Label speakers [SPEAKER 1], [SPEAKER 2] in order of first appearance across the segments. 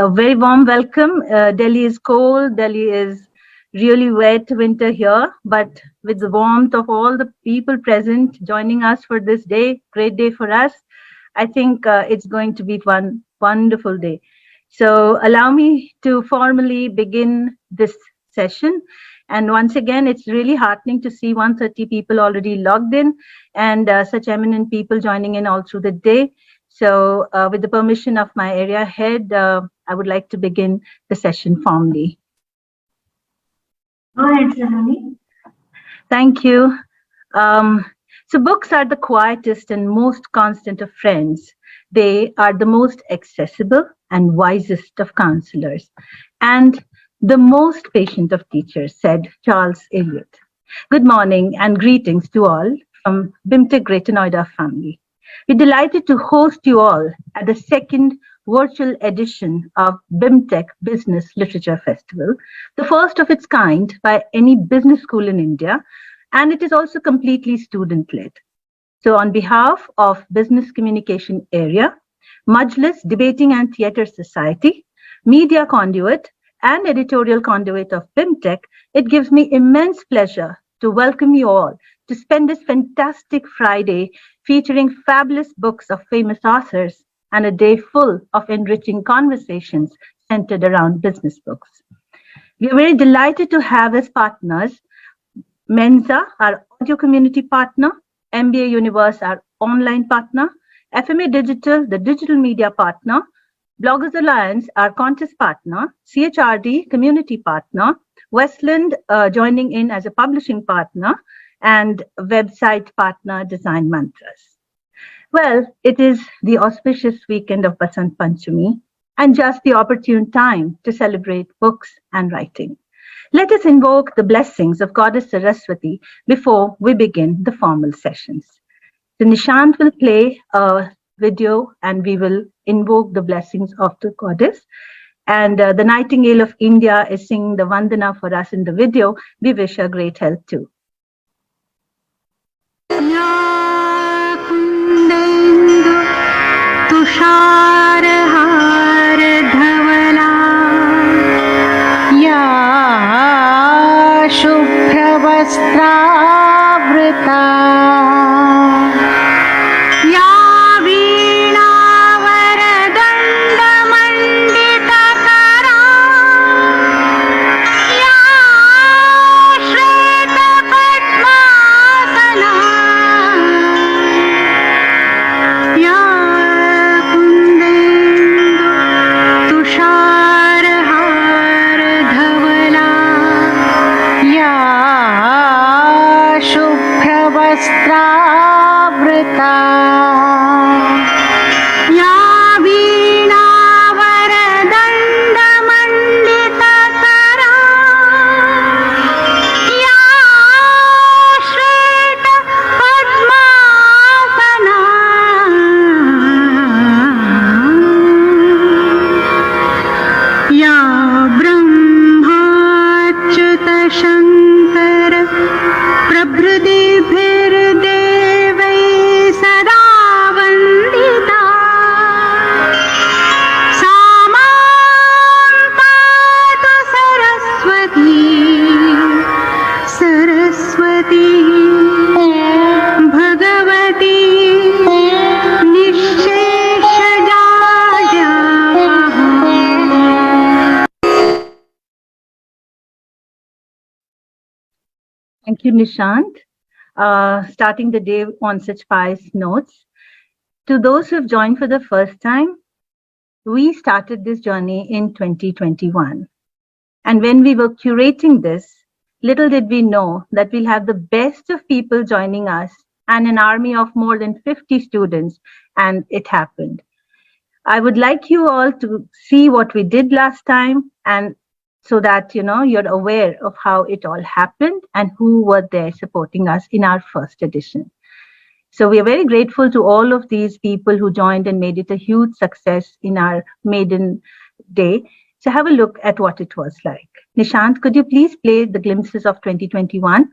[SPEAKER 1] A very warm welcome. Delhi is cold. Delhi is really wet winter here, but with the warmth of all the people present joining us for this day, great day for us, I think it's going to be one wonderful day. So allow me to formally begin this session. And once again, it's really heartening to see 130 people already logged in and such eminent people joining in all through the day. So with the permission of my area head, I would like to begin the session formally.
[SPEAKER 2] Go ahead, Sahani.
[SPEAKER 1] Thank you. Um, so, books are the quietest and most constant of friends. They are the most accessible and wisest of counselors, and the most patient of teachers, said Charles Eliot. Good morning and greetings to all from BIMTECH Greater Noida family. We're delighted to host you all at the second virtual edition of BIMTECH Business Literature Festival, the first of its kind by any business school in India, and it is also completely student-led. So on behalf of Business Communication Area, Majlis Debating and Theatre Society, Media Conduit, and Editorial Conduit of BIMTECH, it gives me immense pleasure to welcome you all to spend this fantastic Friday featuring fabulous books of famous authors and a day full of enriching conversations centered around business books. We are very delighted to have as partners Mensa, our audio community partner, MBA Universe, our online partner, FMA Digital, the digital media partner, Bloggers Alliance, our contest partner, CHRD, community partner, Westland joining in as a publishing partner, and website partner Design Mantras. Well, it is the auspicious weekend of Basant Panchami and just the opportune time to celebrate books and writing. Let us invoke the blessings of Goddess Saraswati before we begin the formal sessions. So Nishant will play a video and we will invoke the blessings of the goddess. And the Nightingale of India is singing the Vandana for us in the video. We wish her great health too.
[SPEAKER 3] शुभ्रवस्त्रावृता या वीणावरदण्डमण्डितकरा या श्वेतपद्मासना या कुन्देन्दु तुषारहारधवला या शुभ्रवस्त्रावृता या वीणावरदण्डमण्डितकरा या श्वेतपद्मासना या ब्रह्माच्युतशङ्कर प्रभृतिभिर्देवैः सदा वन्दिता सा मां पातु Saraswati Saraswati Bhagwati निःशेषजाड्याः.
[SPEAKER 1] Thank you, Nishant. Starting the day on such pious notes. To those who have joined for the first time, we started this journey in 2021. And when we were curating this, little did we know that we'll have the best of people joining us and an army of more than 50 students, and it happened. I would like you all to see what we did last time and so that you're aware of how it all happened and who were there supporting us in our first edition. So we are very grateful to all of these people who joined and made it a huge success in our maiden day. So have a look at what it was like. Nishant, could you please play the glimpses of 2021?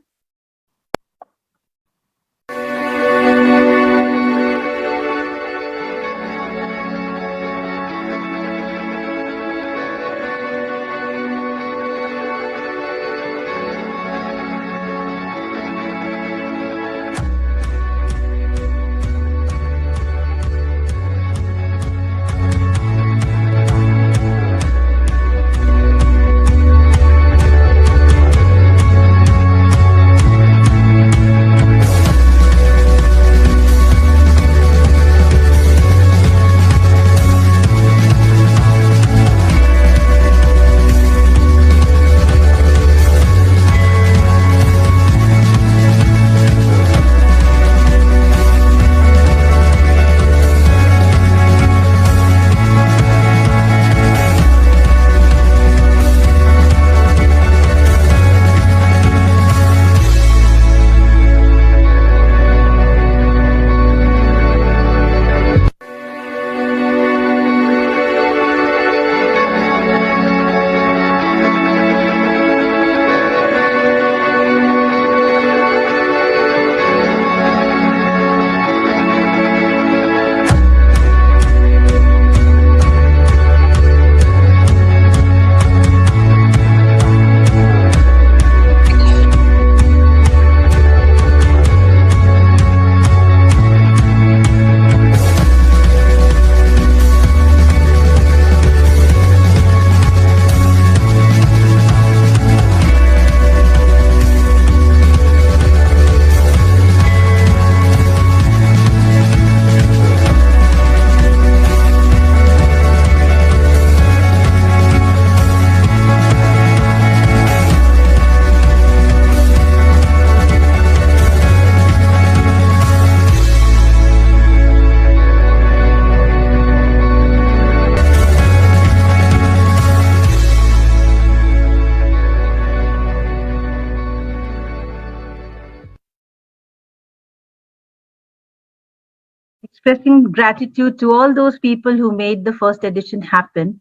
[SPEAKER 1] expressing gratitude to all those people who made the first edition happen,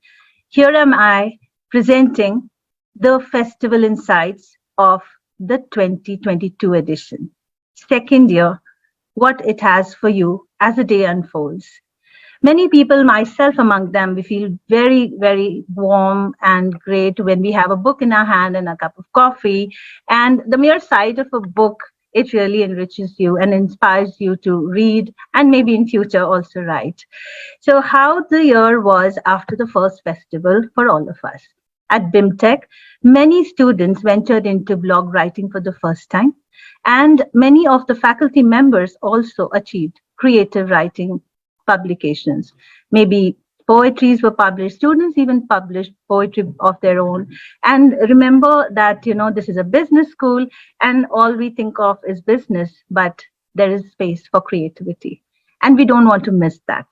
[SPEAKER 1] here am I presenting the festival insights of the 2022 edition. Second year, what it has for you as the day unfolds. Many people, myself among them, we feel very, very warm and great when we have a book in our hand and a cup of coffee. And the mere sight of a book, it really enriches you and inspires you to read and maybe in future also write. So, how the year was after the first festival for all of us. At BIMTECH, many students ventured into blog writing for the first time, and many of the faculty members also achieved creative writing publications. Maybe poetries were published, students even published poetry of their own. And remember that, this is a business school and all we think of is business, but there is space for creativity. And we don't want to miss that.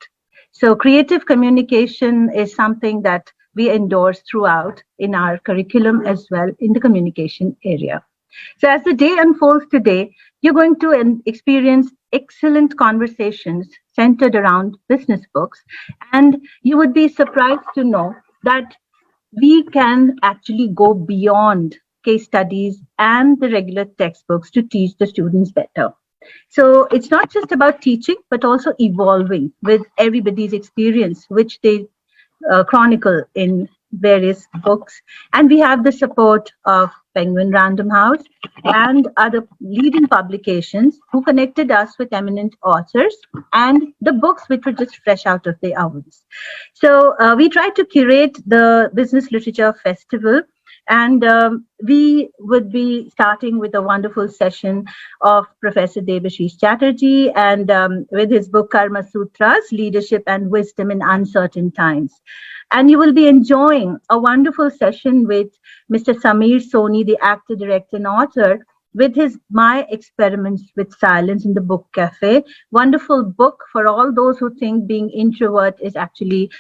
[SPEAKER 1] So creative communication is something that we endorse throughout in our curriculum as well in the communication area. So as the day unfolds today, you're going to experience excellent conversations centered around business books. And you would be surprised to know that we can actually go beyond case studies and the regular textbooks to teach the students better. So it's not just about teaching, but also evolving with everybody's experience, which they chronicle in various books. And we have the support of Penguin Random House and other leading publications who connected us with eminent authors and the books which were just fresh out of the ovens. So we tried to curate the Business Literature Festival. And we would be starting with a wonderful session of Professor Debashish Chatterjee and with his book Karma Sutras, Leadership and Wisdom in Uncertain Times. And you will be enjoying a wonderful session with Mr. Samir Soni, the actor, director, and author, with his My Experiments with Silence in the Book Cafe. Wonderful book for all those who think being introvert is actually,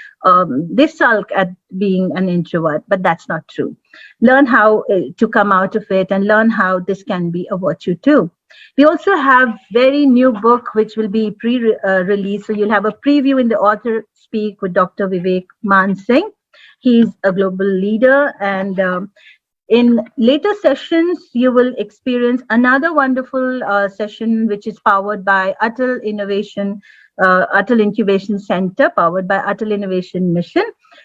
[SPEAKER 1] they sulk at being an introvert, but that's not true. Learn how to come out of it and learn how this can be a virtue too. We also have very new book which will be pre-released. So you'll have a preview in the author speak with Dr. Vivek Mansingh. He's a global leader and in later sessions, you will experience another wonderful session which is powered by Atal Incubation Center, powered by Atal Innovation Mission.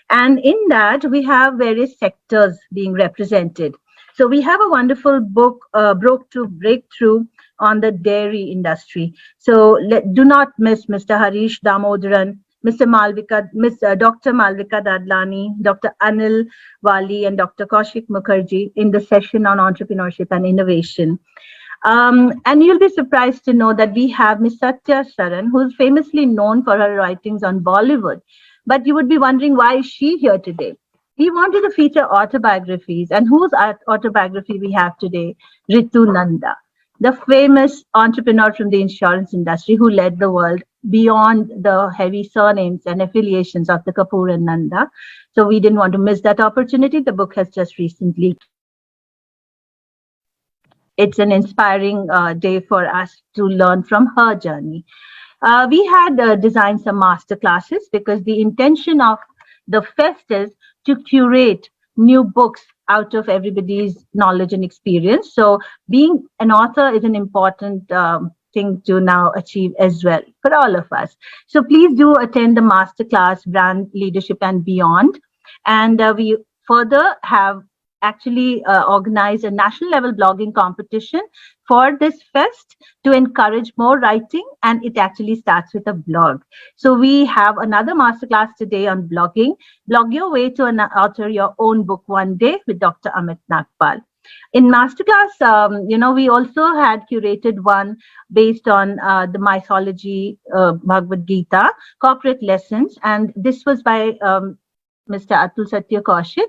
[SPEAKER 1] And in that, we have various sectors being represented. So we have a wonderful book, Breakthrough on the Dairy Industry. So do not miss Mr. Harish Damodaran, Dr. Malvika Dadlani, Dr. Anil Wali, and Dr. Kaushik Mukherjee in the session on entrepreneurship and innovation. And you'll be surprised to know that we have Ms. Satya Saran, who's famously known for her writings on Bollywood. But you would be wondering, why is she here today? We wanted to feature autobiographies. And whose autobiography we have today? Ritu Nanda, the famous entrepreneur from the insurance industry who led the world beyond the heavy surnames and affiliations of the Kapoor and Nanda. So we didn't want to miss that opportunity. The book has just recently. It's an inspiring day for us to learn from her journey. We had designed some master classes because the intention of the fest is to curate new books out of everybody's knowledge and experience. So being an author is an important thing to now achieve as well for all of us. So please do attend the masterclass Brand Leadership and Beyond. And we further have actually organized a national level blogging competition for this fest to encourage more writing, and it actually starts with a blog. So we have another masterclass today on blogging. Blog your way to author your own book one day with Dr. Amit Nagpal. In masterclass, we also had curated one based on the mythology Bhagavad Gita, corporate lessons, and this was by Mr. Atul Satya Kaushik.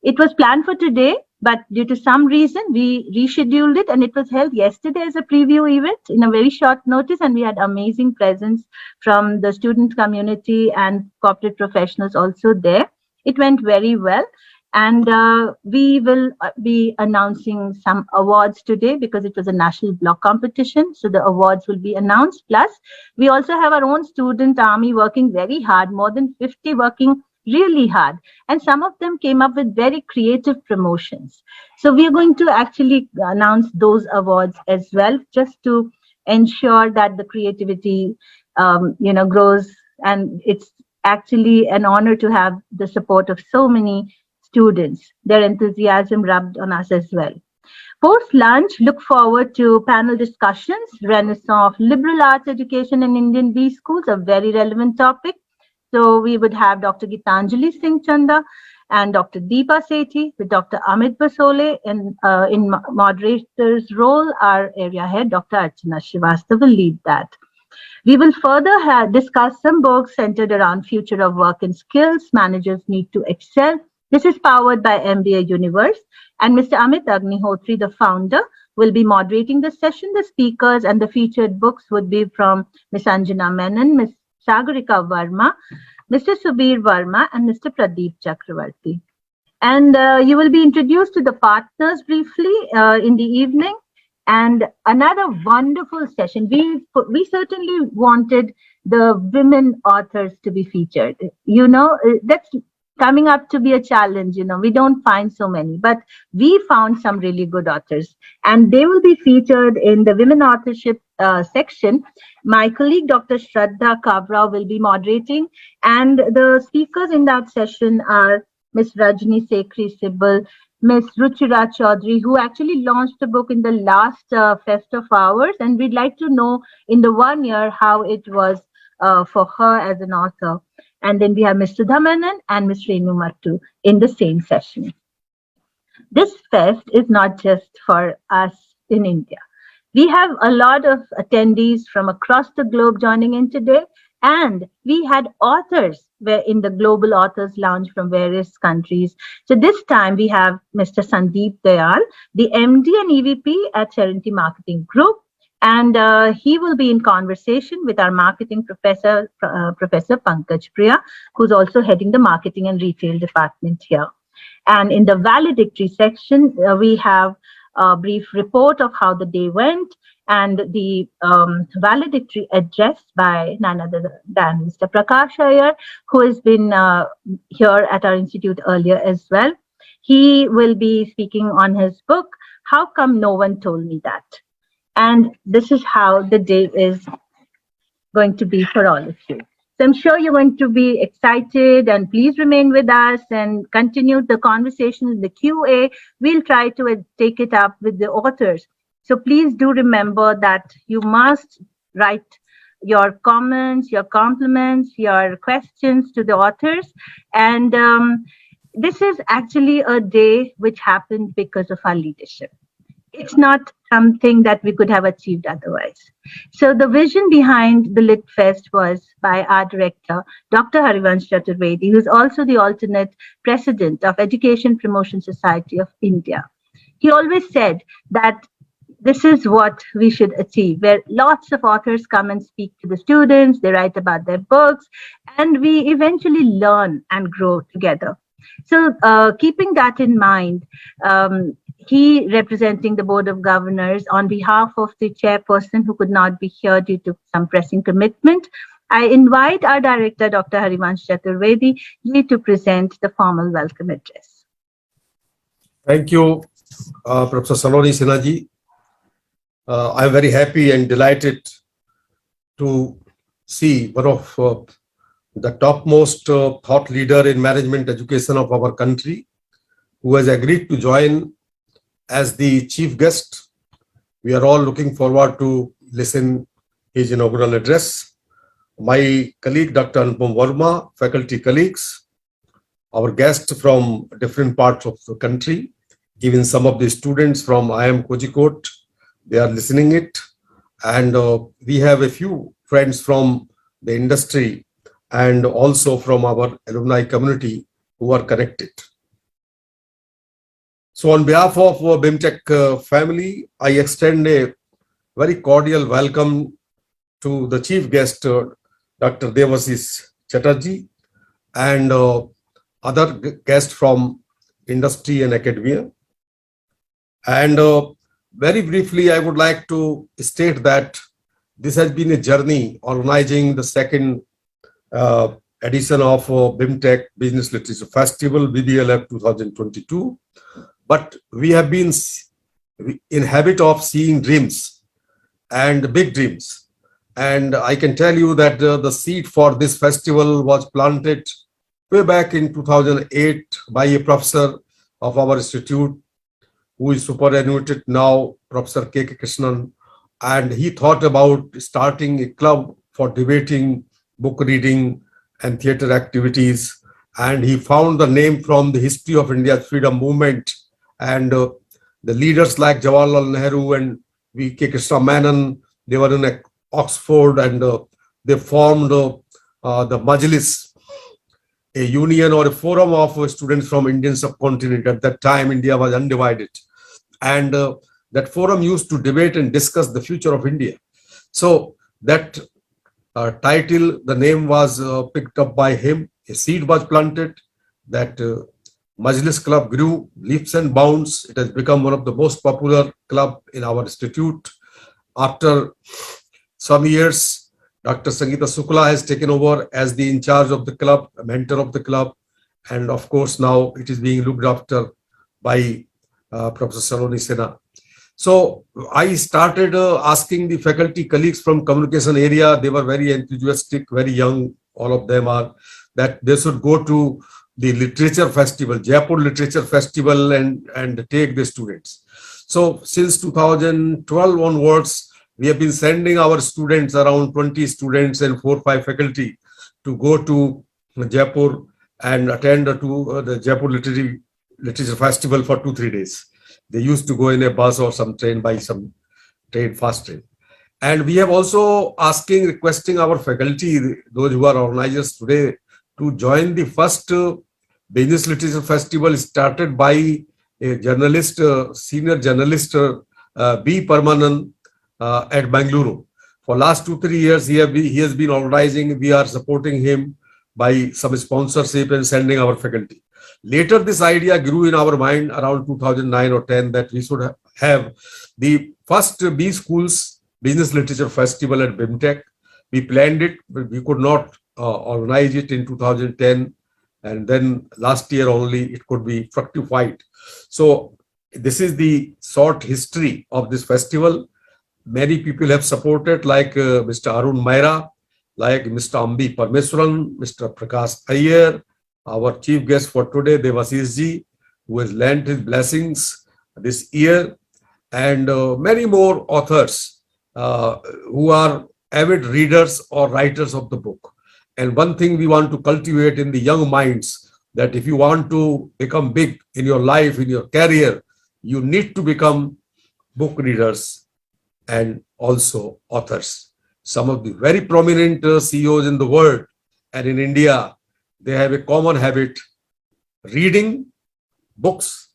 [SPEAKER 1] It was planned for today, but due to some reason, we rescheduled it, and it was held yesterday as a preview event in a very short notice, and we had amazing presence from the student community and corporate professionals also there. It went very well. And we will be announcing some awards today because it was a national block competition. So the awards will be announced. Plus, we also have our own student army working very hard, more than 50 working really hard. And some of them came up with very creative promotions. So we are going to actually announce those awards as well, just to ensure that the creativity, grows. And it's actually an honor to have the support of so many students. Their enthusiasm rubbed on us as well. Post lunch, look forward to panel discussions, Renaissance of liberal arts education in Indian B schools, a very relevant topic. So we would have Dr. Gitanjali Singh Chanda and Dr. Deepa Sethi with Dr. Amit Basole, and in moderator's role, our area head, Dr. Archana Srivastava, will lead that. We will further discuss some books centered around future of work and skills managers need to excel. This is powered by MBA Universe, and Mr. Amit Agnihotri, the founder, will be moderating the session. The speakers and the featured books would be from Ms. Anjana Menon, Ms. Sagarika Verma, Mr. Subir Verma, and Mr. Pradeep Chakravarti. And you will be introduced to the partners briefly in the evening. And another wonderful session. We certainly wanted the women authors to be featured. That's coming up to be a challenge. We don't find so many, but we found some really good authors, and they will be featured in the women authorship section. My colleague, Dr. Shraddha Kavra, will be moderating, and the speakers in that session are Ms. Rajni Sekhri Sibal, Ms. Ruchira Chaudhary, who actually launched the book in the last fest of ours, and we'd like to know in the 1 year how it was for her as an author. And then we have Ms. Sudha Menon and Ms. Renu Mattu in the same session. This fest is not just for us in India. We have a lot of attendees from across the globe joining in today, and we had authors in the Global Authors Lounge from various countries. So this time we have Mr. Sandeep Dayal, the MD and EVP at Serenity Marketing Group, and he will be in conversation with our marketing professor, Professor Pankaj Priya, who's also heading the marketing and retail department here. And in the valedictory section, we have a brief report of how the day went, and the valedictory address by none other than Mr. Prakash Iyer, who has been here at our institute earlier as well. He will be speaking on his book, How Come No One Told Me That? And this is how the day is going to be for all of you. So I'm sure you're going to be excited, and please remain with us and continue the conversation in the QA. We'll try to take it up with the authors. So please do remember that you must write your comments, your compliments, your questions to the authors. And this is actually a day which happened because of our leadership. It's not something that we could have achieved otherwise. So the vision behind the Lit Fest was by our director, Dr. Harivansh Chaturvedi, who's also the alternate president of Education Promotion Society of India. He always said that this is what we should achieve, where lots of authors come and speak to the students, they write about their books, and we eventually learn and grow together. So keeping that in mind, he, representing the Board of Governors on behalf of the chairperson who could not be here due to some pressing commitment, I invite our director, Dr. Harivansh Chaturvedi, to present the formal welcome address.
[SPEAKER 4] Thank you, Professor Saloni Sinhaji. I'm very happy and delighted to see one of the topmost thought leader in management education of our country, who has agreed to join as the chief guest. We are all looking forward to listen his inaugural address. My colleague, Dr. Anupam Verma, faculty colleagues, our guests from different parts of the country, even some of the students from IIM Kozhikode, they are listening it. And we have a few friends from the industry and also from our alumni community who are connected. So on behalf of BIMTECH family, I extend a very cordial welcome to the chief guest, Dr. Devasis Chatterjee, and other guests from industry and academia. And very briefly, I would like to state that this has been a journey organizing the second edition of BIMTECH Business Literature Festival, BBLF 2022. But we have been in habit of seeing dreams and big dreams. And I can tell you that the seed for this festival was planted way back in 2008 by a professor of our institute, who is superannuated now, Professor K.K. Krishnan. And he thought about starting a club for debating, book reading, and theater activities. And he found the name from the history of India's freedom movement. And the leaders like Jawaharlal Nehru and V.K. Krishna Menon, they were in Oxford, and they formed the Majlis, a union or a forum of students from Indian subcontinent. At that time, India was undivided. And that forum used to debate and discuss the future of India. So that title, the name was picked up by him. A seed was planted. That Majlis Club grew leaps and bounds. It has become one of the most popular club in our institute. After some years, Dr. Sangeeta Sukla has taken over as the in charge of the club, a mentor of the club. And of course, now it is being looked after by Professor Saloni Sinha. So I started asking the faculty colleagues from communication area. They were very enthusiastic, very young, all of them are, that they should go to the literature festival, Jaipur Literature Festival, and take the students. So since 2012 onwards, we have been sending our students, around 20 students and 4 or 5 faculty, to go to Jaipur and attend to the Jaipur Literature Festival for 2-3 days. They used to go in a bus or some train, by some train, fast train. And we have also requesting our faculty, those who are organizers today, to join the first Business Literature Festival started by a journalist, senior journalist, B. Parmanand at Bangalore. For last 2-3 years, he has been organizing. We are supporting him by some sponsorship and sending our faculty. Later, this idea grew in our mind around 2009 or 10 that we should have the first B Schools Business Literature Festival at BIMTECH. We planned it, but we could not organize it in 2010. And then last year only it could be fructified. So this is the short history of this festival. Many people have supported, like Mr. Arun Maira, like Mr. Ambi Parmeswaran, Mr. Prakash Iyer, our chief guest for today, Devashish Ji, who has lent his blessings this year, and many more authors who are avid readers or writers of the book. And one thing we want to cultivate in the young minds, that if you want to become big in your life, in your career, you need to become book readers and also authors. Some of the very prominent CEOs in the world and in India, they have a common habit: reading books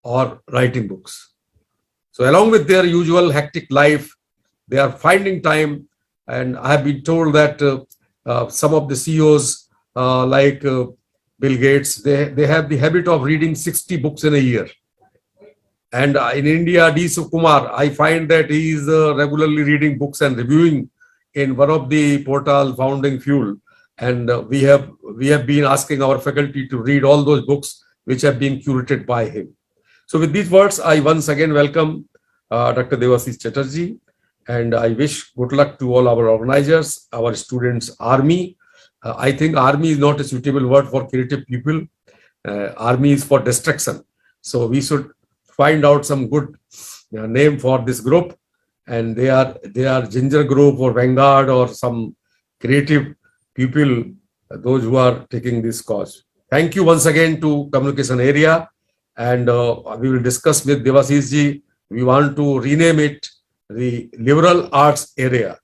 [SPEAKER 4] or writing books. So along with their usual hectic life, they are finding time. And I have been told that some of the CEOs like Bill Gates, they have the habit of reading 60 books in a year. And in India, D. Sukumar, I find that he is regularly reading books and reviewing in one of the portals, Founding Fuel. And we have been asking our faculty to read all those books which have been curated by him. So with these words, I once again welcome Dr. Devashish Chatterjee, and I wish good luck to all our organizers, our students, army. I think army is not a suitable word for creative people. Army is for destruction. So we should find out some good name for this group, and they are Ginger Group or Vanguard or some creative people, those who are taking this cause. Thank you once again to communication area, and we will discuss with Devashish Ji. We want to rename it the liberal arts area.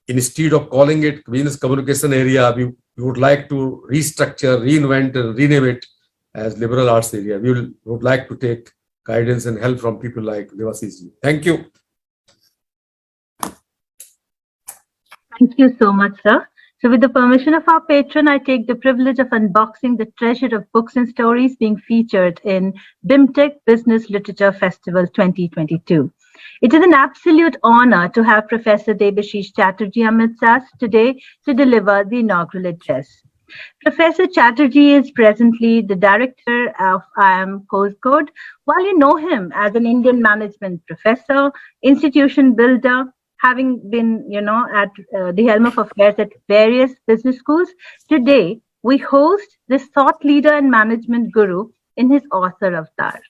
[SPEAKER 4] Instead of calling it business communication area, we would like to restructure, reinvent, and rename it as liberal arts area. We would like to take guidance and help from people like Devashish Ji. Thank you.
[SPEAKER 1] Thank you so much, sir. So, with the permission of our patron, I take the privilege of unboxing the treasure of books and stories being featured in BIMTECH Business Literature Festival 2022. It is an absolute honor to have Professor Debashish Chatterjee amidst us today to deliver the inaugural address. Professor Chatterjee is presently the director of IIM Kozhikode. While you know him as an Indian management professor, institution builder, having been, at the helm of affairs at various business schools, today we host this thought leader and management guru in his author avatar.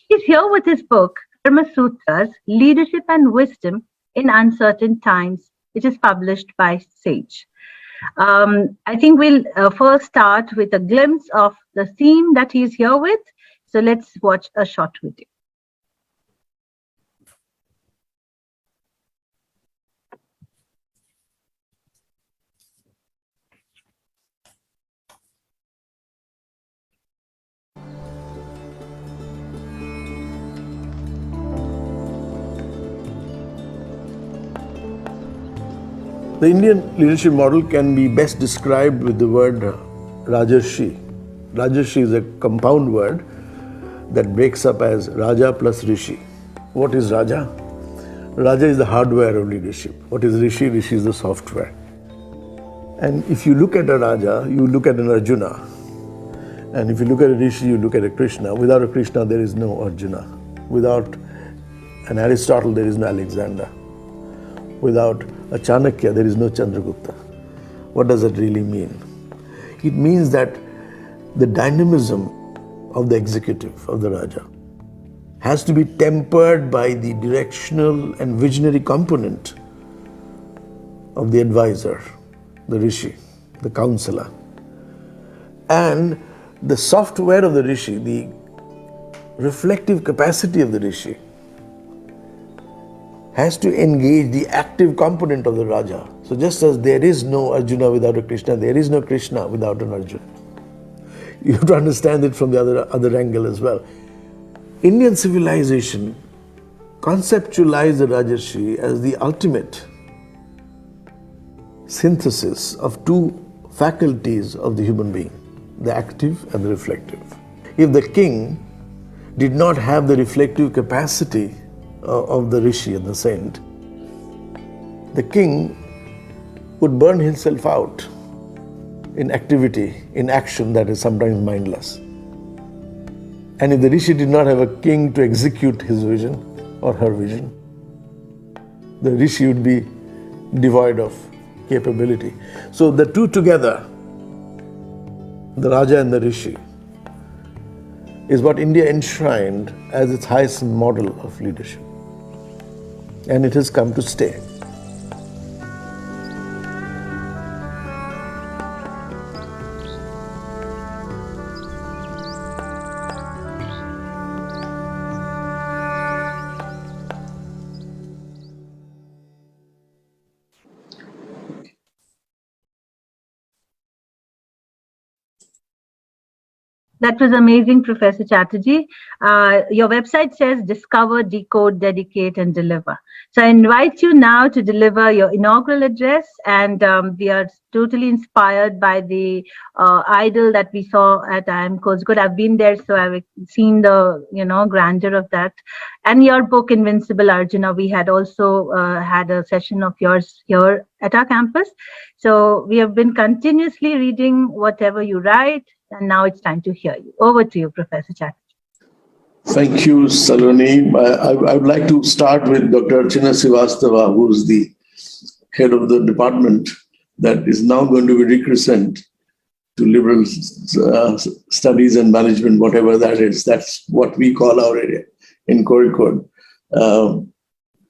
[SPEAKER 1] He's here with his book, Karma Sutras, Leadership and Wisdom in Uncertain Times, which is published by Sage. I think we'll first start with a glimpse of the theme that he's here with. So let's watch a short video.
[SPEAKER 5] The Indian leadership model can be best described with the word Rajarshi. Rajarshi is a compound word that breaks up as Raja plus Rishi. What is Raja? Raja is the hardware of leadership. What is Rishi? Rishi is the software. And if you look at a Raja, you look at an Arjuna. And if you look at a Rishi, you look at a Krishna. Without a Krishna, there is no Arjuna. Without an Aristotle, there is no Alexander. Without a Chanakya, there is no Chandragupta. What does that really mean? It means that the dynamism of the executive, of the Raja, has to be tempered by the directional and visionary component of the advisor, the Rishi, the counselor. And the software of the Rishi, the reflective capacity of the Rishi, has to engage the active component of the Raja. So just as there is no Arjuna without a Krishna, there is no Krishna without an Arjuna. You have to understand it from the other angle as well. Indian civilization conceptualized the Rajarshi as the ultimate synthesis of two faculties of the human being, the active and the reflective. If the king did not have the reflective capacity of the Rishi and the saint, the king would burn himself out in activity, in action that is sometimes mindless. And if the Rishi did not have a king to execute his vision or her vision, the Rishi would be devoid of capability. So the two together, the Raja and the Rishi, is what India enshrined as its highest model of leadership. And it has come to stay.
[SPEAKER 1] That was amazing, Professor Chatterjee. Your website says discover, decode, dedicate, and deliver. So I invite you now to deliver your inaugural address, and we are totally inspired by the idol that we saw at IIM Kozhikode. I've been there, so I've seen the grandeur of that. And your book, Invincible Arjuna, we had also had a session of yours here at our campus. So we have been continuously reading whatever you write. And now it's time to hear you. Over to you, Professor Chatterjee.
[SPEAKER 5] Thank you, Saloni. I would like to start with Dr. Archana Srivastava, who is the head of the department that is now going to be recrescent to liberal studies and management, whatever that is. That's what we call our area in Kozhikode.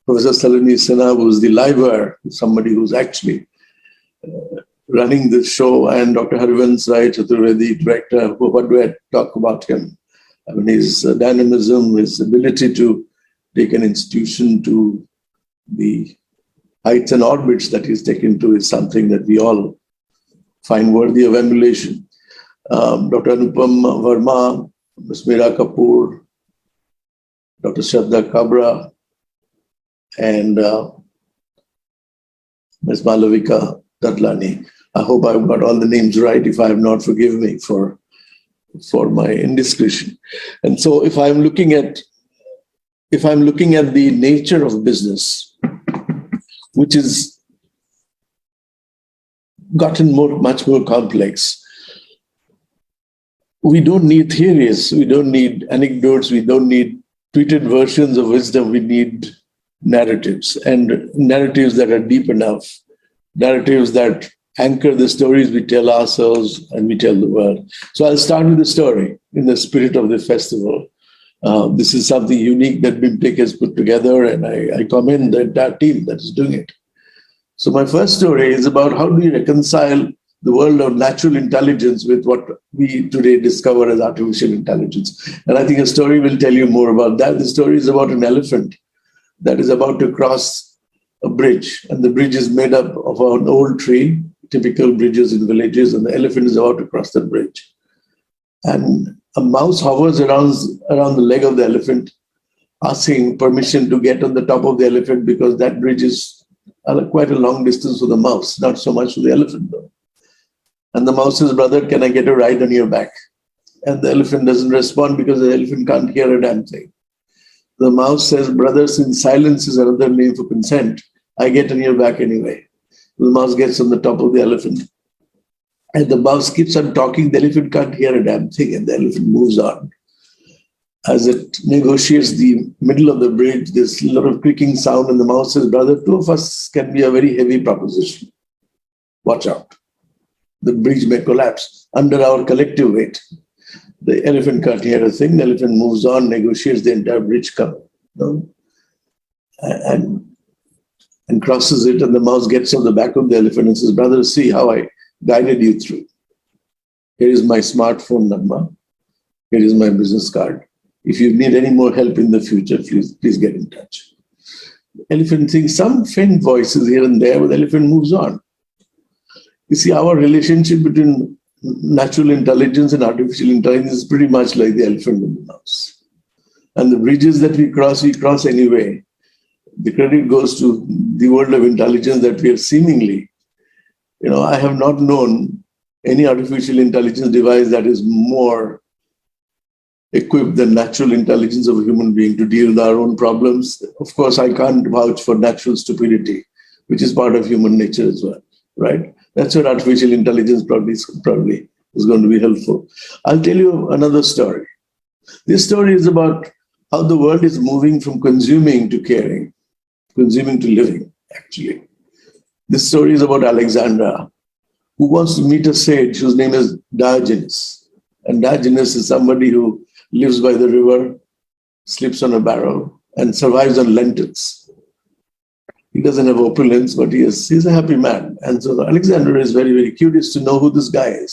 [SPEAKER 5] Professor Saloni Sinha, who is the liver, somebody who's actually running the show, and Dr. Harivansh Rai Chaturvedi, director. What do I talk about him? I mean, his dynamism, his ability to take an institution to the heights and orbits that he's taken to is something that we all find worthy of emulation. Dr. Anupam Verma, Ms. Meera Kapoor, Dr. Shraddha Kabra, and Ms. Malavika Dadlani. I hope I've got all the names right. If I have not, forgive me for my indiscretion. And so if I'm looking at the nature of business, which is gotten much more complex, we don't need theories, we don't need anecdotes, we don't need tweeted versions of wisdom, we need narratives, and narratives that are deep enough, narratives that anchor the stories we tell ourselves and we tell the world. So I'll start with the story in the spirit of the festival. This is something unique that BIMTECH has put together, and I commend the entire team that is doing it. So my first story is about how do we reconcile the world of natural intelligence with what we today discover as artificial intelligence. And I think a story will tell you more about that. The story is about an elephant that is about to cross a bridge, and the bridge is made up of an old tree, typical bridges in villages, and the elephant is about to cross the bridge. And a mouse hovers around the leg of the elephant, asking permission to get on the top of the elephant, because that bridge is quite a long distance for the mouse, not so much for the elephant though. And the mouse says, "Brother, can I get a ride on your back?" And the elephant doesn't respond because the elephant can't hear a damn thing. The mouse says, "Brother, since silence is another name for consent, I get on your back anyway." The mouse gets on the top of the elephant. And the mouse keeps on talking. The elephant can't hear a damn thing, and the elephant moves on. As it negotiates the middle of the bridge, there's a lot of creaking sound, and the mouse says, "Brother, two of us can be a very heavy proposition. Watch out. The bridge may collapse under our collective weight." The elephant can't hear a thing. The elephant moves on, negotiates the entire bridge cover, and crosses it. And the mouse gets on the back of the elephant and says, "Brother, see how I guided you through. Here is my smartphone number. Here is my business card. If you need any more help in the future, please get in touch." The elephant thinks some faint voices here and there, but the elephant moves on. You see, our relationship between natural intelligence and artificial intelligence is pretty much like the elephant and the mouse. And the bridges that we cross anyway. The credit goes to the world of intelligence that we are seemingly, I have not known any artificial intelligence device that is more equipped than natural intelligence of a human being to deal with our own problems. Of course, I can't vouch for natural stupidity, which is part of human nature as well, right? That's where artificial intelligence probably is going to be helpful. I'll tell you another story. This story is about how the world is moving from consuming to caring, consuming to living, actually. This story is about Alexandra, who wants to meet a sage whose name is Diogenes. And Diogenes is somebody who lives by the river, sleeps on a barrel, and survives on lentils. He doesn't have opulence, but he's a happy man. And so Alexander is very, very curious to know who this guy is.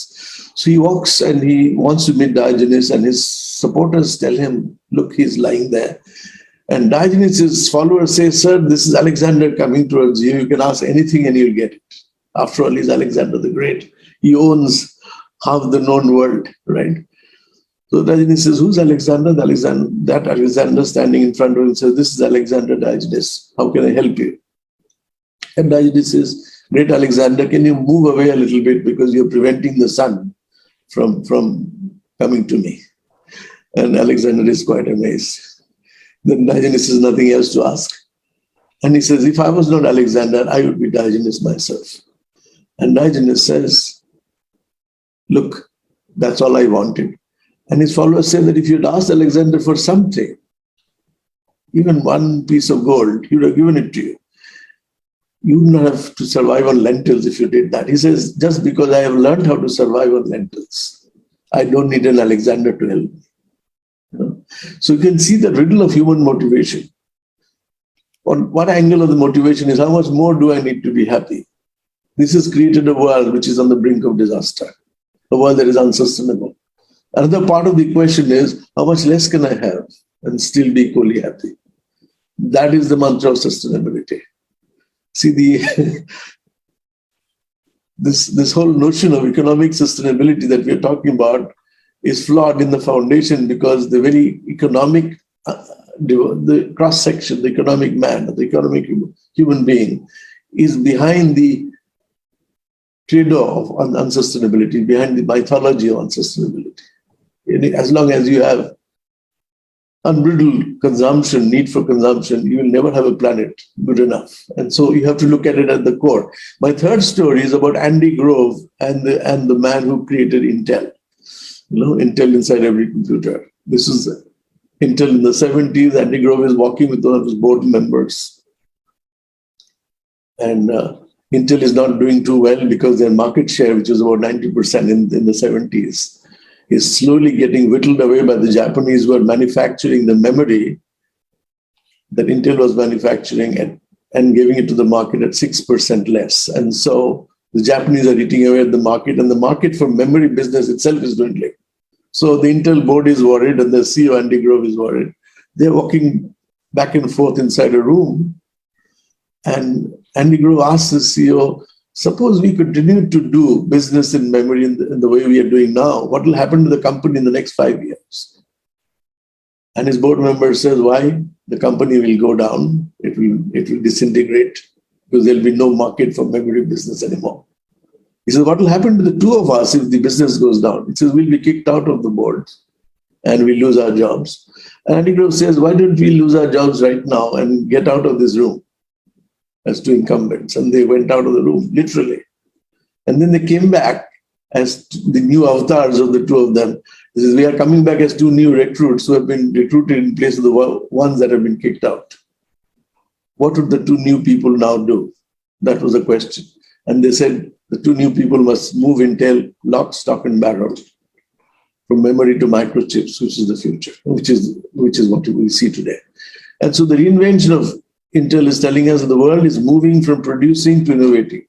[SPEAKER 5] So he walks and he wants to meet Diogenes, and his supporters tell him, "Look, he's lying there." And Diogenes' followers say, "Sir, this is Alexander coming towards you. You can ask anything and you'll get it. After all, he's Alexander the Great. He owns half the known world, right?" So Diogenes says, "Who's Alexander?" That Alexander standing in front of him says, "This is Alexander, Diogenes. How can I help you?" And Diogenes says, "Great Alexander, can you move away a little bit because you're preventing the sun from coming to me?" And Alexander is quite amazed. Then Diogenes has nothing else to ask. And he says, "If I was not Alexander, I would be Diogenes myself." And Diogenes says, "Look, that's all I wanted." And his followers say that if you'd asked Alexander for something, even one piece of gold, he would have given it to you. You would not have to survive on lentils if you did that. He says, "Just because I have learned how to survive on lentils, I don't need an Alexander to help me." So you can see the riddle of human motivation. On what angle of the motivation is how much more do I need to be happy? This has created a world which is on the brink of disaster, a world that is unsustainable. Another part of the equation is how much less can I have and still be equally happy? That is the mantra of sustainability. See, this whole notion of economic sustainability that we are talking about is flawed in the foundation, because the very economic, the cross-section, the economic man, the economic human being is behind the trade-off on unsustainability, behind the mythology of unsustainability. As long as you have unbridled consumption, need for consumption, you will never have a planet good enough. And so you have to look at it at the core. My third story is about Andy Grove and the man who created Intel. Intel inside every computer. This is Intel in the 70s. Andy Grove is walking with one of his board members. And Intel is not doing too well because their market share, which was about 90% in the 70s, is slowly getting whittled away by the Japanese who are manufacturing the memory that Intel was manufacturing and giving it to the market at 6% less. And so the Japanese are eating away at the market, and the market for memory business itself is dwindling. So the Intel board is worried, and the CEO, Andy Grove, is worried. They're walking back and forth inside a room, and Andy Grove asks the CEO, suppose we continue to do business in memory in the way we are doing now, what will happen to the company in the next 5 years? And his board member says, why? The company will go down. It will disintegrate because there'll be no market for memory business anymore. He says, what will happen to the two of us if the business goes down? He says, we'll be kicked out of the board and we lose our jobs. And Andy Grove says, why don't we lose our jobs right now and get out of this room? As two incumbents, and they went out of the room, literally. And then they came back as the new avatars of the two of them. This is, we are coming back as two new recruits who have been recruited in place of the ones that have been kicked out. What would the two new people now do? That was the question. And they said the two new people must move Intel lock, stock, and barrel from memory to microchips, which is the future, which is what we see today. And so the reinvention of Intel is telling us that the world is moving from producing to innovating.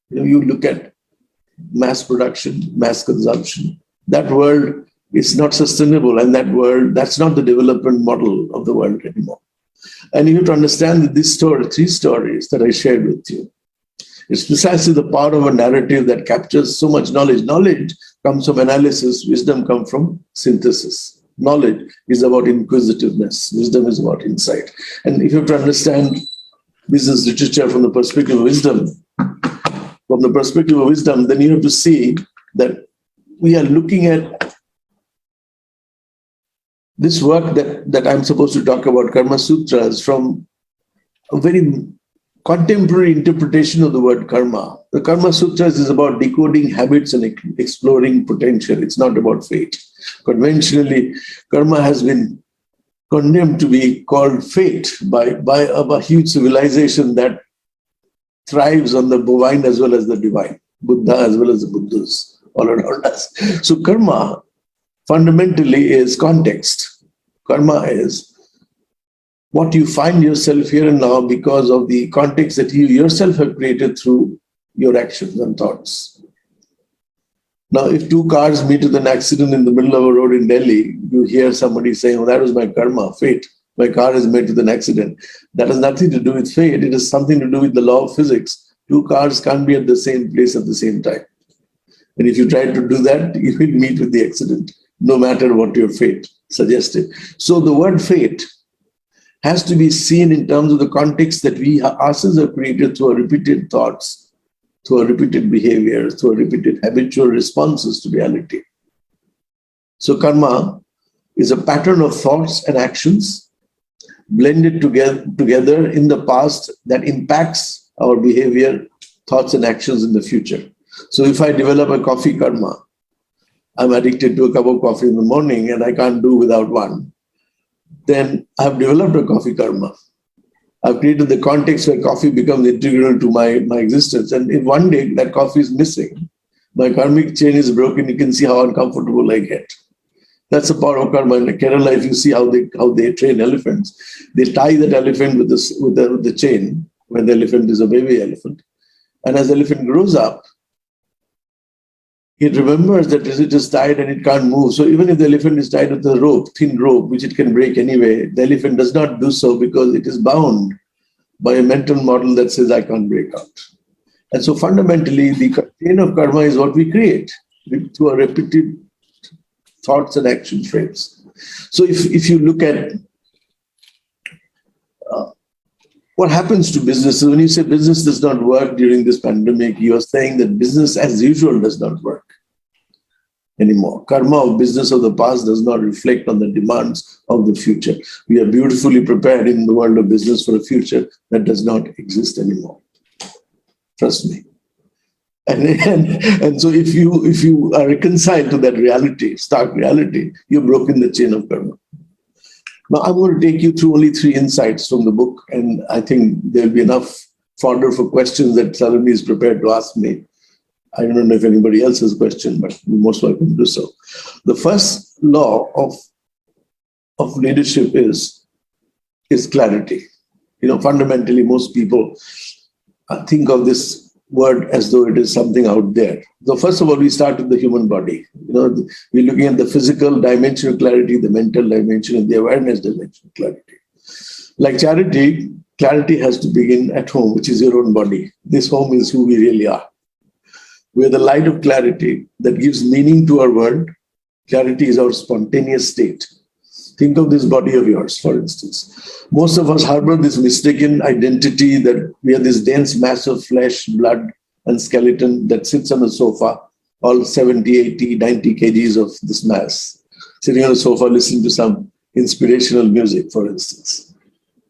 [SPEAKER 5] You look at mass production, mass consumption. That world is not sustainable, and that's not the development model of the world anymore. And you have to understand that this story, three stories that I shared with you, it's precisely the power of a narrative that captures so much knowledge. Knowledge comes from analysis, wisdom comes from synthesis. Knowledge is about inquisitiveness. Wisdom is about insight. And if you have to understand business literature from the perspective of wisdom, then you have to see that we are looking at this work that I'm supposed to talk about, Karma Sutras, from a very contemporary interpretation of the word karma. The Karma Sutras is about decoding habits and exploring potential. It's not about fate. Conventionally, karma has been condemned to be called fate by a huge civilization that thrives on the bovine as well as the divine, Buddha as well as the Buddhas all around us. So karma fundamentally is context. Karma is what you find yourself here and now because of the context that you yourself have created through your actions and thoughts. Now, if two cars meet with an accident in the middle of a road in Delhi, you hear somebody saying, oh, that was my karma, fate. My car is met with an accident. That has nothing to do with fate. It has something to do with the law of physics. Two cars can't be at the same place at the same time. And if you try to do that, you will meet with the accident, no matter what your fate suggested. So the word fate has to be seen in terms of the context that we ourselves have created through our repeated thoughts, through our repeated behavior, through our repeated habitual responses to reality. So karma is a pattern of thoughts and actions blended together in the past that impacts our behavior, thoughts, and actions in the future. So if I develop a coffee karma, I'm addicted to a cup of coffee in the morning and I can't do without one, then I've developed a coffee karma. I've created the context where coffee becomes integral to my existence. And if one day that coffee is missing, my karmic chain is broken, you can see how uncomfortable I get. That's the power of karma. In Kerala, if you see how they train elephants, they tie that elephant with the chain when the elephant is a baby elephant. And as the elephant grows up, it remembers that it is tied and it can't move. So even if the elephant is tied with a rope, thin rope, which it can break anyway, the elephant does not do so because it is bound by a mental model that says, I can't break out. And so fundamentally, the chain of karma is what we create through our repeated thoughts and action frames. So if you look at what happens to business? When you say business does not work during this pandemic, you are saying that business as usual does not work anymore. Karma of business of the past does not reflect on the demands of the future. We are beautifully prepared in the world of business for a future that does not exist anymore. Trust me. And so if you are reconciled to that reality, stark reality, you've broken the chain of karma. Now I'm going to take you through only 3 insights from the book, and I think there'll be enough fodder for questions that Saloni is prepared to ask me. I don't know if anybody else has a question, but you're most welcome to do so. The first law of leadership is clarity. Fundamentally, most people think of this word as though it is something out there. So first of all, we start with the human body. We're looking at the physical dimension of clarity, the mental dimension, and the awareness dimension of clarity. Like charity, clarity has to begin at home, which is your own body. This home is who we really are. We're the light of clarity that gives meaning to our world. Clarity is our spontaneous state. Think of this body of yours, for instance. Most of us harbor this mistaken identity that we are this dense mass of flesh, blood, and skeleton that sits on a sofa, all 70, 80, 90 kgs of this mass, sitting on a sofa listening to some inspirational music, for instance.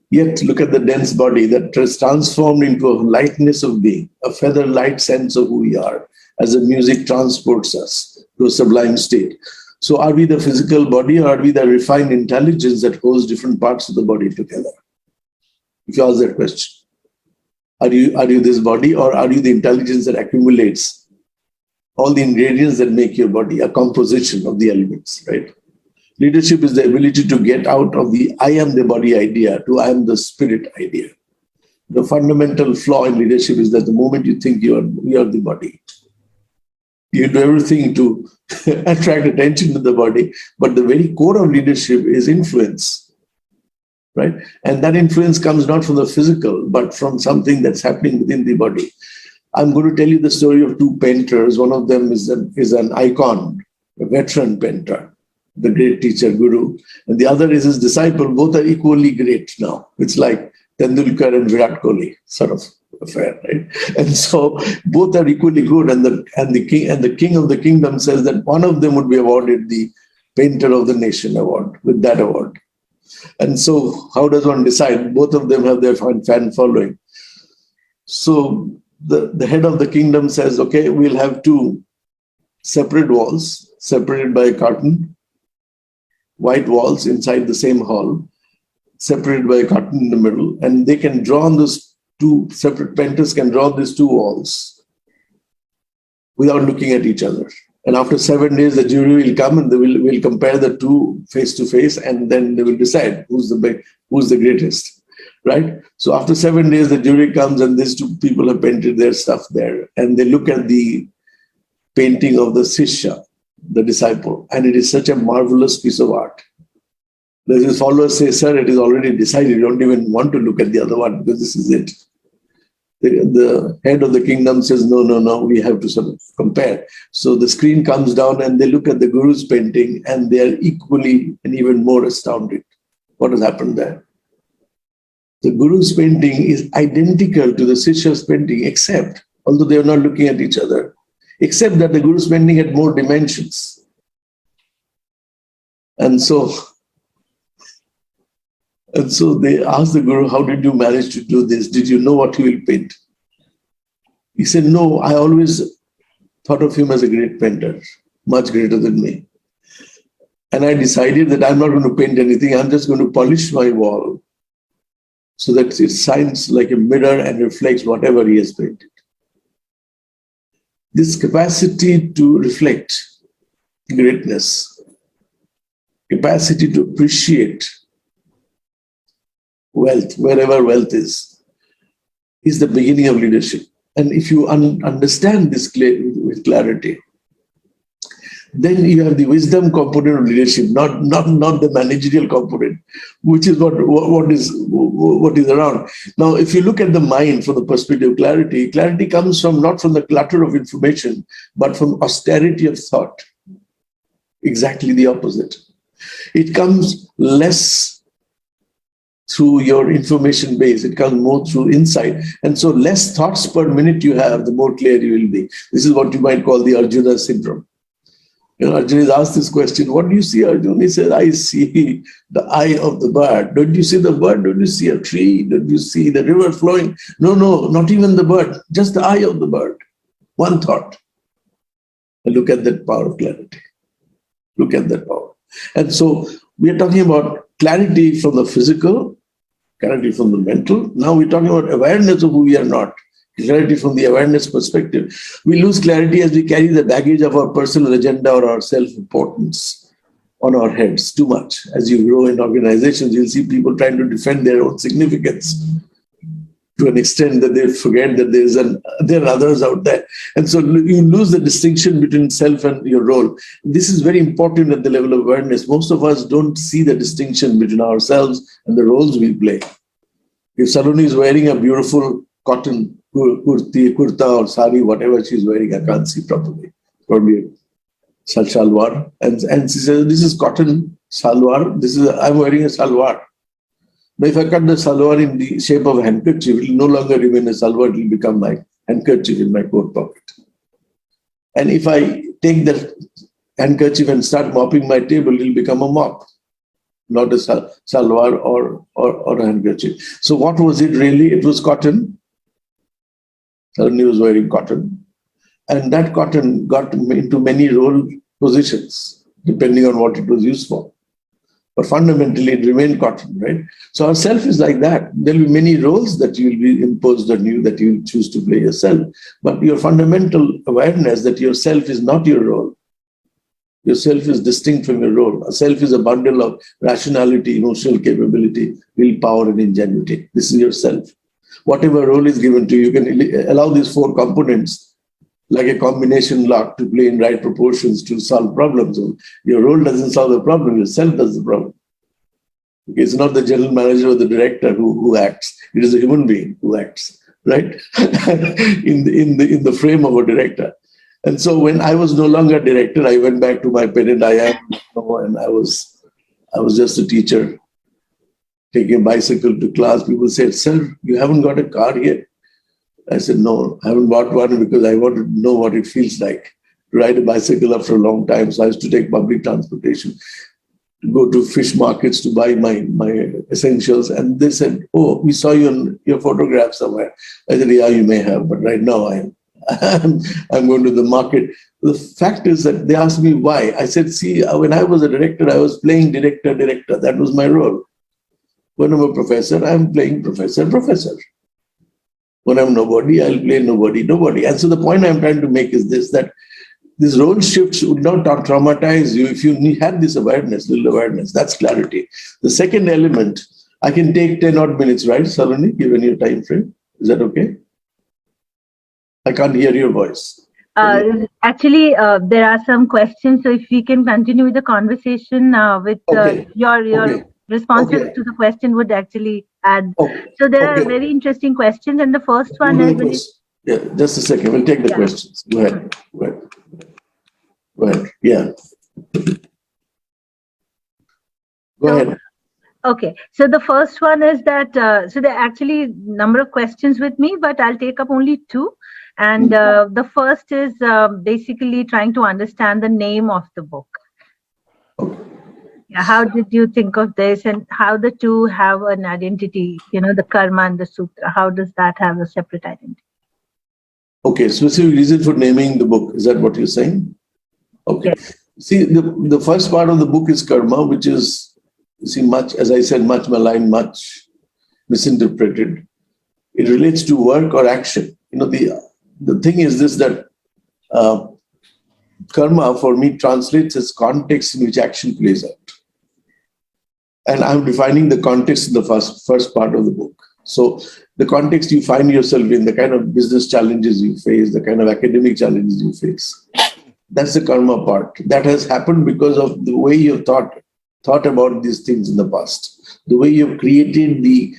[SPEAKER 5] Yet look at the dense body that is transformed into a lightness of being, a feather light sense of who we are, as the music transports us to a sublime state. So are we the physical body, or are we the refined intelligence that holds different parts of the body together? If you ask that question, are you this body, or are you the intelligence that accumulates all the ingredients that make your body, a composition of the elements, right? Leadership is the ability to get out of the I am the body idea to I am the spirit idea. The fundamental flaw in leadership is that the moment you think you are the body, you do everything to attract attention to the body, but the very core of leadership is influence, right? And that influence comes not from the physical, but from something that's happening within the body. I'm going to tell you the story of 2 painters. One of them is an icon, a veteran painter, the great teacher, Guru, and the other is his disciple. Both are equally great now. It's like Tendulkar and Virat Kohli sort of affair, right? And so both are equally good, and the king of the kingdom says that one of them would be awarded the Painter of the Nation award with that award. And so how does one decide? Both of them have their fan following. So the head of the kingdom says, okay, we'll have 2 separate walls, separated by a curtain, white walls inside the same hall, separated by a curtain in the middle, and they can draw on those 2 separate painters can draw these 2 walls without looking at each other. And after 7 days, the jury will come and they will compare the 2 face to face, and then they will decide who's the greatest, right? So after 7 days, the jury comes and these 2 people have painted their stuff there, and they look at the painting of the Sishya, the disciple, and it is such a marvelous piece of art. His followers say, sir, it is already decided. You don't even want to look at the other one because this is it. The head of the kingdom says, no, we have to sort of compare. So the screen comes down and they look at the Guru's painting and they are equally and even more astounded. What has happened there? The Guru's painting is identical to the Sishya's painting, except, although they are not looking at each other, except that the Guru's painting had more dimensions. And so they asked the Guru, how did you manage to do this? Did you know what he will paint? He said, no, I always thought of him as a great painter, much greater than me. And I decided that I'm not going to paint anything. I'm just going to polish my wall so that it shines like a mirror and reflects whatever he has painted. This capacity to reflect greatness, capacity to appreciate wealth, wherever wealth is the beginning of leadership. And if you understand this with clarity, then you have the wisdom component of leadership, not the managerial component, which is what is around. Now, if you look at the mind from the perspective of clarity, clarity comes not from the clutter of information, but from austerity of thought. Exactly the opposite. It comes less through your information base. It comes more through insight. And so less thoughts per minute you have, the more clear you will be. This is what you might call the Arjuna syndrome. Arjuna is asked this question, what do you see, Arjuna? He said, I see the eye of the bird. Don't you see the bird? Don't you see a tree? Don't you see the river flowing? No, not even the bird, just the eye of the bird. One thought. And look at that power of clarity. Look at that power. And so we are talking about clarity from the physical, clarity from the mental. Now we're talking about awareness of who we are not. Clarity from the awareness perspective. We lose clarity as we carry the baggage of our personal agenda or our self-importance on our heads too much. As you grow in organizations, you'll see people trying to defend their own significance to an extent that they forget that there are others out there. And so you lose the distinction between self and your role. This is very important at the level of awareness. Most of us don't see the distinction between ourselves and the roles we play. If Saloni is wearing a beautiful cotton kurta or sari, whatever she's wearing, I can't see properly. Probably shalwar. And she says, this is cotton salwar. I'm wearing a salwar. But if I cut the salwar in the shape of a handkerchief, it will no longer remain a salwar, it will become my handkerchief in my coat pocket. And if I take that handkerchief and start mopping my table, it will become a mop, not a salwar or a handkerchief. So what was it really? It was cotton. Saloni was wearing cotton. And that cotton got into many role positions, depending on what it was used for. But fundamentally, it remained cotton, right? So our self is like that. There will be many roles that you will be imposed on you that you will choose to play yourself. But your fundamental awareness that your self is not your role. Your self is distinct from your role. A self is a bundle of rationality, emotional capability, willpower, and ingenuity. This is your self. Whatever role is given to you, you can allow these four components like a combination lock to play in right proportions to solve problems. Your role doesn't solve the problem, your self does the problem. It's not the general manager or the director who acts, it is a human being who acts, right? in the frame of a director. And so when I was no longer director, I went back to my parent I am, and I was just a teacher taking a bicycle to class. People said, sir, you haven't got a car yet. I said, no, I haven't bought one because I want to know what it feels like to ride a bicycle after a long time. So I used to take public transportation, to go to fish markets to buy my essentials. And they said, oh, we saw you on your photograph somewhere. I said, yeah, you may have, but right now I'm going to the market. The fact is that they asked me why. I said, see, when I was a director, I was playing director. That was my role. When I'm a professor, I'm playing professor. When I'm nobody, I'll play nobody. And so the point I'm trying to make is this, that these role shifts would not traumatize you if you had this awareness, little awareness. That's clarity. The second element, I can take 10 odd minutes, right, Saloni, given your time frame. Is that okay? I can't hear your voice.
[SPEAKER 1] Actually, there are some questions. So if we can continue with the conversation with your responses to the question would actually add. So there are very interesting questions. And the first one is...
[SPEAKER 5] Yeah, just a second. We'll take the questions. Go ahead. Yeah. Go ahead.
[SPEAKER 1] Okay. So the first one is that, so there are actually a number of questions with me, but I'll take up only two. And the first is basically trying to understand the name of the book.
[SPEAKER 5] Okay.
[SPEAKER 1] Yeah, how did you think of this and how the two have an identity, the karma and the sutra? How does that have a separate identity?
[SPEAKER 5] Okay, specific reason for naming the book. Is that what you're saying? Okay.
[SPEAKER 1] Yes.
[SPEAKER 5] See, the first part of the book is karma, which is, much, as I said, much maligned, much misinterpreted. It relates to work or action. The thing is this, that karma for me translates as context in which action plays out. And I'm defining the context in the first part of the book. So the context you find yourself in, the kind of business challenges you face, the kind of academic challenges you face, that's the karma part. That has happened because of the way you've thought about these things in the past, the way you've created the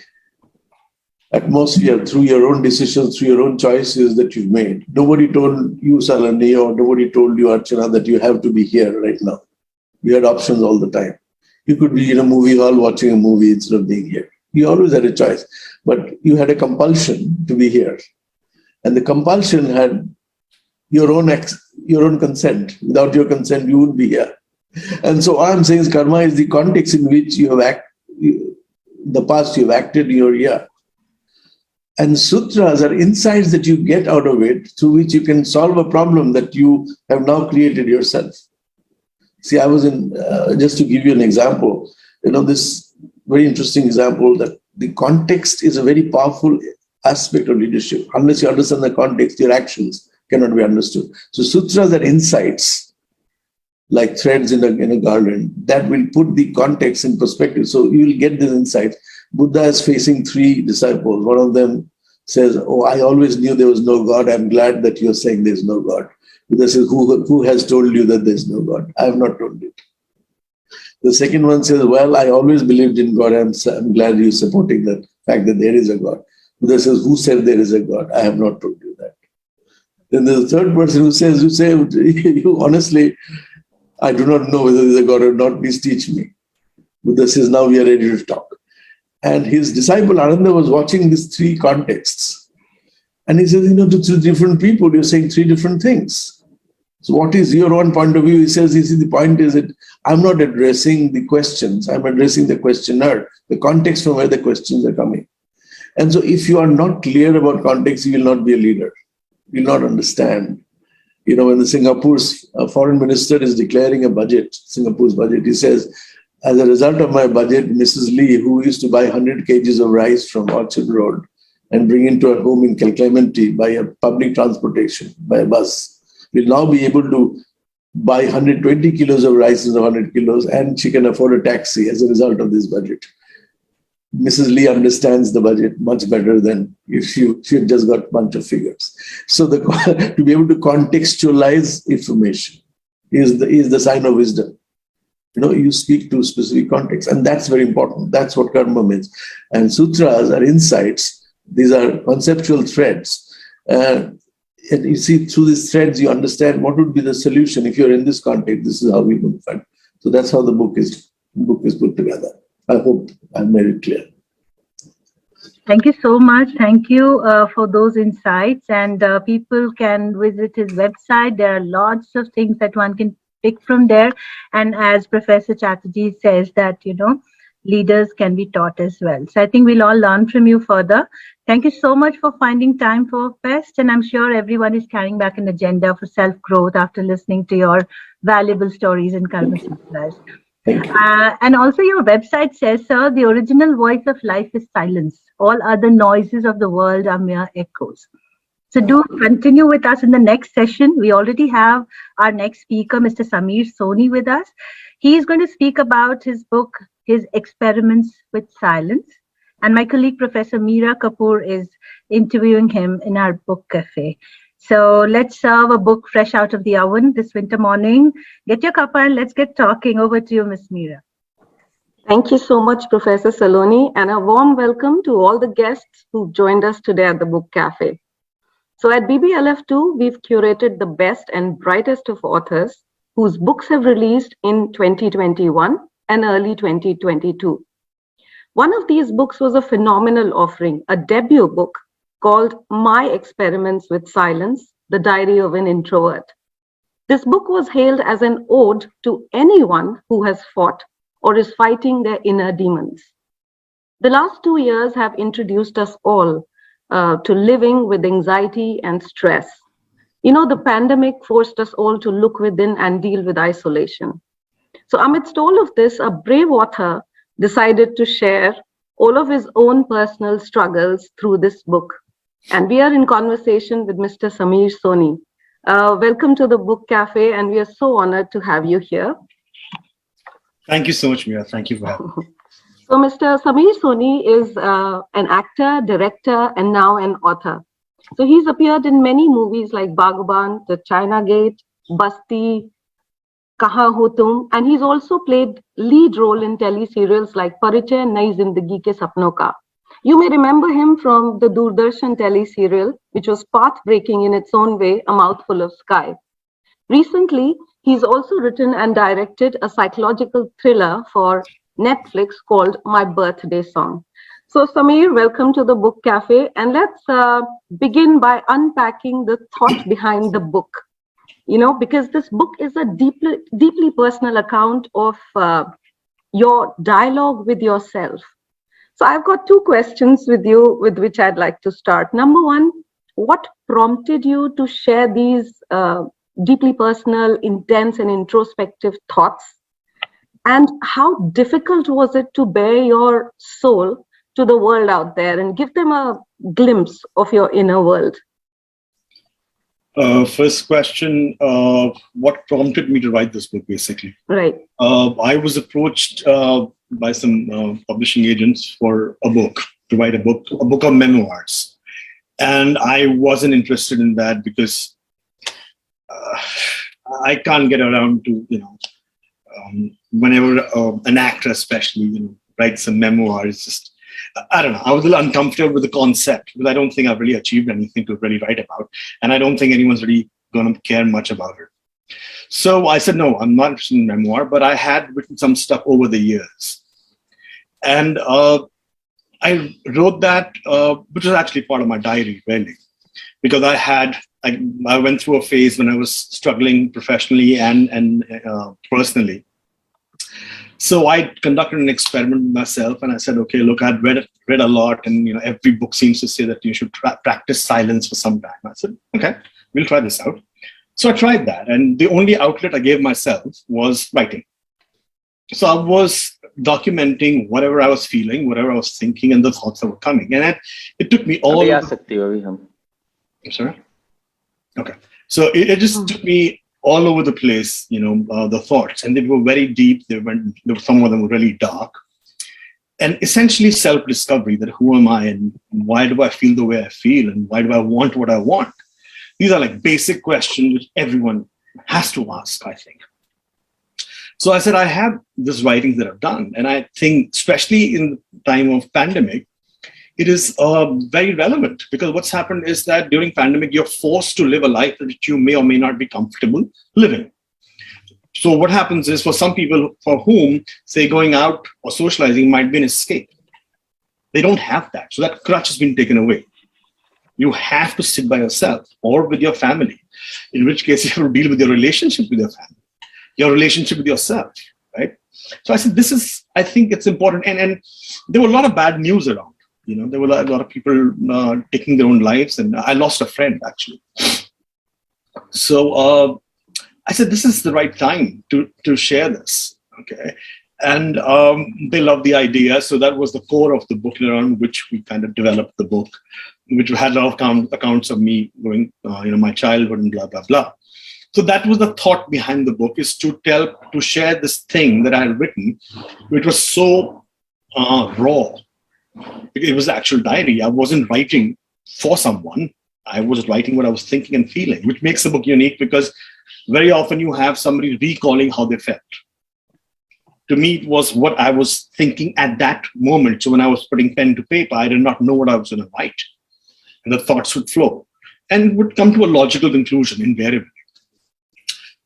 [SPEAKER 5] atmosphere through your own decisions, through your own choices that you've made. Nobody told you, Saloni, or nobody told you, Archana, that you have to be here right now. You had options all the time. You could be in a movie hall watching a movie instead of being here. You always had a choice, but you had a compulsion to be here. And the compulsion had your own consent. Without your consent, you would be here. And so all I'm saying is karma is the context in which you have the past you've acted, you're here. And sutras are insights that you get out of it through which you can solve a problem that you have now created yourself. See, I was just to give you an example, this very interesting example that the context is a very powerful aspect of leadership. Unless you understand the context, your actions cannot be understood. So sutras are insights, like threads in a garland, that will put the context in perspective. So you will get this insight. Buddha is facing three disciples. One of them says, "Oh, I always knew there was no God. I'm glad that you're saying there's no God." Buddha says, who has told you that there's no God? I have not told you. The second one says, "Well, I always believed in God. I'm glad you're supporting the fact that there is a God." Buddha says, "Who said there is a God? I have not told you that." Then there's a third person who says, "You honestly, I do not know whether there's a God or not. Please teach me." Buddha says, "Now we are ready to talk." And his disciple Ananda was watching these three contexts. And he says, to three different people, you're saying three different things. So what is your own point of view? He says, the point is that I'm not addressing the questions. I'm addressing the questioner, the context from where the questions are coming. And so if you are not clear about context, you will not be a leader. You will not understand. When the Singapore's foreign minister is declaring a budget, Singapore's budget, he says, "As a result of my budget, Mrs. Lee, who used to buy 100 kgs of rice from Orchard Road and bring it to her home in Clementi by a public transportation, by a bus, will now be able to buy 120 kilos of rice instead of 100 kilos, and she can afford a taxi as a result of this budget." Mrs. Lee understands the budget much better than if she had just got a bunch of figures. So to be able to contextualize information is the sign of wisdom. You speak to specific context, and that's very important. That's what karma means. And sutras are insights. These are conceptual threads. And you see, through these threads, you understand what would be the solution. If you're in this context, this is how we would find. So that's how the book is put together. I hope I made it clear.
[SPEAKER 1] Thank you so much. Thank you for those insights. And people can visit his website. There are lots of things that one can pick from there. And as Professor Chatterjee says that, leaders can be taught as well. So I think we'll all learn from you further. Thank you so much for finding time for Fest. And I'm sure everyone is carrying back an agenda for self-growth after listening to your valuable stories and Karma Sutras. And also your website says, "Sir, the original voice of life is silence. All other noises of the world are mere echoes." So do continue with us in the next session. We already have our next speaker, Mr. Sameer Soni, with us. He is going to speak about his book, His Experiments with Silence. And my colleague, Professor Meera Kapoor, is interviewing him in our book cafe. So let's serve a book fresh out of the oven this winter morning. Get your cuppa and let's get talking. Over to you, Ms. Meera.
[SPEAKER 6] Thank you so much, Professor Saloni, and a warm welcome to all the guests who've joined us today at the Book Cafe. So at BBLF2, we've curated the best and brightest of authors whose books have released in 2021 and early 2022. One of these books was a phenomenal offering, a debut book called My Experiments with Silence, The Diary of an Introvert. This book was hailed as an ode to anyone who has fought or is fighting their inner demons. The last 2 years have introduced us all to living with anxiety and stress. The pandemic forced us all to look within and deal with isolation. So amidst all of this, a brave author decided to share all of his own personal struggles through this book. And we are in conversation with Mr. Sameer Soni. Welcome to the Book Cafe, and we are so honored to have you here.
[SPEAKER 7] Thank you so much, Meera. Thank you for having me.
[SPEAKER 6] So Mr. Sameer Soni is an actor, director, and now an author. So he's appeared in many movies like Bhagwan, The China Gate, Basti, Kaha Ho Tum, and he's also played lead role in teleserials like Parichay Nai Zindagi Ke Sapnon Ka. You may remember him from the Doordarshan teleserial, which was path-breaking in its own way, A Mouthful of Sky. Recently, he's also written and directed a psychological thriller for Netflix called My Birthday Song. So, Samir, welcome to the Book Cafe. And let's begin by unpacking the thought behind the book. You know, because this book is a deeply, deeply personal account of your dialogue with yourself. So, I've got two questions with you, with which I'd like to start. Number one, what prompted you to share these deeply personal, intense, and introspective thoughts? And how difficult was it to bare your soul to the world out there and give them a glimpse of your inner world?
[SPEAKER 7] First question, what prompted me to write this book, basically?
[SPEAKER 6] Right.
[SPEAKER 7] I was approached by some publishing agents for a book, to write a book of memoirs. And I wasn't interested in that because I can't get around to, whenever an actor especially, writes some memoirs, just, I don't know, I was a little uncomfortable with the concept because I don't think I've really achieved anything to really write about. And I don't think anyone's really going to care much about it. So I said, no, I'm not interested in memoir, but I had written some stuff over the years. And I wrote that, which was actually part of my diary, really, because I went through a phase when I was struggling professionally and personally. So I conducted an experiment with myself, and I said, okay, look, I'd read a lot, and every book seems to say that you should practice silence for some time. I said, okay, we'll try this out. So I tried that, and the only outlet I gave myself was writing. So I was documenting whatever I was feeling, whatever I was thinking, and the thoughts that were coming. And it took me all. I'm sorry? Okay. So it just took me all over the place, the thoughts, and they were very deep. Some of them were really dark. And essentially self-discovery, that who am I and why do I feel the way I feel and why do I want what I want? These are like basic questions which everyone has to ask, I think. So I said, I have this writings that I've done. And I think, especially in the time of pandemic, it is very relevant because what's happened is that during pandemic, you're forced to live a life that you may or may not be comfortable living. So what happens is for some people for whom, say, going out or socializing might be an escape. They don't have that. So that crutch has been taken away. You have to sit by yourself or with your family, in which case you have to deal with your relationship with your family, your relationship with yourself, right? So I said, I think it's important. And there were a lot of bad news around. There were a lot of people taking their own lives, and I lost a friend, actually. So I said, this is the right time to share this, okay? And they loved the idea. So that was the core of the book, around which we kind of developed the book, which had a lot of accounts of me going, my childhood and blah, blah, blah. So that was the thought behind the book, is to share this thing that I had written, which was so raw. It was the actual diary. I wasn't writing for someone. I was writing what I was thinking and feeling, which makes the book unique because very often you have somebody recalling how they felt. To me, it was what I was thinking at that moment. So when I was putting pen to paper, I did not know what I was going to write. And the thoughts would flow and would come to a logical conclusion invariably.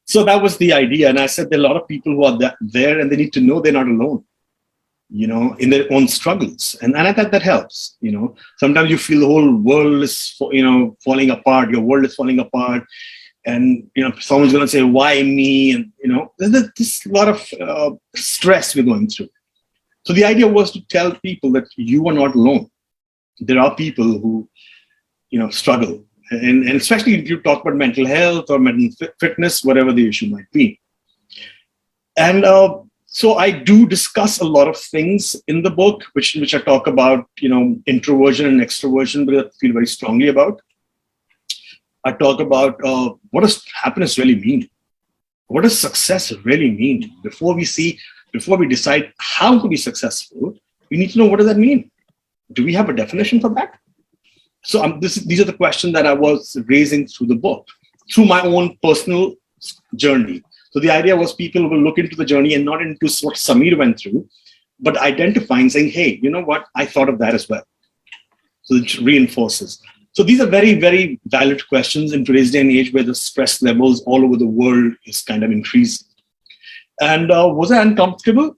[SPEAKER 7] So that was the idea. And I said, there are a lot of people who are there and they need to know they're not alone, in their own struggles. And I thought that helps. Sometimes you feel the whole world is, falling apart. Your world is falling apart. And, someone's going to say, why me? And, there's a lot of stress we're going through. So the idea was to tell people that you are not alone. There are people who, struggle. And especially if you talk about mental health or mental fitness, whatever the issue might be. And so I do discuss a lot of things in the book, which I talk about, introversion and extroversion, but I feel very strongly about. I talk about what does happiness really mean? What does success really mean? Before we decide how to be successful, we need to know, what does that mean? Do we have a definition for that? So these are the questions that I was raising through the book, through my own personal journey. So the idea was people will look into the journey and not into what Samir went through, but identifying, saying, hey, you know what? I thought of that as well. So it reinforces. So these are very, very valid questions in today's day and age where the stress levels all over the world is kind of increasing. And was I uncomfortable?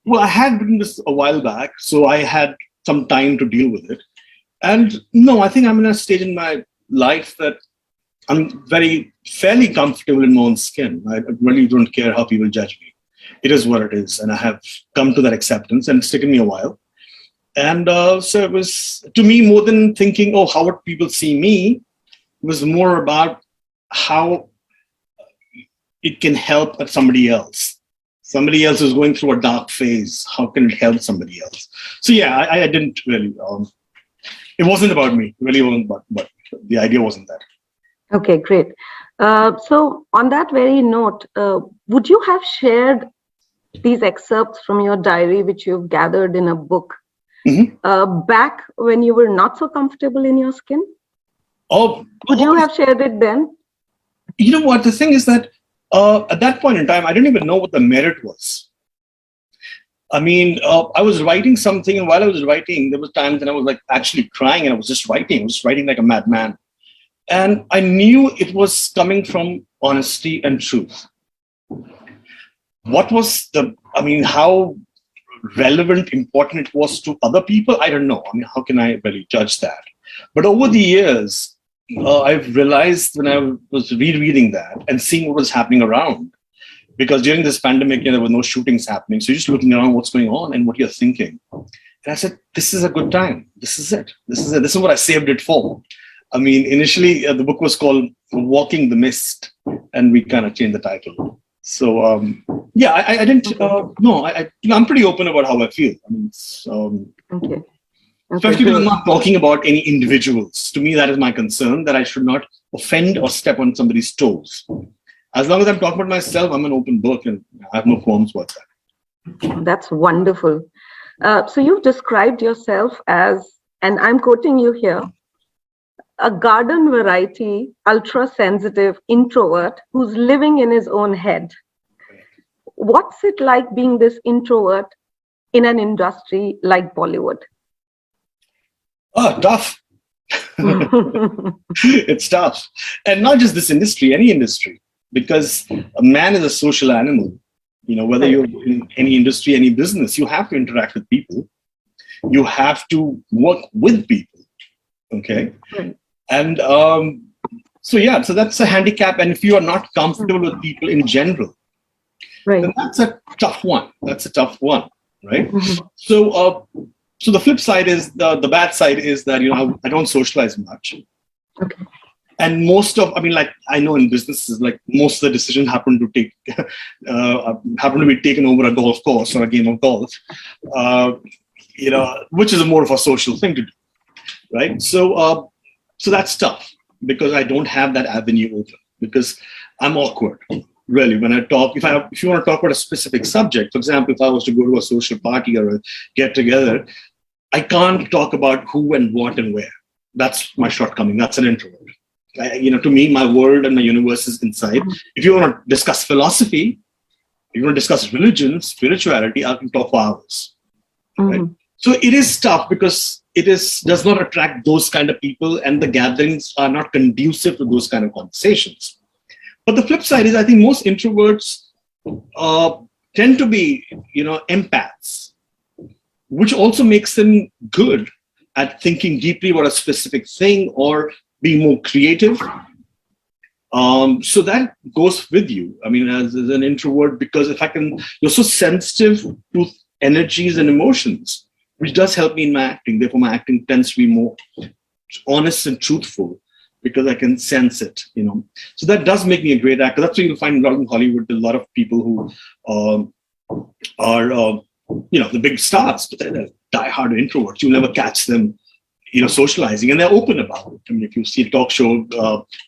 [SPEAKER 7] Well, I had written this a while back. So I had some time to deal with it. And no, I think I'm in a stage in my life that I'm fairly comfortable in my own skin. I really don't care how people judge me. It is what it is. And I have come to that acceptance, and it's taken me a while. And so it was, to me, more than thinking, oh, how would people see me? It was more about how it can help somebody else. Somebody else is going through a dark phase. How can it help somebody else? So yeah, I didn't really, it wasn't about me. It really wasn't about, but the idea wasn't that.
[SPEAKER 6] Okay, great. So on that very note, would you have shared these excerpts from your diary, which you've gathered in a book, back when you were not so comfortable in your skin? Would you have shared it then?
[SPEAKER 7] You know what? The thing is that at that point in time, I didn't even know what the merit was. I mean, I was writing something, and while I was writing, there were times when I was like actually crying, and I was just writing. I was writing like a madman. And I knew it was coming from honesty and truth. What was how relevant, important it was to other people, I don't know. I mean, how can I really judge that? But over the years, I've realized when I was rereading that and seeing what was happening around, because during this pandemic, there were no shootings happening. So you're just looking around what's going on and what you're thinking. And I said, this is a good time. This is it. This is what I saved it for. I mean, initially, the book was called Walking the Mist, and we kind of changed the title. So, yeah, I didn't, no, I'm pretty open about how I feel. I mean,
[SPEAKER 6] Okay.
[SPEAKER 7] Especially when I'm not talking about any individuals. To me, that is my concern, that I should not offend or step on somebody's toes. As long as I'm talking about myself, I'm an open book, and I have no qualms about that.
[SPEAKER 6] That's wonderful. So you've described yourself as, and I'm quoting you here, a garden variety, ultra-sensitive introvert who's living in his own head. What's it like being this introvert in an industry like Bollywood?
[SPEAKER 7] Oh, tough. It's tough. And not just this industry, any industry, because a man is a social animal. You know, whether you're in any industry, any business, you have to interact with people. You have to work with people. Okay.
[SPEAKER 6] Right.
[SPEAKER 7] And so that's a handicap. And if you are not comfortable with people in general, then that's a tough one. That's a tough one, right? So the flip side is, the bad side is that, you know, I don't socialize much.
[SPEAKER 6] Okay.
[SPEAKER 7] And I know in businesses, like most of the decisions happen to be taken over a golf course or a game of golf, you know, which is more of a social thing to do, right? So that's tough, because I don't have that avenue open, because I'm awkward, really. When I talk, if you want to talk about a specific subject, for example, if I was to go to a social party or a get together, I can't talk about who and what and where. That's my shortcoming. That's an introvert. To me, my world and my universe is inside. If you want to discuss philosophy, if you want to discuss religion, spirituality, I can talk for hours. Right? So it is tough, because it does not attract those kind of people, and the gatherings are not conducive to those kind of conversations. But the flip side is, I think most introverts tend to be, empaths, which also makes them good at thinking deeply about a specific thing or being more creative. So that goes with you. I mean, as an introvert, because you're so sensitive to energies and emotions, which does help me in my acting. Therefore, my acting tends to be more honest and truthful, because I can sense it, So that does make me a great actor. That's why you'll find a lot in Hollywood, a lot of people who are, the big stars, but they're die-hard introverts. You'll never catch them, socializing, and they're open about it. I mean, if you see a talk show,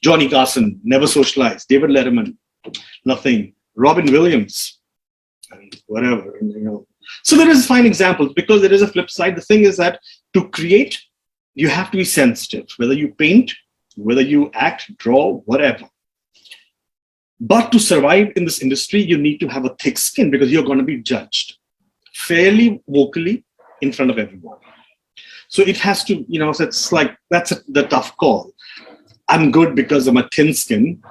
[SPEAKER 7] Johnny Carson never socialized. David Letterman, nothing. Robin Williams, whatever, So there is fine examples, because there is a flip side. The thing is that to create, you have to be sensitive, whether you paint, whether you act, draw, whatever. But to survive in this industry, you need to have a thick skin, because you're going to be judged fairly vocally in front of everyone. So it has to, so it's like, that's the tough call. I'm good because of my thin skin,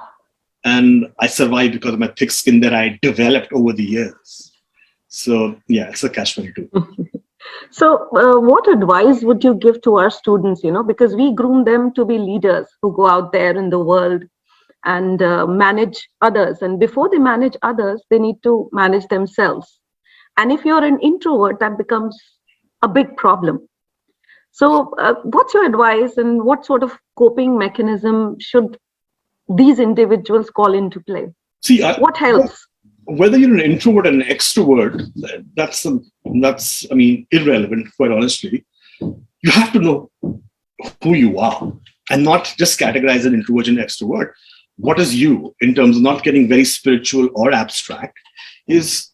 [SPEAKER 7] and I survive because of my thick skin that I developed over the years. So yeah, it's a catch-22.
[SPEAKER 6] So, what advice would you give to our students? Because we groom them to be leaders who go out there in the world and manage others. And before they manage others, they need to manage themselves. And if you're an introvert, that becomes a big problem. So, what's your advice, and what sort of coping mechanism should these individuals call into play?
[SPEAKER 7] See,
[SPEAKER 6] What helps?
[SPEAKER 7] whether you're an introvert or an extrovert, that's irrelevant, quite honestly. You have to know who you are and not just categorize an introvert and extrovert. What is you, in terms of not getting very spiritual or abstract, is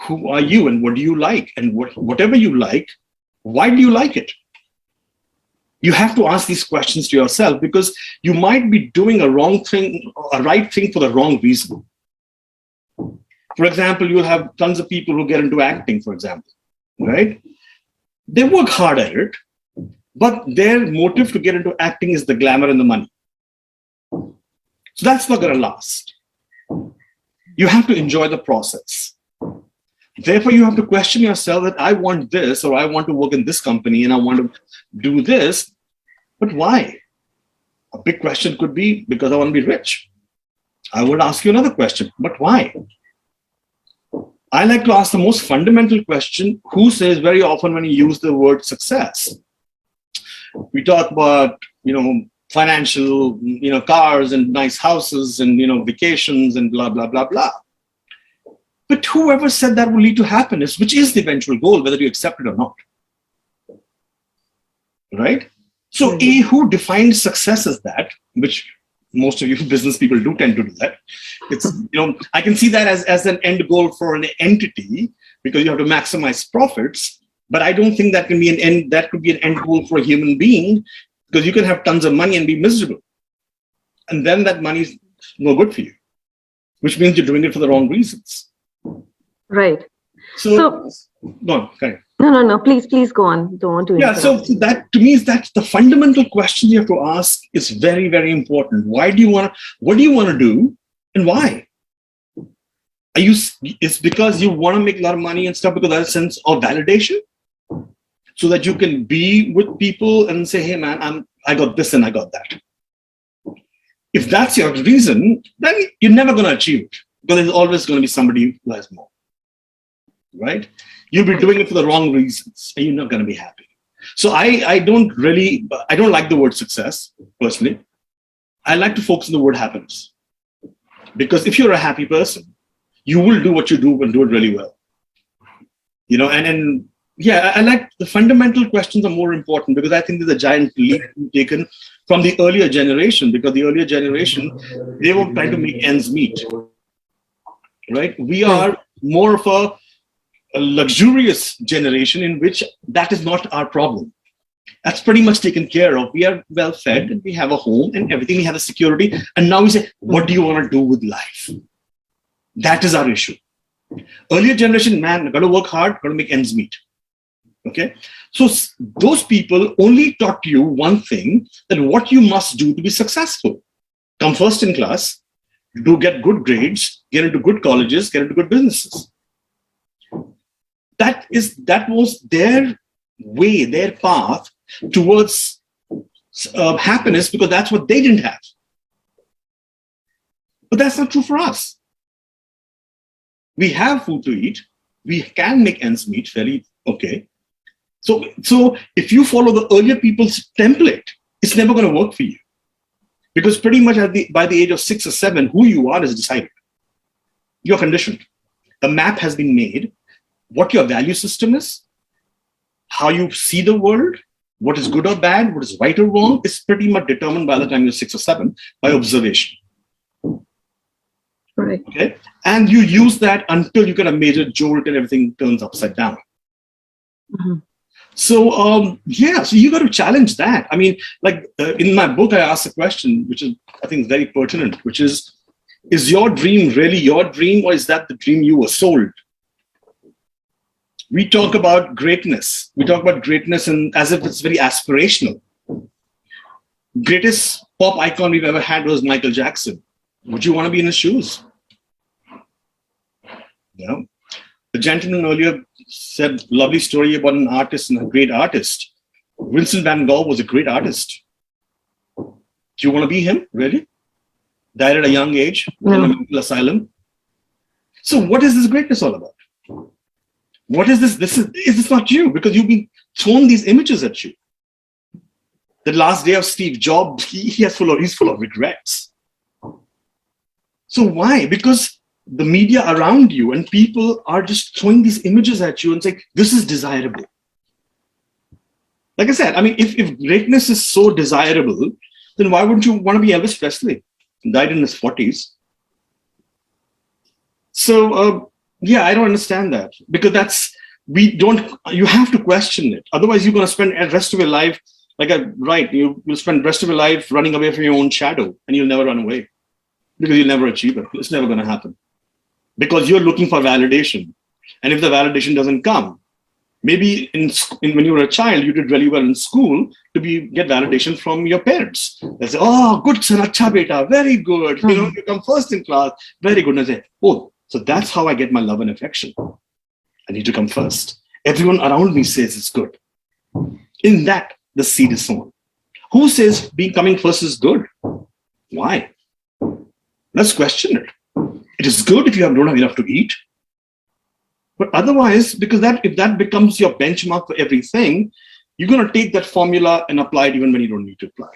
[SPEAKER 7] who are you and what do you like? And whatever you like, why do you like it? You have to ask these questions to yourself, because you might be doing a wrong thing, a right thing for the wrong reason. For example, you'll have tons of people who get into acting, for example, right? They work hard at it, but their motive to get into acting is the glamour and the money. So that's not going to last. You have to enjoy the process. Therefore, you have to question yourself that I want this, or I want to work in this company and I want to do this, but why? A big question could be because I want to be rich. I would ask you another question, but why? I like to ask the most fundamental question: who says very often when you use the word success? We talk about, financial, cars and nice houses and, vacations and blah, blah, blah, blah. But whoever said that will lead to happiness, which is the eventual goal, whether you accept it or not. Right? So who defines success as that, which most of you business people do tend to do that. It's, I can see that as an end goal for an entity, because you have to maximize profits. But I don't think that can be that could be an end goal for a human being, because you can have tons of money and be miserable. And then that money is no good for you, which means you're doing it for the wrong reasons.
[SPEAKER 6] Right.
[SPEAKER 7] So go on, okay.
[SPEAKER 6] No. Please go on. Don't want to interrupt.
[SPEAKER 7] So that, to me, is that the fundamental question you have to ask is very, very important. What do you want to do, and why? It's because you want to make a lot of money and stuff, because that's a sense of validation, so that you can be with people and say, hey man, I got this and I got that. If that's your reason, then you're never going to achieve it, because there's always going to be somebody who has more. Right? You'll be doing it for the wrong reasons, and you're not going to be happy. So I don't like the word success, personally. I like to focus on the word happiness. Because if you're a happy person, you will do what you do and do it really well. I like the fundamental questions are more important, because I think there's a giant leap taken from the earlier generation, because the earlier generation, they were trying to make ends meet. Right? We are more of a luxurious generation in which that is not our problem. That's pretty much taken care of. We are well fed and we have a home and everything. We have a security. And now we say, what do you want to do with life? That is our issue. Earlier generation, man, got to work hard, got to make ends meet. Okay. So those people only taught you one thing, that what you must do to be successful. Come first in class, get good grades, get into good colleges, get into good businesses. That was their way, their path towards happiness, because that's what they didn't have. But that's not true for us. We have food to eat. We can make ends meet fairly okay. So if you follow the earlier people's template, it's never going to work for you. Because pretty much by the age of 6 or 7, who you are is decided. You're conditioned. The map has been made. What your value system is, how you see the world, what is good or bad, what is right or wrong, is pretty much determined by the time you're 6 or 7 by observation.
[SPEAKER 6] Right.
[SPEAKER 7] Okay? And you use that until you get a major jolt and everything turns upside down.
[SPEAKER 6] Mm-hmm.
[SPEAKER 7] So, so you got to challenge that. I mean, in my book, I asked a question, which is, I think, very pertinent, which is your dream really your dream, or is that the dream you were sold? We talk about greatness. We talk about greatness as if it's very aspirational. Greatest pop icon we've ever had was Michael Jackson. Would you want to be in his shoes? The gentleman earlier said lovely story about an artist and a great artist. Vincent van Gogh was a great artist. Do you want to be him? Really? Died at a young age, was in a mental asylum. So what is this greatness all about? What is this? Is this not you? Because you've been thrown these images at you. The last day of Steve Jobs, he's full of regrets. So why? Because the media around you and people are just throwing these images at you and saying, this is desirable. Like I said, I mean, if greatness is so desirable, then why wouldn't you want to be Elvis Presley? He died in his 40s. So, yeah, I don't understand that, because you have to question it. Otherwise, you're going to spend the rest of your life, you'll spend the rest of your life running away from your own shadow, and you'll never run away because you'll never achieve it. It's never going to happen because you're looking for validation. And if the validation doesn't come, maybe when you were a child, you did really well in school get validation from your parents. They say, oh, good son, acha beta, very good. You come first in class, very good. And I say, oh, so that's how I get my love and affection. I need to come first. Everyone around me says it's good. In that, the seed is sown. Who says coming first is good? Why? Let's question it. It is good if you don't have enough to eat. But otherwise, because if that becomes your benchmark for everything, you're going to take that formula and apply it even when you don't need to apply.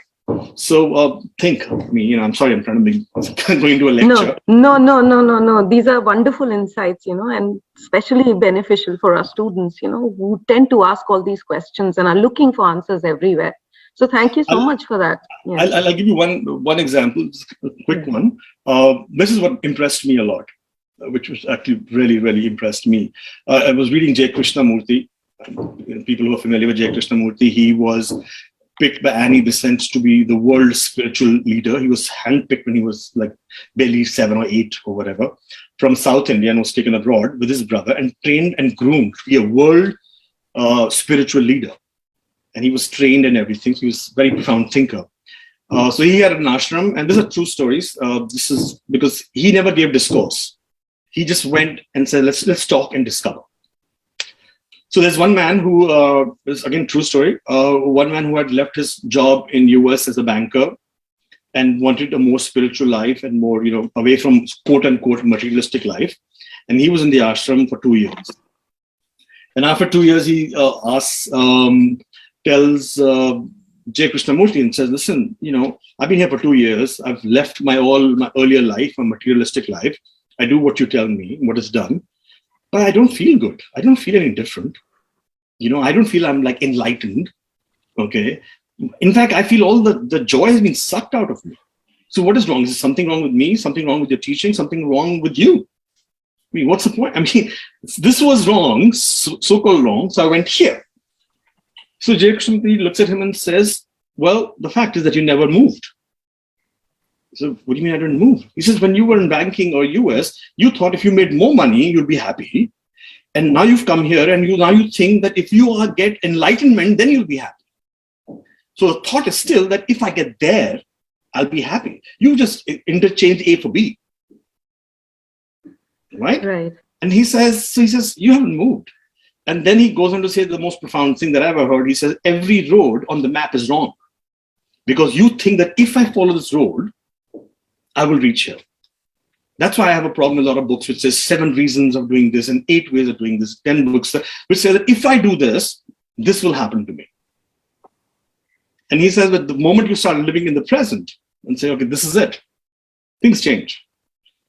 [SPEAKER 7] So think. I mean, I'm sorry, I'm trying to go into a lecture.
[SPEAKER 6] No. These are wonderful insights, and especially beneficial for our students, who tend to ask all these questions and are looking for answers everywhere. So thank you so much for that. Yeah.
[SPEAKER 7] I'll give you one example, a quick one. This is what impressed me a lot, which was actually really, really impressed me. I was reading J. Krishnamurti. People who are familiar with J. Krishnamurti, he was picked by Annie Besant to be the world's spiritual leader. He was handpicked when he was like barely 7 or 8 or whatever from South India, and was taken abroad with his brother and trained and groomed to be a world spiritual leader. And he was trained and everything. He was a very profound thinker. So he had an ashram, and these are true stories. This is because he never gave discourse. He just went and said, let's talk and discover. So there's one man who is, again, true story. One man who had left his job in US as a banker and wanted a more spiritual life and more, away from quote unquote materialistic life. And he was in the ashram for 2 years. And after 2 years, he tells J. Krishnamurti and says, listen, I've been here for 2 years. I've left my earlier life, my materialistic life. I do what you tell me, what is done. But I don't feel good. I don't feel any different. I don't feel I'm like enlightened. Okay. In fact, I feel all the joy has been sucked out of me. So what is wrong? Is there something wrong with me? Something wrong with your teaching? Something wrong with you? I mean, what's the point? I mean, this was wrong, so-called wrong. So I went here. So J. Krishnamurti looks at him and says, well, the fact is that you never moved. So what do you mean I didn't move? He says, when you were in banking or US, you thought if you made more money, you'd be happy. And now you've come here and you think that if you get enlightenment, then you'll be happy. So the thought is still that if I get there, I'll be happy. You just interchange A for B. Right? And he says, you haven't moved. And then he goes on to say the most profound thing that I've ever heard. He says, every road on the map is wrong. Because you think that if I follow this road, I will reach here. That's why I have a problem with a lot of books which says 7 reasons of doing this and 8 ways of doing this, 10 books which say that if I do this, this will happen to me. And he says that the moment you start living in the present and say, okay, this is it, things change.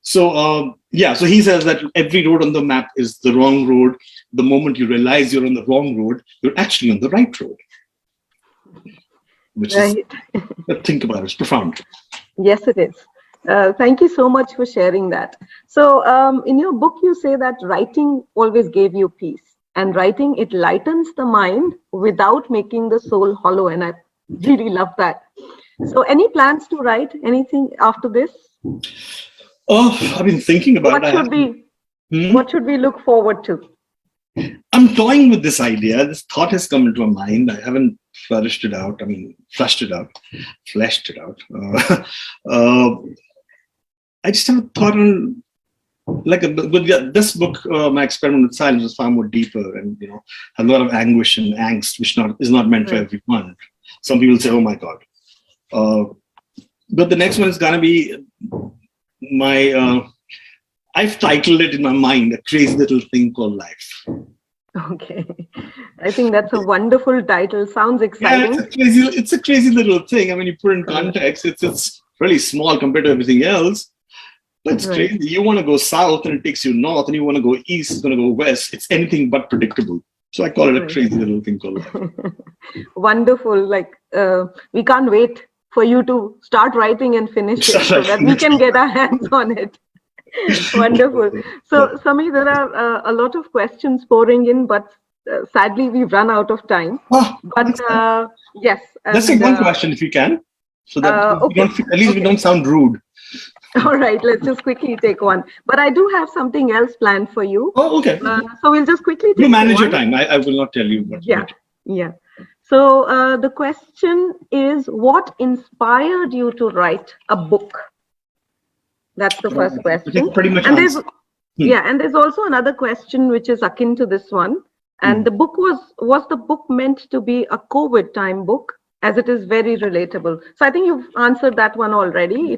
[SPEAKER 7] So, so he says that every road on the map is the wrong road. The moment you realize you're on the wrong road, you're actually on the right road. Which is, think about it, it's profound.
[SPEAKER 6] Yes, it is. Thank you so much for sharing that. So in your book, you say that writing always gave you peace, and writing, it lightens the mind without making the soul hollow. And I really love that. So any plans to write anything after this?
[SPEAKER 7] Oh, I've been thinking about
[SPEAKER 6] What should we look forward to?
[SPEAKER 7] I'm toying with this idea. This thought has come into my mind. I haven't fleshed it out. I just have a thought on This book, My Experiment with Silence, is far more deeper and a lot of anguish and angst, which is not meant for everyone. Some people say, "Oh my God," but the next one is gonna be my. I've titled it in my mind "A Crazy Little Thing Called Life."
[SPEAKER 6] Okay, I think that's a wonderful title. Sounds exciting.
[SPEAKER 7] Yeah, it's a crazy little thing. I mean, you put it in context, it's really small compared to everything else. But it's crazy. You want to go south and it takes you north, and you want to go east, it's going to go west. It's anything but predictable. So I call it a crazy little thing called life.
[SPEAKER 6] Wonderful. We can't wait for you to start writing and finish it so that we can get our hands on it. Wonderful. So, Samir, there are a lot of questions pouring in, but sadly, we've run out of time.
[SPEAKER 7] Oh,
[SPEAKER 6] but yes.
[SPEAKER 7] Let's take one question if you can, so that at least we don't sound rude.
[SPEAKER 6] All right, let's just quickly take one. But I do have something else planned for you.
[SPEAKER 7] Oh, okay.
[SPEAKER 6] So we'll just quickly take
[SPEAKER 7] You manage your time. I will not tell you.
[SPEAKER 6] Yeah. So the question is, what inspired you to write a book? That's the first question.
[SPEAKER 7] Pretty much.
[SPEAKER 6] And there's also another question which is akin to this one. And the book was the book meant to be a COVID time book, as it is very relatable? So I think you've answered that one already.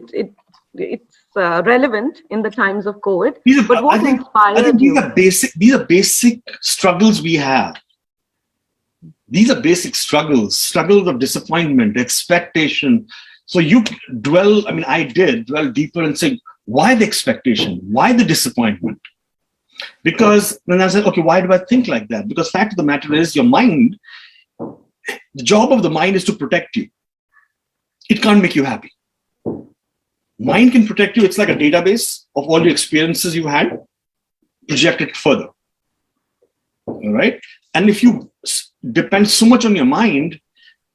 [SPEAKER 6] It's relevant in the times of COVID. But what inspired you?
[SPEAKER 7] These are basic struggles we have. These are basic struggles of disappointment, expectation. So you I did dwell deeper and say, why the expectation? Why the disappointment? Because then I said, okay, why do I think like that? Because fact of the matter is, your mind, the job of the mind is to protect you. It can't make you happy. Mind can protect you. It's like a database of all your experiences you had, project it further. All right. And if you depend so much on your mind,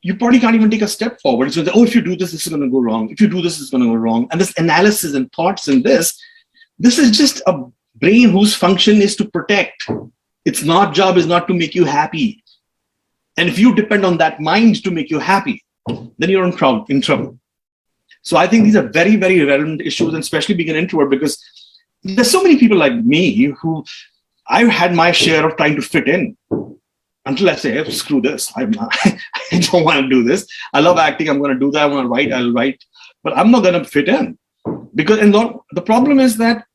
[SPEAKER 7] you probably can't even take a step forward. It's going to say, oh, if you do this, this is going to go wrong. If you do this, it's going to go wrong. And this analysis and thoughts and this is just a brain whose function is to protect. Its job is not to make you happy. And if you depend on that mind to make you happy, then you're in trouble. So I think these are very, very relevant issues, and especially being an introvert, because there's so many people like me who I've had my share of trying to fit in until I say, hey, screw this. I don't want to do this. I love acting. I'm going to do that. I want to write. I'll write. But I'm not going to fit in. Because the problem is that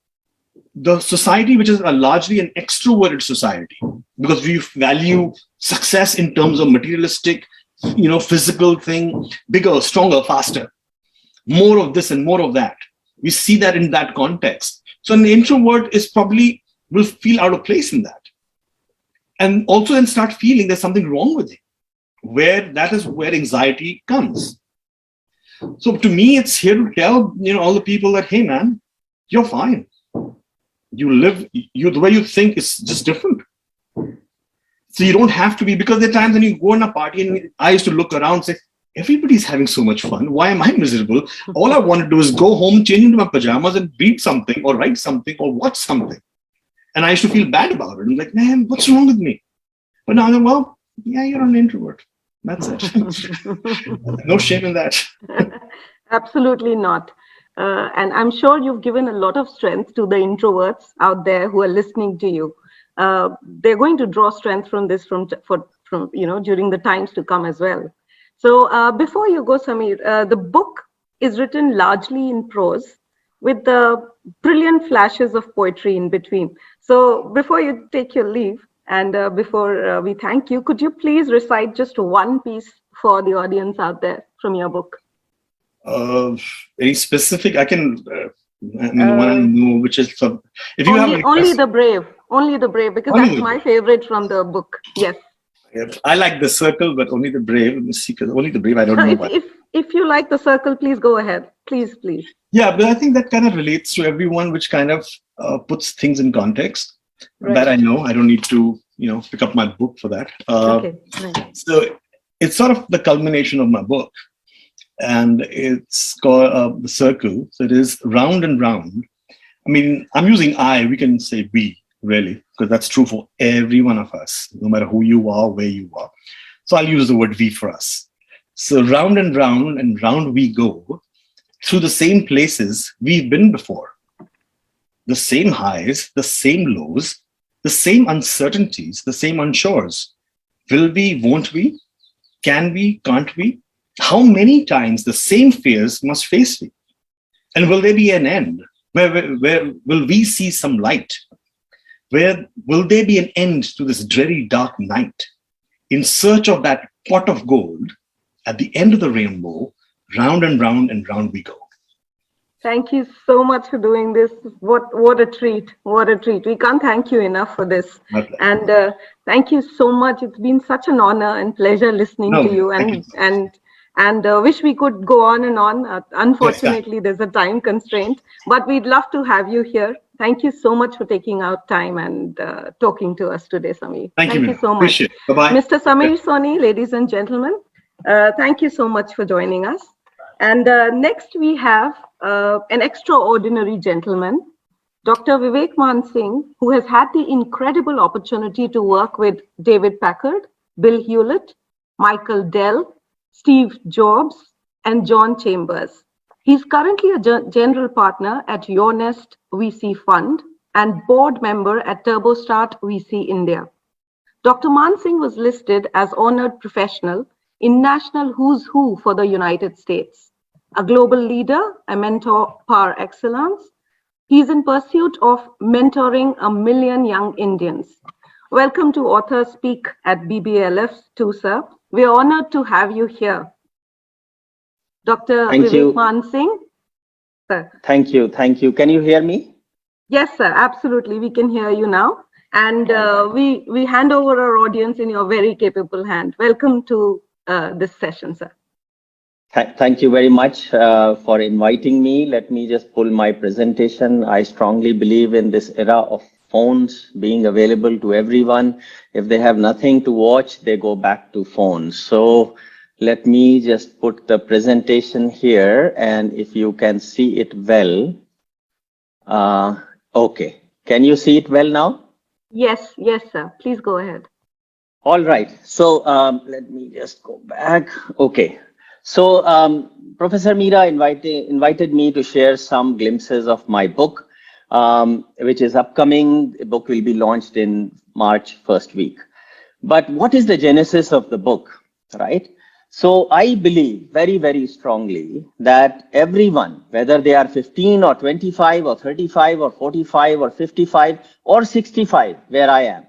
[SPEAKER 7] the society, which is largely an extroverted society, because we value success in terms of materialistic, physical thing, bigger, stronger, faster. More of this and more of that. We see that in that context. So an introvert will feel out of place in that. And also then start feeling there's something wrong with it. That is where anxiety comes. So to me, it's here to tell, all the people that, hey man, you're fine. You live, the way you think is just different. So you don't have to be, because there are times when you go in a party and I used to look around and say, everybody's having so much fun. Why am I miserable? All I want to do is go home, change into my pajamas and read something or write something or watch something. And I used to feel bad about it. I'm like, man, what's wrong with me? But now I'm like, well, yeah, you're an introvert. That's it. No shame in that.
[SPEAKER 6] Absolutely not. And I'm sure you've given a lot of strength to the introverts out there who are listening to you. They're going to draw strength from this from during the times to come as well. So before you go, Samir, the book is written largely in prose with the brilliant flashes of poetry in between. So before you take your leave and before we thank you, could you please recite just one piece for the audience out there from your book?
[SPEAKER 7] Any specific? I can, the one I know, which is, if you have
[SPEAKER 6] only the brave, because that's my favorite from the book. Yes.
[SPEAKER 7] I like The Circle, but Only the Brave. Let me see, because Only the Brave, I don't know.
[SPEAKER 6] If you like The Circle, please go ahead. Please.
[SPEAKER 7] Yeah, but I think that kind of relates to everyone, which kind of puts things in context. Right. That I know. I don't need to, pick up my book for that.
[SPEAKER 6] Okay. Right.
[SPEAKER 7] So it's sort of the culmination of my book. And it's called The Circle. So it is round and round. I mean, I'm using I, we can say we, really, because that's true for every one of us, no matter who you are, where you are. So I'll use the word we for us. So round and round we go through the same places we've been before. the same highs, the same lows, the same uncertainties, the same unsures. Will we, won't we? Can we, can't we? How many times the same fears must face we? And will there be an end? Where will we see some light? Where will there be an end to this dreary dark night? In search of that pot of gold, at the end of the rainbow, round and round and round we go.
[SPEAKER 6] Thank you so much for doing this. What a treat. What a treat. We can't thank you enough for this. And thank you so much. It's been such an honor and pleasure listening to you. And wish we could go on and on. Unfortunately, there's a time constraint, but we'd love to have you here. Thank you so much for taking out time and talking to us today, Samir.
[SPEAKER 7] Thank you
[SPEAKER 6] so much.
[SPEAKER 7] Appreciate it. Bye-bye.
[SPEAKER 6] Mr. Samir Soni, ladies and gentlemen, thank you so much for joining us. And next we have an extraordinary gentleman, Dr. Vivek Man Singh, who has had the incredible opportunity to work with David Packard, Bill Hewlett, Michael Dell, Steve Jobs, and John Chambers. He's currently a general partner at Your Nest VC Fund and board member at TurboStart VC India. Dr. Man Singh was listed as honored professional in National Who's Who for the United States. A global leader, a mentor par excellence, he's in pursuit of mentoring 1 million young Indians. Welcome to Author Speak at BBLF too, sir. We're honored to have you here. Dr. Vivek Man Singh, sir.
[SPEAKER 8] Thank you. Can you hear me?
[SPEAKER 6] Yes, sir, absolutely. We can hear you now. And we hand over our audience in your very capable hand. Welcome to this session, sir.
[SPEAKER 8] Thank you very much for inviting me. Let me just pull my presentation. I strongly believe in this era of phones being available to everyone. If they have nothing to watch, they go back to phones. So let me just put the presentation here, and if you can see it well. Okay, can you see it well now?
[SPEAKER 6] Yes, sir. Please go ahead.
[SPEAKER 8] All right. So let me just go back. Okay. So Professor Meera invited me to share some glimpses of my book, which is upcoming. The book will be launched in March first week. But what is the genesis of the book, right? So I believe very, very strongly that everyone, whether they are 15 or 25 or 35 or 45 or 55 or 65, where I am,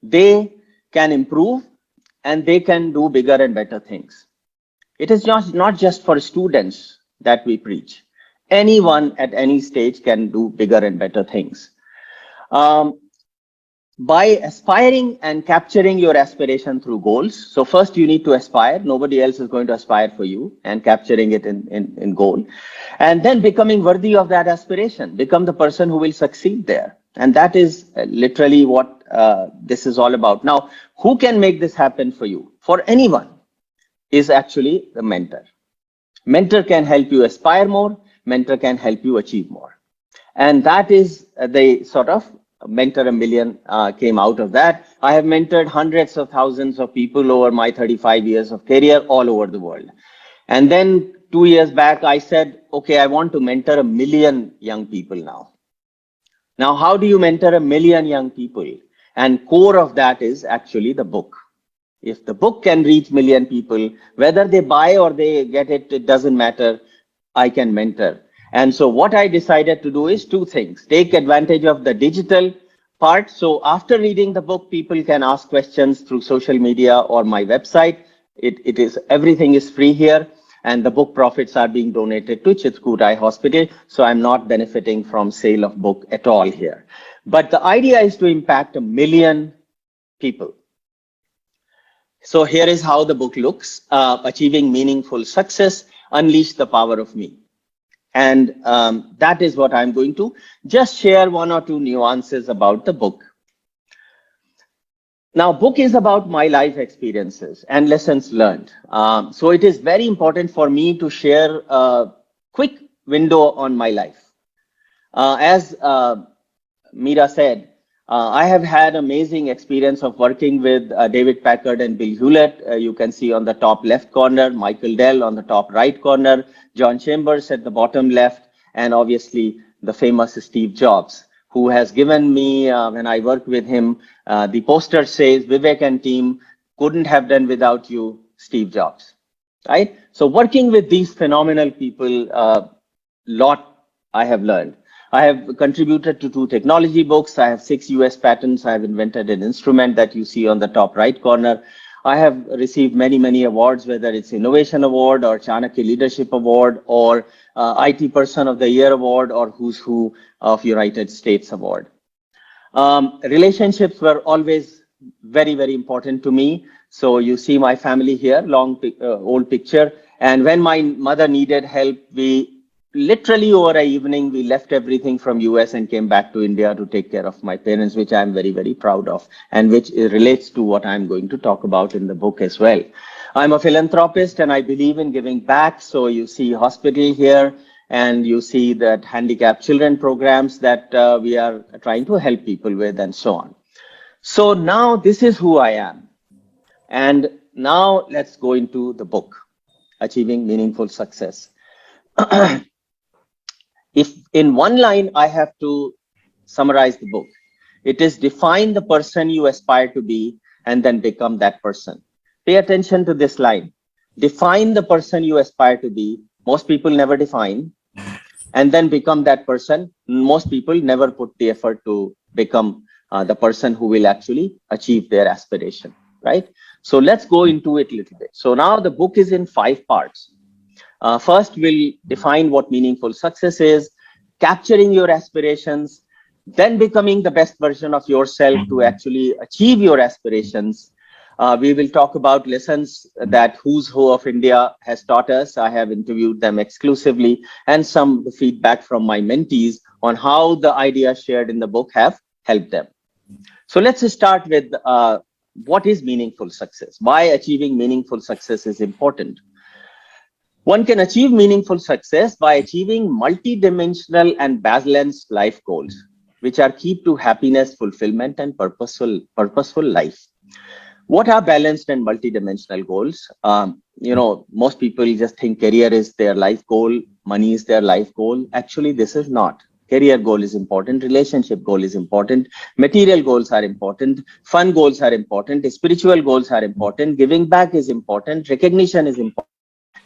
[SPEAKER 8] they can improve and they can do bigger and better things. It is not just for students that we preach. Anyone at any stage can do bigger and better things. By aspiring and capturing your aspiration through goals. So first you need to aspire. Nobody else is going to aspire for you, and capturing it in goal. And then becoming worthy of that aspiration. Become the person who will succeed there. And that is literally what this is all about. Now, who can make this happen for you? For anyone is actually the mentor. Mentor can help you aspire more. Mentor can help you achieve more. And that is the sort of Mentor 1 Million came out of that. I have mentored hundreds of thousands of people over my 35 years of career all over the world. And then 2 years back, I said, okay, I want to mentor 1 million young people now. Now, how do you mentor 1 million young people? And core of that is actually the book. If the book can reach 1 million people, whether they buy or they get it, it doesn't matter. I can mentor. And so what I decided to do is 2 things. Take advantage of the digital part. So after reading the book, people can ask questions through social media or my website. Everything is free here. And the book profits are being donated to Chitkut Eye Hospital. So I'm not benefiting from sale of book at all here. But the idea is to impact 1 million people. So here is how the book looks. Achieving meaningful success, unleash the power of me. And that is what I'm going to just share 1 or 2 nuances about the book. Now, book is about my life experiences and lessons learned. So it is very important for me to share a quick window on my life. As Meera said, I have had amazing experience of working with David Packard and Bill Hewlett. You can see on the top left corner, Michael Dell on the top right corner, John Chambers at the bottom left, and obviously the famous Steve Jobs, who has given me, when I worked with him, the poster says, Vivek and team couldn't have done without you, Steve Jobs, right? So working with these phenomenal people, lot I have learned. I have contributed to 2 technology books. I have 6 US patents. I have invented an instrument that you see on the top right corner. I have received many, many awards, whether it's Innovation Award or Chanakya Leadership Award or IT Person of the Year Award or Who's Who of United States Award. Relationships were always very, very important to me. So you see my family here, old picture. And when my mother needed help, we literally over an evening, we left everything from US and came back to India to take care of my parents, which I'm very, very proud of, and which relates to what I'm going to talk about in the book as well. I'm a philanthropist and I believe in giving back. So you see hospital here, and you see that handicapped children programs that we are trying to help people with, and so on. So now this is who I am. And now let's go into the book, Achieving Meaningful Success. If in one line I have to summarize the book, it is define the person you aspire to be and then become that person. Pay attention to this line. Define the person you aspire to be. Most people never define. And then become that person. Most people never put the effort to become the person who will actually achieve their aspiration, right? So let's go into it a little bit. So now the book is in 5 parts. First, we'll define what meaningful success is, capturing your aspirations, then becoming the best version of yourself to actually achieve your aspirations. We will talk about lessons that Who's Who of India has taught us. I have interviewed them exclusively, and some feedback from my mentees on how the ideas shared in the book have helped them. So let's start with what is meaningful success? Why achieving meaningful success is important. One can achieve meaningful success by achieving multidimensional and balanced life goals, which are key to happiness, fulfillment, and purposeful life. What are balanced and multidimensional goals? Most people just think career is their life goal, money is their life goal. Actually, this is not. Career goal is important, relationship goal is important, material goals are important, fun goals are important, spiritual goals are important, giving back is important, recognition is important,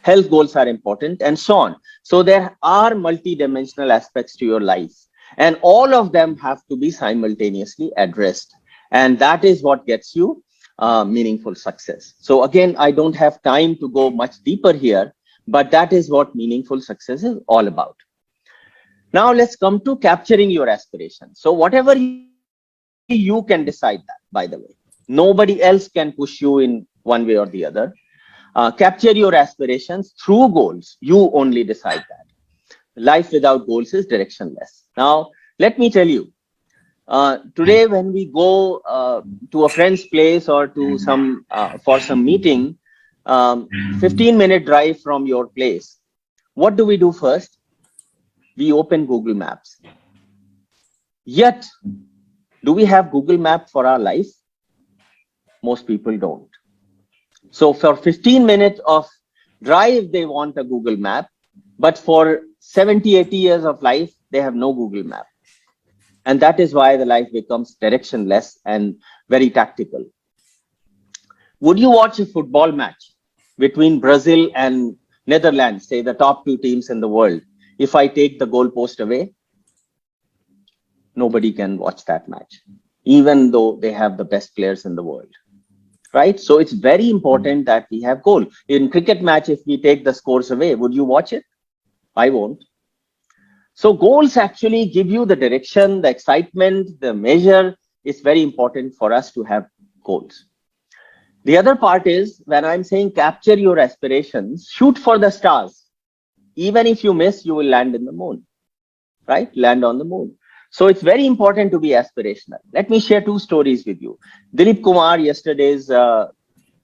[SPEAKER 8] health goals are important, and so on. So there are multidimensional aspects to your life, and all of them have to be simultaneously addressed. And that is what gets you meaningful success. So again, I don't have time to go much deeper here, but that is what meaningful success is all about. Now let's come to capturing your aspirations. So whatever you can decide that, by the way, nobody else can push you in one way or the other. Capture your aspirations through goals. You only decide that. Life without goals is directionless. Now, let me tell you, today when we go to a friend's place or to for some meeting, 15-minute drive from your place, what do we do first? We open Google Maps. Yet, do we have Google Map for our life? Most people don't. So for 15 minutes of drive, they want a Google Map, but for 70, 80 years of life, they have no Google Map. And that is why the life becomes directionless and very tactical. Would you watch a football match between Brazil and Netherlands, say the top 2 teams in the world, if I take the goalpost away? Nobody can watch that match, even though they have the best players in the world. Right? So it's very important that we have goal. In cricket match, if we take the scores away, would you watch it? I won't. So goals actually give you the direction, the excitement, the measure. It's very important for us to have goals. The other part is when I'm saying capture your aspirations, shoot for the stars. Even if you miss, you will land in the moon, right? Land on the moon. So it's very important to be aspirational. Let me share 2 stories with you. Dilip Kumar, yesterday's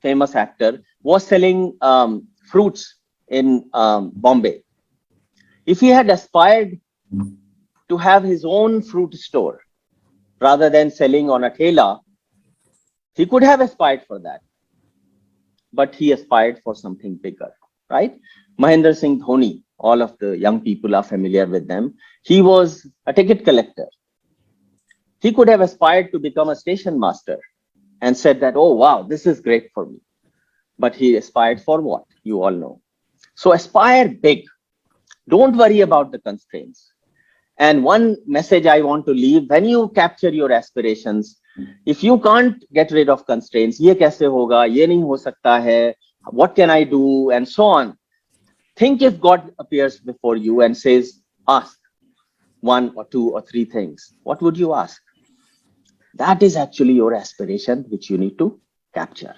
[SPEAKER 8] famous actor, was selling fruits in Bombay. If he had aspired to have his own fruit store rather than selling on a thela, he could have aspired for that. But he aspired for something bigger, right? Mahendra Singh Dhoni, All of the young people are familiar with them. He was a ticket collector. He could have aspired to become a station master and said that, oh, wow, this is great for me. But he aspired for what? You all know. So aspire big. Don't worry about the constraints. And one message I want to leave, when you capture your aspirations, if you can't get rid of constraints, ye kaise hoga, ye nahi ho sakta hai, what can I do, and so on. Think if God appears before you and says, ask 1 or 2 or 3 things. What would you ask? That is actually your aspiration, which you need to capture.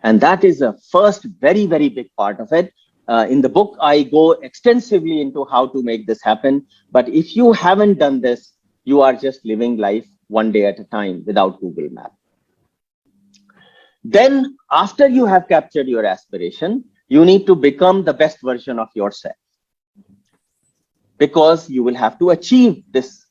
[SPEAKER 8] And that is the first very, very big part of it. In the book, I go extensively into how to make this happen. But if you haven't done this, you are just living life one day at a time without Google Maps. Then after you have captured your aspiration, you need to become the best version of yourself, because you will have to achieve this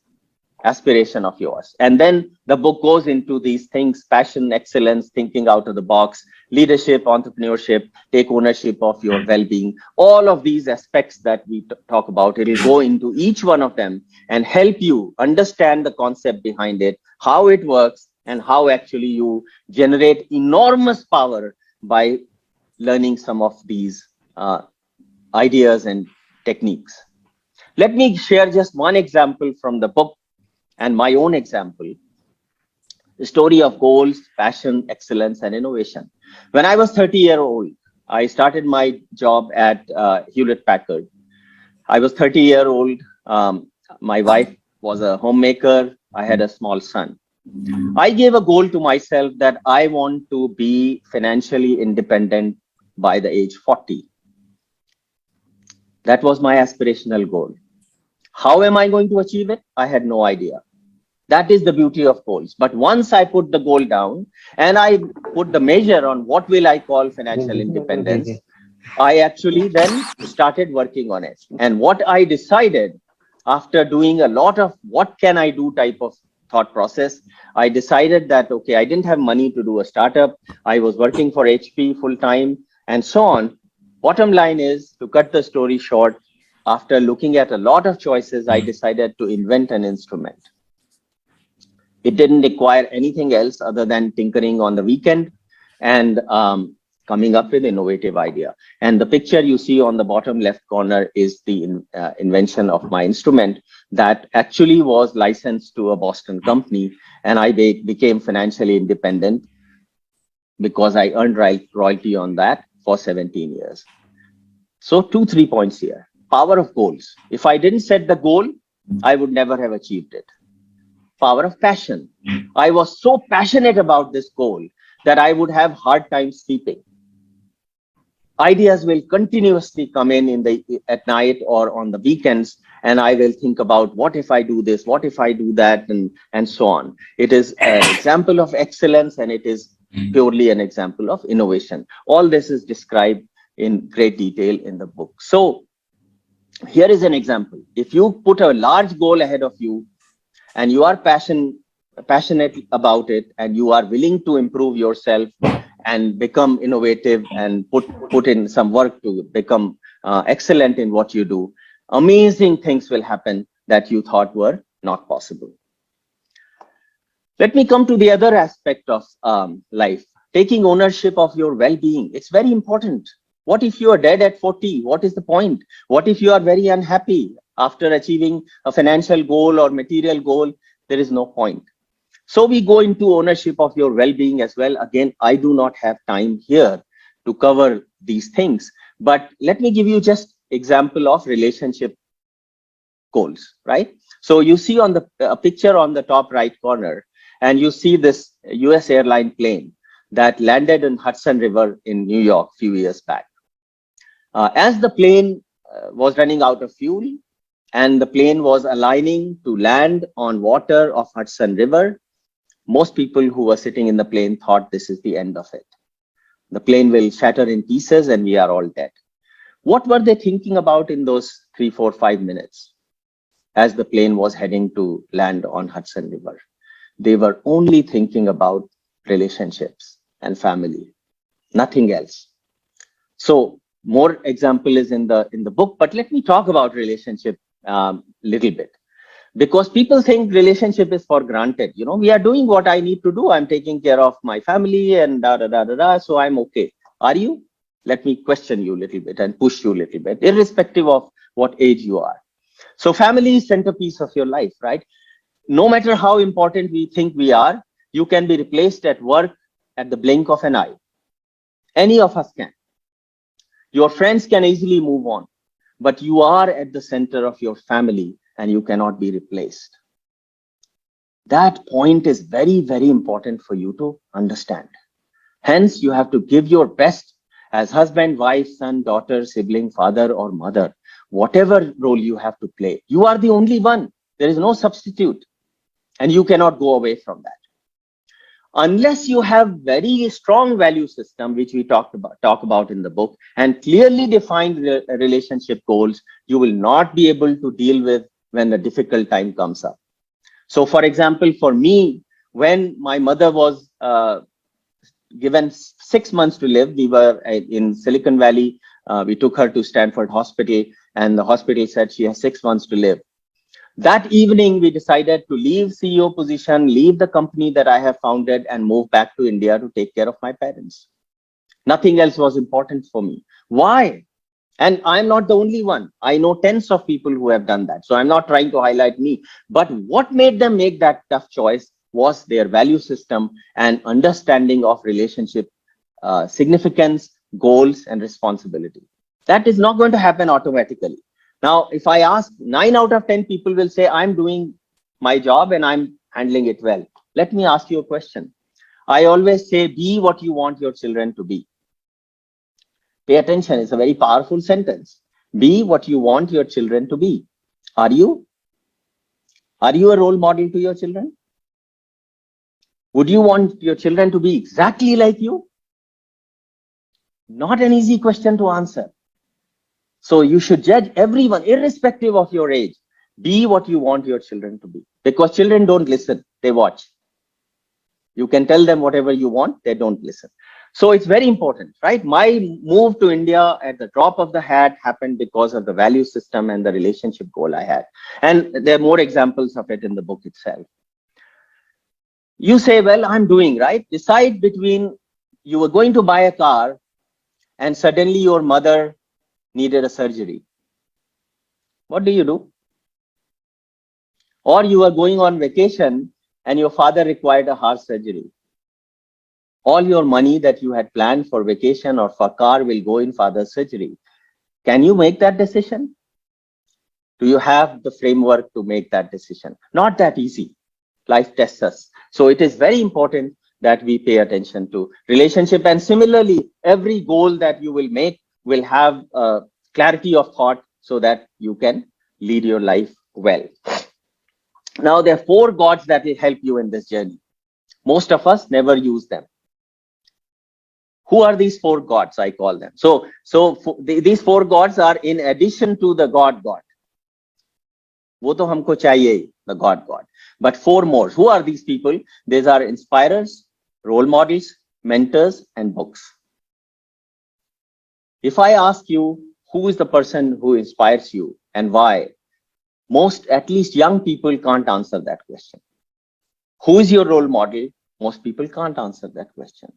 [SPEAKER 8] aspiration of yours. And then the book goes into these things: passion, excellence, thinking out of the box, leadership, entrepreneurship, take ownership of your well-being. All of these aspects that we talk about, it will go into each one of them and help you understand the concept behind it, how it works, and how actually you generate enormous power by learning some of these ideas and techniques. Let me share just one example from the book and my own example, the story of goals, passion, excellence, and innovation. When I was 30 years old, I started my job at Hewlett Packard. I was 30 years old. My wife was a homemaker. I had a small son. I gave a goal to myself that I want to be financially independent by the age 40. That was my aspirational goal. How am I going to achieve it? I had no idea. That is the beauty of goals. But once I put the goal down and I put the measure on what will I call financial independence, I actually then started working on it. And what I decided after doing a lot of what can I do type of thought process, I decided that, okay, I didn't have money to do a startup. I was working for HP full time and so on. Bottom line is, to cut the story short, after looking at a lot of choices, I decided to invent an instrument. It didn't require anything else other than tinkering on the weekend and coming up with innovative idea. And the picture you see on the bottom left corner is the invention of my instrument that actually was licensed to a Boston company. And I became financially independent because I earned royalty on that for 17 years. So 3 points here. Power of goals. If I didn't set the goal, I would never have achieved it. Power of passion. I was so passionate about this goal that I would have hard time sleeping. Ideas will continuously come in at night or on the weekends, and I will think about what if I do this, what if I do that, and so on. It is an example of excellence, and it is purely an example of innovation. All this is described in great detail in the book. So here is an example. If you put a large goal ahead of you and you are passionate about it, and you are willing to improve yourself and become innovative and put in some work to become excellent in what you do, amazing things will happen that you thought were not possible. Let me come to the other aspect of life, taking ownership of your well-being. It's very important. What if you are dead at 40? What is the point? What if you are very unhappy after achieving a financial goal or material goal? There is no point. So we go into ownership of your well-being as well. Again, I do not have time here to cover these things, but let me give you just example of relationship goals, right? So you see on the picture on the top right corner, and you see this US airline plane that landed in Hudson River in New York a few years back. As the plane was running out of fuel and the plane was aligning to land on water of Hudson River, most people who were sitting in the plane thought this is the end of it. The plane will shatter in pieces and we are all dead. What were they thinking about in those 3, 4, 5 minutes as the plane was heading to land on Hudson River? They were only thinking about relationships and family, nothing else. So More example is in the book, but let me talk about relationship little bit, because people think relationship is for granted. You know, we are doing what I need to do. I'm taking care of my family and da da da da da. So I'm okay. Are you? Let me question you a little bit and push you a little bit, irrespective of what age you are. So family is centerpiece of your life, right? No matter how important we think we are, you can be replaced at work at the blink of an eye. Any of us can. Your friends can easily move on, but you are at the center of your family and you cannot be replaced. That point is very, very important for you to understand. Hence, you have to give your best as husband, wife, son, daughter, sibling, father, or mother, whatever role you have to play. You are the only one. There is no substitute, and you cannot go away from that. Unless you have very strong value system, which we talk about in the book, and clearly defined relationship goals, you will not be able to deal with when a difficult time comes up. So, for example, for me, when my mother was given 6 months to live, we were in Silicon Valley. We took her to Stanford Hospital, and the hospital said she has 6 months to live. That evening, we decided to leave CEO position, leave the company that I have founded, and move back to India to take care of my parents. Nothing else was important for me. Why? And I'm not the only one. I know tens of people who have done that. So I'm not trying to highlight me. But what made them make that tough choice was their value system and understanding of relationship significance, goals, and responsibility. That is not going to happen automatically. Now, if I ask, 9 out of 10 people will say, I'm doing my job and I'm handling it well. Let me ask you a question. I always say, be what you want your children to be. Pay attention, it's a very powerful sentence. Be what you want your children to be. Are you? Are you a role model to your children? Would you want your children to be exactly like you? Not an easy question to answer. So you should judge everyone, irrespective of your age. Be what you want your children to be. Because children don't listen, they watch. You can tell them whatever you want, they don't listen. So it's very important, right? My move to India at the drop of the hat happened because of the value system and the relationship goal I had. And there are more examples of it in the book itself. You say, well, I'm doing, right? Decide between you were going to buy a car and suddenly your mother needed a surgery. What do? Or you are going on vacation and your father required a heart surgery. All your money that you had planned for vacation or for car will go in father's surgery. Can you make that decision? Do you have the framework to make that decision? Not that easy. Life tests us. So it is very important that we pay attention to relationship. And similarly, every goal that you will make will have clarity of thought so that you can lead your life well. Now, there are 4 gods that will help you in this journey. Most of us never use them. Who are these 4 gods? I call them. These 4 gods are in addition to the God. वो तो हमको चाहिए, the God. But 4 more. Who are these people? These are inspirers, role models, mentors, and books. If I ask you, who is the person who inspires you and why? Most, at least young people, can't answer that question. Who is your role model? Most people can't answer that question.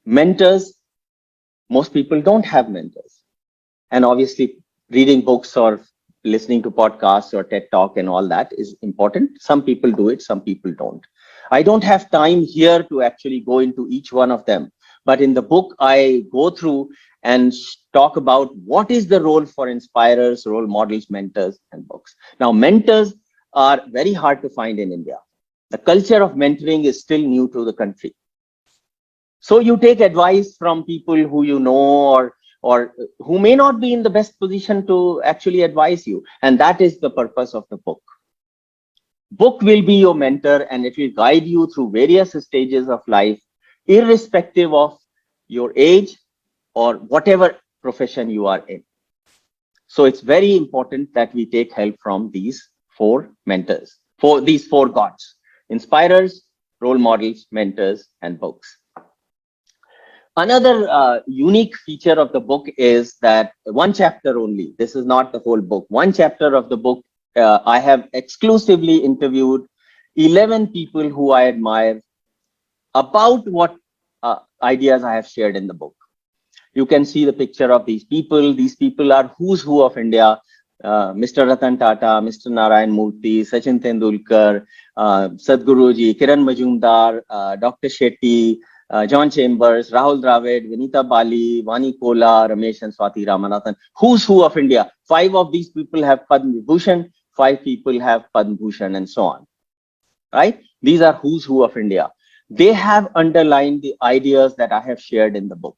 [SPEAKER 8] Mentors, most people don't have mentors. And obviously, reading books or listening to podcasts or TED Talk and all that is important. Some people do it, some people don't. I don't have time here to actually go into each one of them. But in the book, I go through and talk about what is the role for inspirers, role models, mentors, and books. Now, mentors are very hard to find in India. The culture of mentoring is still new to the country. So you take advice from people who you know or who may not be in the best position to actually advise you. And that is the purpose of the book. Book will be your mentor and it will guide you through various stages of life, irrespective of your age or whatever profession you are in. So it's very important that we take help from these 4 mentors, these 4 gods: inspirers, role models, mentors, and books. Another unique feature of the book is that one chapter only, this is not the whole book, one chapter of the book, I have exclusively interviewed 11 people who I admire about what ideas I have shared in the book. You can see the picture of these people. These people are who's who of India. Mr. Ratan Tata, Mr. Narayan Murthy, Sachin Tendulkar, Sadhguruji, Kiran Majumdar, Dr. Shetty, John Chambers, Rahul Dravid, Vinita Bali, Vani Kola, Ramesh and Swati Ramanathan. Who's who of India. 5 of these people have Padma Vibhushan, 5 people have Padma Bhushan, and so on. Right? These are who's who of India. They have underlined the ideas that I have shared in the book.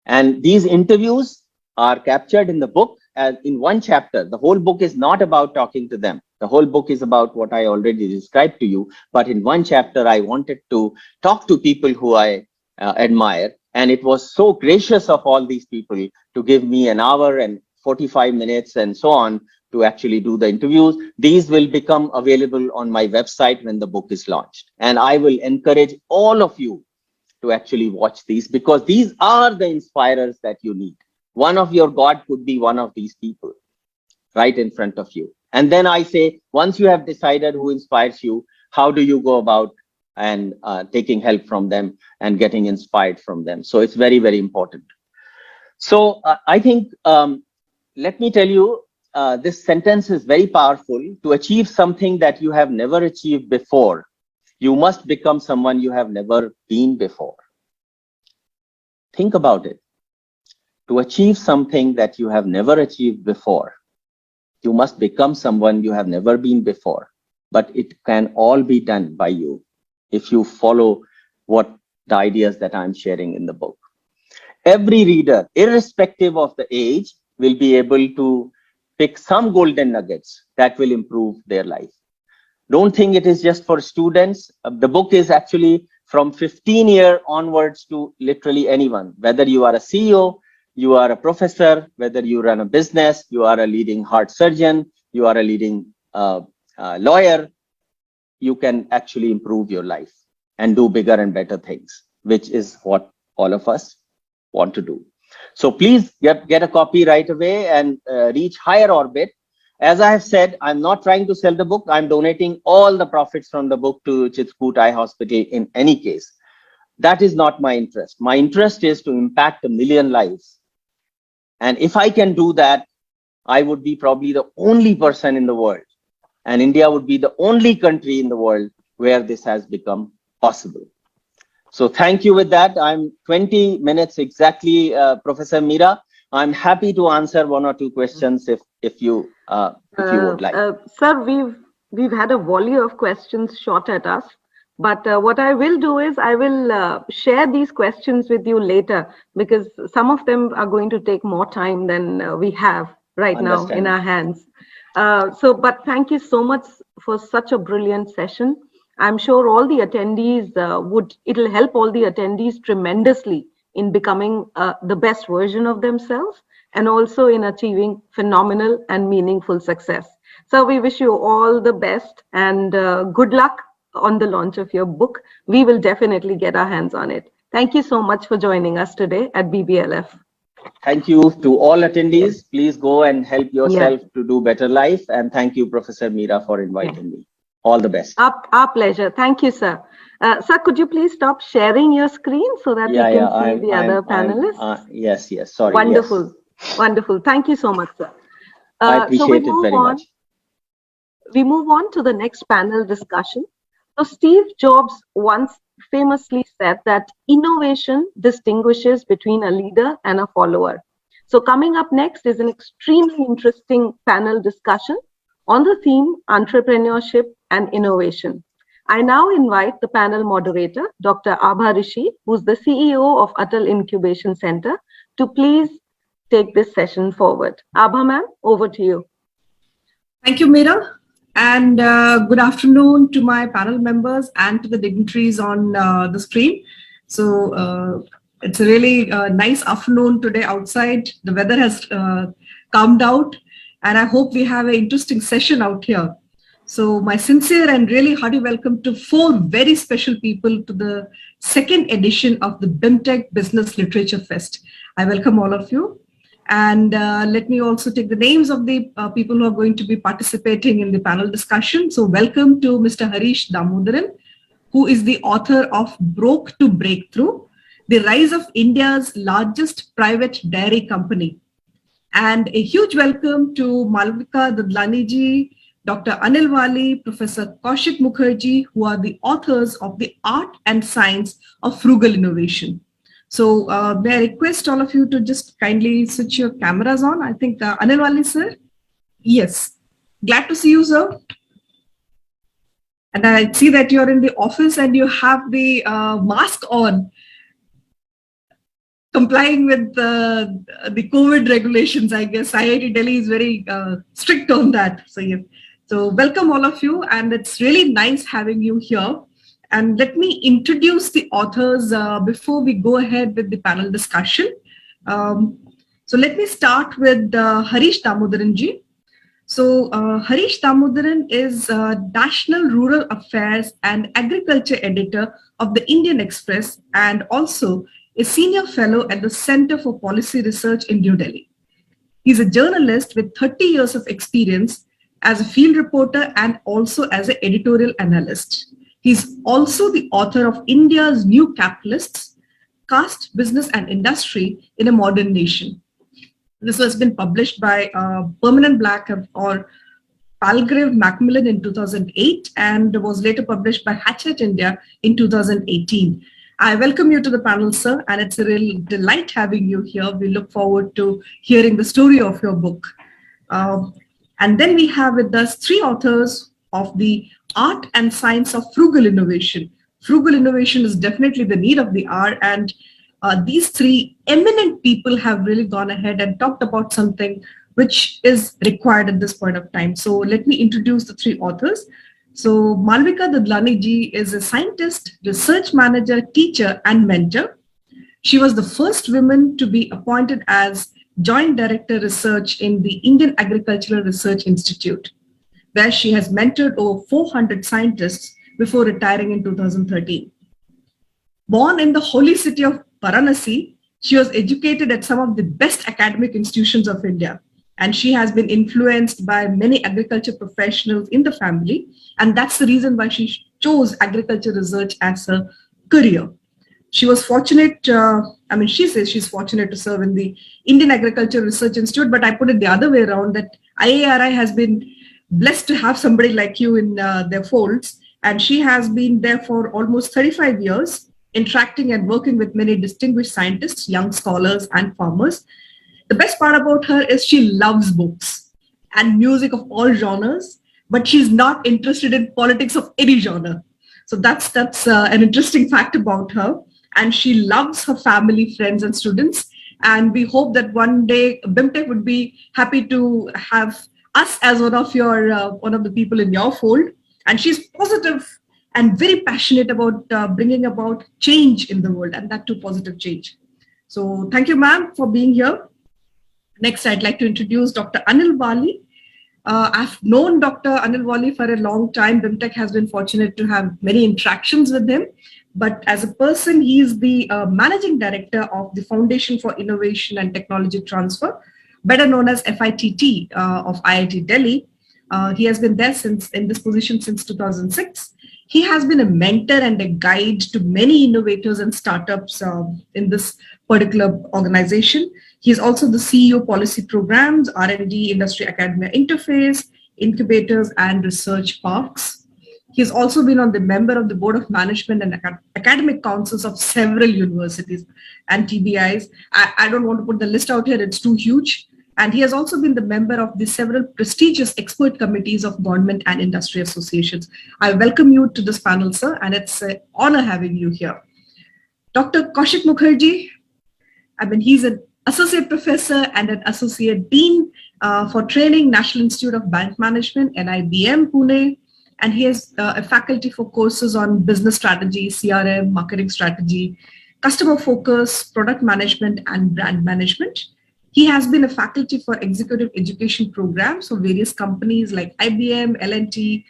[SPEAKER 8] And these interviews are captured in the book as in one chapter. The whole book is not about talking to them. The whole book is about what I already described to you. But in one chapter, I wanted to talk to people who I admire. And it was so gracious of all these people to give me an hour and 45 minutes and so on to actually do the interviews. These will become available on my website when the book is launched. And I will encourage all of you to actually watch these, because these are the inspirers that you need. One of your God could be one of these people right in front of you. And then I say, once you have decided who inspires you, how do you go about and taking help from them and getting inspired from them? So it's very, very important. So I think, let me tell you, this sentence is very powerful. To achieve something that you have never achieved before, you must become someone you have never been before. Think about it. To achieve something that you have never achieved before, you must become someone you have never been before. But it can all be done by you if you follow what the ideas that I'm sharing in the book. Every reader, irrespective of the age, will be able to pick some golden nuggets that will improve their life. Don't think it is just for students. The book is actually from 15-year onwards to literally anyone, whether you are a CEO, you are a professor, whether you run a business, you are a leading heart surgeon, you are a leading lawyer, you can actually improve your life and do bigger and better things, which is what all of us want to do. So please get a copy right away and reach higher orbit. As I have said, I'm not trying to sell the book. I'm donating all the profits from the book to Chitkut Eye Hospital in any case. That is not my interest. My interest is to impact 1 million lives. And if I can do that, I would be probably the only person in the world. And India would be the only country in the world where this has become possible. So thank you with that. I'm 20 minutes exactly, Professor Meera. I'm happy to answer 1 or 2 questions if you would like.
[SPEAKER 6] Sir, we've had a volley of questions shot at us, but what I will do is I will share these questions with you later, because some of them are going to take more time than we have right now in our hands. But thank you so much for such a brilliant session. I'm sure all the attendees it'll help all the attendees tremendously in becoming the best version of themselves, and also in achieving phenomenal and meaningful success. So we wish you all the best and good luck on the launch of your book. We will definitely get our hands on it. Thank you so much for joining us today at BBLF.
[SPEAKER 8] Thank you to all attendees. Please go and help yourself to do better life. And thank you, Professor Meera, for inviting me. All the best.
[SPEAKER 6] Our pleasure. Thank you, sir. Sir, could you please stop sharing your screen so that we can see the other panelists?
[SPEAKER 8] Yes. Sorry.
[SPEAKER 6] Wonderful.
[SPEAKER 8] Yes.
[SPEAKER 6] Wonderful. Thank you so much, sir.
[SPEAKER 8] I appreciate it very much.
[SPEAKER 6] We move on to the next panel discussion. So Steve Jobs once famously said that innovation distinguishes between a leader and a follower. So coming up next is an extremely interesting panel discussion on the theme entrepreneurship and innovation. I now invite the panel moderator, Dr. Abha Rishi, who's the CEO of Atal Incubation Center, to please take this session forward. Abha ma'am, over to you.
[SPEAKER 9] Thank you, Meera. And good afternoon to my panel members and to the dignitaries on the screen. So it's a really nice afternoon today outside. The weather has calmed out, and I hope we have an interesting session out here. So my sincere and really hearty welcome to 4 very special people to the second edition of the BIMTECH Business Literature Fest. I welcome all of you. And let me also take the names of the people who are going to be participating in the panel discussion. So welcome to Mr. Harish Damodaran, who is the author of Broke to Breakthrough, The Rise of India's Largest Private Dairy Company. And a huge welcome to Malvika Dadlani ji, Dr. Anil Wali, Professor Kaushik Mukherjee, who are the authors of The Art and Science of Frugal Innovation. So may I request all of you to just kindly switch your cameras on? I think Anil Wali, sir? Yes. Glad to see you, sir. And I see that you're in the office and you have the mask on, complying with the COVID regulations. I guess IIT Delhi is very strict on that. So yes. So welcome all of you, and it's really nice having you here. And let me introduce the authors before we go ahead with the panel discussion. So let me start with Harish Damodaran ji. So Harish Damodaran is National Rural Affairs and Agriculture Editor of the Indian Express and also a Senior Fellow at the Center for Policy Research in New Delhi. He's a journalist with 30 years of experience as a field reporter and also as an editorial analyst. He's also the author of India's New Capitalists, Caste, Business and Industry in a Modern Nation. This has been published by Permanent Black or Palgrave Macmillan in 2008 and was later published by Hachette India in 2018. I welcome you to the panel, sir, and it's a real delight having you here. We look forward to hearing the story of your book. And then we have with us 3 authors of the Art and Science of Frugal Innovation. Frugal innovation is definitely the need of the hour, and these 3 eminent people have really gone ahead and talked about something which is required at this point of time. So let me introduce the 3 authors. So Malvika Dadlani ji is a scientist, research manager, teacher, and mentor. She was the first woman to be appointed as Joint Director Research in the Indian Agricultural Research Institute, where she has mentored over 400 scientists before retiring in 2013. Born in the holy city of Varanasi, she was educated at some of the best academic institutions of India, and she has been influenced by many agriculture professionals in the family, and that's the reason why she chose agriculture research as her career. She was fortunate, she says she's fortunate to serve in the Indian Agriculture Research Institute, but I put it the other way around, that IARI has been blessed to have somebody like you in their folds, and she has been there for almost 35 years, interacting and working with many distinguished scientists, young scholars, and farmers. The best part about her is she loves books and music of all genres, but she's not interested in politics of any genre. So that's an interesting fact about her. And she loves her family, friends, and students. And we hope that one day BIMTECH would be happy to have us as one of the people in your fold. And she's positive and very passionate about bringing about change in the world, and that too positive change. So thank you, ma'am, for being here. Next, I'd like to introduce Dr. Anil Wali. I've known Dr. Anil Wali for a long time. BIMTECH has been fortunate to have many interactions with him. But as a person, he is the managing director of the Foundation for Innovation and Technology Transfer, better known as FITT of IIT Delhi. He has been there in this position since 2006. He has been a mentor and a guide to many innovators and startups in this particular organization. He is also the CEO policy programs, R&D, industry academia interface, incubators, and research parks. He has also been on the member of the board of management and academic councils of several universities and TBIs. I don't want to put the list out here, it's too huge. And he has also been the member of the several prestigious expert committees of government and industry associations. I welcome you to this panel, sir, and it's an honor having you here. Dr. Kaushik Mukherjee, he's an associate professor and an associate dean for training, National Institute of Bank Management, NIBM, Pune. And he is a faculty for courses on business strategy, CRM, marketing strategy, customer focus, product management, and brand management. He has been a faculty for executive education programs for various companies like IBM, L&T,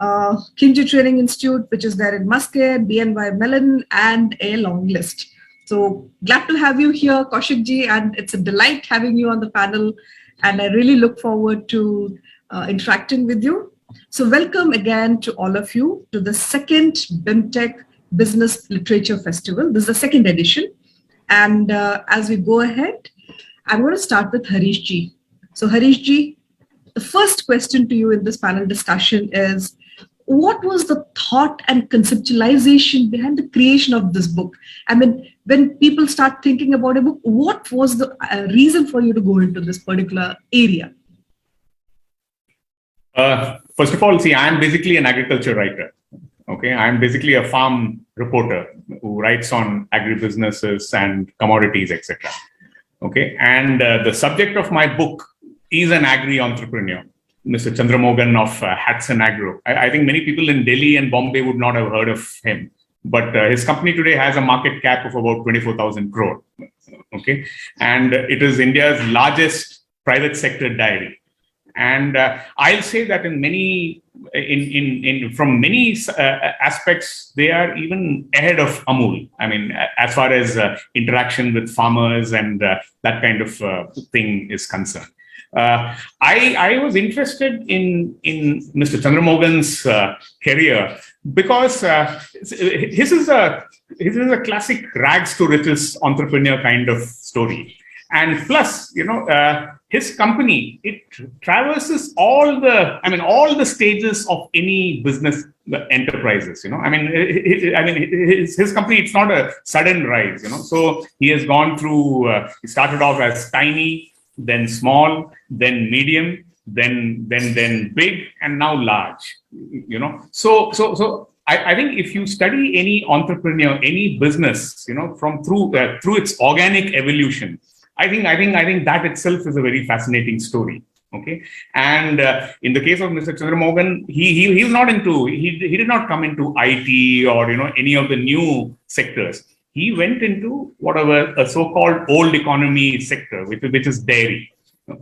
[SPEAKER 9] Kinji Training Institute, which is there in Muscat, BNY Mellon, and a long list. So glad to have you here, Kaushik ji, and it's a delight having you on the panel. And I really look forward to interacting with you. So welcome again to all of you to the second BIMTECH Business Literature Festival. This is the second edition. And as we go ahead, I'm going to start with Harish ji. So Harish ji, the first question to you in this panel discussion is, what was the thought and conceptualization behind the creation of this book? I mean, when people start thinking about a book, what was the reason for you to go into this particular area?
[SPEAKER 10] First of all, see, I'm basically an agriculture writer. Okay, I'm basically a farm reporter who writes on agribusinesses and commodities, etc. Okay, and the subject of my book is an agri entrepreneur, Mr. Chandramogan of Hatson Agro. I think many people in Delhi and Bombay would not have heard of him, but his company today has a market cap of about 24,000 crore. Okay, and it is India's largest private sector dairy. And I'll say that in many, from many aspects, they are even ahead of Amul. I mean, as far as interaction with farmers and that kind of thing is concerned. I was interested in Mr. Chandramogan's career because his is a classic rags to riches entrepreneur kind of story. And plus, his company, it traverses all the stages of any business enterprises. His company, it's not a sudden rise. So he has gone through. He started off as tiny, then small, then medium, then big, and now large. So I think if you study any entrepreneur, any business, from through its organic evolution, I think that itself is a very fascinating story. Okay, and in the case of Mr. Chandramogan, he's not into he did not come into IT or any of the new sectors. He went into whatever a so-called old economy sector, which is dairy.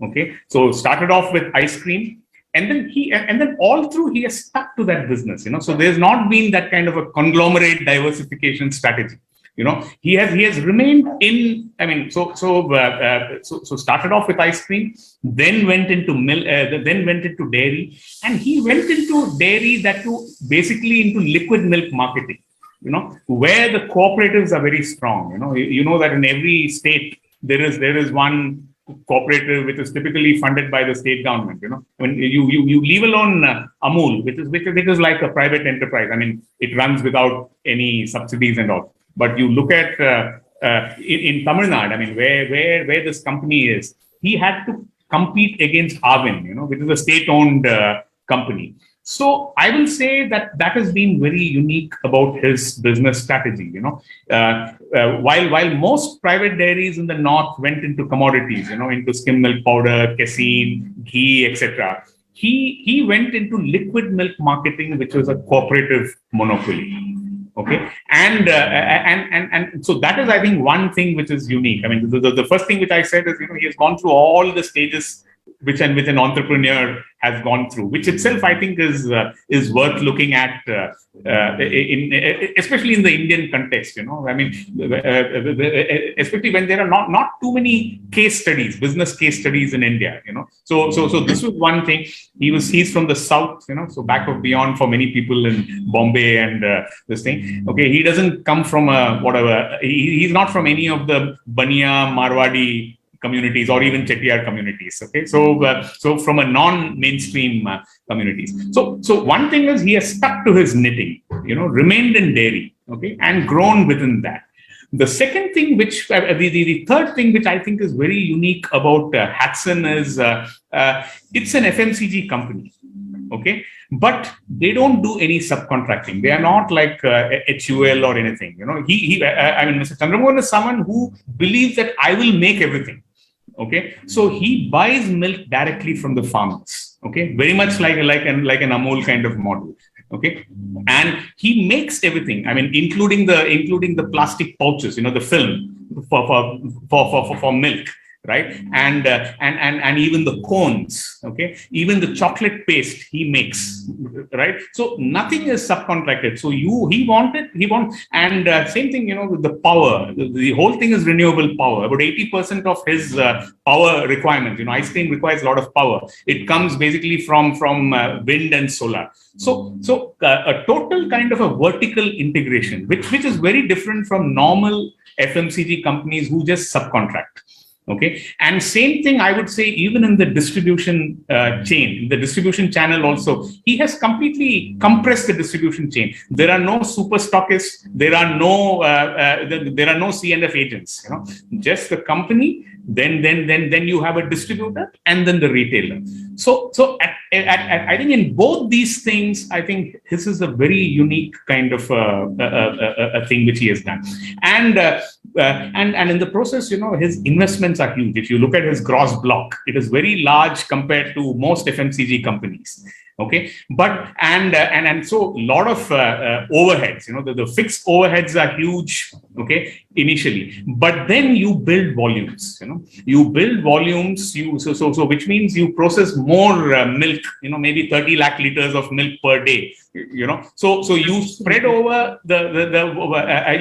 [SPEAKER 10] Okay, so started off with ice cream, and then all through he has stuck to that business. So there's not been that kind of a conglomerate diversification strategy. He has remained in. So started off with ice cream, then went into then went into dairy, and he went into dairy that to basically into liquid milk marketing. Where the cooperatives are very strong. You know that in every state there is one cooperative which is typically funded by the state government. When you leave alone Amul, which is like a private enterprise. It runs without any subsidies and all. But you look at in Tamil Nadu, where this company is, he had to compete against Arvin, which is a state-owned company. So I will say that has been very unique about his business strategy. While most private dairies in the north went into commodities, into skim milk powder, casein, ghee, etc. He went into liquid milk marketing, which was a cooperative monopoly. Okay, and so that is, I think, one thing which is unique. The first thing which I said is, he has gone through all the stages which an entrepreneur has gone through, which itself I think is worth looking at, especially in the Indian context. Especially when there are not too many business case studies in India. So this was one thing. He's from the south. So back of beyond for many people in Bombay and this thing. Okay, he doesn't come from whatever. He's not from any of the Bania, Marwadi communities or even Chettiar communities. Okay, so from a non-mainstream communities. So one thing is he has stuck to his knitting, remained in dairy, okay, and grown within that. The second thing, which the third thing, which I think is very unique about Hatson is it's an FMCG company, okay, but they don't do any subcontracting. They are not like HUL or anything. Mr. Chandramohan is someone who believes that I will make everything. Okay, so he buys milk directly from the farmers. Okay, very much like an Amul kind of model. Okay, and he makes everything. Including the plastic pouches, the film for milk. right? And even the cones, okay, even the chocolate paste he makes, right? So nothing is subcontracted. So he wants, and same thing, with the power. The whole thing is renewable power. About 80% of his power requirements. Ice cream requires a lot of power. It comes basically from wind and solar. So a total kind of a vertical integration, which is very different from normal FMCG companies who just subcontract. Okay, and same thing I would say even in the distribution chain, the distribution channel also, he has completely compressed the distribution chain. There are no super stockists, there are no C&F agents. Just the company, then you have a distributor, and then the retailer. So I think in both these things, I think this is a very unique kind of a thing which he has done, and in the process, his investments are huge. If you look at his gross block, it is very large compared to most FMCG companies. Okay, but and so a lot of overheads. The fixed overheads are huge. Okay, initially, but then you build volumes. You build volumes. So which means you process more milk. Maybe 30 lakh liters of milk per day. So you spread over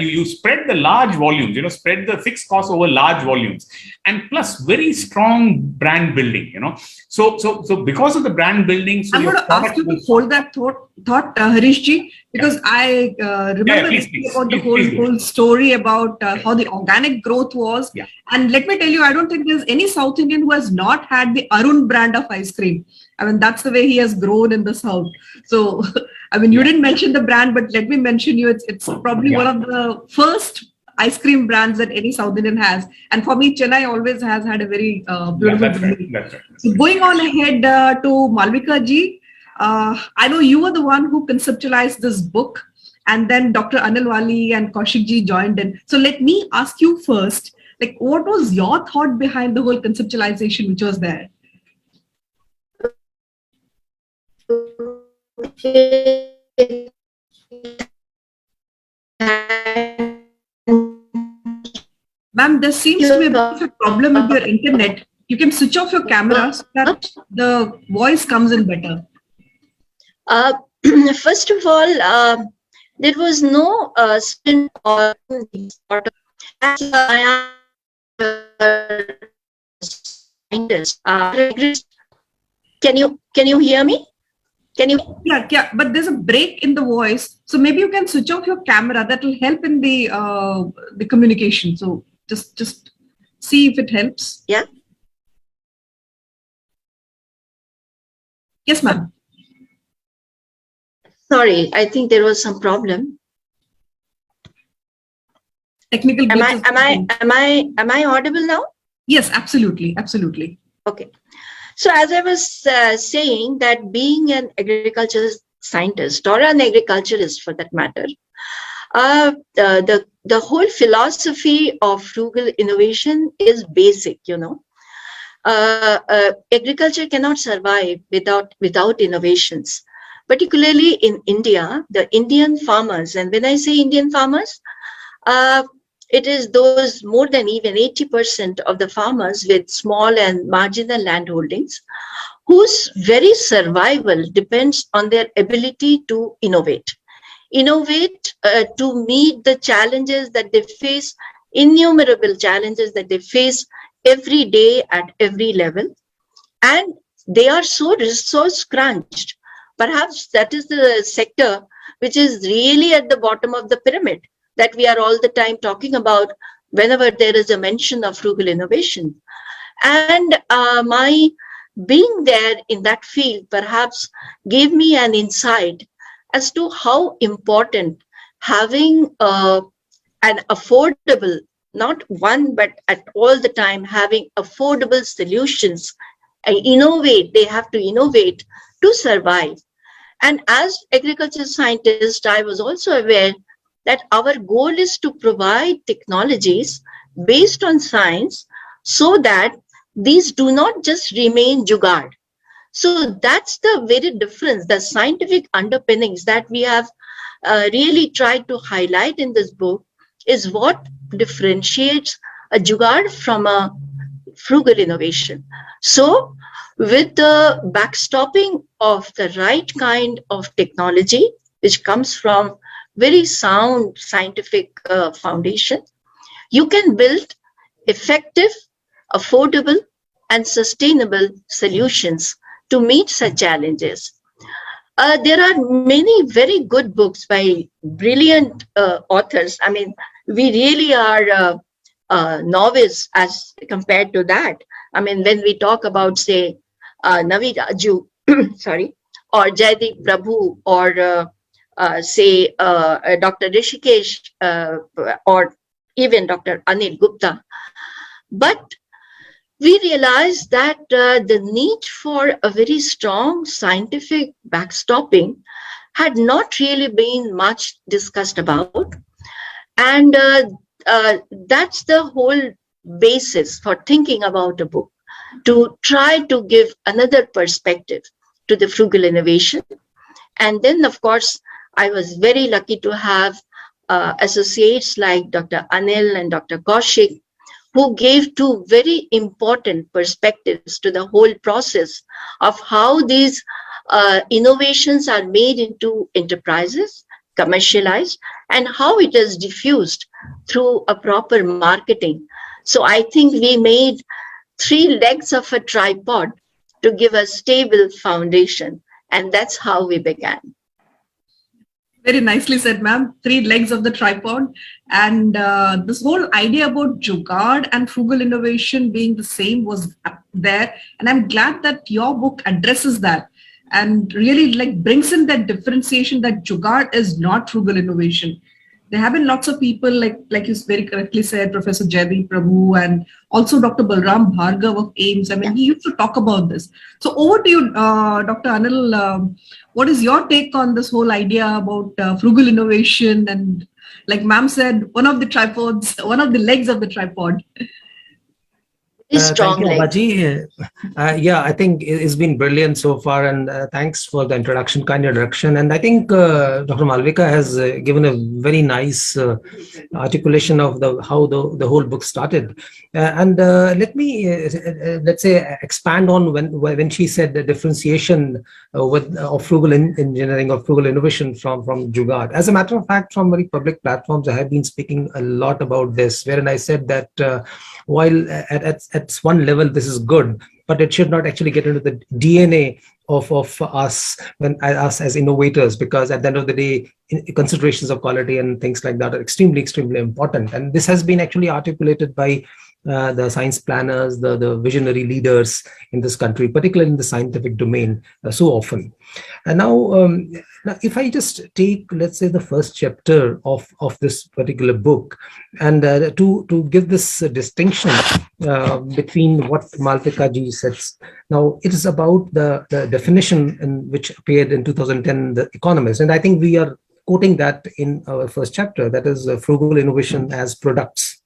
[SPEAKER 10] you spread the large volumes. Spread the fixed costs over large volumes, and plus very strong brand building. So because of the brand building, so
[SPEAKER 9] I'm going to ask you to hold that thought, Harishji, because I remember about the whole story about how the organic growth was.
[SPEAKER 10] Yeah.
[SPEAKER 9] And let me tell you, I don't think there's any South Indian who has not had the Arun brand of ice cream. I mean, that's the way he has grown in the South. So, I mean, you didn't mention the brand, but let me mention you, it's probably one of the first ice cream brands that any South Indian has. And for me, Chennai always has had a very beautiful brand.
[SPEAKER 10] That's right.
[SPEAKER 9] So going on ahead to Malvika ji, I know you were the one who conceptualized this book, and then Dr. Anil Wali and Kaushik ji joined in. So let me ask you first, like, what was your thought behind the whole conceptualization which was there? Ma'am, there seems to be a bit of a problem with your internet. You can switch off your camera so that the voice comes in better.
[SPEAKER 11] First of all, there was no spin or scientist. Can you hear me? Can you?
[SPEAKER 9] Yeah, but there's a break in the voice, so maybe you can switch off your camera. That will help in the communication. So just see if it helps.
[SPEAKER 11] Yeah.
[SPEAKER 9] Yes, ma'am.
[SPEAKER 11] Sorry, I think there was some problem.
[SPEAKER 9] Technical.
[SPEAKER 11] Am I audible now?
[SPEAKER 9] Yes, absolutely.
[SPEAKER 11] Okay. So as I was saying, that being an agricultural scientist or an agriculturist for that matter, the whole philosophy of frugal innovation is basic. Agriculture cannot survive without innovations. Particularly in India, the Indian farmers, and when I say Indian farmers, it is those more than even 80% of the farmers with small and marginal land holdings, whose very survival depends on their ability to innovate to meet the challenges that they face, innumerable challenges that they face every day at every level. And they are so resource crunched. Perhaps that is the sector which is really at the bottom of the pyramid that we are all the time talking about whenever there is a mention of frugal innovation. And my being there in that field perhaps gave me an insight as to how important having an affordable, not one, but at all the time having affordable solutions, they have to innovate to survive. And as agricultural scientist, I was also aware that our goal is to provide technologies based on science so that these do not just remain jugaad. So that's the very difference, the scientific underpinnings that we have really tried to highlight in this book is what differentiates a jugaad from frugal innovation. So with the backstopping of the right kind of technology, which comes from very sound scientific foundation, you can build effective, affordable, and sustainable solutions to meet such challenges. There are many very good books by brilliant authors. I mean, we really are novice as compared to that. I mean, when we talk about, say, Navi Raju, sorry, or Jaideep Prabhu, or say Dr. Rishikesh, or even Dr. Anil Gupta. But we realized that the need for a very strong scientific backstopping had not really been much discussed about. And that's the whole basis for thinking about a book, to try to give another perspective to the frugal innovation. And then, of course, I was very lucky to have associates like Dr. Anil and Dr. Kaushik, who gave two very important perspectives to the whole process of how these innovations are made into enterprises, commercialized, and how it is diffused through a proper marketing. So I think we made three legs of a tripod to give a stable foundation. And that's how we began.
[SPEAKER 9] Very nicely said, ma'am. Three legs of the tripod. And this whole idea about jugaad and frugal innovation being the same was up there. And I'm glad that your book addresses that and really like brings in that differentiation that jugaad is not frugal innovation. There have been lots of people, like you very correctly said, Professor Jaideep Prabhu and also Dr. Balram Bhargav of AIMS. I mean, he used to talk about this. So over to you, Dr. Anil. What is your take on this whole idea about frugal innovation? And like ma'am said, one of the tripods, one of the legs of the tripod.
[SPEAKER 11] Strong
[SPEAKER 12] thank you, Abaji. Yeah, I think it's been brilliant so far, and thanks for the introduction, kind introduction. And I think Dr. Malvika has given a very nice articulation of how the whole book started. And let me, let's say, expand on when she said the differentiation of frugal engineering or frugal innovation from jugaad. As a matter of fact, from very public platforms, I have been speaking a lot about this, wherein I said that while at one level this is good, but it should not actually get into the DNA of us as innovators, because at the end of the day, considerations of quality and things like that are extremely important. And this has been actually articulated by the science planners, the visionary leaders in this country, particularly in the scientific domain, so often. And now, if I just take, let's say, the first chapter of this particular book, and to give this distinction between what Malvika ji says. Now, it is about the definition which appeared in 2010 in The Economist, and I think we are quoting that in our first chapter, that is frugal innovation as products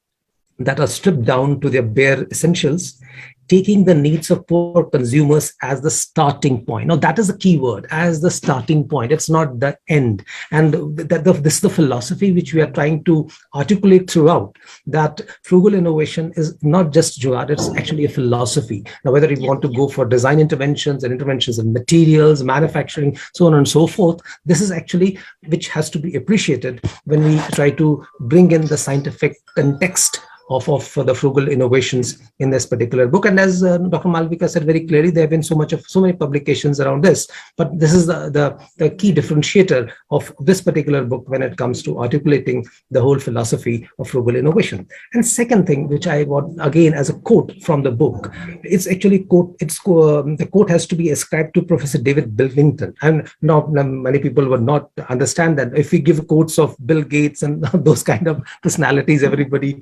[SPEAKER 12] that are stripped down to their bare essentials, taking the needs of poor consumers as the starting point. Now, that is the key word, as the starting point. It's not the end. And this is the philosophy which we are trying to articulate throughout, that frugal innovation is not just jugaad, it's actually a philosophy. Now, whether you want to go for design interventions and interventions in materials, manufacturing, so on and so forth, this is actually which has to be appreciated when we try to bring in the scientific context of the frugal innovations in this particular book. And as Dr. Malvika said very clearly, there have been so many publications around this, but this is the key differentiator of this particular book when it comes to articulating the whole philosophy of frugal innovation. And second thing, which I want again as a quote from the book, it's actually the quote has to be ascribed to Professor David Billington. And now many people would not understand that if we give quotes of Bill Gates and those kind of personalities, everybody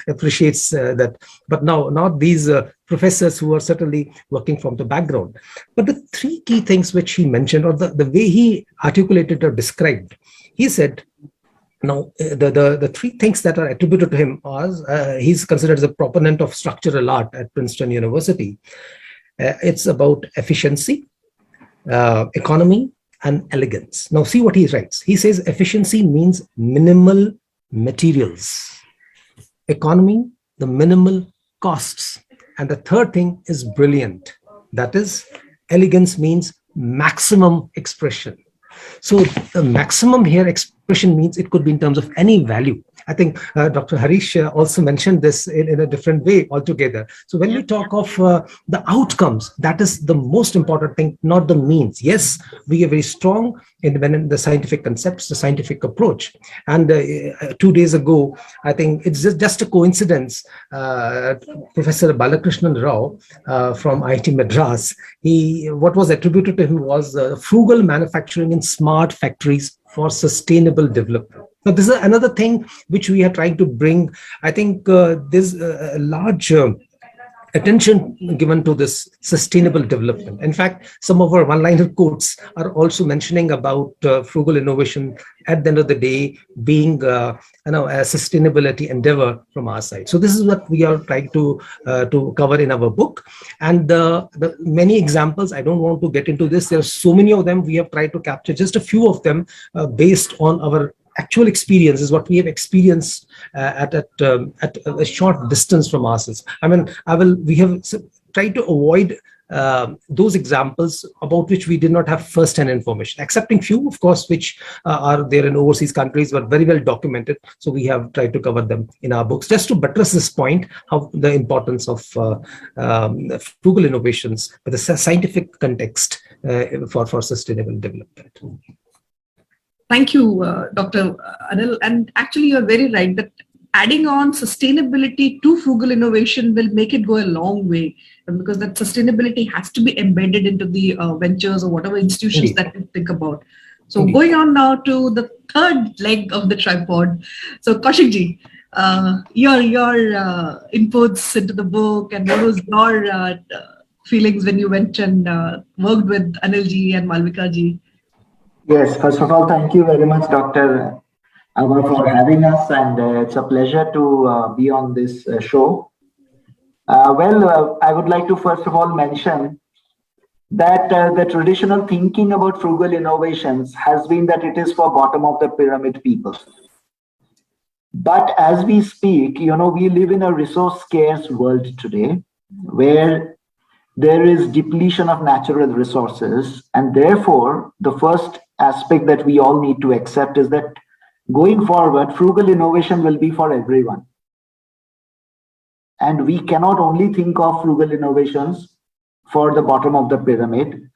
[SPEAKER 12] appreciates that, but now not these professors who are certainly working from the background. But the three key things which he mentioned, or the way he articulated or described, he said, now the three things that are attributed to him was he's considered as a proponent of structural art at Princeton University. It's about efficiency, economy, and elegance. Now see what he writes. He says efficiency means minimal materials. Economy, the minimal costs, And the third thing is brilliant. That is, elegance means maximum expression. So the maximum here expression means it could be in terms of any value. I think Dr. Harish also mentioned this in a different way altogether. So when we talk of the outcomes, that is the most important thing, not the means. Yes, we are very strong in the scientific concepts, the scientific approach. And 2 days ago, I think it's just a coincidence, Professor Balakrishnan Rao from IIT Madras, what was attributed to him was frugal manufacturing in smart factories for sustainable development. Now, this is another thing which we are trying to bring. I think there's a large attention given to this sustainable development. In fact, some of our one-liner quotes are also mentioning about frugal innovation at the end of the day being a sustainability endeavor from our side. So this is what we are trying to cover in our book. And the many examples, I don't want to get into this. There are so many of them. We have tried to capture just a few of them based on our actual experience, is what we have experienced at a short distance from ourselves. I mean, we have tried to avoid those examples about which we did not have first-hand information, excepting few, of course, which are there in overseas countries, but very well documented. So we have tried to cover them in our books, just to buttress this point, how the importance of frugal innovations with a scientific context for sustainable development.
[SPEAKER 9] Thank you, Dr. Anil. And actually, you're very right that adding on sustainability to frugal innovation will make it go a long way, because that sustainability has to be embedded into the ventures or whatever institutions that we think about. So going on now to the third leg of the tripod. So Kaushikji, your inputs into the book, and what was your feelings when you went and worked with Anilji and Malvikaji?
[SPEAKER 13] Yes, first of all, thank you very much, Dr. Ava, for having us, and it's a pleasure to be on this show. I would like to first of all mention that the traditional thinking about frugal innovations has been that it is for bottom of the pyramid people. But as we speak, we live in a resource scarce world today, where there is depletion of natural resources, and therefore the first aspect that we all need to accept is that going forward, frugal innovation will be for everyone. And we cannot only think of frugal innovations for the bottom of the pyramid.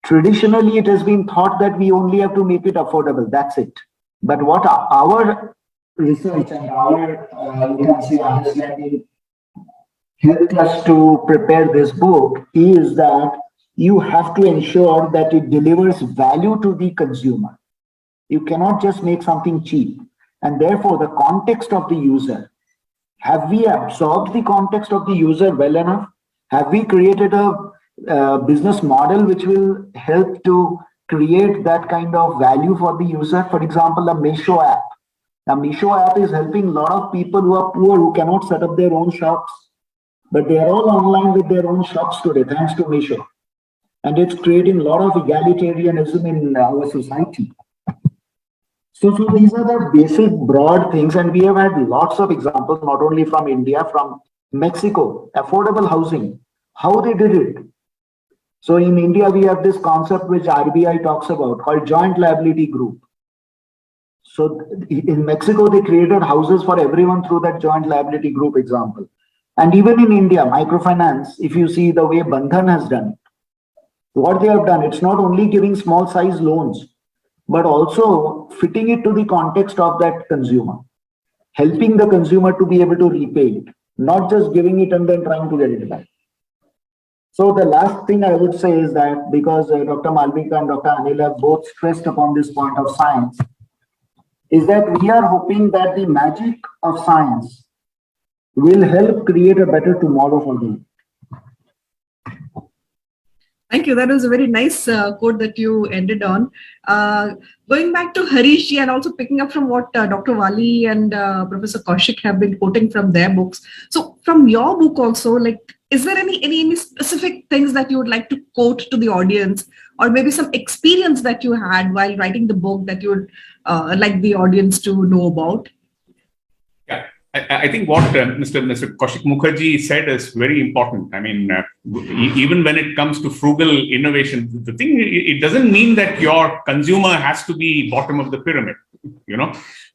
[SPEAKER 13] Traditionally, it has been thought that we only have to make it affordable, that's it. But what our research and our understanding helped us to prepare this book is that you have to ensure that it delivers value to the consumer. You cannot just make something cheap. And therefore, the context of the user. Have we absorbed the context of the user well enough? Have we created a business model which will help to create that kind of value for the user? For example, the Meesho app. The Meesho app is helping a lot of people who are poor, who cannot set up their own shops. But they are all online with their own shops today, thanks to Meesho. And it's creating a lot of egalitarianism in our society. So these are the basic broad things, and we have had lots of examples, not only from India, from Mexico, affordable housing, how they did it. So in India, we have this concept which RBI talks about called joint liability group. So in Mexico, they created houses for everyone through that joint liability group example. And even in India, microfinance, if you see the way Bandhan has done it, what they have done, it's not only giving small size loans, but also fitting it to the context of that consumer, helping the consumer to be able to repay it, not just giving it and then trying to get it back. So the last thing I would say is that because Dr. Malvika and Dr. Anil have both stressed upon this point of science, is that we are hoping that the magic of science will help create a better tomorrow for them.
[SPEAKER 9] Thank you. That was a very nice quote that you ended on. Going back to Harish and also picking up from what Dr. Wali and Professor Kaushik have been quoting from their books. So from your book also, like, is there any specific things that you would like to quote to the audience, or maybe some experience that you had while writing the book that you would like the audience to know about?
[SPEAKER 10] Yeah. I think what Mr. Kaushik Mukherjee said is very important. I mean, even when it comes to frugal innovation, the thing, it doesn't mean that your consumer has to be bottom of the pyramid,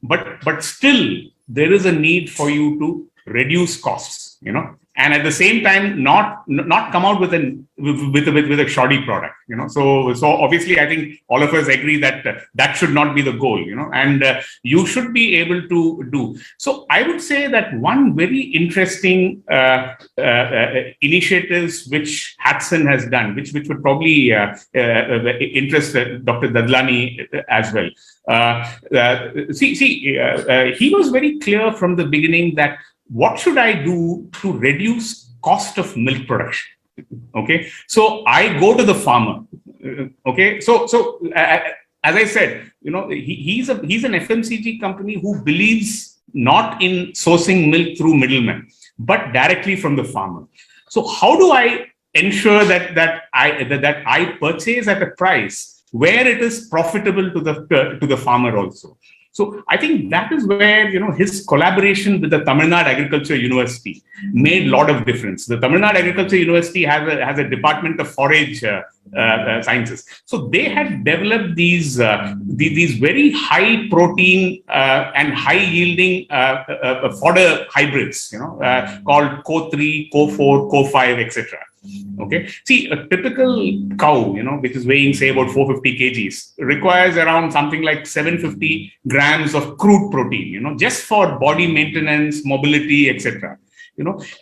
[SPEAKER 10] but still there is a need for you to reduce costs, and at the same time not come out with a shoddy product, so obviously I think all of us agree that that should not be the goal, and you should be able to do. So I would say that one very interesting initiatives which Hudson has done, which would probably interest Dr. Dadlani as well. He was very clear from the beginning that what should I do to reduce cost of milk production? Okay, so I go to the farmer. Okay, so as I said, he's an FMCG company who believes not in sourcing milk through middlemen, but directly from the farmer. So how do I ensure that I purchase at a price where it is profitable to the farmer also? So I think that is where his collaboration with the Tamil Nadu Agriculture University made a lot of difference. The Tamil Nadu Agriculture University has a department of forage sciences. So they had developed these very high protein and high yielding fodder hybrids, called Co3, Co4, Co5, etc. Okay. See, a typical cow, which is weighing, say, about 450 kgs, requires around something like 750 grams of crude protein, just for body maintenance, mobility, etc.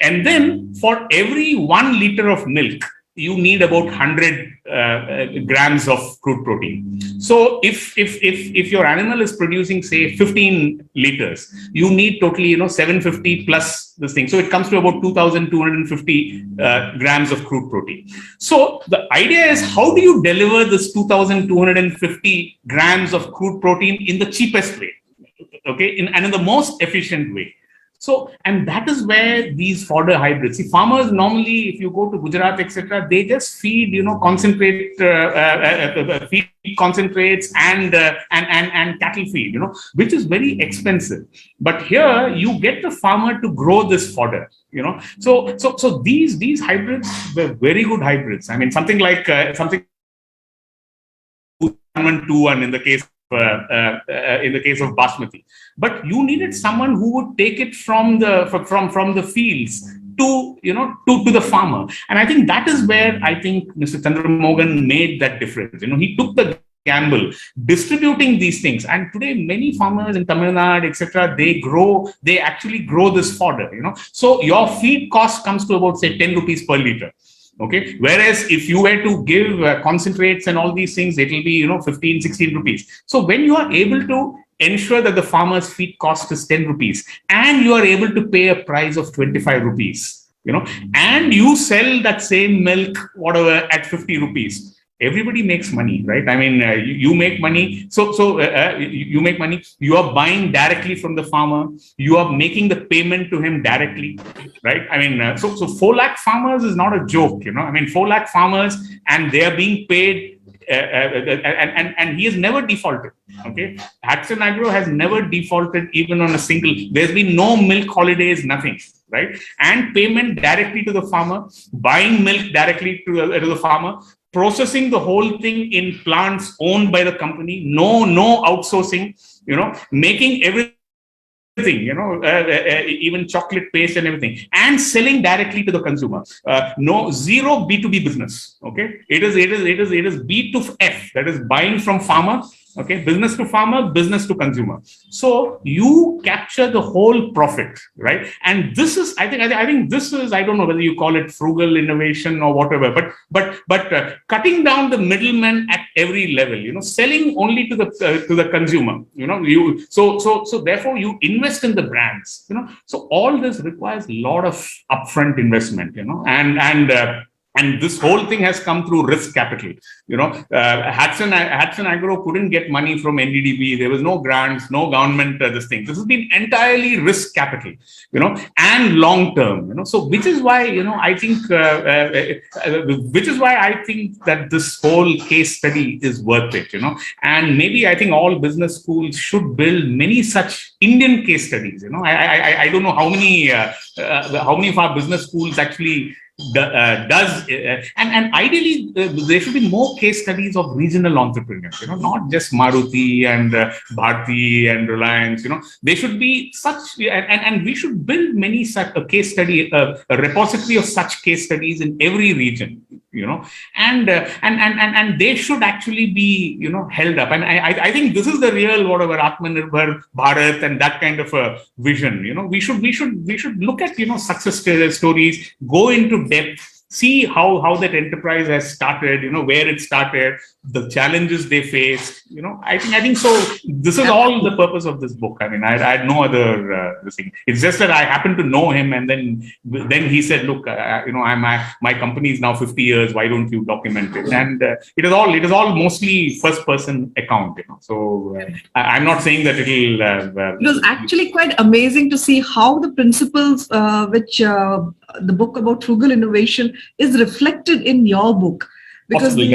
[SPEAKER 10] And then for every 1 liter of milk, you need about 100 grams of crude protein. So if your animal is producing, say, 15 liters, you need totally 750 plus this thing. So it comes to about 2,250 grams of crude protein. So the idea is, how do you deliver this 2,250 grams of crude protein in the cheapest way, okay, and in the most efficient way? So, and that is where these fodder hybrids. See, farmers normally, if you go to Gujarat, etc., they just feed, feed concentrates and cattle feed, which is very expensive. But here you get the farmer to grow this fodder, So these hybrids were very good hybrids. I mean, something like 1-1 in the case of basmati, but you needed someone who would take it from the fields to the farmer, and I think that is where I think Mr. Chandramohan made that difference. He took the gamble distributing these things, and today many farmers in Tamil Nadu, etc., they actually grow this fodder. So your feed cost comes to about, say, 10 rupees per liter. Okay. Whereas if you were to give concentrates and all these things, it will be, 15, 16 rupees. So when you are able to ensure that the farmer's feed cost is 10 rupees and you are able to pay a price of 25 rupees, and you sell that same milk, whatever, at 50 rupees, everybody makes money, right? I mean, you make money. So you make money. You are buying directly from the farmer. You are making the payment to him directly, right? I mean, so 4 lakh farmers is not a joke, I mean, 4 lakh farmers, and they are being paid, and he has never defaulted. Okay, Hudson Agro has never defaulted even on a single. There's been no milk holidays, nothing. Right, and payment directly to the farmer, buying milk directly to the farmer, processing the whole thing in plants owned by the company, no outsourcing, making everything, even chocolate paste and everything, and selling directly to the consumer. Zero B2B business. Okay, it is B2F, that is buying from farmer. Okay, business to farmer, business to consumer. So you capture the whole profit, right? And this is, I think this is, I don't know whether you call it frugal innovation or whatever, but cutting down the middleman at every level, selling only to the consumer, so therefore you invest in the brands, so all this requires a lot of upfront investment, and And this whole thing has come through risk capital. Hudson Agro couldn't get money from NDDB. There was no grants, no government. This has been entirely risk capital, and long term. So which is why I think that this whole case study is worth it. And maybe I think all business schools should build many such Indian case studies. I don't know how many of our business schools actually does, and ideally there should be more case studies of regional entrepreneurs, not just Maruti and Bharti and Reliance. They should be such, and we should build many such a case study, a repository of such case studies in every region, and they should actually be held up. And I think this is the real whatever Atmanirbhar Bharat and that kind of a vision. We should look at success stories, go into depth, see how that enterprise has started, where it started, the challenges they faced. I think so. This is all the purpose of this book. I mean, I had no other thing. It's just that I happened to know him, and then he said, "Look, my company is now 50 years. Why don't you document it?" And it is all mostly first person account. So I'm not saying that it'll.
[SPEAKER 9] It was actually quite amazing to see how the principles which the book about frugal innovation is reflected in your book. Because
[SPEAKER 10] in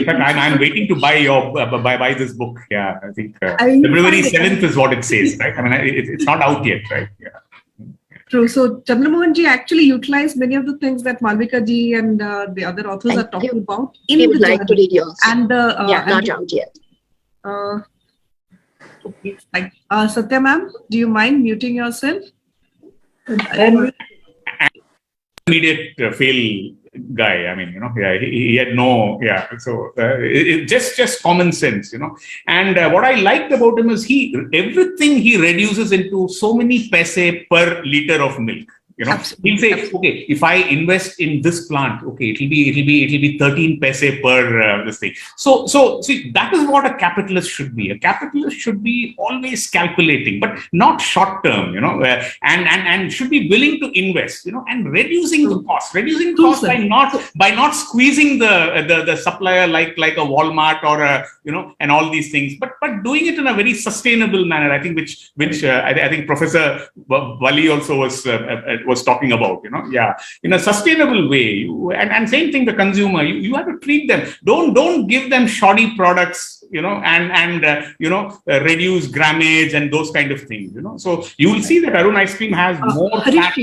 [SPEAKER 10] fact, I'm waiting to buy this book. Yeah, I think February 7th is what it says, right? I mean, it's not out yet, right? Yeah.
[SPEAKER 9] True. So Chandramohan ji actually utilized many of the things that Malvika ji and the other authors are talking about in
[SPEAKER 11] we would like to read yours.
[SPEAKER 9] And
[SPEAKER 11] not out yet.
[SPEAKER 9] Satya ma'am, do you mind muting yourself?
[SPEAKER 10] Immediate fail guy. I mean, he had no, so just common sense, and what I liked about him is everything he reduces into so many paise per liter of milk. He'll say, okay, if I invest in this plant, okay, it'll be 13 paise per this thing. So see, that is what a capitalist should be. A capitalist should be always calculating, but not short term, and should be willing to invest, and reducing the cost, by not squeezing the supplier like a Walmart or and all these things, but doing it in a very sustainable manner. I think which I think Professor Wali also was talking about, in a sustainable way. And same thing, the consumer, you have to treat them. Don't give them shoddy products, and reduce grammage and those kind of things. So you will see that Arun Ice Cream has more fat.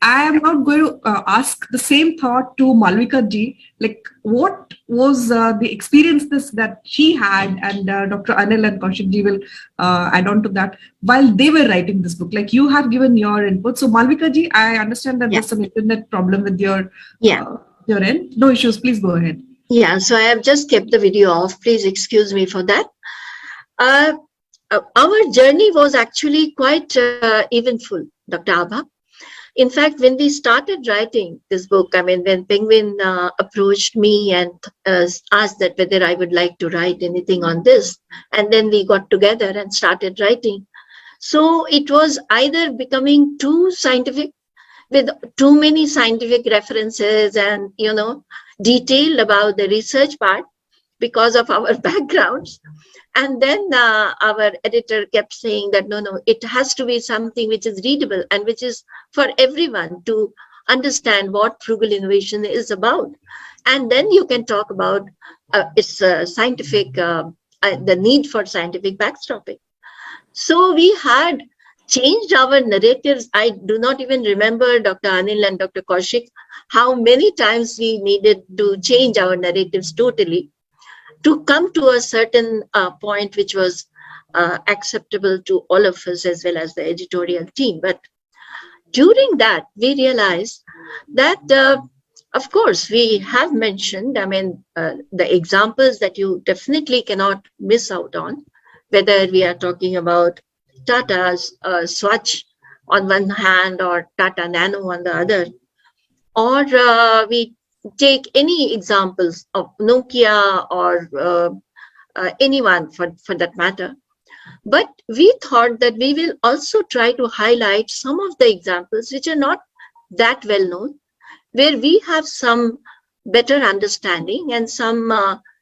[SPEAKER 9] I am not going to ask the same thought to Malvika ji. Like, what was the experiences that she had, and Dr. Anil and Kaushik ji will add on to that while they were writing this book. Like, you have given your input. So Malvika ji, I understand that there's some internet problem with your end. No issues. Please go ahead.
[SPEAKER 11] Yeah. So I have just kept the video off. Please excuse me for that. Our journey was actually quite eventful, Dr. Abha. In fact, when we started writing this book, I mean, when Penguin approached me and asked that whether I would like to write anything on this, and then we got together and started writing. So it was either becoming too scientific, with too many scientific references and, detailed about the research part because of our backgrounds. And then our editor kept saying that, no, it has to be something which is readable and which is for everyone to understand what frugal innovation is about. And then you can talk about its scientific, the need for scientific backstopping. So we had changed our narratives. I do not even remember, Dr. Anil and Dr. Kaushik, how many times we needed to change our narratives totally to come to a certain point which was acceptable to all of us as well as the editorial team. But during that, we realized that, of course, we have mentioned, I mean, the examples that you definitely cannot miss out on, whether we are talking about Tata's Swatch on one hand or Tata Nano on the other, or we take any examples of Nokia or anyone for that matter. But we thought that we will also try to highlight some of the examples which are not that well known, where we have some better understanding and some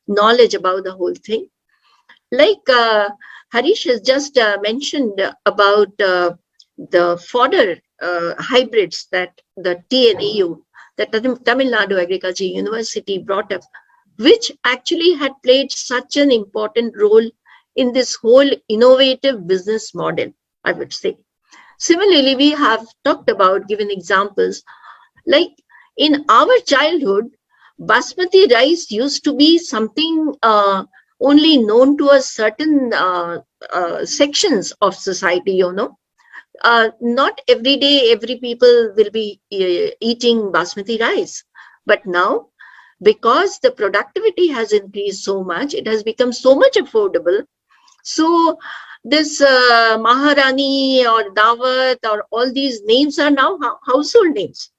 [SPEAKER 11] knowledge about the whole thing. Like Harish has just mentioned about the fodder hybrids that the TNEU, the Tamil Nadu Agriculture University brought up, which actually had played such an important role in this whole innovative business model, I would say. Similarly, we have talked about, given examples, like in our childhood, basmati rice used to be something only known to a certain sections of society, not every day, every people will be eating basmati rice. But now, because the productivity has increased so much, it has become so much affordable. So this Maharani or Dawat or all these names are now household names.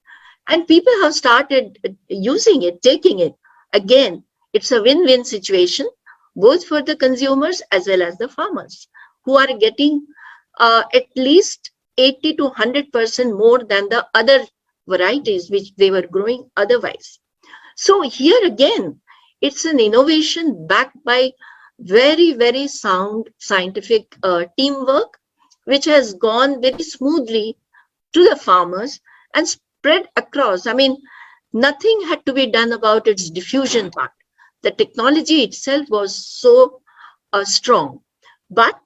[SPEAKER 11] And people have started using it, taking it. Again, it's a win-win situation, both for the consumers as well as the farmers, who are getting at least 80 to 100% more than the other varieties which they were growing otherwise. So here again, it's an innovation backed by very, very sound scientific teamwork, which has gone very smoothly to the farmers and spread across. I mean, nothing had to be done about its diffusion part. The technology itself was so strong. But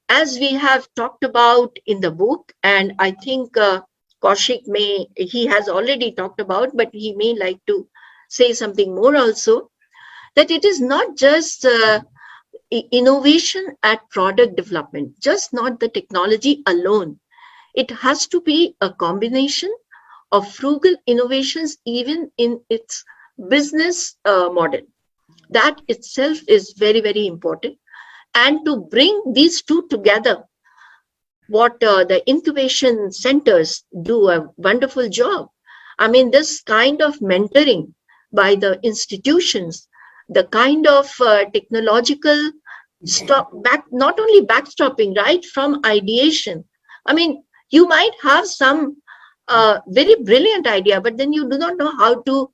[SPEAKER 11] as we have talked about in the book, and I think Kaushik he has already talked about, but he may like to say something more also, that it is not just innovation at product development, just not the technology alone. It has to be a combination of frugal innovations, even in its business model. That itself is very, very important. And to bring these two together, what the incubation centers do a wonderful job. I mean, this kind of mentoring by the institutions, the kind of technological not only backstopping, right, from ideation. I mean, you might have some very brilliant idea, but then you do not know how to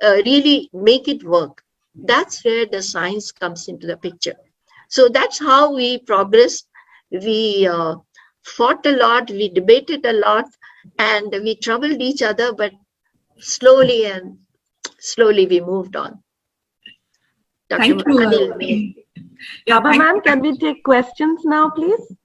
[SPEAKER 11] really make it work. That's where the science comes into the picture. So that's how we progressed. We fought a lot, we debated a lot, and we troubled each other, but slowly we moved on.
[SPEAKER 9] Thank you.
[SPEAKER 6] Yeah, ma'am, can we take questions now, please?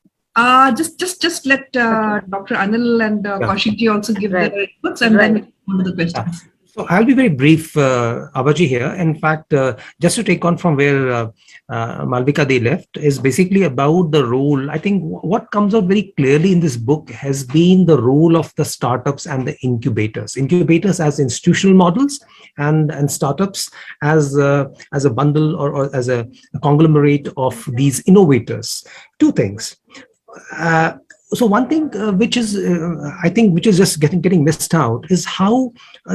[SPEAKER 9] Just let Dr. Anil and Kaushik also give their inputs, and then we go to the questions.
[SPEAKER 12] So I'll be very brief, Abaji here. In fact, just to take on from where Malvika Dey left, is basically about the role. I think what comes out very clearly in this book has been the role of the startups and the incubators. Incubators as institutional models, and startups as a bundle or as a conglomerate of these innovators. Two things. So one thing which is, I think, which is just getting missed out is how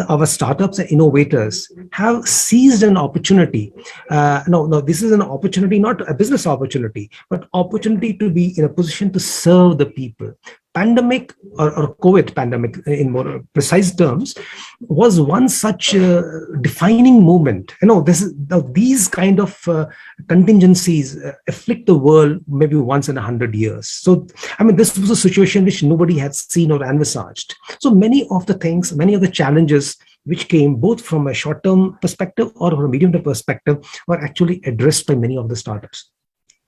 [SPEAKER 12] our startups and innovators have seized an opportunity. No, this is an opportunity, not a business opportunity, but opportunity to be in a position to serve the people. Pandemic or COVID pandemic, in more precise terms, was one such defining moment. These kind of contingencies afflict the world maybe once in 100 years. So, I mean, this was a situation which nobody had seen or envisaged. So many of the things, many of the challenges which came both from a short-term perspective or from a medium-term perspective were actually addressed by many of the startups.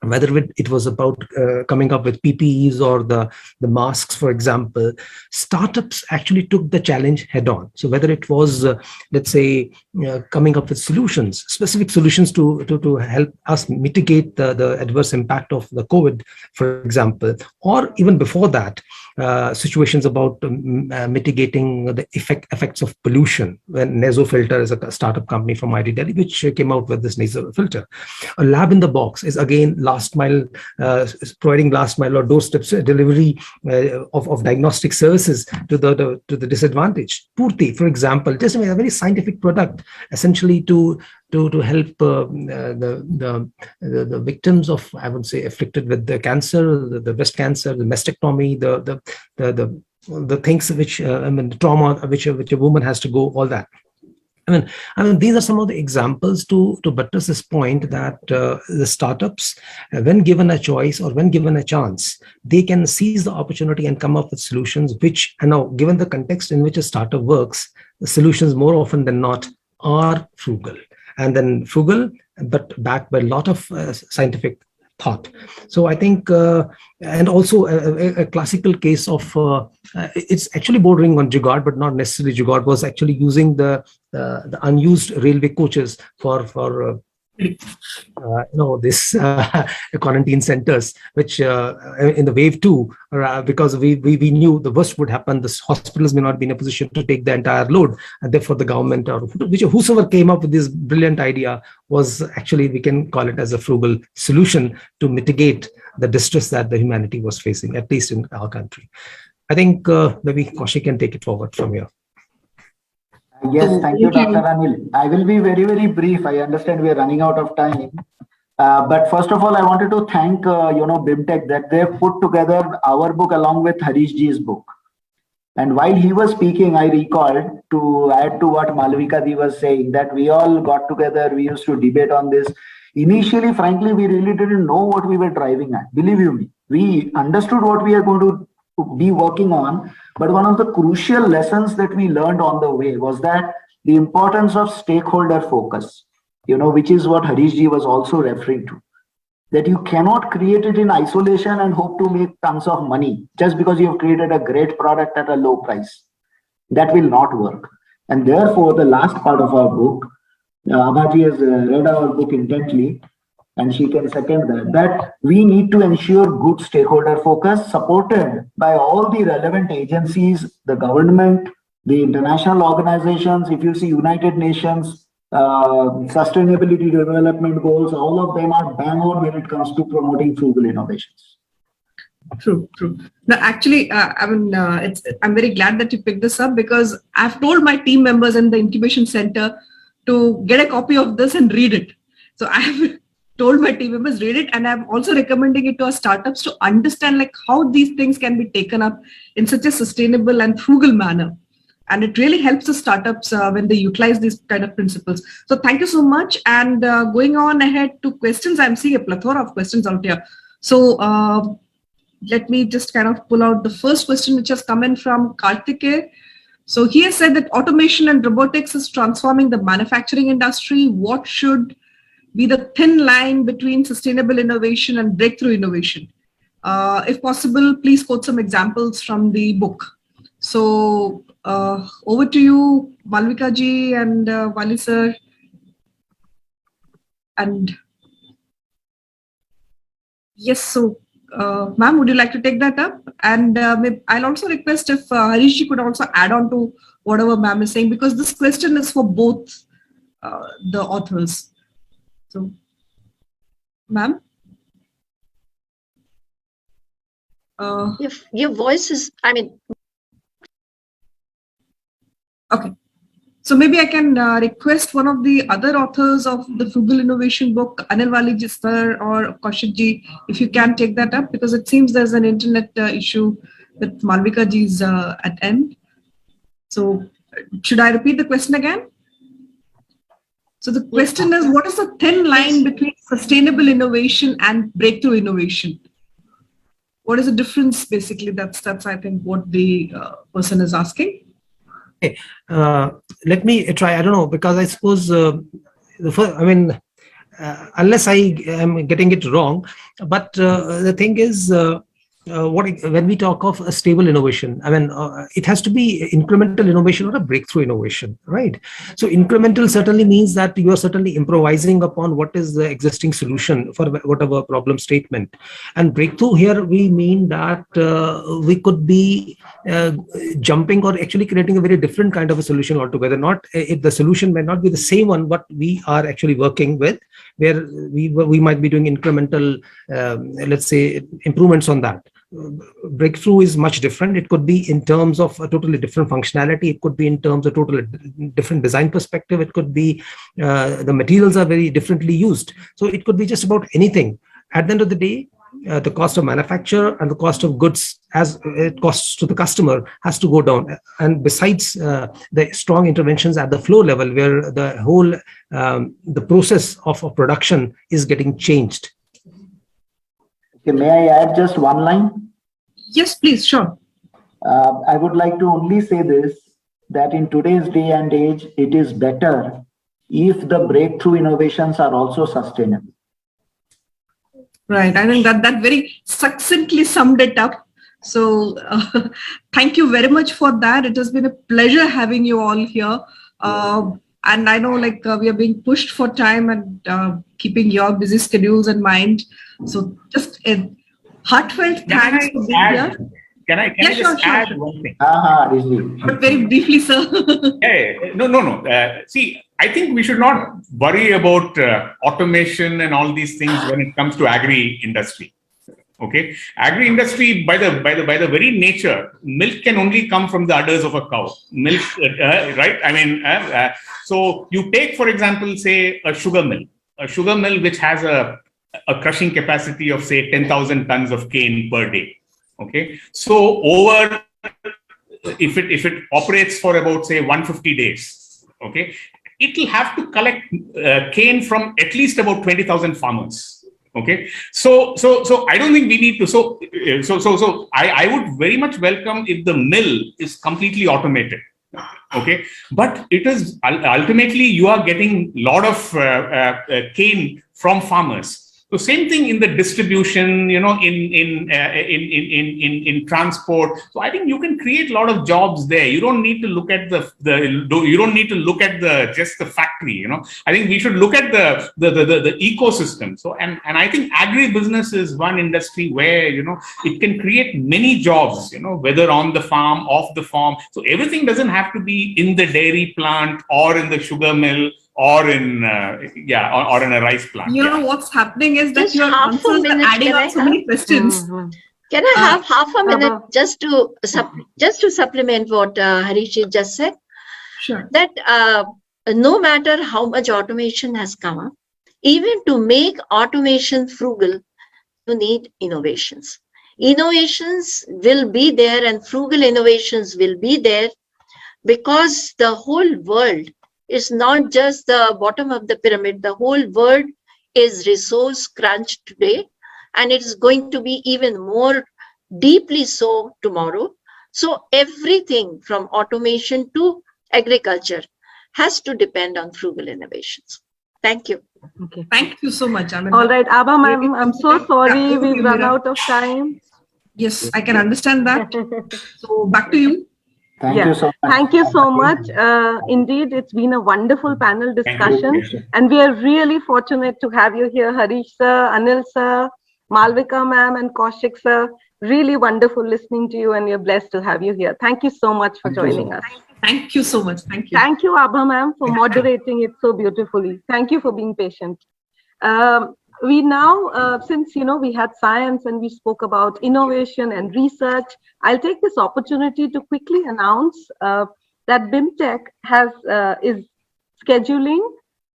[SPEAKER 12] Whether it was about coming up with PPEs or the masks, for example, startups actually took the challenge head on. So whether it was, let's say, coming up with solutions, specific solutions to help us mitigate the adverse impact of the COVID, for example, or even before that, situations about mitigating the effects of pollution. When Nasofilter is a startup company from IT Delhi, which came out with this Nasofilter. A lab in the box is again last mile, providing last mile or doorstep delivery of diagnostic services to the disadvantaged. Purti, for example, just a very scientific product, essentially to help the victims of, I would say, afflicted with the cancer, the breast cancer, the mastectomy, the the things which, the trauma which a woman has to go, all that. I mean, these are some of the examples to buttress this point that the startups, when given a choice or when given a chance, they can seize the opportunity and come up with solutions which, and now, given the context in which a startup works, the solutions more often than not are frugal. And then frugal, but backed by a lot of scientific thought. So I think, and also a classical case of, it's actually bordering on jugaad, but not necessarily jugaad, was actually using the unused railway coaches for this quarantine centers, which in the wave 2, because we knew the worst would happen, the hospitals may not be in a position to take the entire load, and therefore the government or whosoever came up with this brilliant idea was actually, we can call it as a frugal solution to mitigate the distress that the humanity was facing, at least in our country. I think maybe Kaushik can take it forward from here.
[SPEAKER 13] Yes, thank you, Dr. Anil. I will be very, very brief. I understand we are running out of time. But first of all, I wanted to thank, BIMTECH, that they have put together our book along with Harish Ji's book. And while he was speaking, I recalled, to add to what Malvika ji was saying, that we all got together, we used to debate on this. Initially, frankly, we really didn't know what we were driving at. Believe you me, we understood what we are going to be working on. But one of the crucial lessons that we learned on the way was that the importance of stakeholder focus, which is what Harish ji was also referring to. That you cannot create it in isolation and hope to make tons of money just because you have created a great product at a low price. That will not work. And therefore, the last part of our book, Abhaji has read our book intently, and she can second that we need to ensure good stakeholder focus supported by all the relevant agencies, the government, the international organizations. If you see United Nations, sustainability development goals, all of them are bang on when it comes to promoting frugal innovations.
[SPEAKER 9] True. No, actually, I'm very glad that you picked this up, because I've told my team members in the incubation center to get a copy of this and read it. So I have told my team members read it, and I'm also recommending it to our startups to understand like how these things can be taken up in such a sustainable and frugal manner. And it really helps the startups when they utilize these kind of principles. So thank you so much. And going on ahead to questions, I'm seeing a plethora of questions out here. So let me just kind of pull out the first question, which has come in from Karthike. So he has said that automation and robotics is transforming the manufacturing industry. What should be the thin line between sustainable innovation and breakthrough innovation? If possible, please quote some examples from the book. So over to you, Malvika ji and Wali sir. And yes, so ma'am, would you like to take that up? And I'll also request if Harish ji could also add on to whatever ma'am is saying, because this question is for both the authors. So, ma'am?
[SPEAKER 11] If your voice is,
[SPEAKER 9] Okay. So maybe I can request one of the other authors of the Frugal Innovation book, Anil Wali sir or Kaushik ji, if you can take that up, because it seems there's an internet issue with Malvika ji's at end. So should I repeat the question again? So the question is, what is the thin line between sustainable innovation and breakthrough innovation? What is the difference, basically? That's I think what the person is asking.
[SPEAKER 12] Okay. Let me try. I don't know, because I suppose unless I am getting it wrong, but the thing is, when we talk of a stable innovation, it has to be incremental innovation or a breakthrough innovation, right? So incremental certainly means that you are certainly improvising upon what is the existing solution for whatever problem statement. And breakthrough here, we mean that we could be jumping or actually creating a very different kind of a solution altogether. Not if the solution may not be the same one, but we are actually working with, where we might be doing incremental, let's say, improvements on that. Breakthrough is much different. It could be in terms of a totally different functionality. It could be in terms of totally different design perspective. It could be the materials are very differently used. So it could be just about anything. At the end of the day, the cost of manufacture and the cost of goods as it costs to the customer has to go down. And besides the strong interventions at the flow level, where the whole the process of production is getting changed.
[SPEAKER 13] Okay, may I add just one line?
[SPEAKER 9] Yes, please, sure.
[SPEAKER 13] I would like to only say this, that in today's day and age, it is better if the breakthrough innovations are also sustainable.
[SPEAKER 9] Right. I think that very succinctly summed it up. So thank you very much for that. It has been a pleasure having you all here. And I know we are being pushed for time and keeping your busy schedules in mind. So just a heartfelt thanks for being here.
[SPEAKER 10] Can I just add one thing?
[SPEAKER 9] But very briefly, sir.
[SPEAKER 10] No. See, I think we should not worry about automation and all these things when it comes to agri industry. Okay, agri industry by the very nature, milk can only come from the udders of a cow. Milk, right? I mean, so you take, for example, say a sugar mill which has a crushing capacity of say 10,000 tons of cane per day. Okay, so over if it operates for about say 150 days, okay, it will have to collect cane from at least about 20,000 farmers. Okay, so I don't think we need to. So I would very much welcome if the mill is completely automated. Okay, but it is ultimately you are getting a lot of cane from farmers. So same thing in the distribution, in transport. So I think you can create a lot of jobs there. You don't need to look at just the factory. I think we should look at the ecosystem. So and I think agribusiness is one industry where it can create many jobs. Whether on the farm, off the farm. So everything doesn't have to be in the dairy plant or in the sugar mill. Or in or in a rice plant.
[SPEAKER 9] What's happening is that
[SPEAKER 11] Just
[SPEAKER 9] your
[SPEAKER 11] half a
[SPEAKER 9] answers
[SPEAKER 11] minute,
[SPEAKER 9] are adding
[SPEAKER 11] can
[SPEAKER 9] up
[SPEAKER 11] I
[SPEAKER 9] so
[SPEAKER 11] have?
[SPEAKER 9] many questions.
[SPEAKER 11] Can I have half a minute just to supplement what Harish just said?
[SPEAKER 9] Sure.
[SPEAKER 11] That no matter how much automation has come up, even to make automation frugal, you need innovations. Innovations will be there and frugal innovations will be there because the whole world is not just the bottom of the pyramid. The whole world is resource crunched today, and it is going to be even more deeply so tomorrow. So everything from automation to agriculture has to depend on frugal innovations. Thank you.
[SPEAKER 6] Okay.
[SPEAKER 9] Thank you so much.
[SPEAKER 6] All right, Abha ma'am, I'm so sorry we've run out of time.
[SPEAKER 9] Yes, I can understand that. So back to you.
[SPEAKER 13] Thank you so much.
[SPEAKER 6] Thank you so much. Indeed, it's been a wonderful panel discussion. And we are really fortunate to have you here, Harish sir, Anil sir, Malvika ma'am, and Kaushik sir. Really wonderful listening to you, and we're blessed to have you here. Thank you so much for joining us.
[SPEAKER 9] Thank you so much. Thank you.
[SPEAKER 6] Thank you, Abha ma'am, for moderating it so beautifully. Thank you for being patient. We now, since we had science and we spoke about innovation and research, I'll take this opportunity to quickly announce that BIMTECH is scheduling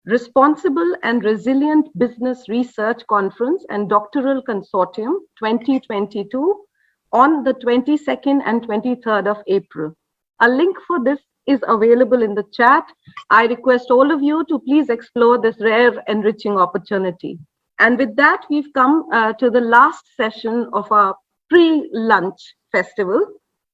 [SPEAKER 6] Responsible and Resilient Business Research Conference and Doctoral Consortium 2022 on the 22nd and 23rd of April. A link for this is available in the chat. I request all of you to please explore this rare, enriching opportunity. And with that, we've come to the last session of our pre-lunch festival.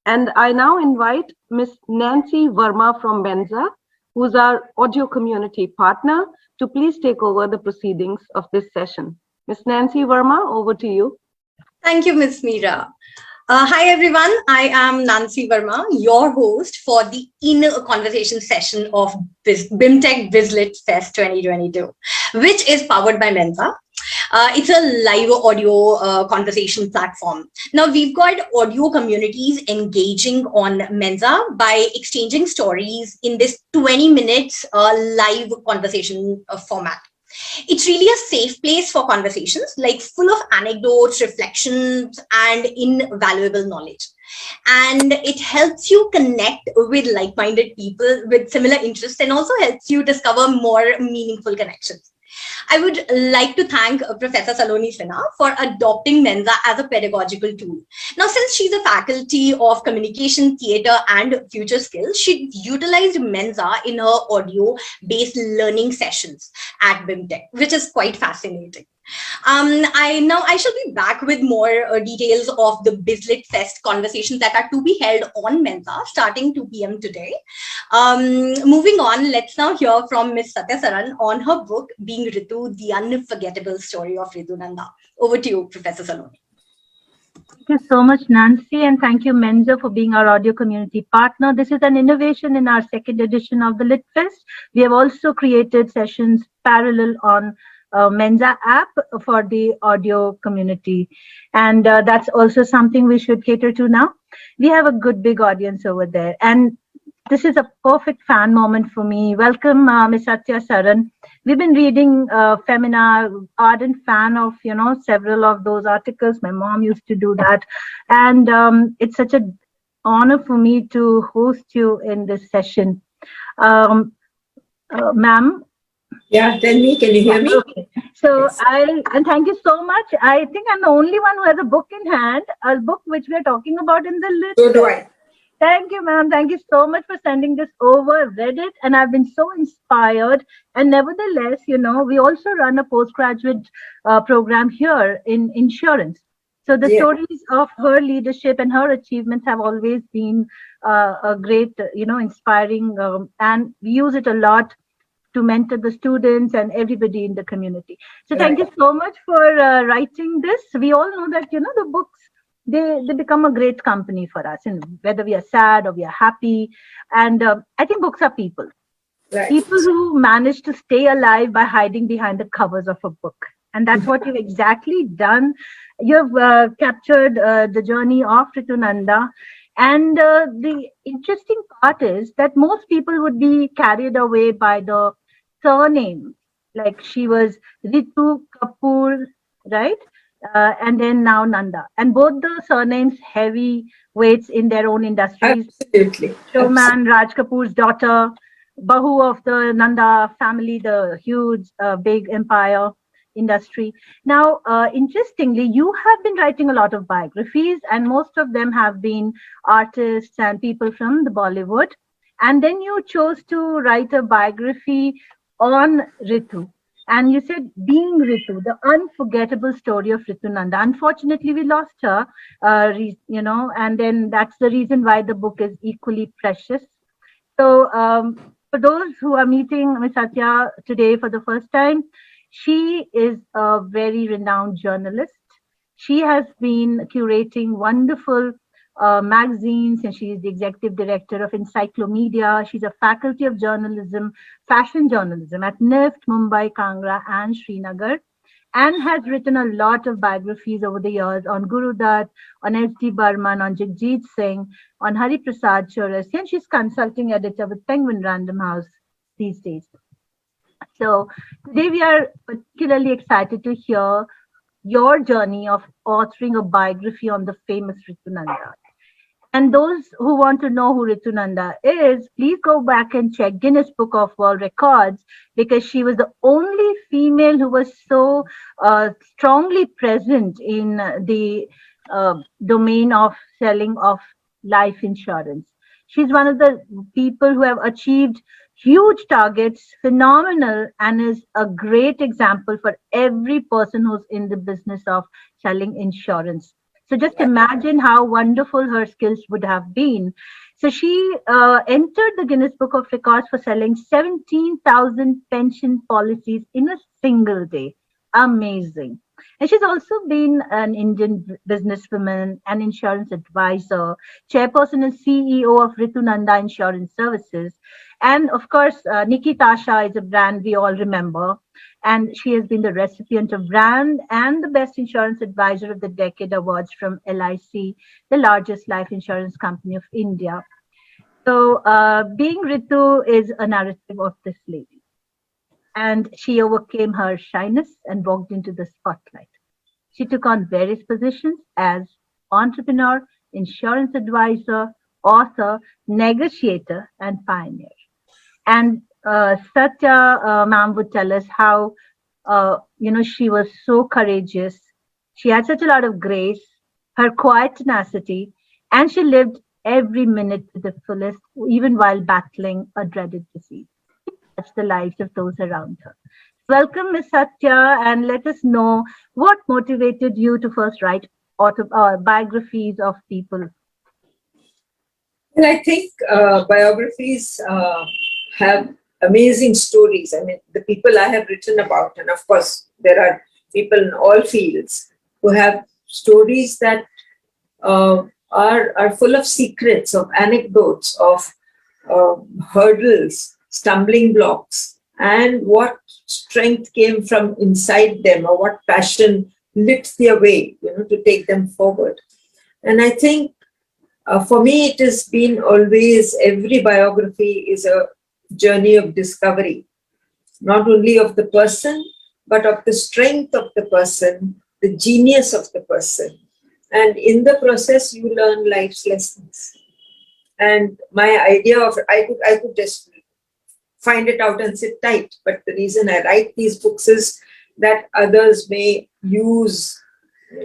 [SPEAKER 6] And I now invite Ms. Nancy Verma from Menza, who's our audio community partner, to please take over the proceedings of this session. Ms. Nancy Verma, over to you.
[SPEAKER 14] Thank you, Ms. Meera. Hi, everyone. I am Nancy Verma, your host for the inner conversation session of BIMTECH BizLit Fest 2022, which is powered by Menza. It's a live audio conversation platform. Now, we've got audio communities engaging on Menza by exchanging stories in this 20 minutes live conversation format. It's really a safe place for conversations, like full of anecdotes, reflections, and invaluable knowledge. And it helps you connect with like-minded people with similar interests and also helps you discover more meaningful connections. I would like to thank Professor Saloni Sinha for adopting Mensa as a pedagogical tool. Now, since she's a faculty of communication, theatre, and future skills, she utilized Mensa in her audio-based learning sessions at BIMTECH, which is quite fascinating. I shall be back with more details of the Bizlit Fest conversations that are to be held on Mensa starting 2 p.m. today. Moving on, let's now hear from Ms. Satya Saran on her book, Being Ritu, The Unforgettable Story of Ritu Nanda. Over to you, Professor Saloni.
[SPEAKER 1] Thank you so much, Nancy, and thank you, Mensa, for being our audio community partner. This is an innovation in our second edition of the Lit Fest. We have also created sessions parallel on Mensa app for the audio community, and that's also something we should cater to now. We have a good big audience over there, and this is a perfect fan moment for me. Welcome, Ms. Satya Saran. We've been reading Femina, ardent fan of several of those articles. My mom used to do that, and it's such an honor for me to host you in this session, ma'am.
[SPEAKER 15] Yeah, tell me, can you hear me?
[SPEAKER 1] Okay. So and thank you so much. I think I'm the only one who has a book in hand, a book which we are talking about in the list.
[SPEAKER 15] So do I.
[SPEAKER 1] Thank you, ma'am. Thank you so much for sending this over. I've read it and I've been so inspired. And nevertheless, we also run a postgraduate program here in insurance. So the stories of her leadership and her achievements have always been a great, inspiring, and we use it a lot to mentor the students and everybody in the community. So thank you so much for writing this. We all know that, the books, they become a great company for us, and whether we are sad or we are happy. And I think books are people. People who manage to stay alive by hiding behind the covers of a book. And that's what you've exactly done. You've captured the journey of Ritu Nanda. And the interesting part is that most people would be carried away by the surname. Like she was Ritu Kapoor, right? And then now Nanda. And both the surnames heavy weights in their own industries.
[SPEAKER 15] Absolutely.
[SPEAKER 1] Showman Raj Kapoor's daughter, Bahu of the Nanda family, the huge, big empire industry. Now, interestingly, you have been writing a lot of biographies, and most of them have been artists and people from the Bollywood. And then you chose to write a biography on Ritu. And you said, Being Ritu, the unforgettable story of Ritu Nanda. Unfortunately, we lost her, and then that's the reason why the book is equally precious. So, for those who are meeting Ms. Satya today for the first time, she is a very renowned journalist. She has been curating wonderful magazines, and she is the executive director of Encyclomedia. She's a faculty of journalism, fashion journalism at NIFT, Mumbai, Kangra, and Srinagar, and has written a lot of biographies over the years on Guru Dutt, on S.D. Burman, on Jagjit Singh, on Hari Prasad Chaurasi, and she's consulting editor with Penguin Random House these days. So today we are particularly excited to hear your journey of authoring a biography on the famous Ritu Nanda. And those who want to know who Ritu Nanda is, please go back and check Guinness Book of World Records, because she was the only female who was so strongly present in the domain of selling of life insurance. She's one of the people who have achieved huge targets, phenomenal, and is a great example for every person who's in the business of selling insurance. So just imagine how wonderful her skills would have been. So she entered the Guinness Book of Records for selling 17,000 pension policies in a single day. Amazing. And she's also been an Indian businesswoman, an insurance advisor, chairperson and CEO of Ritu Nanda Insurance Services. And of course, Nikki Tasha is a brand we all remember. And she has been the recipient of Brand and the Best Insurance Advisor of the Decade Awards from LIC, the largest life insurance company of India. So Being Ritu is a narrative of this lady. And she overcame her shyness and walked into the spotlight. She took on various positions as entrepreneur, insurance advisor, author, negotiator, and pioneer. And Satya, ma'am, would tell us how She was so courageous. She had such a lot of grace, her quiet tenacity, and she lived every minute to the fullest, even while battling a dreaded disease. Touched the lives of those around her. Welcome, Miss Satya, and let us know what motivated you to first write biographies of people.
[SPEAKER 15] Well, I think biographies have amazing stories. I mean, the people I have written about, and of course, there are people in all fields who have stories that are full of secrets, of anecdotes, of hurdles, stumbling blocks, and what strength came from inside them, or what passion lit their way, to take them forward. And I think for me, it has been always, every biography is a journey of discovery, not only of the person, but of the strength of the person, the genius of the person. And in the process, you learn life's lessons. And my idea of, I could just find it out and sit tight. But the reason I write these books is that others may use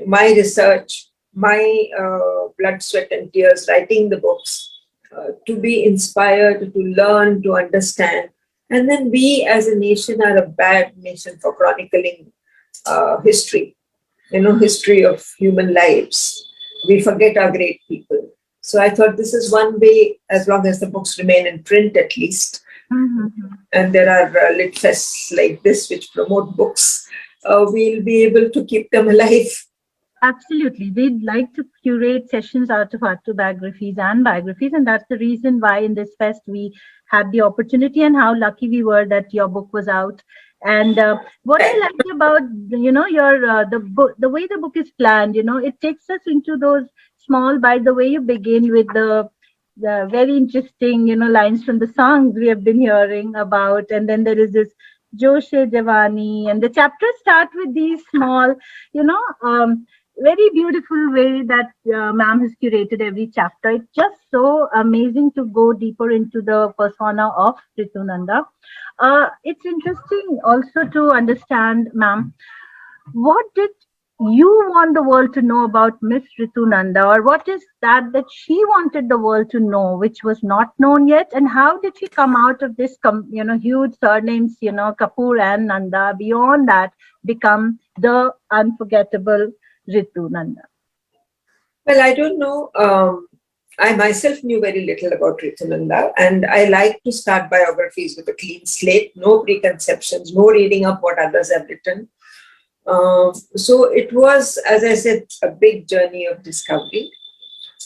[SPEAKER 15] my research, my blood, sweat, and tears writing the books to be inspired, to learn, to understand. And then we as a nation are a bad nation for chronicling history, history of human lives. We forget our great people. So I thought this is one way, as long as the books remain in print at least, and there are lit fests like this which promote books, we'll be able to keep them alive.
[SPEAKER 1] Absolutely. We'd like to curate sessions out of autobiographies and biographies, and that's the reason why in this fest we had the opportunity, and how lucky we were that your book was out. And what I liked about your the book, the way the book is planned, it takes us into those small. By the way, you begin with the very interesting lines from the songs we have been hearing about, and then there is this Joshe Javani, and the chapters start with these small, very beautiful way that ma'am has curated every chapter. It's just so amazing to go deeper into the persona of Ritunanda. It's interesting also to understand, ma'am, what did you want the world to know about Miss Ritunanda, or what is that she wanted the world to know, which was not known yet, and how did she come out of this, huge surnames, Kapoor and Nanda, beyond that, become the unforgettable Ritunanda?
[SPEAKER 15] Well, I don't know. I myself knew very little about Ritunanda, and I like to start biographies with a clean slate, no preconceptions, no reading up what others have written. So it was, as I said, a big journey of discovery.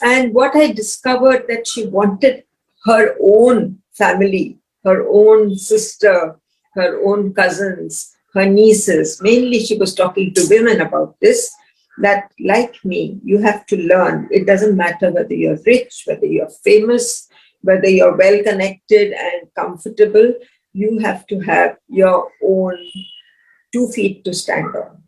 [SPEAKER 15] And what I discovered, that she wanted her own family, her own sister, her own cousins, her nieces. Mainly she was talking to women about this, that like me, you have to learn. It doesn't matter whether you're rich, whether you're famous, whether you're well connected and comfortable, you have to have your own 2 feet to stand on.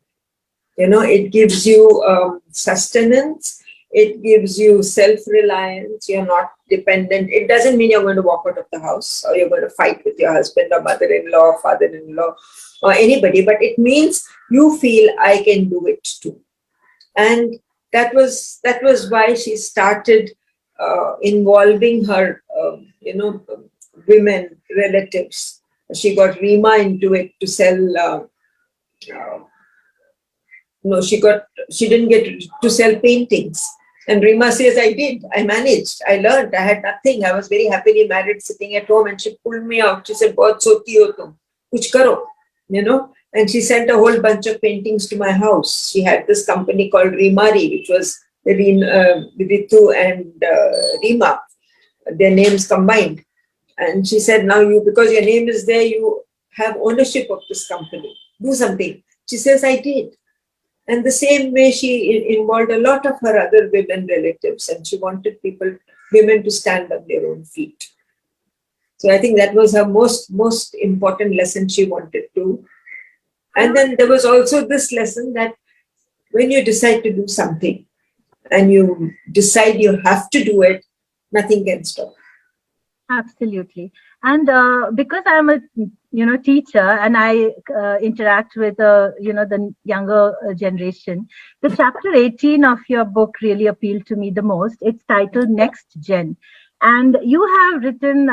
[SPEAKER 15] It gives you sustenance, it gives you self-reliance, you're not dependent. It doesn't mean you're going to walk out of the house, or you're going to fight with your husband or mother-in-law or father-in-law or anybody, but it means you feel I can do it too. And that was why she started involving her, women relatives. She got Rima into it to sell. She didn't get to sell paintings. And Rima says, I managed, I learned, I had nothing. I was very happily married, sitting at home, and she pulled me out. She said, "Bahut soti ho tum, kuch karo," And she sent a whole bunch of paintings to my house. She had this company called Rimari, which was Ritu and Rima, their names combined. And she said, now because your name is there, you have ownership of this company. Do something. She says, I did. And the same way, she involved a lot of her other women relatives, and she wanted women to stand on their own feet. So I think that was her most important lesson she wanted to. And then there was also this lesson that when you decide to do something and you decide you have to do it, nothing can stop.
[SPEAKER 1] Absolutely. And because I'm a teacher and I interact with the younger generation, the chapter 18 of your book really appealed to me the most. It's titled Next Gen. And you have written,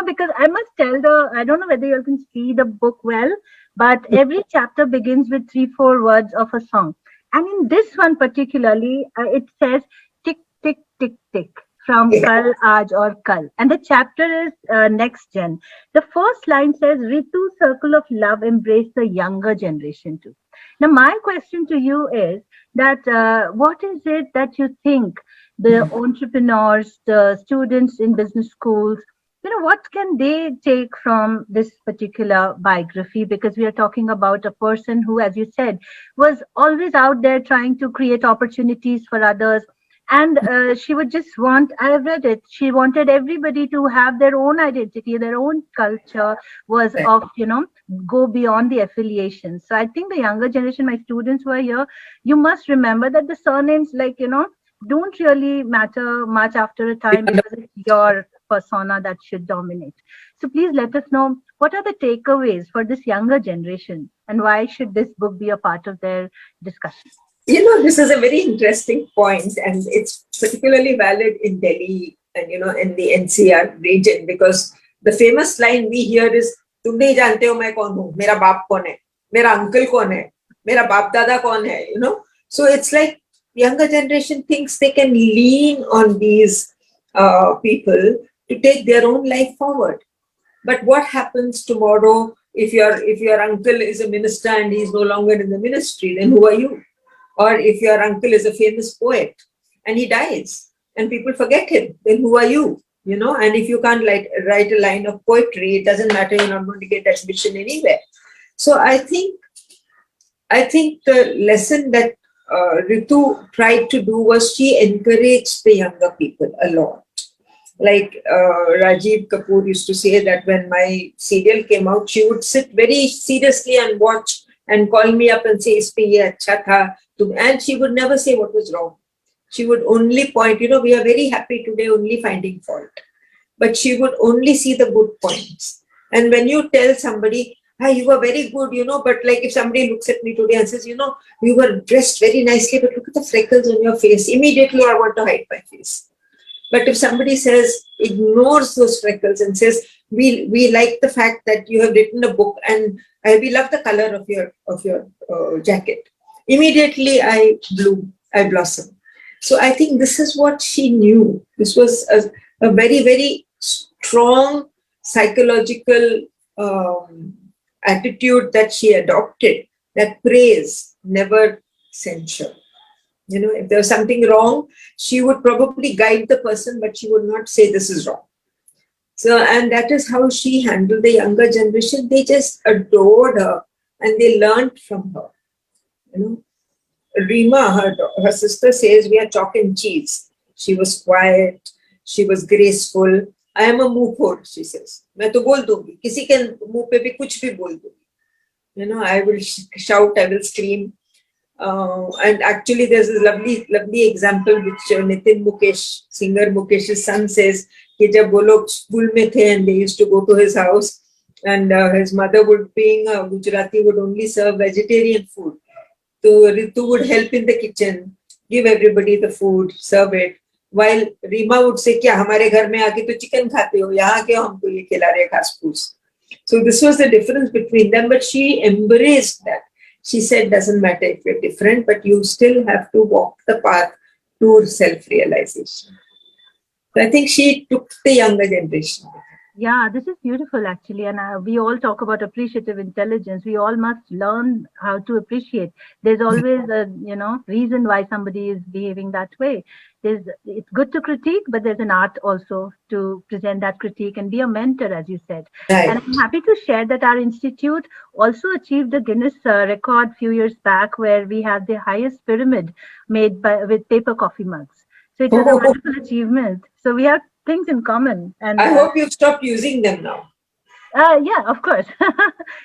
[SPEAKER 1] because I must tell I don't know whether you can see the book well, but every chapter begins with 3-4 words of a song. And in this one particularly, it says tick, tick, tick, tick from Kal, Aaj or Kal. And the chapter is Next Gen. The first line says, Ritu Circle of Love embrace the younger generation too. Now, my question to you is that what is it that you think the entrepreneurs, the students in business schools, what can they take from this particular biography? Because we are talking about a person who, as you said, was always out there trying to create opportunities for others. And she would just want, I have read it, she wanted everybody to have their own identity, their own culture was of, go beyond the affiliation. So I think the younger generation, my students who are here, you must remember that the surnames, don't really matter much after a time because it's your persona that should dominate. So please let us know what are the takeaways for this younger generation and why should this book be a part of their discussion?
[SPEAKER 15] This is a very interesting point, and it's particularly valid in Delhi and, in the NCR region, because the famous line we hear is, तुम नहीं जानते हो मैं कौन हूँ, मेरा बाप कौन है, मेरा अंकल कौन है, मेरा बाप दादा कौन है, So it's like younger generation thinks they can lean on these people to take their own life forward. But what happens tomorrow if your uncle is a minister and he's no longer in the ministry? Then who are you? Or if your uncle is a famous poet and he dies and people forget him, then who are you? And if you can't write a line of poetry, it doesn't matter, you're not going to get admission anywhere. So I think the lesson that Ritu tried to do was she encouraged the younger people a lot. Like Rajiv Kapoor used to say that when my serial came out, she would sit very seriously and watch and call me up and say, "Ispe ye acha tha." And she would never say what was wrong. She would only point, we are very happy today only finding fault. But she would only see the good points. And when you tell somebody, you were very good, but like if somebody looks at me today and says, you were dressed very nicely, but look at the freckles on your face, immediately I want to hide my face. But if somebody ignores those freckles and says, we like the fact that you have written a book and we love the color of your jacket, immediately I bloom, I blossom. So I think this is what she knew. This was a very, very strong psychological attitude that she adopted, that praise, never censure. If there was something wrong, she would probably guide the person, but she would not say this is wrong. So, and that is how she handled the younger generation. They just adored her and they learned from her. Rima, her sister, says we are chalk and cheese. She was quiet, she was graceful. I am a muh khor, she says. मैं तो बोल दूंगी, किसी के मुंह पे भी कुछ भी बोल दूंगी. I will shout, I will scream. And actually there's a lovely example which Nitin Mukesh, singer Mukesh's son, says कि जब वो लोग school में थे and they used to go to his house and his mother would, being a Gujarati, would only serve vegetarian food. So Ritu would help in the kitchen, give everybody the food, serve it. While Rima would say, क्या हमारे घर में आके तो chicken खाते हो, यहाँ क्यों हमको ये खिला रहे घास फूस. So this was the difference between them, but she embraced that. She said, doesn't matter if you're different, but you still have to walk the path to self-realization. So I think she took the younger generation.
[SPEAKER 1] Yeah, this is beautiful actually. And we all talk about appreciative intelligence. We all must learn how to appreciate. There's always a, reason why somebody is behaving that way. It's good to critique, but there's an art also to present that critique and be a mentor, as you said.
[SPEAKER 15] Right.
[SPEAKER 1] And I'm happy to share that our institute also achieved a Guinness record a few years back where we had the highest pyramid made with paper coffee mugs. So it was a wonderful achievement. So we have things in common. And
[SPEAKER 15] I hope you've stopped using them now.
[SPEAKER 1] Yeah, of course.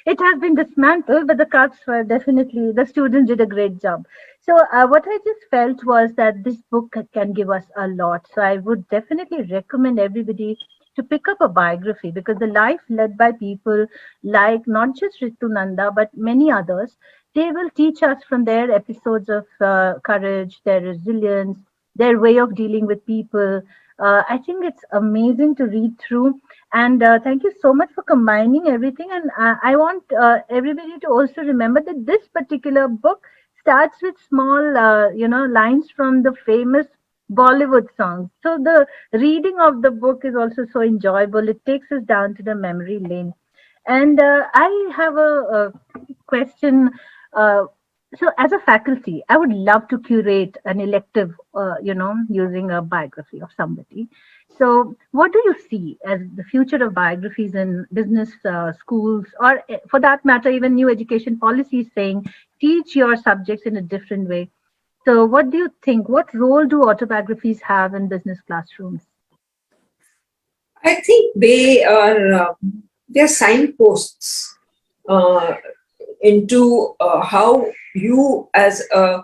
[SPEAKER 1] It has been dismantled, but the cups were definitely, the students did a great job. So what I just felt was that this book can give us a lot. So I would definitely recommend everybody to pick up a biography, because the life led by people like not just Ritu Nanda, but many others, they will teach us from their episodes of courage, their resilience, their way of dealing with people. I think it's amazing to read through. And thank you so much for combining everything. And I want everybody to also remember that this particular book starts with small, lines from the famous Bollywood songs. So the reading of the book is also so enjoyable. It takes us down to the memory lane. And I have a question. Uh, so, as a faculty, I would love to curate an elective, using a biography of somebody. So, what do you see as the future of biographies in business schools, or for that matter, even new education policies saying teach your subjects in a different way? So, what do you think? What role do autobiographies have in business classrooms?
[SPEAKER 15] I think they're signposts uh, into how you as a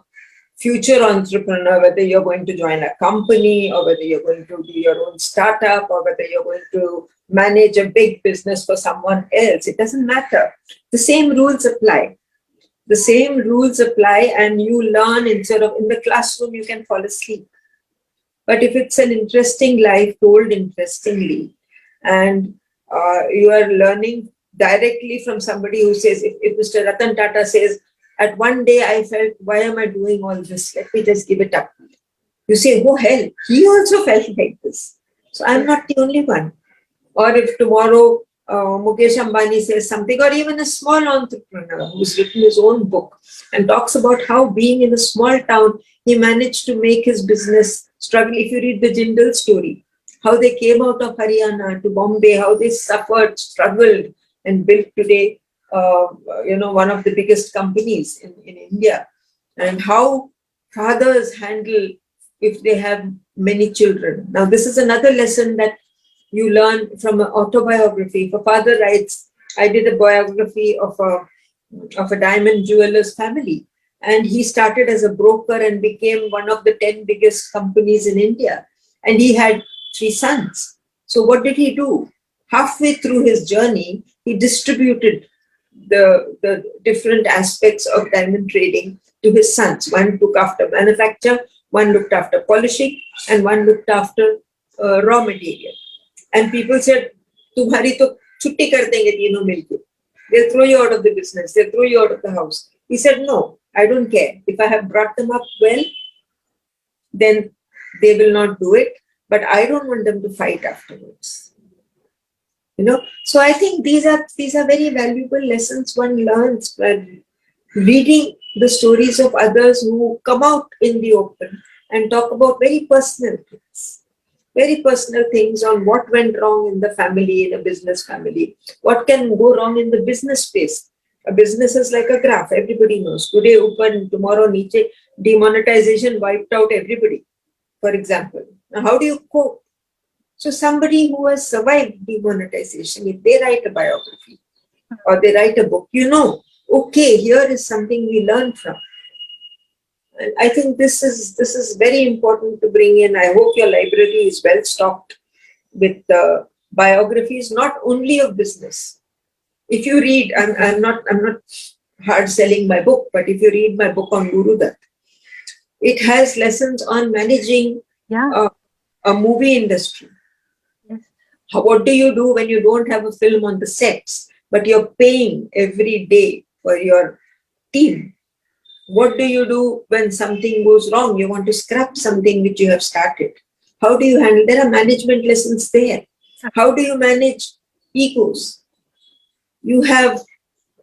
[SPEAKER 15] future entrepreneur, whether you're going to join a company or whether you're going to do your own startup or whether you're going to manage a big business for someone else, it doesn't matter. The same rules apply. The same rules apply, and you learn instead of in the classroom, you can fall asleep. But if it's an interesting life told interestingly, and you are learning directly from somebody who says, if Mr. Ratan Tata says, at one day I felt, why am I doing all this? Let me just give it up. You say, oh hell, he also felt like this. So I'm not the only one. Or if tomorrow Mukesh Ambani says something, or even a small entrepreneur who's written his own book and talks about how being in a small town, he managed to make his business struggle. If you read the Jindal story, how they came out of Haryana to Bombay, how they suffered, struggled, and built today, one of the biggest companies in India, and how fathers handle if they have many children. Now, this is another lesson that you learn from an autobiography. If a father writes, I did a biography of a diamond jeweler's family, and he started as a broker and became one of the 10 biggest companies in India, and he had 3 sons. So what did he do? Halfway through his journey, he distributed the different aspects of diamond trading to his sons. One looked after manufacture, one looked after polishing, and one looked after raw material. And people said, "Tumhari to chutti kar denge teeno milke." They'll throw you out of the business. They'll throw you out of the house. He said, "No, I don't care. If I have brought them up well, then they will not do it. But I don't want them to fight afterwards." So I think these are very valuable lessons one learns when reading the stories of others who come out in the open and talk about very personal things on what went wrong in the family, in a business family, what can go wrong in the business space. A business is like a graph, everybody knows. Today open, tomorrow niche, demonetization wiped out everybody, for example. Now, how do you cope? So somebody who has survived demonetization, if they write a biography or they write a book, okay, here is something we learn from. And I think this is very important to bring in. I hope your library is well stocked with biographies, not only of business. If you read, I'm not hard selling my book, but if you read my book on Guru Dutt, it has lessons on managing a movie industry.
[SPEAKER 1] Yes.
[SPEAKER 15] What do you do when you don't have a film on the sets, but you're paying every day for your team? What do you do when something goes wrong? You want to scrap something which you have started. How do you handle? There are management lessons there. How do you manage egos? You have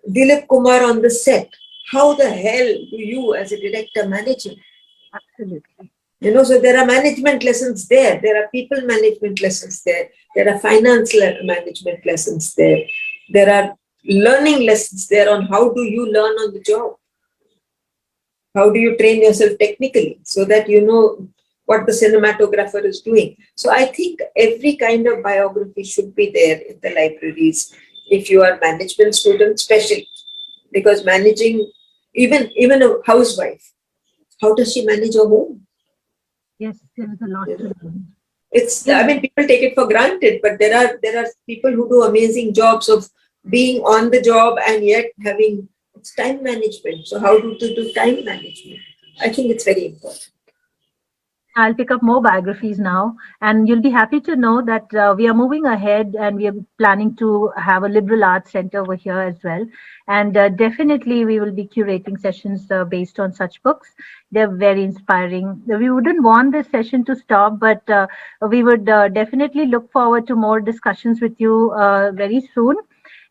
[SPEAKER 15] Dilip Kumar on the set. How the hell do you as a director manage him?
[SPEAKER 1] Absolutely.
[SPEAKER 15] So there are management lessons there. There are people management lessons there. There are finance management lessons there. There are learning lessons there on how do you learn on the job. How do you train yourself technically so that you know what the cinematographer is doing? So I think every kind of biography should be there in the libraries if you are management student, especially because managing even a housewife, how does she manage her home?
[SPEAKER 1] Yes, there is a lot to learn.
[SPEAKER 15] It's, I mean, people take it for granted, but there are people who do amazing jobs of being on the job and yet having, it's time management. So how do they do time management? I think it's very important.
[SPEAKER 1] I'll pick up more biographies now, and you'll be happy to know that we are moving ahead and we are planning to have a liberal arts center over here as well. And definitely, we will be curating sessions based on such books. They're very inspiring. We wouldn't want this session to stop, but we would definitely look forward to more discussions with you very soon.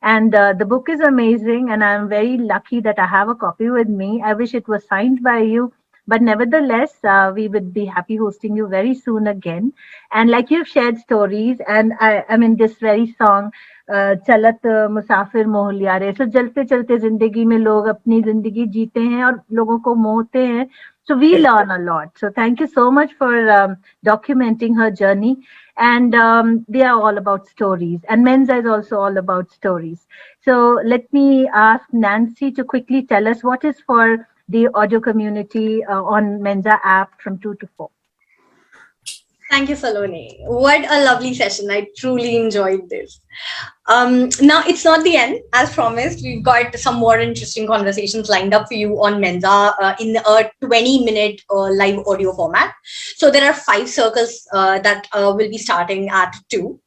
[SPEAKER 1] And the book is amazing, and I'm very lucky that I have a copy with me. I wish it was signed by you, but nevertheless, we would be happy hosting you very soon again. And like you've shared stories, and I mean, this very song, चलत मुसाफिर मोह लिया रे, so चलते चलते जिंदगी में लोग अपनी जिंदगी जीते हैं और लोगों को मोहते हैं. So we learn a lot. So thank you so much for documenting her journey. And they are all about stories. And Mensa is also all about stories. So let me ask Nancy to quickly tell us what is for the audio community on Mensa app from 2 to 4.
[SPEAKER 14] Thank you, Saloni. What a lovely session. I truly enjoyed this. Now, it's not the end. As promised, we've got some more interesting conversations lined up for you on Mensa in a 20-minute live audio format. So there are 5 circles that will be starting at 2.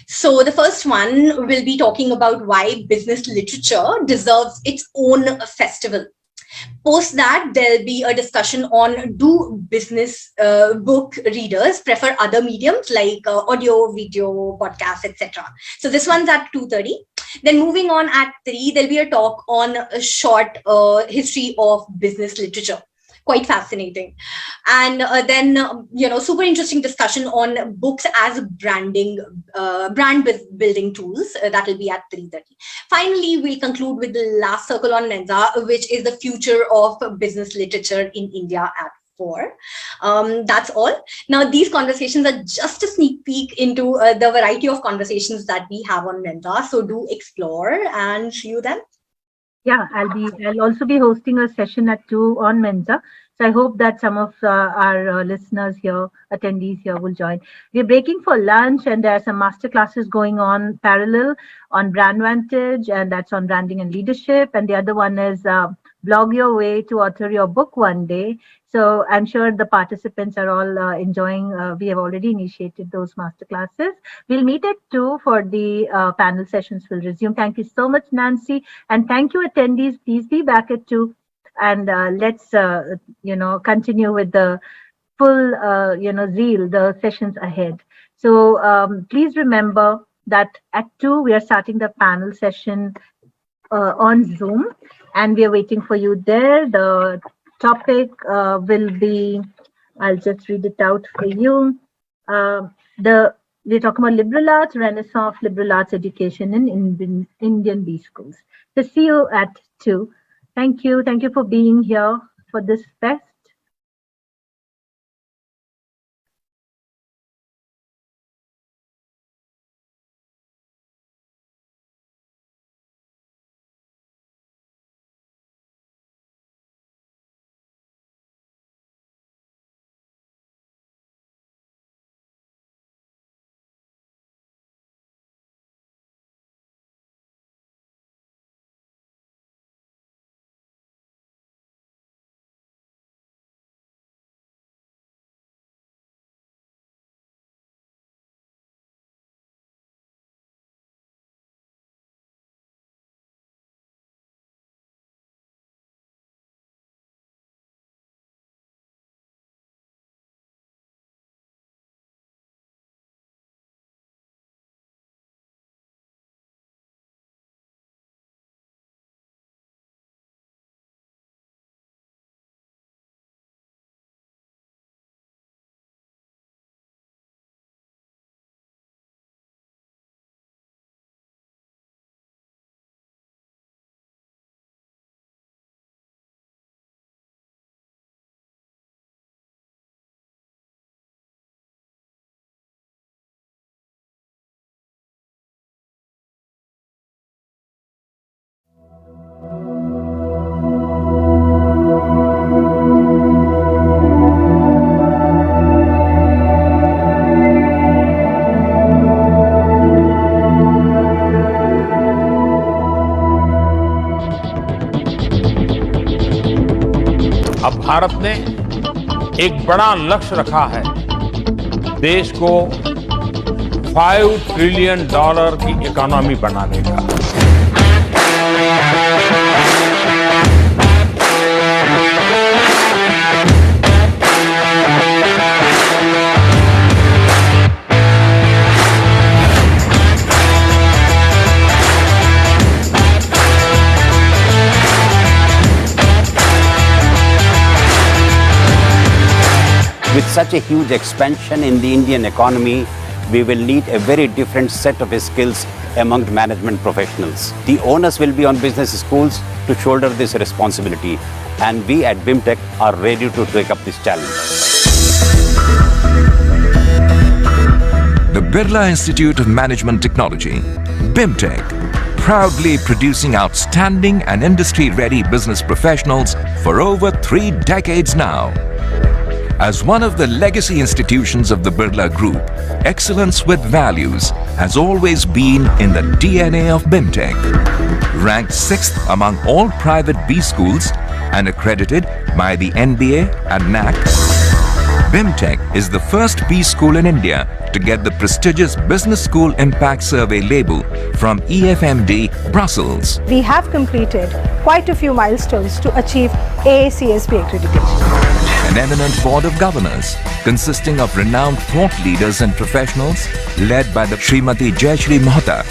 [SPEAKER 14] So the first one will be talking about why business literature deserves its own festival. Post that, there'll be a discussion on do business book readers prefer other mediums like audio, video, podcasts, etc. So this one's at 2:30. Then moving on at 3, there'll be a talk on a short history of business literature. Quite fascinating. And then, super interesting discussion on books as branding, brand building tools. That will be at 3:30. Finally, we'll conclude with the last circle on Mensa, which is the future of business literature in India at 4. That's all. Now, these conversations are just a sneak peek into the variety of conversations that we have on Mensa. So do explore and see you then.
[SPEAKER 1] Yeah, I'll also be hosting a session at 2 on Mensa. So I hope that some of our listeners here, attendees here will join. We're breaking for lunch and there are some master classes going on parallel on Brand Vantage, and that's on branding and leadership. And the other one is blog your way to author your book one day. So I'm sure the participants are all enjoying. We have already initiated those master classes. We'll meet at 2 for the panel sessions will resume. Thank you so much, Nancy. And thank you, attendees. Please be back at 2. And let's, continue with the full, zeal, the sessions ahead. So please remember that at 2, we are starting the panel session on Zoom, and we are waiting for you there. The topic will be, I'll just read it out for you. We're talking about liberal arts, renaissance of liberal arts education in Indian B schools. So see you at 2. Thank you. Thank you for being here for this fest.
[SPEAKER 16] अब भारत ने एक बड़ा लक्ष्य रखा है, देश को $5 trillion की इकोनॉमी बनाने का।
[SPEAKER 17] With such a huge expansion in the Indian economy, we will need a very different set of skills among management professionals. The onus will be on business schools to shoulder this responsibility, and we at BIMTECH are ready to take up this challenge.
[SPEAKER 18] The Birla Institute of Management Technology, BIMTECH, proudly producing outstanding and industry-ready business professionals for over 3 decades now. As one of the legacy institutions of the Birla Group, excellence with values has always been in the DNA of BIMTECH. Ranked 6th among all private B schools and accredited by the NBA and NAC, BIMTECH is the first B school in India to get the prestigious Business School Impact Survey label from EFMD, Brussels.
[SPEAKER 19] We have completed quite a few milestones to achieve AACSB accreditation.
[SPEAKER 18] An eminent board of governors consisting of renowned thought leaders and professionals led by the Srimati Jayashree Mohta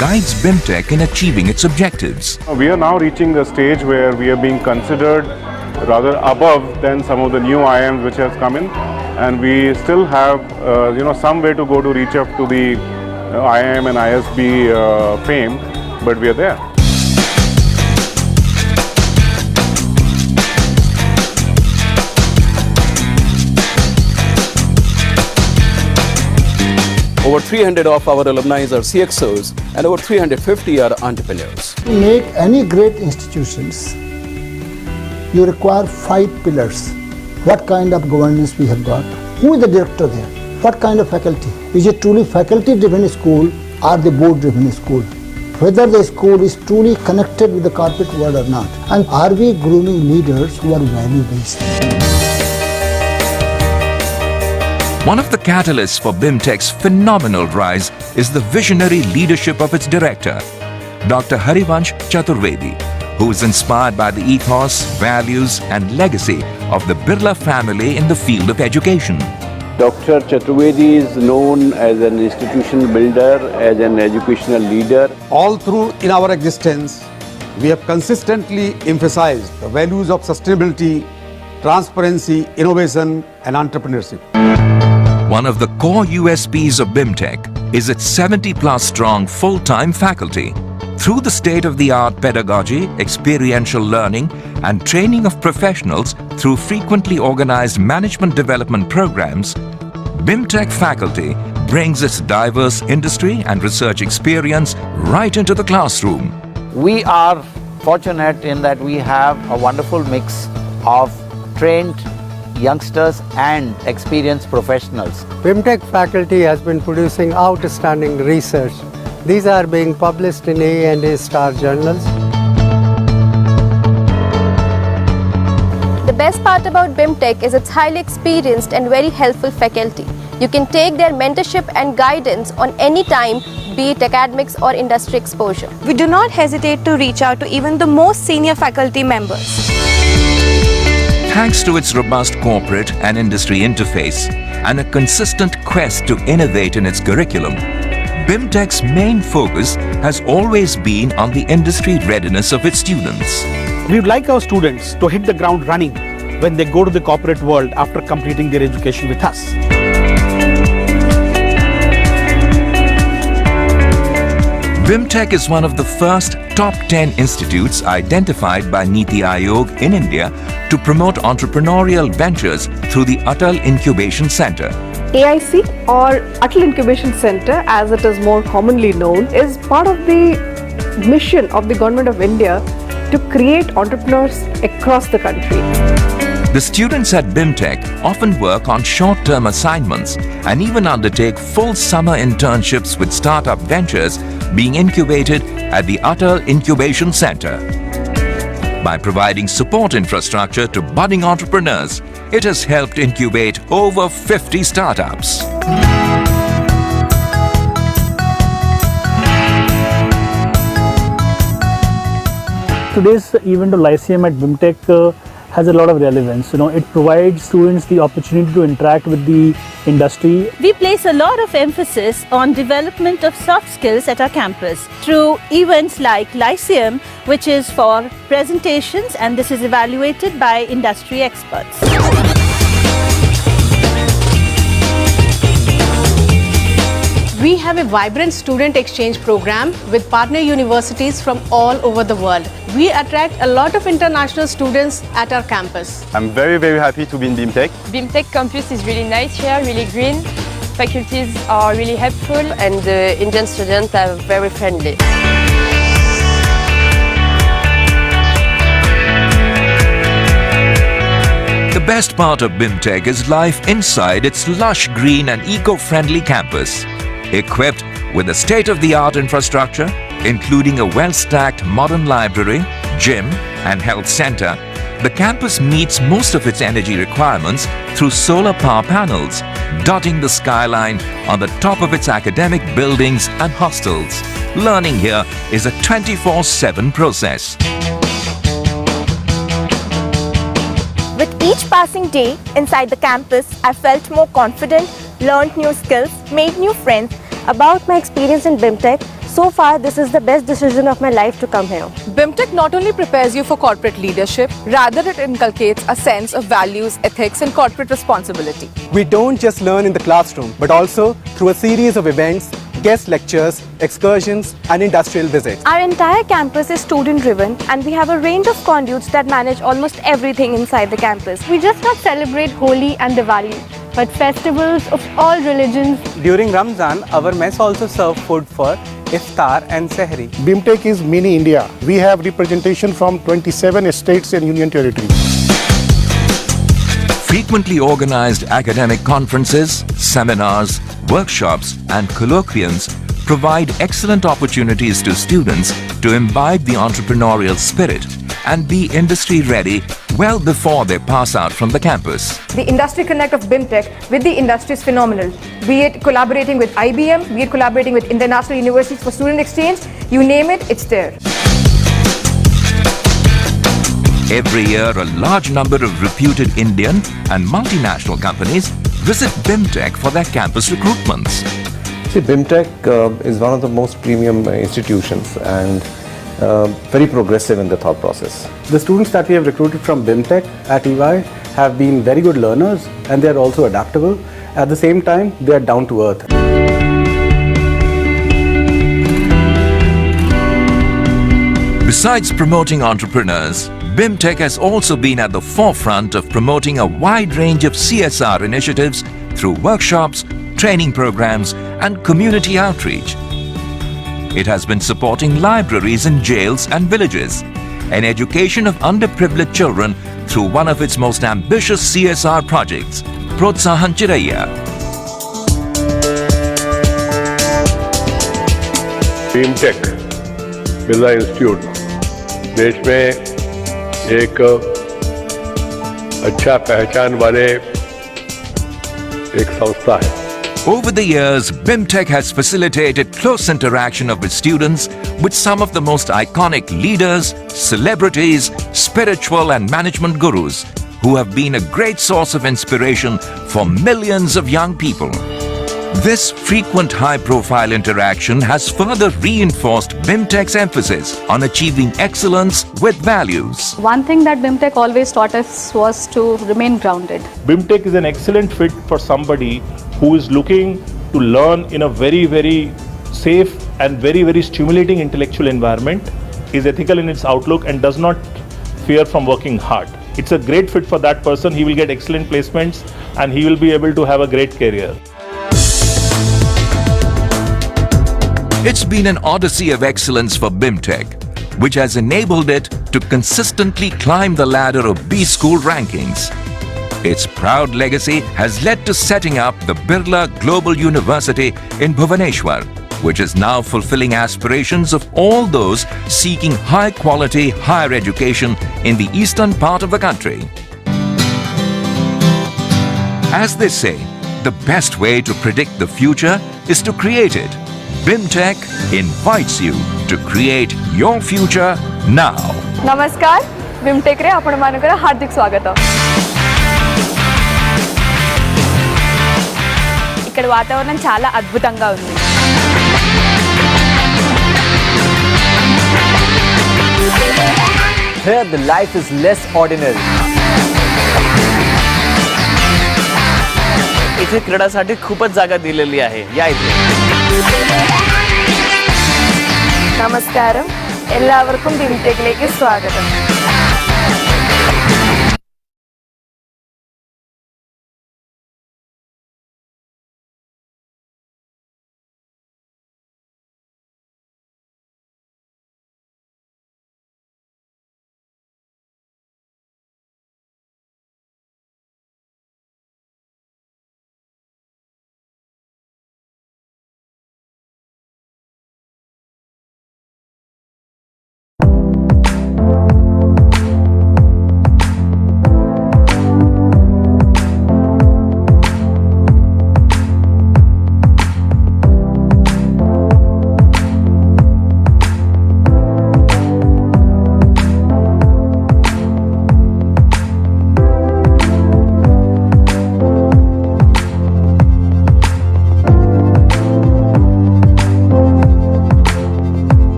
[SPEAKER 18] guides BIMTECH in achieving its objectives.
[SPEAKER 20] We are now reaching a stage where we are being considered rather above than some of the new IIMs which have come in, and we still have some way to go to reach up to the IIM and ISB fame, but we are there.
[SPEAKER 21] Over 300 of our alumni are CXOs and over 350 are entrepreneurs.
[SPEAKER 22] To make any great institutions, you require 5 pillars. What kind of governance we have got? Who is the director there? What kind of faculty? Is it truly faculty-driven school or the board-driven school? Whether the school is truly connected with the corporate world or not. And are we grooming leaders who are value-based?
[SPEAKER 18] One of the catalysts for BIMTECH's phenomenal rise is the visionary leadership of its director, Dr. Harivansh Chaturvedi, who is inspired by the ethos, values and legacy of the Birla family in the field of education.
[SPEAKER 23] Dr. Chaturvedi is known as an institutional builder, as an educational leader.
[SPEAKER 24] All through in our existence, we have consistently emphasized the values of sustainability, transparency, innovation and entrepreneurship.
[SPEAKER 18] One of the core USPs of BIMTECH is its 70+ strong full-time faculty. Through the state-of-the-art pedagogy, experiential learning and training of professionals through frequently organized management development programs, BIMTECH faculty brings its diverse industry and research experience right into the classroom.
[SPEAKER 25] We are fortunate in that we have a wonderful mix of trained youngsters and experienced professionals.
[SPEAKER 26] BIMTECH faculty has been producing outstanding research. These are being published in A and A star journals.
[SPEAKER 27] The best part about BIMTECH is its highly experienced and very helpful faculty. You can take their mentorship and guidance on any time, be it academics or industry exposure.
[SPEAKER 19] We do not hesitate to reach out to even the most senior faculty members.
[SPEAKER 18] Thanks to its robust corporate and industry interface and a consistent quest to innovate in its curriculum, BIMTECH's main focus has always been on the industry readiness of its students.
[SPEAKER 28] We would like our students to hit the ground running when they go to the corporate world after completing their education with us.
[SPEAKER 18] BIMTECH is one of the first top 10 institutes identified by Niti Aayog in India to promote entrepreneurial ventures through the Atal Incubation Center.
[SPEAKER 29] AIC or Atal Incubation Center, as it is more commonly known, is part of the mission of the Government of India to create entrepreneurs across the country.
[SPEAKER 18] The students at BIMTECH often work on short-term assignments and even undertake full summer internships with startup ventures being incubated at the Atal Incubation Center. By providing support infrastructure to budding entrepreneurs, it has helped incubate over 50 startups.
[SPEAKER 28] Today's event of Lyceum at BIMTECH has a lot of relevance. It provides students the opportunity to interact with the industry.
[SPEAKER 1] We place a lot of emphasis on development of soft skills at our campus through events like Lyceum, which is for presentations, and this is evaluated by industry experts.
[SPEAKER 2] We have a vibrant student exchange program with partner universities from all over the world. We attract a lot of international students at our campus.
[SPEAKER 3] I'm very, very happy to be in BIMTECH.
[SPEAKER 4] BIMTECH campus is really nice here, really green. Faculties are really helpful and the Indian students are very friendly.
[SPEAKER 18] The best part of BIMTECH is life inside its lush green and eco-friendly campus. Equipped with a state-of-the-art infrastructure, including a well-stacked modern library, gym, and health center, the campus meets most of its energy requirements through solar power panels, dotting the skyline on the top of its academic buildings and hostels. Learning here is a 24/7 process.
[SPEAKER 27] With each passing day inside the campus, I felt more confident, learned new skills, made new friends. About my experience in BIMTECH, so far this is the best decision of my life to come here.
[SPEAKER 2] BIMTECH not only prepares you for corporate leadership, rather it inculcates a sense of values, ethics and corporate responsibility.
[SPEAKER 28] We don't just learn in the classroom, but also through a series of events, guest lectures, excursions and industrial visits.
[SPEAKER 27] Our entire campus is student-driven and we have a range of conduits that manage almost everything inside the campus. We just not celebrate Holi and Diwali, but festivals of all religions.
[SPEAKER 28] During Ramzan, our mess also serves food for Iftar and Sehri.
[SPEAKER 5] BIMTECH is mini India. We have representation from 27 states and union territories.
[SPEAKER 18] Frequently organized academic conferences, seminars, workshops, and colloquiums provide excellent opportunities to students to imbibe the entrepreneurial spirit and be industry ready well before they pass out from the campus.
[SPEAKER 2] The industry connect of BIMTECH with the industry is phenomenal. Be it collaborating with IBM, be it collaborating with international universities for student exchange, you name it, it's there.
[SPEAKER 18] Every year, a large number of reputed Indian and multinational companies visit BIMTECH for their campus recruitments.
[SPEAKER 7] See, BIMTECH is one of the most premium institutions and very progressive in the thought process.
[SPEAKER 28] The students that we have recruited from BIMTECH at EY have been very good learners and they are also adaptable. At the same time, they are down to earth.
[SPEAKER 18] Besides promoting entrepreneurs, BIMTECH has also been at the forefront of promoting a wide range of CSR initiatives through workshops, training programs, and community outreach. It has been supporting libraries in jails and villages, and education of underprivileged children through one of its most ambitious CSR projects, Protsahan Chiraiya.
[SPEAKER 8] BIMTECH, Birla institute, देश में एक अच्छा पहचान वाले एक संस्था है.
[SPEAKER 18] Over the years, BIMTECH has facilitated close interaction of its students with some of the most iconic leaders, celebrities, spiritual and management gurus who have been a great source of inspiration for millions of young people. This frequent high-profile interaction has further reinforced BIMTECH's emphasis on achieving excellence with values.
[SPEAKER 2] One thing that BIMTECH always taught us was to remain grounded.
[SPEAKER 10] BIMTECH is an excellent fit for somebody who is looking to learn in a very, very safe and very, very stimulating intellectual environment, is ethical in its outlook and does not fear from working hard. It's a great fit for that person. He will get excellent placements and he will be able to have a great career.
[SPEAKER 18] It's been an odyssey of excellence for BIMTECH, which has enabled it to consistently climb the ladder of B-School rankings. Its proud legacy has led to setting up the Birla Global University in Bhubaneswar, which is now fulfilling aspirations of all those seeking high quality higher education in the eastern part of the country. As they say, the best way to predict the future is to create it. BIMTECH invites you to create your future now.
[SPEAKER 6] नमस्कार BIMTECH रे आपण मानकर हार्दिक स्वागत. ఇక్కడ వాతావరణం చాలా అద్భుతంగా ఉంది.
[SPEAKER 9] Here the life is less ordinary.
[SPEAKER 11] इथे क्रीडासाठी खूपच जागा दिलेली आहे. या इथे.
[SPEAKER 6] നമസ്കാരം എല്ലാവർക്കും BIMTECHിലേക്ക് സ്വാഗതം.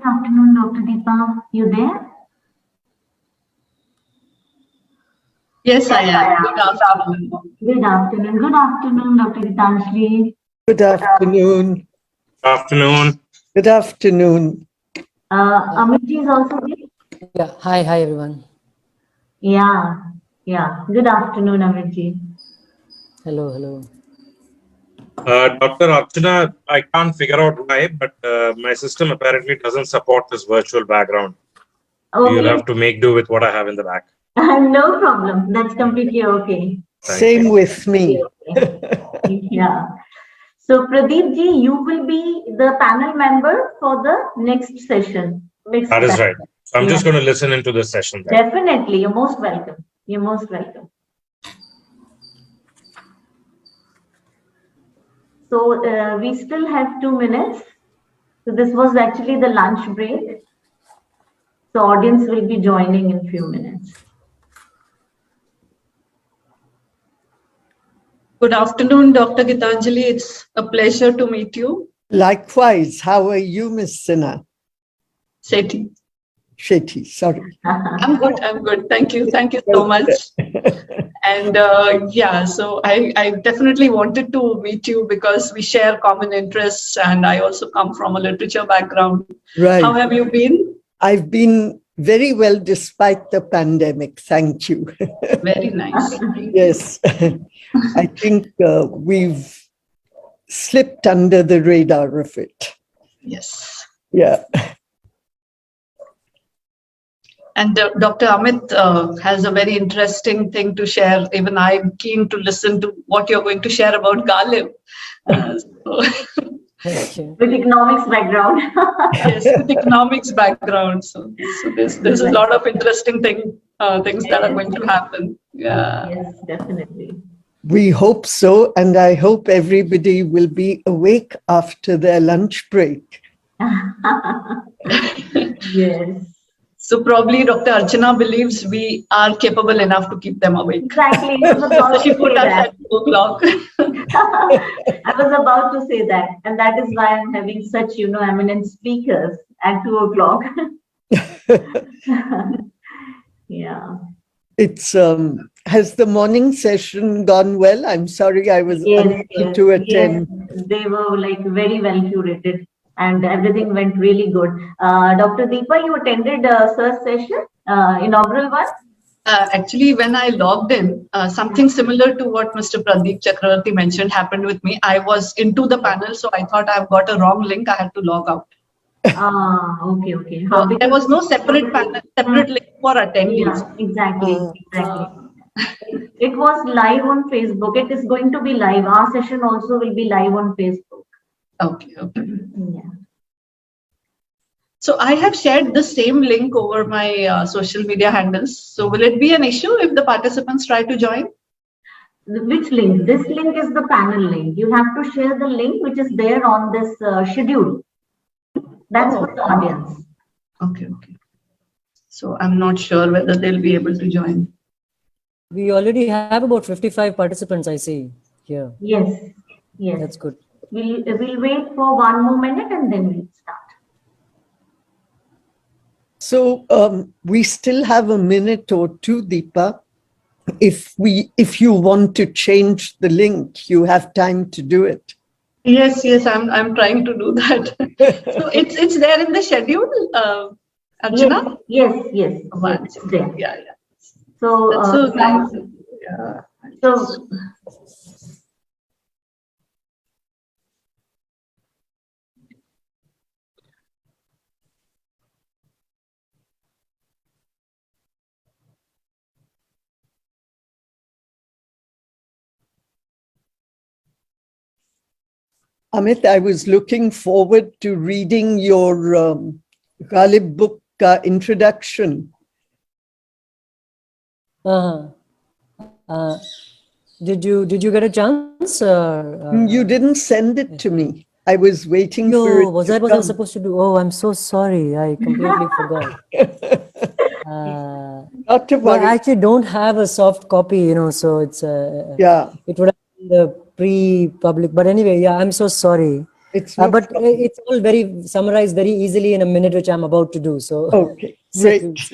[SPEAKER 1] Good afternoon, Dr. Deepa. You there?
[SPEAKER 12] Yes, I am. Good afternoon.
[SPEAKER 1] Good afternoon. Good afternoon, Dr. Gitanjali.
[SPEAKER 13] Good afternoon.
[SPEAKER 14] Afternoon.
[SPEAKER 13] Good afternoon.
[SPEAKER 1] Amitji is also there?
[SPEAKER 15] Yeah. Hi, everyone.
[SPEAKER 1] Yeah. Good afternoon, Amitji.
[SPEAKER 15] Hello.
[SPEAKER 14] Dr. Archana, I can't figure out why, but my system apparently doesn't support this virtual background.
[SPEAKER 1] Okay.
[SPEAKER 14] You'll have to make do with what I have in the back.
[SPEAKER 1] No problem. That's completely okay.
[SPEAKER 13] Same with me.
[SPEAKER 1] Yeah. So Pradeep ji, you will be the panel member for the next session.
[SPEAKER 14] That is right. So I'm just going to listen into this session. Then.
[SPEAKER 1] Definitely. You're most welcome. You're most welcome. So we still have 2 minutes. So this was actually the lunch break. So audience will be joining in few minutes.
[SPEAKER 12] Good afternoon, Dr. Gitanjali. It's a pleasure to meet you.
[SPEAKER 13] Likewise. How are you, Ms. Sinha? Shetty, sorry.
[SPEAKER 12] I'm good. Thank you so much. And so I definitely wanted to meet you because we share common interests and I also come from a literature background.
[SPEAKER 13] Right.
[SPEAKER 12] How have you been?
[SPEAKER 13] I've been very well despite the pandemic. Thank you.
[SPEAKER 12] Very nice.
[SPEAKER 13] Yes. I think we've slipped under the radar of it.
[SPEAKER 12] Yes.
[SPEAKER 13] Yeah.
[SPEAKER 12] And Dr. Amit has a very interesting thing to share. Even I'm keen to listen to what you're going to share about Ghalib.
[SPEAKER 1] With economics background.
[SPEAKER 12] Yes, with economics background. So there's a lot of interesting things that are going to happen. Yeah.
[SPEAKER 1] Yes, definitely.
[SPEAKER 13] We hope so. And I hope everybody will be awake after their lunch break.
[SPEAKER 1] Yes.
[SPEAKER 12] So probably Dr. Archana believes we are capable enough to keep them awake.
[SPEAKER 1] Exactly.
[SPEAKER 12] So she put us at 2 o'clock.
[SPEAKER 1] I was about to say that. And that is why I'm having such, eminent speakers at 2 o'clock. Yeah.
[SPEAKER 13] It's has the morning session gone well? I'm sorry I was unable to attend.
[SPEAKER 1] Yes, they were like very well curated and everything went really good. Dr. Deepa, you attended Sir's session, inaugural one?
[SPEAKER 12] Actually, when I logged in, something similar to what Mr. Pradeep Chakravarti mentioned happened with me. I was into the panel, so I thought I've got a wrong link. I had to log out.
[SPEAKER 1] Okay.
[SPEAKER 12] So there was no separate panel, separate link for attendees.
[SPEAKER 1] Yeah, exactly. It was live on Facebook. It is going to be live. Our session also will be live on Facebook.
[SPEAKER 12] Okay.
[SPEAKER 1] Yeah.
[SPEAKER 12] So I have shared the same link over my social media handles. So will it be an issue if the participants try to join?
[SPEAKER 1] Which link? This link is the panel link. You have to share the link which is there on this schedule. That's for the audience.
[SPEAKER 12] Okay. So I'm not sure whether they'll be able to join.
[SPEAKER 15] We already have about 55 participants, I see here.
[SPEAKER 1] Yes.
[SPEAKER 15] That's good.
[SPEAKER 1] We'll wait for 1 more minute and then we'll start.
[SPEAKER 13] So we still have a minute or two, Deepa. If you want to change the link, you have time to do it.
[SPEAKER 12] Yes, I'm trying to do that. So it's there in the schedule, Archana?
[SPEAKER 1] Yes.
[SPEAKER 12] It's
[SPEAKER 1] there.
[SPEAKER 12] Yeah.
[SPEAKER 1] So
[SPEAKER 12] that's so nice. Yeah.
[SPEAKER 1] So
[SPEAKER 13] Amit, I was looking forward to reading your Ghalib book introduction.
[SPEAKER 15] Did you get a chance?
[SPEAKER 13] You didn't send it to me. I was waiting for it.
[SPEAKER 15] Was that what I was supposed to do? Oh, I'm so sorry. I completely forgot.
[SPEAKER 13] Not to worry.
[SPEAKER 15] I actually don't have a soft copy, so it's
[SPEAKER 13] yeah.
[SPEAKER 15] It would have been the pre-public. But anyway, yeah, I'm so sorry.
[SPEAKER 13] It's no
[SPEAKER 15] but
[SPEAKER 13] problem.
[SPEAKER 15] it's all very summarized very easily in a minute, which I'm about to do. So,
[SPEAKER 13] Okay, great.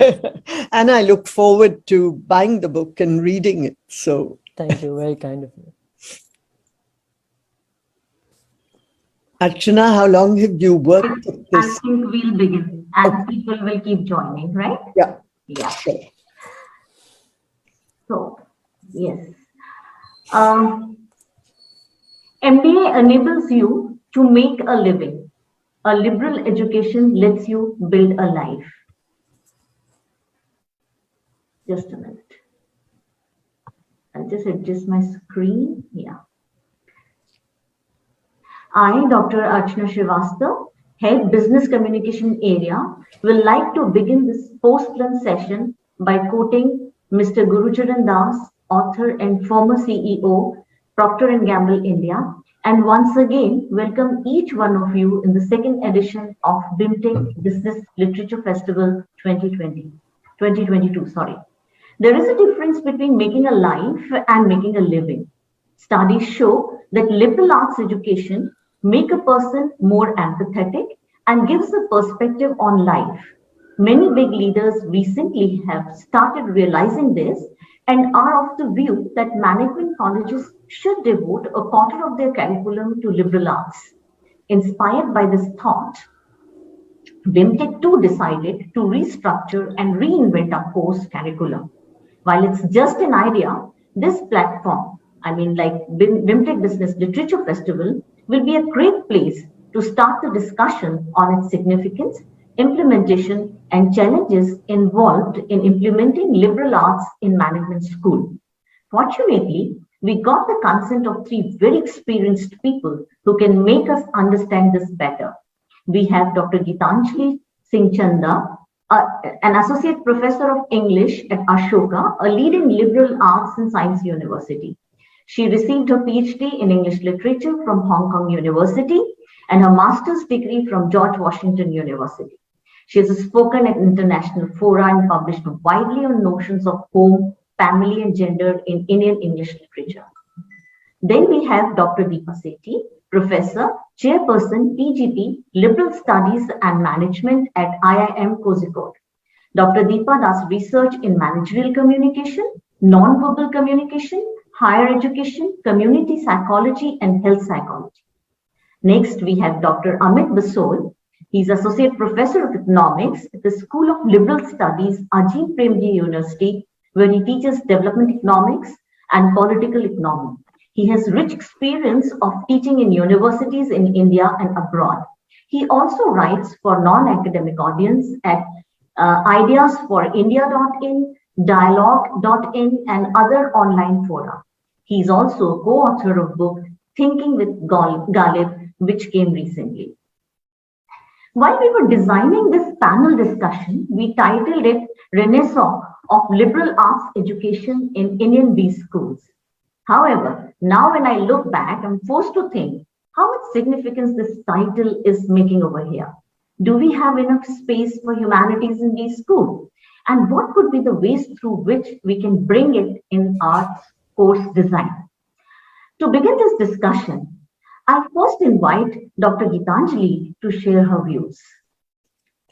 [SPEAKER 13] And I look forward to buying the book and reading it. So
[SPEAKER 15] thank you, very kind of you.
[SPEAKER 13] Archana, how long have you worked at
[SPEAKER 1] I
[SPEAKER 13] this?
[SPEAKER 1] think we'll begin and people will keep joining, right?
[SPEAKER 13] Yeah.
[SPEAKER 1] Yeah.
[SPEAKER 13] Sure.
[SPEAKER 1] So, yes. MBA enables you to make a living. A liberal education lets you build a life. Just a minute. I'll just adjust my screen. Yeah. I, Dr. Archana Srivastav, Head Business Communication Area, will like to begin this post-lunch session by quoting Mr. Gurucharan Das, author and former CEO, Procter & Gamble India, and once again welcome each one of you in the second edition of BIMTECH Business Literature Festival 2022. There is a difference between making a life and making a living. Studies show that liberal arts education make a person more empathetic and gives a perspective on life. Many big leaders recently have started realizing this and are of the view that management colleges should devote a quarter of their curriculum to liberal arts. Inspired by this thought, BIMTECH too decided to restructure and reinvent our course curriculum. While it's just an idea, this platform, BIMTECH Business Literature Festival, will be a great place to start the discussion on its significance, implementation, and challenges involved in implementing liberal arts in management school. Fortunately, we got the consent of three very experienced people who can make us understand this better. We have Dr. Gitanjali Singh Chanda, an associate professor of English at Ashoka, a leading liberal arts and science university. She received her PhD in English literature from Hong Kong University and her master's degree from George Washington University. She has spoken at international fora and published widely on notions of home, family, and gender in Indian English literature. Then we have Dr. Deepa Sethi, Professor, Chairperson, PGP, Liberal Studies and Management at IIM Kozhikode. Dr. Deepa does research in managerial communication, non-verbal communication, higher education, community psychology, and health psychology. Next, we have Dr. Amit Basol. He's Associate Professor of Economics at the School of Liberal Studies, Ajit Premji University, where he teaches development economics and political economy. He has rich experience of teaching in universities in India and abroad. He also writes for non-academic audience at ideasforindia.in, dialogue.in, and other online fora. He is also co-author of book Thinking with Ghalib, which came recently. While we were designing this panel discussion, we titled it Renaissance of Liberal Arts Education in Indian B Schools. However, now when I look back, I'm forced to think how much significance this title is making over here. Do we have enough space for humanities in these schools? And what could be the ways through which we can bring it in our course design? To begin this discussion, I first invite Dr. Gitanjali to share her views.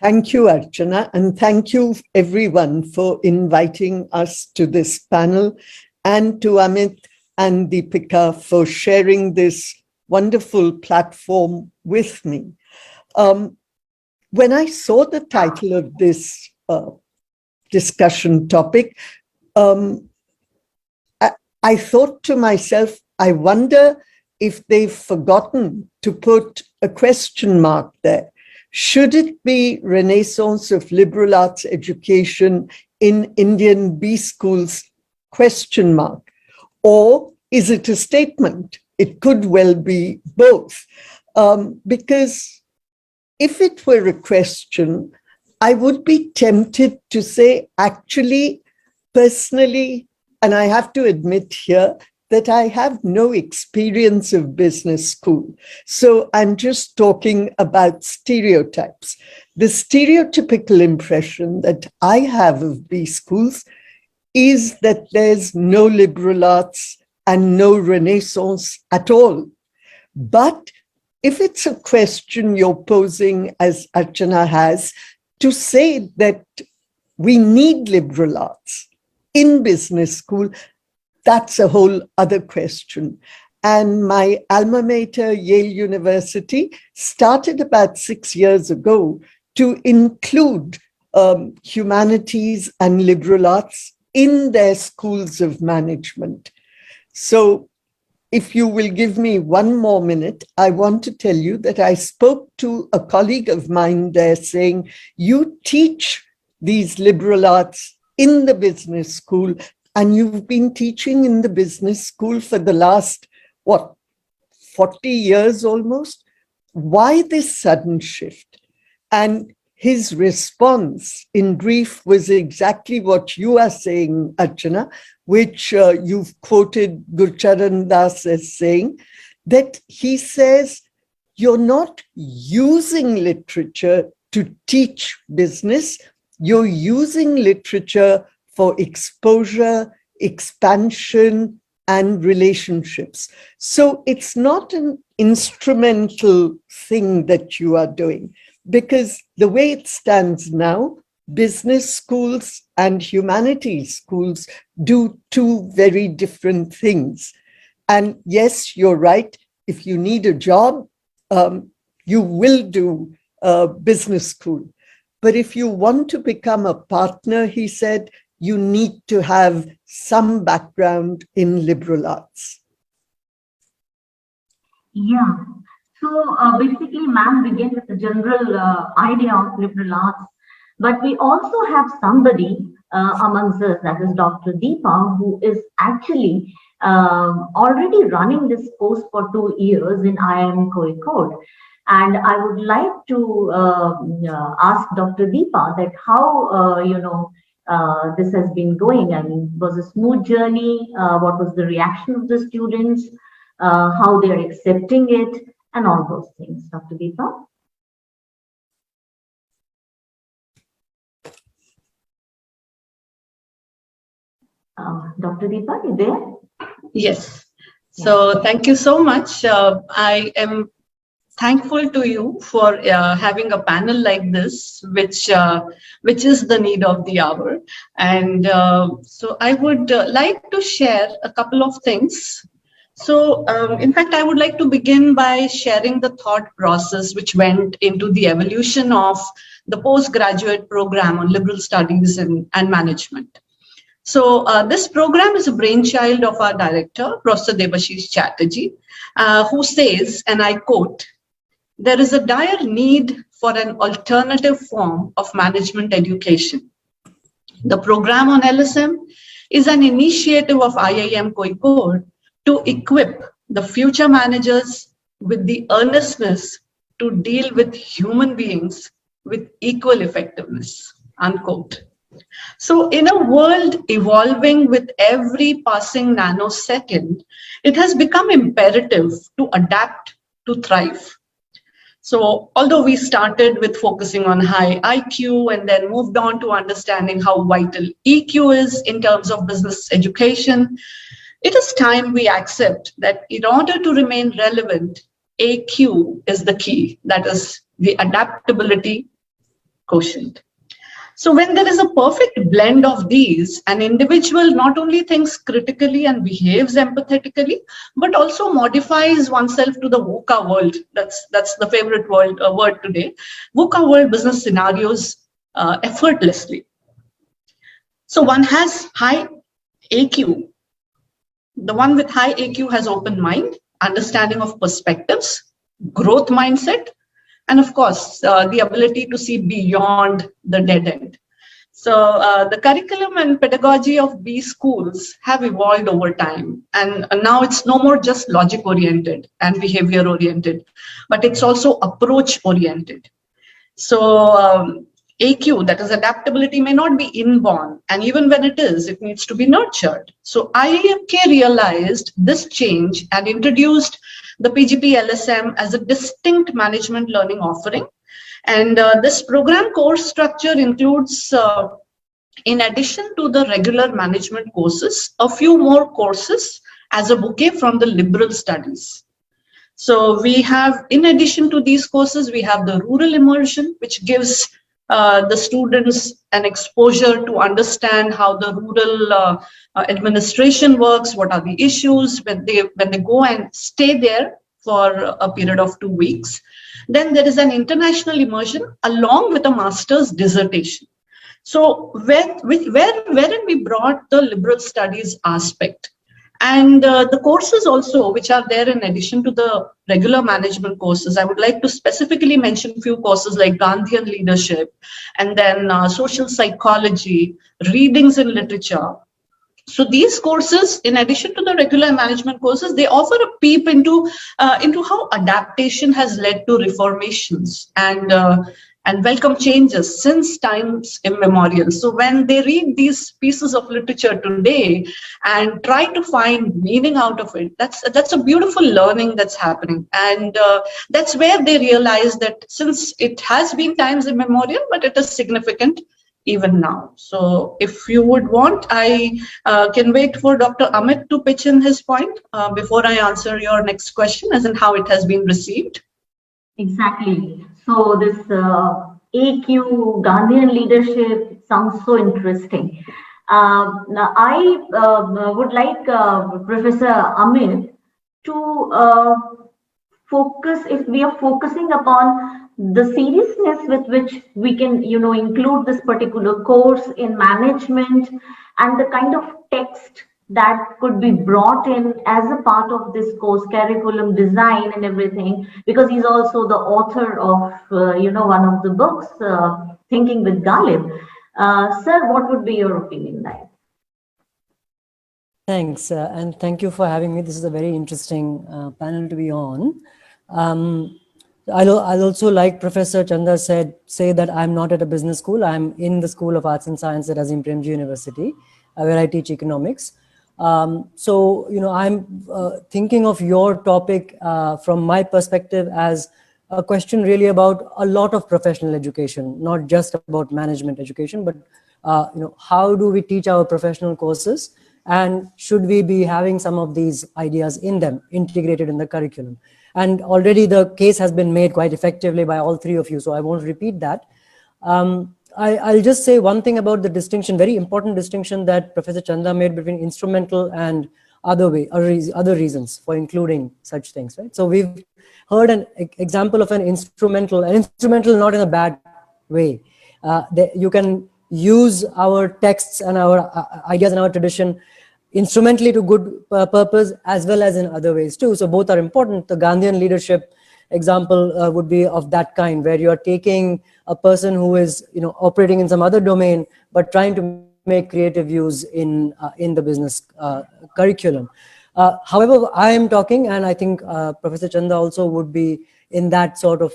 [SPEAKER 13] Thank you, Archana, and thank you everyone for inviting us to this panel, and to Amit and Deepika for sharing this wonderful platform with me. When I saw the title of this discussion topic, I thought to myself, I wonder if they've forgotten to put a question mark there. Should it be Renaissance of Liberal Arts Education in Indian B schools, ? Or is it a statement? It could well be both. Because if it were a question, I would be tempted to say, actually, personally, and I have to admit here that I have no experience of business school. So I'm just talking about stereotypes. The stereotypical impression that I have of B schools is that there's no liberal arts and no Renaissance at all. But if it's a question you're posing, as Archana has, to say that we need liberal arts in business school, that's a whole other question. And my alma mater, Yale University, started about 6 years ago to include humanities and liberal arts in their schools of management. So if you will give me one more minute, I want to tell you that I spoke to a colleague of mine there saying, you teach these liberal arts in the business school, and you've been teaching in the business school for the last, 40 years almost? Why this sudden shift? And his response in brief was exactly what you are saying, Archana, which you've quoted Gurcharan Das as saying, that he says, you're not using literature to teach business, you're using literature for exposure, expansion, and relationships. So it's not an instrumental thing that you are doing, because the way it stands now, business schools and humanities schools do two very different things. And yes, you're right. If you need a job, you will do business school. But if you want to become a partner, he said, you need to have some background in liberal arts.
[SPEAKER 1] Yeah. So basically, ma'am began with the general idea of liberal arts, but we also have somebody amongst us, that is Dr. Deepa, who is actually already running this course for 2 years in IIM Kozhikode. And I would like to ask Dr. Deepa that how, this has been going. I mean, was a smooth journey? What was the reaction of the students? How they're accepting it, and all those things. Dr. Deepa? Dr. Deepa, you there?
[SPEAKER 12] Yes. So thank you so much. I am thankful to you for having a panel like this, which is the need of the hour. And so I would like to share a couple of things. So in fact, I would like to begin by sharing the thought process which went into the evolution of the postgraduate program on liberal studies and management. So this program is a brainchild of our director, Professor Debashish Chatterjee, who says, and I quote, "There is a dire need for an alternative form of management education. The program on LSM is an initiative of IIM Kozhikode to equip the future managers with the earnestness to deal with human beings with equal effectiveness," unquote. So in a world evolving with every passing nanosecond, it has become imperative to adapt to thrive. So although we started with focusing on high IQ and then moved on to understanding how vital EQ is in terms of business education, it is time we accept that in order to remain relevant, AQ is the key, that is the adaptability quotient. So when there is a perfect blend of these, an individual not only thinks critically and behaves empathetically, but also modifies oneself to the VUCA world. That's the favorite word today. VUCA world business scenarios effortlessly. So one has high AQ. The one with high AQ has open mind, understanding of perspectives, growth mindset, and of course, the ability to see beyond the dead end. So the curriculum and pedagogy of B schools have evolved over time. And now it's no more just logic oriented and behavior oriented, but it's also approach oriented. So AQ, that is adaptability, may not be inborn. And even when it is, it needs to be nurtured. So IIMK realized this change and introduced the PGP LSM as a distinct management learning offering. And this program course structure includes, in addition to the regular management courses, a few more courses as a bouquet from the liberal studies. So we have, in addition to these courses, we have the rural immersion, which gives the students an exposure to understand how the rural administration works, what are the issues when they go and stay there for a period of 2 weeks. Then there is an international immersion along with a master's dissertation. So wherein we brought the liberal studies aspect. And the courses also, which are there in addition to the regular management courses, I would like to specifically mention a few courses like Gandhian leadership, and then social psychology, readings in literature. So these courses, in addition to the regular management courses, they offer a peep into how adaptation has led to reformations and welcome changes since times immemorial. So when they read these pieces of literature today and try to find meaning out of it, that's a beautiful learning that's happening, and that's where they realize that since it has been times immemorial, but it is significant even now. So if you would want, I can wait for Dr. Amit to pitch in his point before I answer your next question, as in how it has been received.
[SPEAKER 1] Exactly. So this AQ Gandhian leadership sounds so interesting. Now I would like Professor Amit to focus, if we are focusing upon the seriousness with which we can, include this particular course in management, and the kind of text that could be brought in as a part of this course curriculum design and everything, because he's also the author of one of the books, Thinking with Ghalib. Sir, what would be your opinion there?
[SPEAKER 15] Thanks, and thank you for having me. This is a very interesting panel to be on. I'll also, like Professor Chanda said, say that I'm not at a business school. I'm in the School of Arts and Science at Azim Premji University, where I teach economics. So, I'm thinking of your topic from my perspective as a question really about a lot of professional education, not just about management education, but how do we teach our professional courses, and should we be having some of these ideas in them integrated in the curriculum? And already the case has been made quite effectively by all three of you, so I won't repeat that. I'll just say one thing about the distinction, very important distinction that Professor Chanda made between instrumental and other reasons for including such things, right? So we've heard an example of an instrumental not in a bad way. You can use our texts and our ideas and our tradition instrumentally to good purpose, as well as in other ways too. So both are important. The Gandhian leadership example would be of that kind, where you're taking a person who is operating in some other domain, but trying to make creative use in the business curriculum. However, I am talking, and I think Professor Chanda also would be in that sort of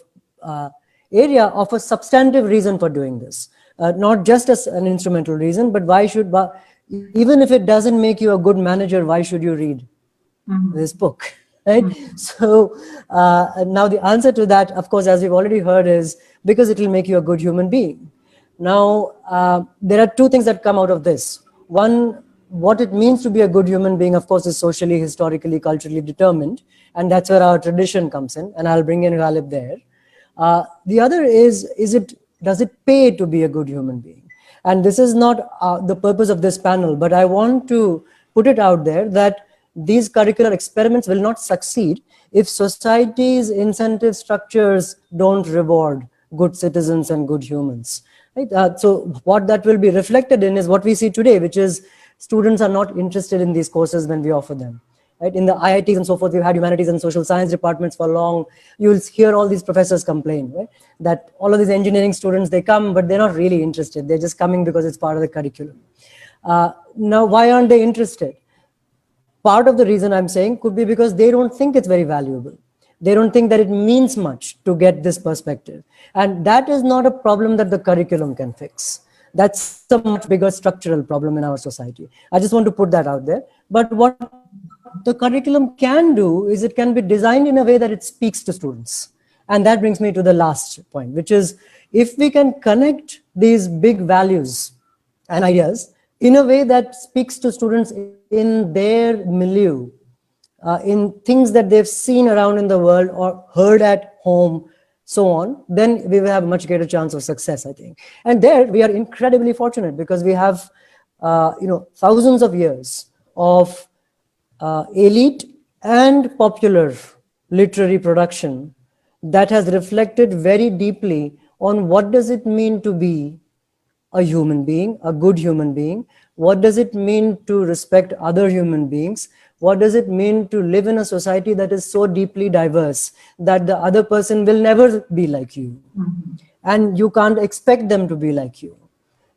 [SPEAKER 15] area of a substantive reason for doing this. Not just as an instrumental reason, but even if it doesn't make you a good manager, why should you read this book, right? So now the answer to that, of course, as we've already heard, is because it will make you a good human being. Now, there are two things that come out of this. One, what it means to be a good human being, of course, is socially, historically, culturally determined, and that's where our tradition comes in, and I'll bring in Ghalib there. The other is does it pay to be a good human being? And this is not the purpose of this panel, but I want to put it out there that these curricular experiments will not succeed if society's incentive structures don't reward good citizens and good humans. Right? So what that will be reflected in is what we see today, which is students are not interested in these courses when we offer them. Right? In the IITs and so forth, we've had humanities and social science departments for long. You'll hear all these professors complain, right? That all of these engineering students, they come, but they're not really interested. They're just coming because it's part of the curriculum. Now, why aren't they interested? Part of the reason I'm saying could be because they don't think it's very valuable. They don't think that it means much to get this perspective. And that is not a problem that the curriculum can fix. That's a much bigger structural problem in our society. I just want to put that out there. But what the curriculum can do is it can be designed in a way that it speaks to students. And that brings me to the last point, which is if we can connect these big values and ideas in a way that speaks to students in their milieu, in things that they've seen around in the world or heard at home, so on, then we will have a much greater chance of success, I think. And there we are incredibly fortunate because we have, thousands of years of elite and popular literary production that has reflected very deeply on what does it mean to be a human being, a good human being. What does it mean to respect other human beings? What does it mean to live in a society that is so deeply diverse that the other person will never be like you? And you can't expect them to be like you.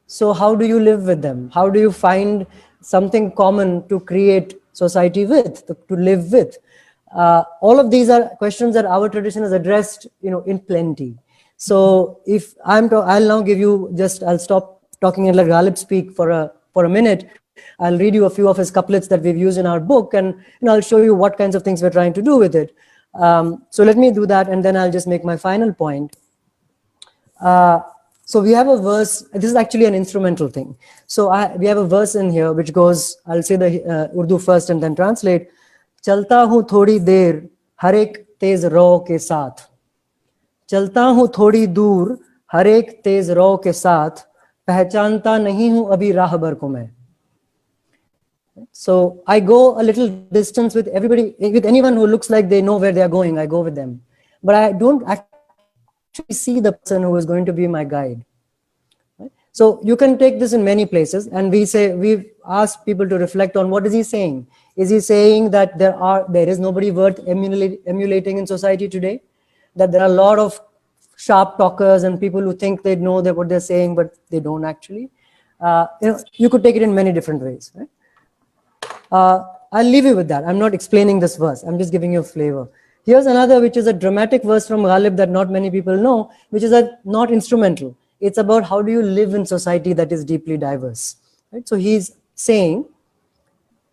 [SPEAKER 15] So how do you live with them? How do you find something common to create society with, to live with? All of these are questions that our tradition has addressed, in plenty. So if I'll now give you I'll stop talking and let Ghalib speak for a minute. I'll read you a few of his couplets that we've used in our book, and I'll show you what kinds of things we're trying to do with it. So let me do that, and then I'll just make my final point. So we have a verse, this is actually an instrumental thing. So we have a verse in here which goes, I'll say the Urdu first and then translate. चलता हूँ थोड़ी देर हर एक तेज रौ के साथ, चलता हूँ थोड़ी दूर हर एक तेज रौ के साथ, पहचानता नहीं हूँ अभी राहबर को मैं. So I go a little distance with everybody, with anyone who looks like they know where they are going, I go with them. But I don't actually see the person who is going to be my guide. So you can take this in many places, and we've asked people to reflect on what is he saying. Is he saying that there is nobody worth emulating in society today? That there are a lot of sharp talkers and people who think they know what they're saying, but they don't actually. You could take it in many different ways. Right? I'll leave you with that. I'm not explaining this verse. I'm just giving you a flavor. Here's another, which is a dramatic verse from Ghalib that not many people know, which is not instrumental. It's about how do you live in society that is deeply diverse. Right? So he's saying,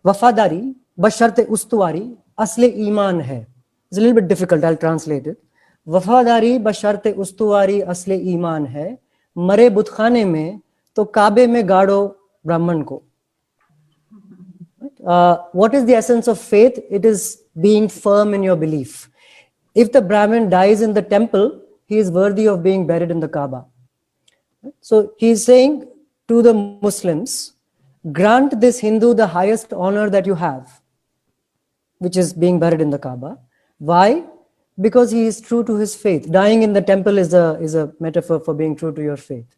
[SPEAKER 15] Wafadari basharte ustuwari asle iman hai. It's a little bit difficult. I'll translate it. Wafadari basharte ustuwari asle iman hai. Mare butkhane mein to Kabe mein gaado Brahman ko. What is the essence of faith? It is being firm in your belief. If the Brahmin dies in the temple, he is worthy of being buried in the Kaaba. So he is saying to the Muslims, grant this Hindu the highest honor that you have, which is being buried in the Kaaba. Why? Because he is true to his faith. Dying in the temple is a metaphor for being true to your faith.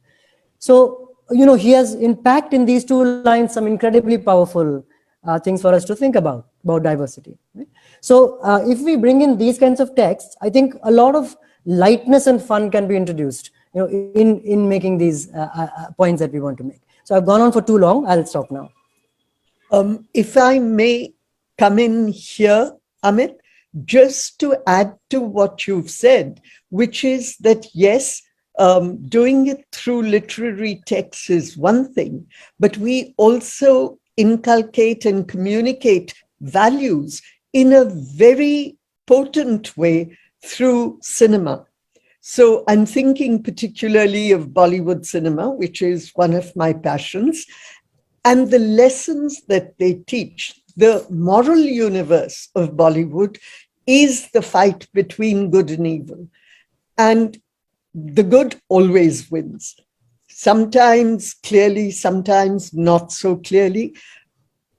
[SPEAKER 15] So, he has unpacked in these two lines some incredibly powerful things for us to think about diversity. Right? So if we bring in these kinds of texts, I think a lot of lightness and fun can be introduced in making these points that we want to make. So I've gone on for too long. I'll stop now.
[SPEAKER 13] If I may come in here, Amit, just to add to what you've said, which is that yes, doing it through literary texts is one thing, but we also inculcate and communicate values in a very potent way through cinema. So I'm thinking particularly of Bollywood cinema, which is one of my passions, and the lessons that they teach. The moral universe of Bollywood is the fight between good and evil. And the good always wins. Sometimes clearly, sometimes not so clearly.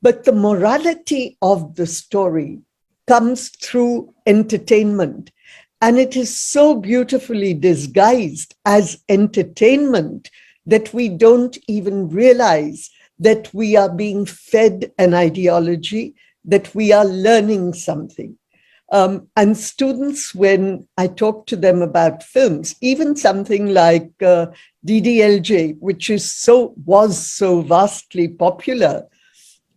[SPEAKER 13] But the morality of the story comes through entertainment. And it is so beautifully disguised as entertainment that we don't even realize that we are being fed an ideology, that we are learning something. And students, when I talk to them about films, even something like DDLJ, which was so vastly popular,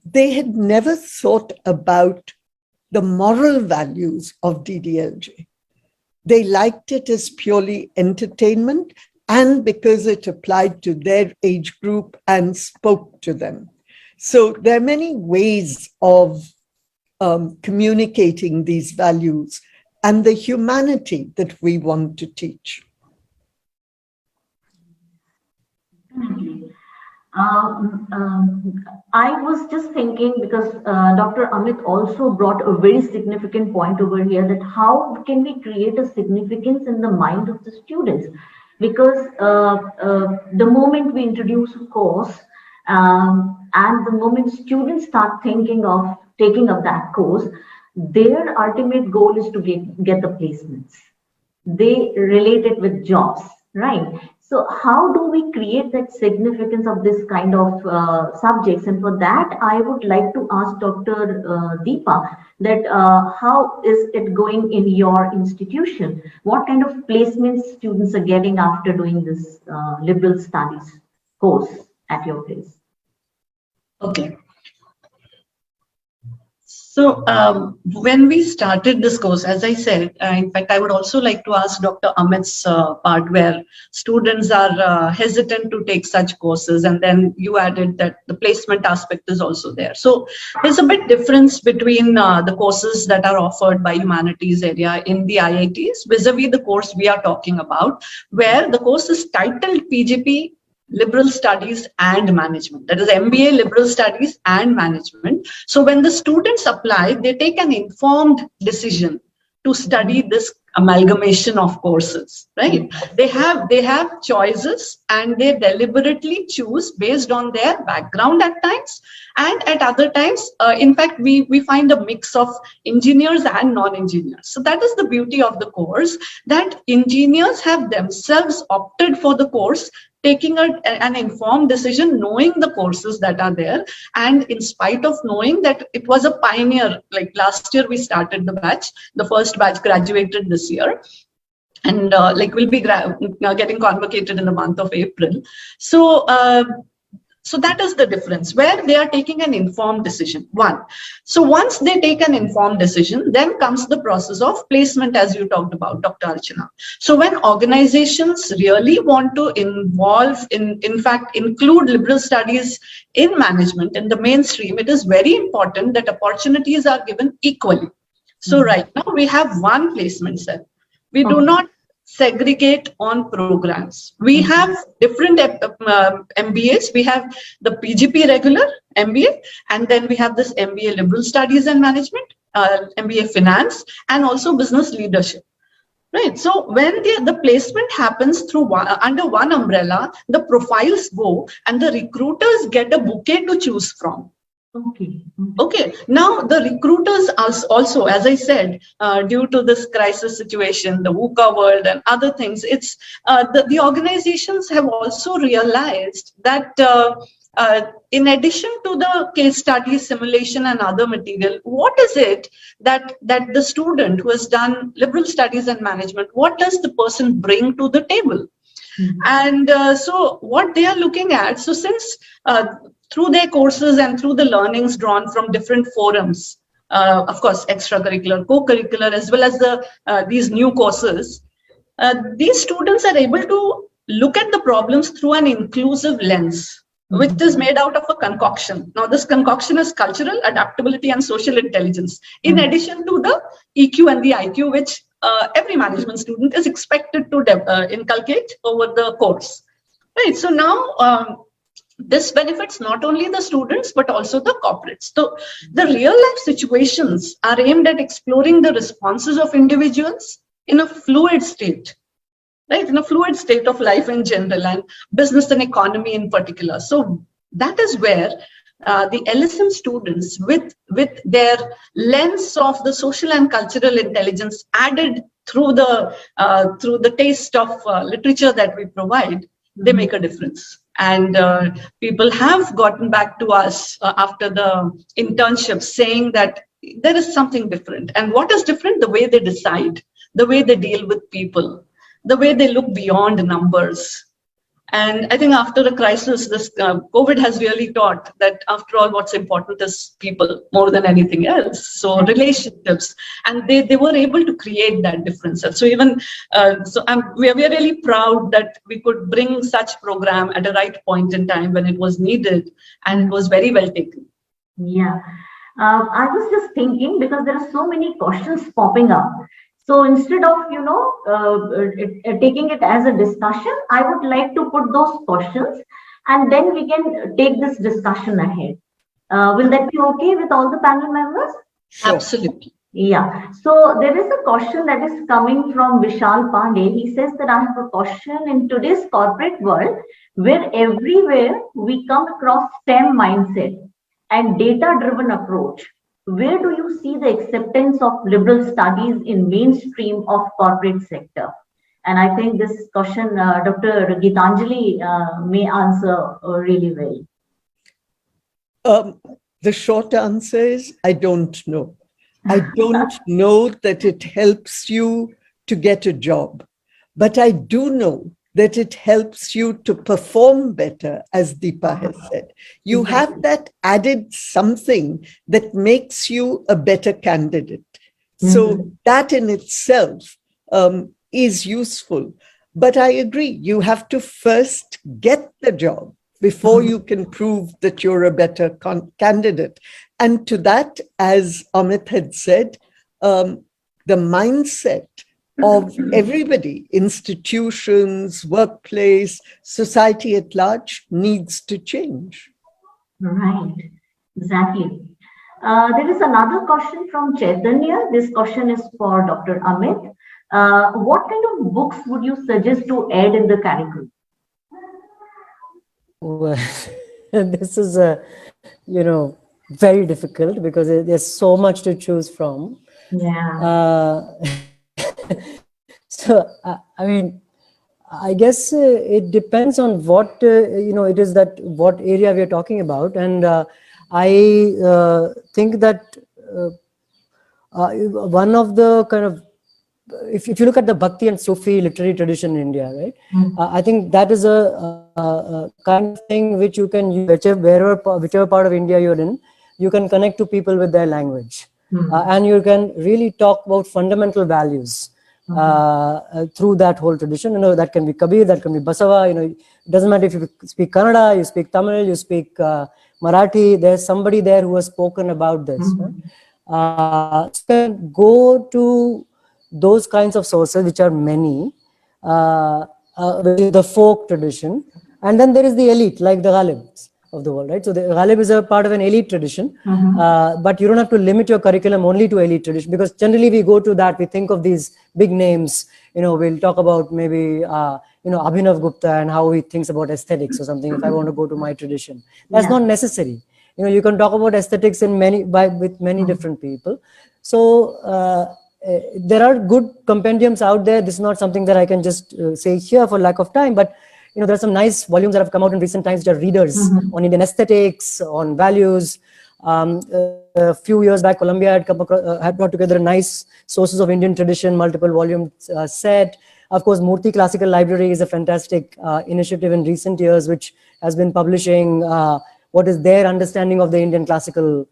[SPEAKER 13] they had never thought about the moral values of DDLJ. They liked it as purely entertainment and because it applied to their age group and spoke to them. So there are many ways of communicating these values and the humanity that we want to teach.
[SPEAKER 16] I was just thinking because Dr. Amit also brought a very significant point over here, that how can we create a significance in the mind of the students? Because the moment we introduce a course, and the moment students start thinking of taking up that course, their ultimate goal is to get the placements. They relate it with jobs, right? So how do we create that significance of this kind of subjects? And for that, I would like to ask Dr. Deepa that how is it going in your institution? What kind of placements students are getting after doing this liberal studies course at your place?
[SPEAKER 12] Okay. So when we started this course, as I said, in fact, I would also like to ask Dr. Amit's part where students are hesitant to take such courses, and then you added that the placement aspect is also there. So there's a bit difference between the courses that are offered by humanities area in the IITs vis-a-vis the course we are talking about, where the course is titled PGP Liberal Studies and Management. That is MBA Liberal Studies and Management. So when the students apply, they take an informed decision to study this amalgamation of courses, right? They have choices, and they deliberately choose based on their background at times, and at other times, in fact, we find a mix of engineers and non-engineers. So that is the beauty of the course, that engineers have themselves opted for the course, taking an informed decision, knowing the courses that are there, and in spite of knowing that it was a pioneer, like last year we started the batch, the first batch graduated this year, and like we'll be getting convocated in the month of April. So that is the difference, where they are taking an informed decision. One. So once they take an informed decision, then comes the process of placement, as you talked about, Dr. Archana. So when organizations really want to involve, in fact, include liberal studies in management, in the mainstream, it is very important that opportunities are given equally. So right now we have one placement cell. We do not segregate on programs. We have different MBAs. We have the PGP regular MBA, and then we have this MBA Liberal Studies and Management, MBA Finance, and also Business Leadership. Right. So when the placement happens through under one umbrella, the profiles go, and the recruiters get a bouquet to choose from. Okay. Now the recruiters also, as I said, due to this crisis situation, the VUCA world and other things, it's the organizations have also realized that in addition to the case study, simulation, and other material, what is it that the student who has done liberal studies and management, what does the person bring to the table? And so what they are looking at, so since through their courses and through the learnings drawn from different forums, of course, extracurricular, co-curricular, as well as these new courses, these students are able to look at the problems through an inclusive lens, which is made out of a concoction. Now, this concoction is cultural, adaptability, and social intelligence, in addition to the EQ and the IQ, which every management student is expected to inculcate over the course. Right. So now this benefits not only the students, but also the corporates. So the real life situations are aimed at exploring the responses of individuals in a fluid state, right? In a fluid state of life in general, and business and economy in particular. So that is where the LSM students, with their lens of the social and cultural intelligence added through the taste of literature that we provide, they make a difference. And people have gotten back to us after the internship saying that there is something different. And what is different? The way they decide, the way they deal with people, the way they look beyond numbers. And I think after a crisis, this COVID has really taught that after all, what's important is people more than anything else. So relationships, and they were able to create that difference. So even we are really proud that we could bring such program at a right point in time when it was needed, and it was very well taken.
[SPEAKER 16] Yeah, I was just thinking, because there are so many questions popping up. So instead of, taking it as a discussion, I would like to put those questions, and then we can take this discussion ahead. Will that be okay with all the panel members?
[SPEAKER 12] Sure. Absolutely.
[SPEAKER 16] Yeah. So there is a question that is coming from Vishal Pandey. He says that I have a question in today's corporate world where everywhere we come across STEM mindset and data-driven approach. Where do you see the acceptance of liberal studies in mainstream of corporate sector? And I think this question, Dr. Gitanjali may answer really well.
[SPEAKER 13] The short answer is I don't know. I don't know that it helps you to get a job, but I do know that it helps you to perform better, as Deepa has said. You have that added something that makes you a better candidate. So that in itself is useful. But I agree, you have to first get the job before you can prove that you're a better candidate. And to that, as Amit had said, the mindset of everybody, institutions, workplace, society at large, needs to change.
[SPEAKER 16] Right, exactly. There is another question from Chaitanya. This question is for Dr. Amit. What kind of books would you suggest to add in the curriculum?
[SPEAKER 15] Well, this is very difficult because there's so much to choose from.
[SPEAKER 16] Yeah.
[SPEAKER 15] So I mean, I guess it depends on what it is that what area we are talking about, and I think that one of the kind of if you look at the Bhakti and Sufi literary tradition in India, right? I think that is a kind of thing which you can use whichever part of India you're in, you can connect to people with their language, and you can really talk about fundamental values through that whole tradition. That can be Kabir, that can be Basava. It doesn't matter if you speak Kannada, you speak Tamil, you speak Marathi. There's somebody there who has spoken about this. Right? So you can go to those kinds of sources, which are many, which is the folk tradition, and then there is the elite, like the Ghalibs of the world, right? So the Ghalib is a part of an elite tradition, but you don't have to limit your curriculum only to elite tradition, because generally we go to that, we think of these big names, we'll talk about maybe, Abhinav Gupta and how he thinks about aesthetics or something, if I want to go to my tradition. That's not necessary. You can talk about aesthetics in with many different people. So, there are good compendiums out there. This is not something that I can just say here for lack of time, but there are some nice volumes that have come out in recent times which are readers on Indian aesthetics, on values. A few years back, Columbia had brought together a nice sources of Indian tradition, multiple volume set. Of course, Murthy Classical Library is a fantastic initiative in recent years, which has been publishing what is their understanding of the Indian classical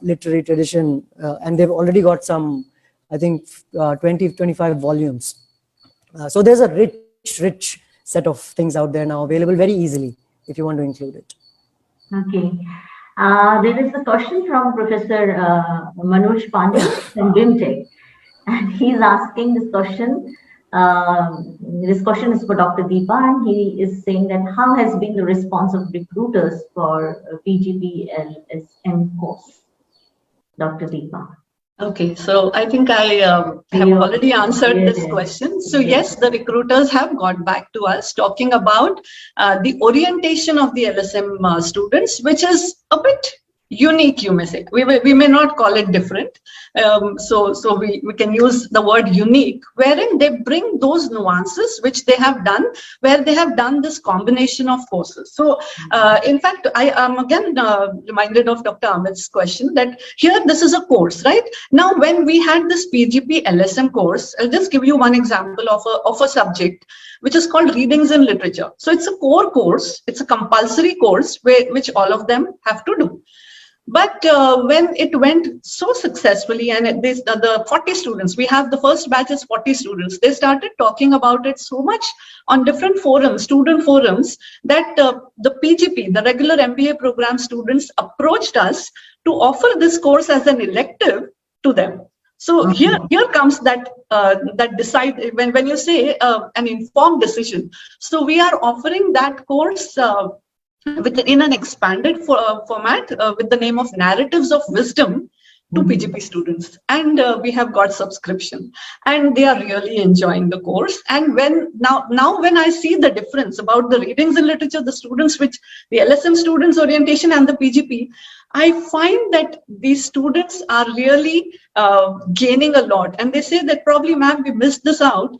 [SPEAKER 15] literary tradition, and they've already got some, I think 20-25 volumes. So there's a rich set of things out there now available very easily if you want to include it.
[SPEAKER 16] Okay. There is a question from Professor Manoj Pandey from BIMTECH, and he's asking this question. This question is for Dr. Deepa, and he is saying that how has been the response of recruiters for PGP-LSM course? Dr. Deepa.
[SPEAKER 12] Okay, so I think I have already answered this question. So yes, the recruiters have got back to us talking about the orientation of the LSM students, which is a bit unique, you may say. We may not call it different. So we can use the word unique, wherein they bring those nuances which they have done, where they have done this combination of courses. So in fact, I am again reminded of Dr. Amit's question that here this is a course, right? Now, when we had this PGP LSM course, I'll just give you one example of a subject which is called Readings in Literature. So it's a core course, it's a compulsory course which all of them have to do. But when it went so successfully, and the 40 students, we have the first batch is 40 students, they started talking about it so much on different forums, student forums, that the PGP, the regular MBA program students, approached us to offer this course as an elective to them. So here comes that decide when you say an informed decision. So we are offering that course in an expanded format with the name of Narratives of Wisdom to PGP students, and we have got subscription, and they are really enjoying the course. And now when I see the difference about the readings in literature, the students, which the LSM students orientation and the PGP, I find that these students are really gaining a lot, and they say that probably, ma'am, we missed this out.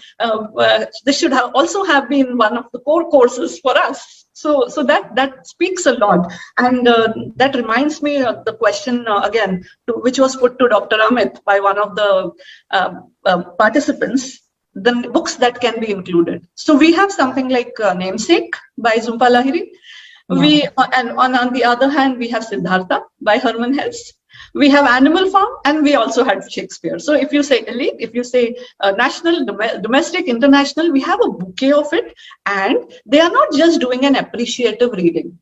[SPEAKER 12] This should have also have been one of the core courses for us. So that speaks a lot, and that reminds me of the question again, which was put to Dr. Amit by one of the participants. The books that can be included. So we have something like Namesake by Jhumpa Lahiri. And on the other hand, we have Siddhartha by Herman Hesse. We have Animal Farm, and we also had Shakespeare. So if you say elite, if you say national, domestic, international, we have a bouquet of it, and they are not just doing an appreciative reading.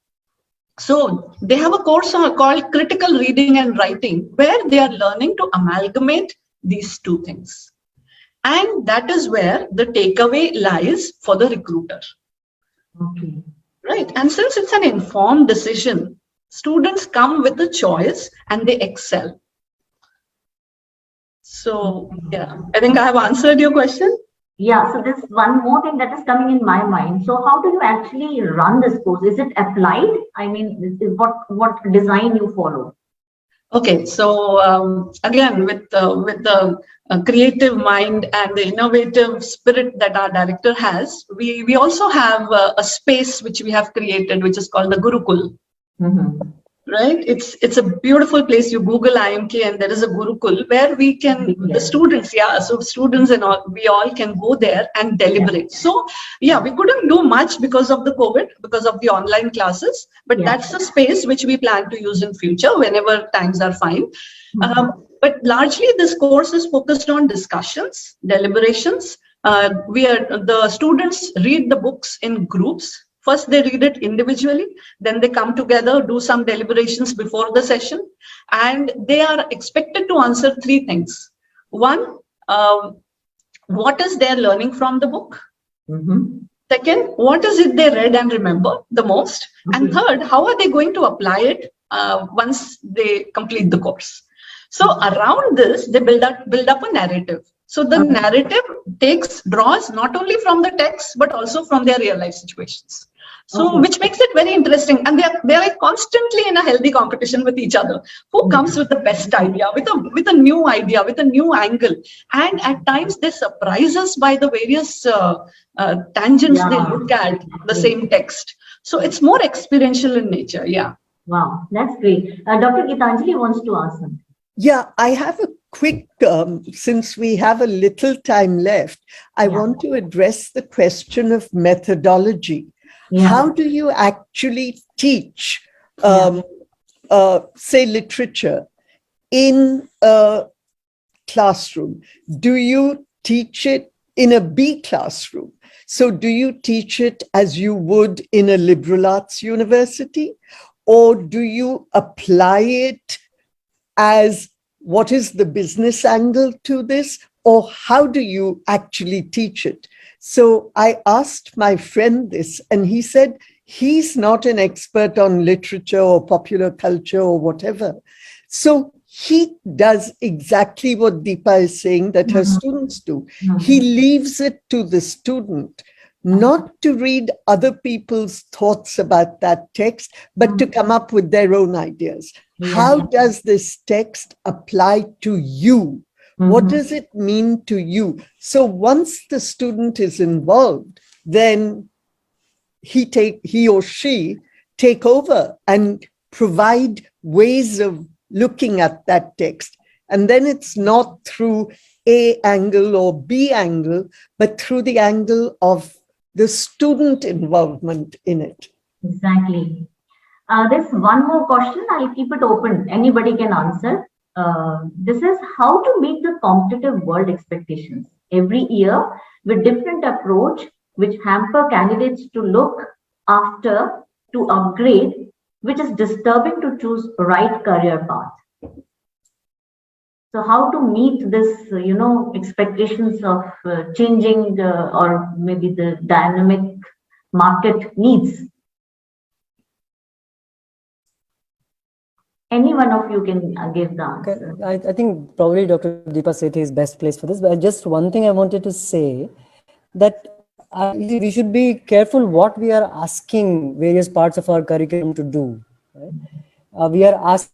[SPEAKER 12] So they have a course called Critical Reading and Writing, where they are learning to amalgamate these two things. And that is where the takeaway lies for the recruiter.
[SPEAKER 16] Okay.
[SPEAKER 12] Right. And since it's an informed decision, students come with the choice and they excel. So, yeah, I think I have answered your question.
[SPEAKER 16] Yeah, so there's one more thing that is coming in my mind. So how do you actually run this course? Is it applied? I mean, what design you follow?
[SPEAKER 12] Okay, so again, with the creative mind and the innovative spirit that our director has, we also have a space which we have created, which is called the Gurukul. Right? It's a beautiful place. You Google IMK and there is a Gurukul where we can, the students, so students and all, we all can go there and deliberate. So yeah, we couldn't do much because of the COVID, because of the online classes, but that's a space which we plan to use in future whenever times are fine. But largely this course is focused on discussions, deliberations. The students read the books in groups. First, they read it individually, then they come together, do some deliberations before the session, and they are expected to answer three things. One, what is their learning from the book? Second, what is it they read and remember the most? And third, how are they going to apply it once they complete the course? So around this, they build up a narrative. So the narrative draws not only from the text, but also from their real life situations. So which makes it very interesting. And they are constantly in a healthy competition with each other. Who comes with the best idea, with a new idea, with a new angle. And at times they surprise us by the various tangents they look at the same text. So it's more experiential in nature. Yeah.
[SPEAKER 16] Wow, that's great. Dr. Gitanjali wants to ask something.
[SPEAKER 13] Yeah, I have a quick, since we have a little time left, I want to address the question of methodology. How do you actually teach, say, literature in a classroom? Do you teach it in a B classroom? So do you teach it as you would in a liberal arts university? Or do you apply it as what is the business angle to this, or how do you actually teach it? So I asked my friend this, and he said he's not an expert on literature or popular culture or whatever. So he does exactly what Deepa is saying that her students do. He leaves it to the student not to read other people's thoughts about that text, but to come up with their own ideas. How does this text apply to you? What does it mean to you? So once the student is involved, then he or she take over and provide ways of looking at that text. And then it's not through A angle or B angle, but through the angle of the student involvement in it.
[SPEAKER 16] Exactly. There's one more question. I'll keep it open. Anybody can answer. This is how to meet the competitive world expectations every year with different approach, which hamper candidates to look after, to upgrade, which is disturbing to choose right career path. So how to meet this, expectations of changing or maybe the dynamic market needs? Any one of you can give the answer.
[SPEAKER 15] I think probably Dr. Deepa Sethi is best placed for this, but just one thing I wanted to say, that we should be careful what we are asking various parts of our curriculum to do. Right? We are asking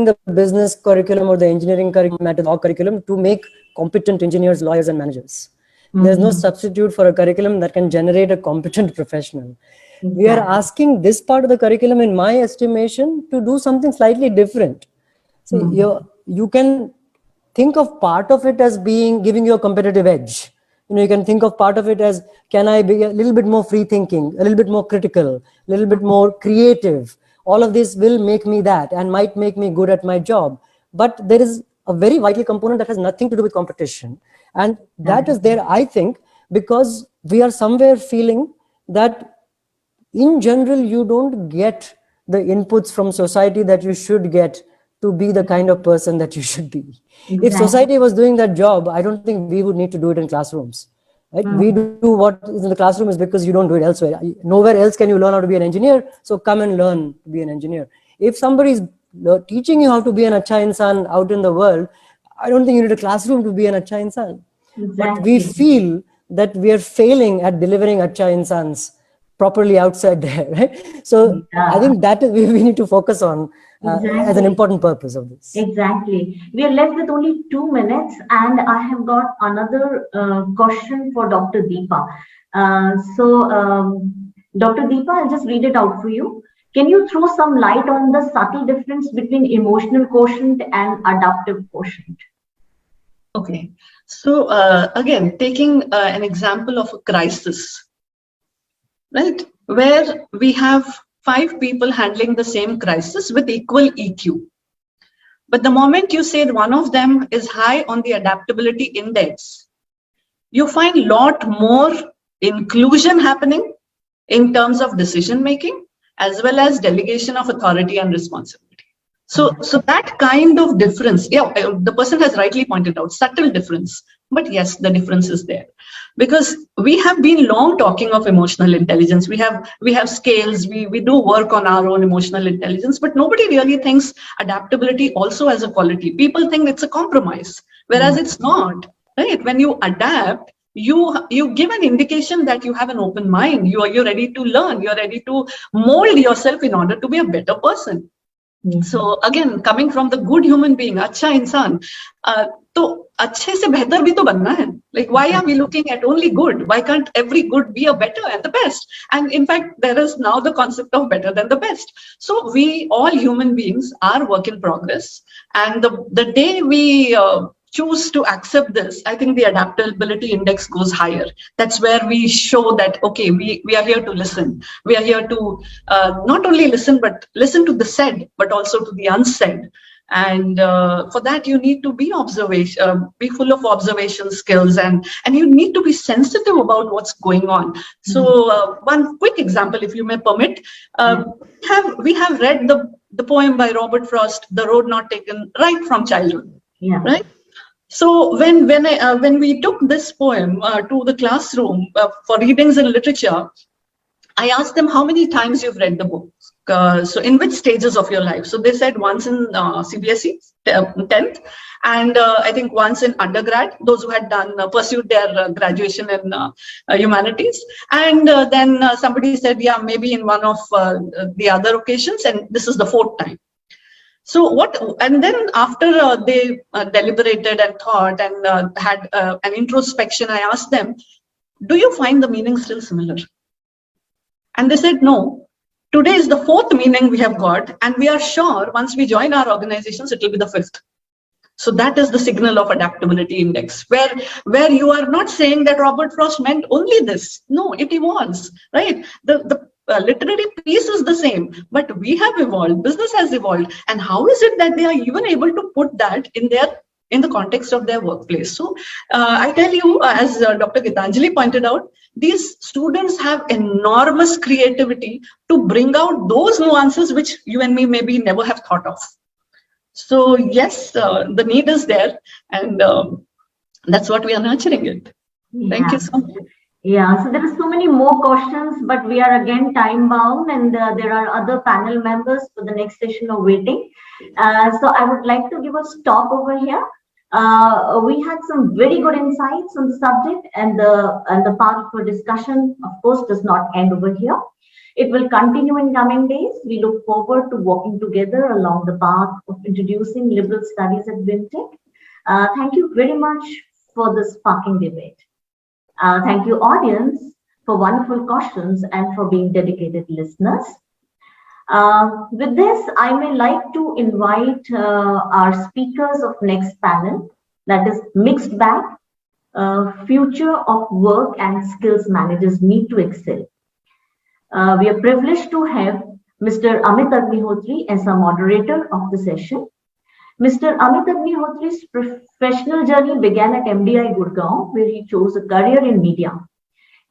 [SPEAKER 15] the business curriculum or the engineering curriculum, or law curriculum to make competent engineers, lawyers, and managers. There's no substitute for a curriculum that can generate a competent professional. We are asking this part of the curriculum, in my estimation, to do something slightly different. So you can think of part of it as being giving you a competitive edge. You can think of part of it as, can I be a little bit more free thinking, a little bit more critical, a little bit more creative? All of this will make me that and might make me good at my job. But there is a very vital component that has nothing to do with competition. And that is there, I think, because we are somewhere feeling that in general, you don't get the inputs from society that you should get to be the kind of person that you should be.
[SPEAKER 16] Exactly.
[SPEAKER 15] If society was doing that job, I don't think we would need to do it in classrooms. Right? We do what is in the classroom is because you don't do it elsewhere. Nowhere else can you learn how to be an engineer, so come and learn to be an engineer. If somebody is teaching you how to be an acha insan out in the world, I don't think you need a classroom to be an acha insan.
[SPEAKER 16] Exactly.
[SPEAKER 15] But we feel that we are failing at delivering acha insans properly outside there, right? So I think that is we need to focus on as an important purpose of this.
[SPEAKER 16] Exactly. We are left with only 2 minutes, and I have got another question for Dr. Deepa. Dr. Deepa, I'll just read it out for you. Can you throw some light on the subtle difference between emotional quotient and adaptive quotient?
[SPEAKER 12] Okay. So again, taking an example of a crisis, right, where we have 5 people handling the same crisis with equal EQ. But the moment you say one of them is high on the adaptability index, you find a lot more inclusion happening in terms of decision making, as well as delegation of authority and responsibility. So that kind of difference, the person has rightly pointed out, subtle difference, but yes, the difference is there. Because we have been long talking of emotional intelligence. We have scales, we do work on our own emotional intelligence, but nobody really thinks adaptability also as a quality. People think it's a compromise, whereas it's not, right? When you adapt, you give an indication that you have an open mind, you're ready to learn, you're ready to mold yourself in order to be a better person. So again, coming from the good human being, acha insan, to अच्छे से बेहतर भी तो बनना है. Like, why are we looking at only good? Why can't every good be a better and the best? And in fact, there is now the concept of better than the best. So we, all human beings, are work in progress. And the day we choose to accept this, I think the adaptability index goes higher. That's where we show that, okay, we are here to listen. We are here to not only listen, but listen to the said, but also to the unsaid. And for that, you need to be be full of observation skills, and you need to be sensitive about what's going on. So one quick example, if you may permit, we have read the poem by Robert Frost, "The Road Not Taken," right from childhood, right? So when we took this poem to the classroom for readings in literature, I asked them, how many times you've read the book? So in which stages of your life? So they said once in CBSE, 10th, and I think once in undergrad, those who had pursued their graduation in humanities. And then somebody said, yeah, maybe in one of the other occasions, and this is the 4th time. So and then after they deliberated and thought and had an introspection, I asked them, do you find the meaning still similar? And they said, no. Today is the 4th meaning we have got, and we are sure once we join our organizations, it will be the 5th. So that is the signal of adaptability index, where you are not saying that Robert Frost meant only this. No, it evolves, right? The literary piece is the same, but we have evolved, business has evolved. And how is it that they are even able to put that in the context of their workplace? So I tell you, as Dr. Gitanjali pointed out, these students have enormous creativity to bring out those nuances which you and me maybe never have thought of. So yes, the need is there, and that's what we are nurturing it. Thank you so much.
[SPEAKER 16] Yeah, so there are so many more questions, but we are again time bound, and there are other panel members for the next session of waiting. So I would like to give a stop over here. We had some very good insights on the subject, and the path for discussion, of course, does not end over here. It will continue in coming days. We look forward to walking together along the path of introducing liberal studies at BIMTECH. Thank you very much for this sparking debate. Thank you, audience, for wonderful questions and for being dedicated listeners. With this, I may like to invite our speakers of next panel, that is Mixed Bag, Future of Work and Skills Managers Need to Excel. We are privileged to have Mr. Amit Agnihotri as a moderator of the session. Mr. Amit Agnihotri's professional journey began at MDI Gurgaon, where he chose a career in media.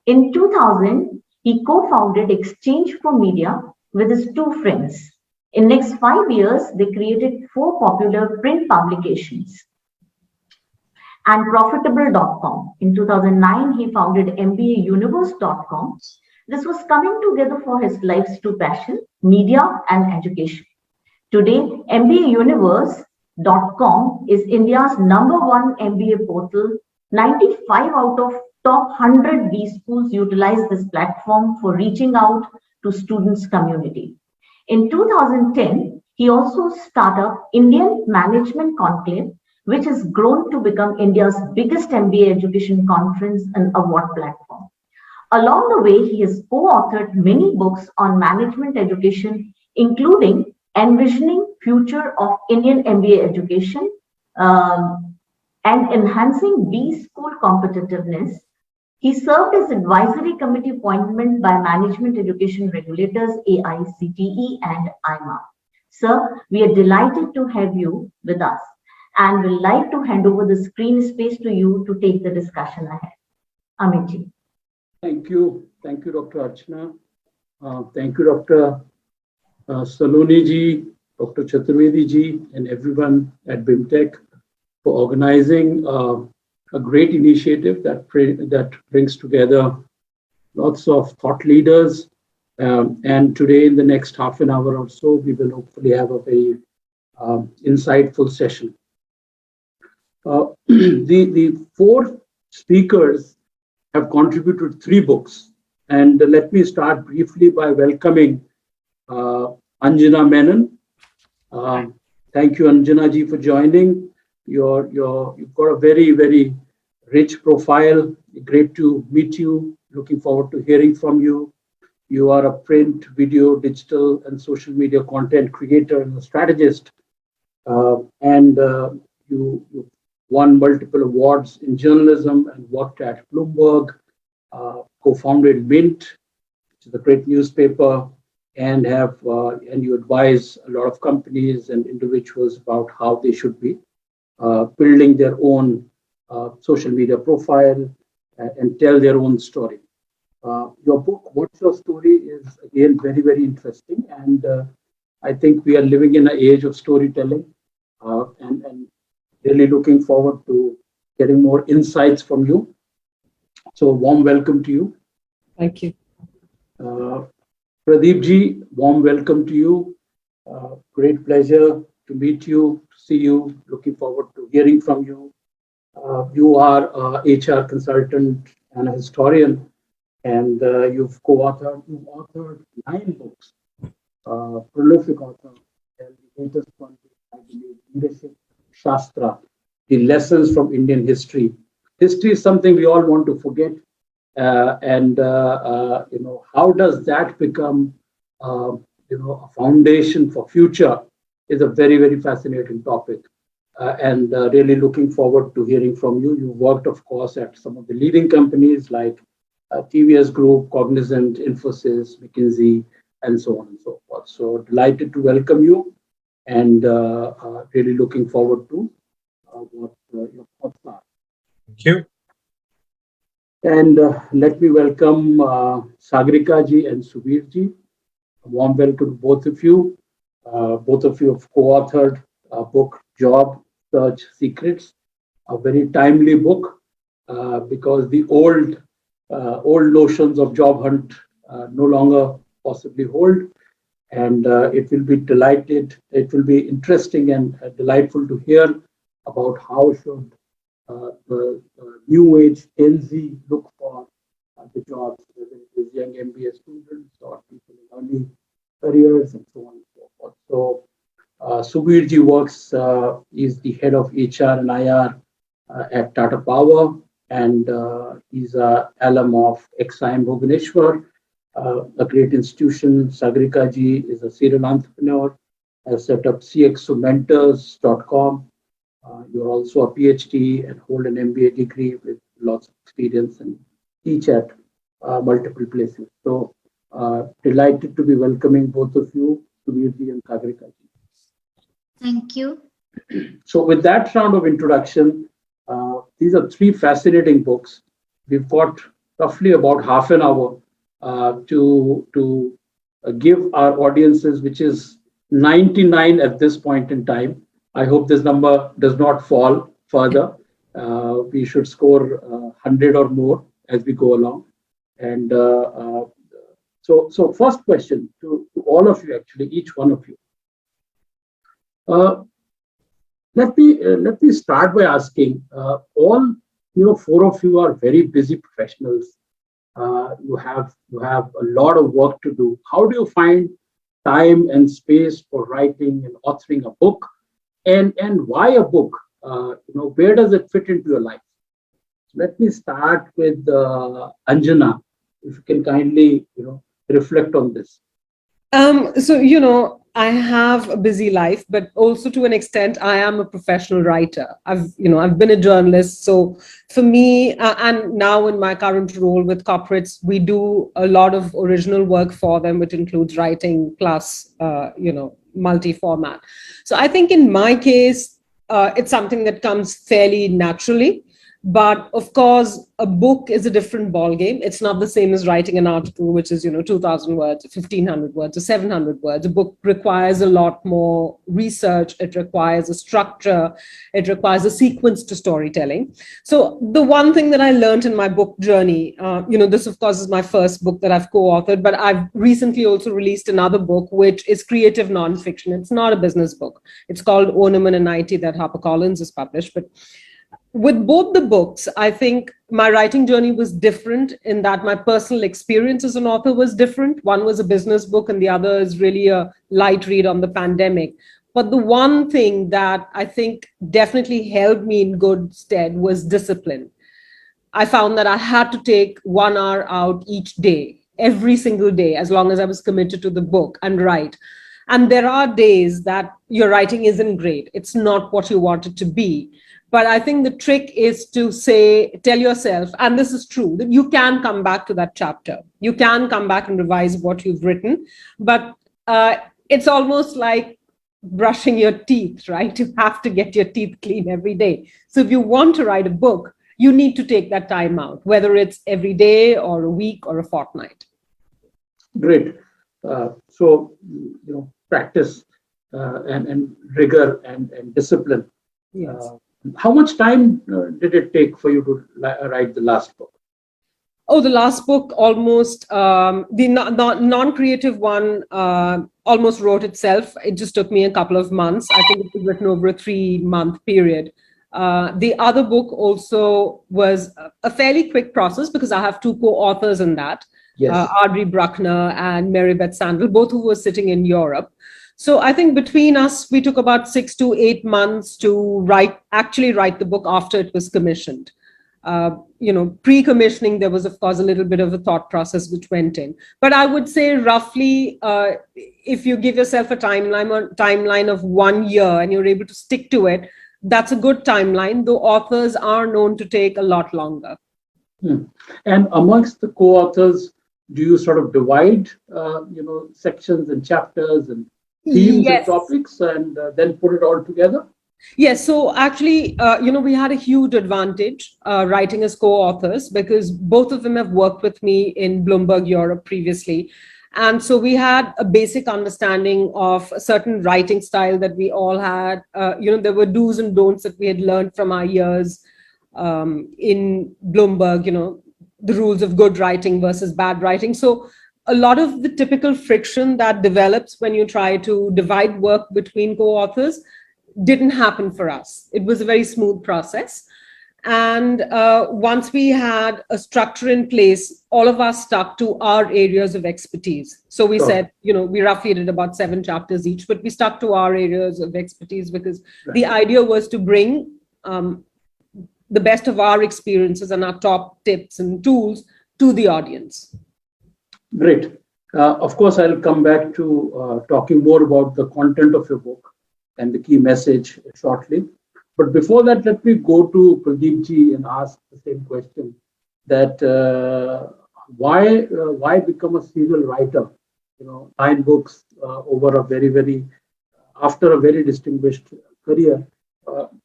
[SPEAKER 16] In 2000, he co-founded Exchange for Media with his two friends. In next 5 years, they created 4 popular print publications and Profitable.com. In 2009, he founded MBAUniverse.com. This was coming together for his life's two passions, media and education. Today, MBAUniverse.com is India's #1 MBA portal. 95 out of top 100 B schools utilize this platform for reaching out to students' community. In 2010, he also started up Indian Management Conclave, which has grown to become India's biggest MBA education conference and award platform. Along the way, he has co-authored many books on management education, including Envisioning Future of Indian MBA Education and Enhancing B School Competitiveness. He served as advisory committee appointment by management education regulators AICTE and IMA. Sir, we are delighted to have you with us and would like to hand over the screen space to you to take the discussion ahead. Amitji.
[SPEAKER 17] Thank you. Thank you, Dr. Archana. Thank you, Dr. Saloni ji, Dr. Chaturvedi ji, and everyone at BIMTECH for organizing a great initiative that brings together lots of thought leaders. And today, in the next half an hour or so, we will hopefully have a very insightful session. The 4 speakers have contributed 3 books. And let me start briefly by welcoming Anjana Menon. Thank you, Anjana ji, for joining. You've got a very, very rich profile. Great to meet you. Looking forward to hearing from you. You are a print, video, digital, and social media content creator and a strategist. You won multiple awards in journalism and worked at Bloomberg, co-founded Mint, which is a great newspaper, and you advise a lot of companies and individuals about how they should be building their own social media profile and tell their own story. Your book, What's Your Story, is again very, very interesting. And I think we are living in an age of storytelling and really looking forward to getting more insights from you. So warm welcome to you.
[SPEAKER 15] Thank you.
[SPEAKER 17] Pradeep ji, warm welcome to you. Great pleasure to meet you, to see you. Looking forward to hearing from you. You are a HR consultant and a historian, and you've authored 9 books. Prolific author, and the latest one, I believe, Leadership Shastra, the lessons from Indian history. History is something we all want to forget. How does that become, a foundation for future is a very, very fascinating topic. Really looking forward to hearing from you. You worked, of course, at some of the leading companies like TVS Group, Cognizant, Infosys, McKinsey, and so on and so forth. So delighted to welcome you and really looking forward to what your thoughts are.
[SPEAKER 14] Thank you.
[SPEAKER 17] And let me welcome Sagrika ji and Subir ji. A warm welcome to both of you. Both of you have co-authored a book, Job Search Secrets, a very timely book because the old old notions of job hunt no longer possibly hold. And it will be interesting and delightful to hear about how should the new age Gen Z look for the jobs, whether it is young MBA students or people in early careers and so on and so forth. So Subirji works, is the head of HR and IR at Tata Power, and he's an alum of XIM Bhubaneswar, a great institution. Sagrika ji is a serial entrepreneur, has set up cxomentors.com. You're also a PhD and hold an MBA degree with lots of experience and teach at multiple places. So delighted to be welcoming both of you, Subirji and Sagrika ji.
[SPEAKER 19] Thank you.
[SPEAKER 17] So with that round of introduction, these are three fascinating books. We've got roughly about half an hour to give our audiences, which is 99 at this point in time. I hope this number does not fall further. We should score 100 or more as we go along. And so first question to all of you, actually, each one of you. Let me start by asking, all four of you are very busy professionals. You have a lot of work to do. How do you find time and space for writing and authoring a book? And why a book? Where does it fit into your life? Let me start with Anjana, if you can kindly reflect on this.
[SPEAKER 20] So, I have a busy life, but also to an extent, I am a professional writer. I've been a journalist. So for me, and now in my current role with corporates, we do a lot of original work for them, which includes writing plus, multi-format. So I think in my case, it's something that comes fairly naturally. But of course, a book is a different ballgame. It's not the same as writing an article, which is 2,000 words, 1,500 words, or 700 words. A book requires a lot more research. It requires a structure. It requires a sequence to storytelling. So the one thing that I learned in my book journey, this of course is my first book that I've co-authored, but I've recently also released another book, which is creative nonfiction. It's not a business book. It's called Ornament and IT that HarperCollins has published, but with both the books, I think my writing journey was different in that my personal experience as an author was different. One was a business book and the other is really a light read on the pandemic. But the one thing that I think definitely held me in good stead was discipline. I found that I had to take 1 hour out each day, every single day, as long as I was committed to the book and write. And there are days that your writing isn't great. It's not what you want it to be. But I think the trick is to tell yourself, and this is true, that you can come back to that chapter. You can come back and revise what you've written. But it's almost like brushing your teeth, right? You have to get your teeth clean every day. So if you want to write a book, you need to take that time out, whether it's every day or a week or a fortnight.
[SPEAKER 17] Great. So, practice and rigor and discipline.
[SPEAKER 20] Yes.
[SPEAKER 17] How much time did it take for you to write the last book?
[SPEAKER 20] Oh, the last book almost, the non-creative one almost wrote itself. It just took me a couple of months. I think it was written over a 3-month period. The other book also was a fairly quick process because I have 2 co-authors in that.
[SPEAKER 17] Yes.
[SPEAKER 20] Audrey Bruckner and Mary Beth Sandel, both who were sitting in Europe. So I think between us, we took about 6 to 8 months to actually write the book after it was commissioned. Pre-commissioning, there was, of course, a little bit of a thought process which went in. But I would say roughly, if you give yourself a timeline of 1 year and you're able to stick to it, that's a good timeline, though authors are known to take a lot longer.
[SPEAKER 17] And amongst the co-authors, do you sort of divide, sections and chapters and themes and topics and then put it all together?
[SPEAKER 20] Yes. So actually, we had a huge advantage writing as co-authors because both of them have worked with me in Bloomberg Europe previously. And so we had a basic understanding of a certain writing style that we all had. There were do's and don'ts that we had learned from our years in Bloomberg, the rules of good writing versus bad writing. So a lot of the typical friction that develops when you try to divide work between co-authors didn't happen for us. It was a very smooth process. And once we had a structure in place, all of us stuck to our areas of expertise. So we said, we roughly did about 7 chapters each, but we stuck to our areas of expertise because the idea was to bring the best of our experiences and our top tips and tools to the audience.
[SPEAKER 17] Great. Of course, I'll come back to talking more about the content of your book and the key message shortly. But before that, let me go to Pradeep ji and ask the same question: that why become a serial writer? 9 books over a after a very distinguished career.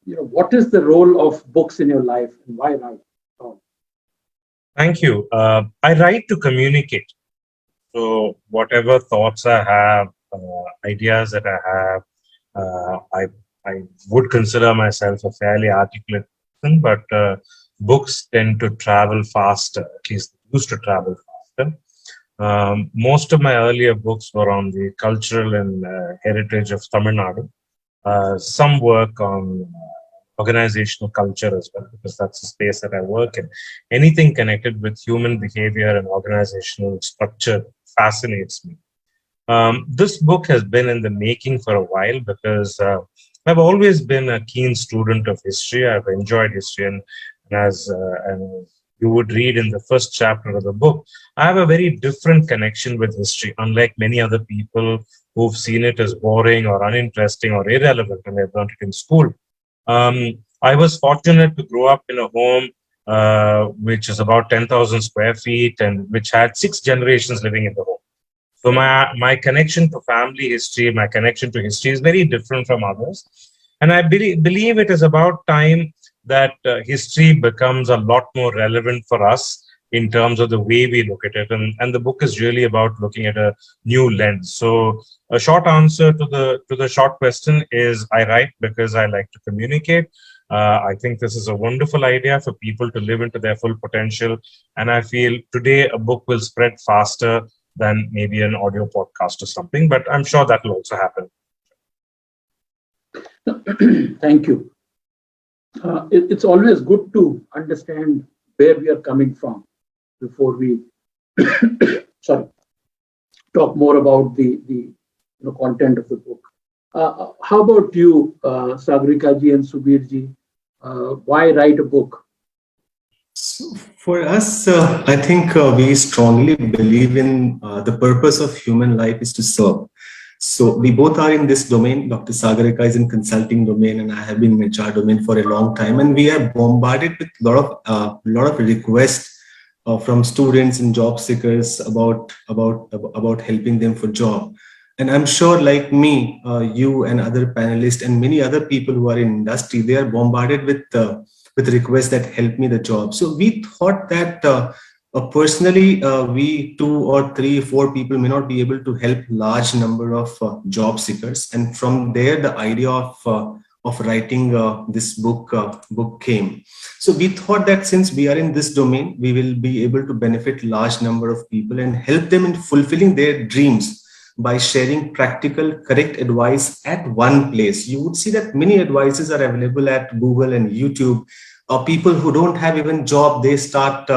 [SPEAKER 17] What is the role of books in your life, and why write?
[SPEAKER 14] Thank you. I write to communicate. So whatever thoughts I have, ideas that I have, I would consider myself a fairly articulate person, but books tend to travel faster, at least used to travel faster. Most of my earlier books were on the cultural and heritage of Tamil Nadu. Some work on organizational culture as well, because that's the space that I work in. Anything connected with human behavior and organizational structure fascinates me. This book has been in the making for a while because I've always been a keen student of history. I've enjoyed history, and as you would read in the first chapter of the book, I have a very different connection with history, unlike many other people who've seen it as boring or uninteresting or irrelevant when they've learned it in school. I was fortunate to grow up in a home which is about 10,000 square feet and which had 6 generations living in the home. So my connection to family history, my connection to history is very different from others. And I believe it is about time that history becomes a lot more relevant for us in terms of the way we look at it. And the book is really about looking at a new lens. So a short answer to the short question is I write because I like to communicate. I think this is a wonderful idea for people to live into their full potential. And I feel today a book will spread faster than maybe an audio podcast or something, but I'm sure that will also happen.
[SPEAKER 17] Thank you. It's always good to understand where we are coming from before we talk more about the content of the book. How about you, Sagarika ji and Subir ji? Why write a book?
[SPEAKER 3] For us, I think we strongly believe in the purpose of human life is to serve. So we both are in this domain. Dr. Sagarika is in consulting domain, and I have been in HR domain for a long time. And we are bombarded with a lot of requests from students and job seekers about helping them for job. And I'm sure, like me, you and other panelists and many other people who are in industry, they are bombarded with requests that help me the job. So we thought that personally, we 2 or 3, 4 people may not be able to help large number of job seekers. And from there, the idea of writing this book came. So we thought that since we are in this domain, we will be able to benefit large number of people and help them in fulfilling their dreams by sharing practical, correct advice at one place. You would see that many advices are available at Google and YouTube. People who don't have even job, they start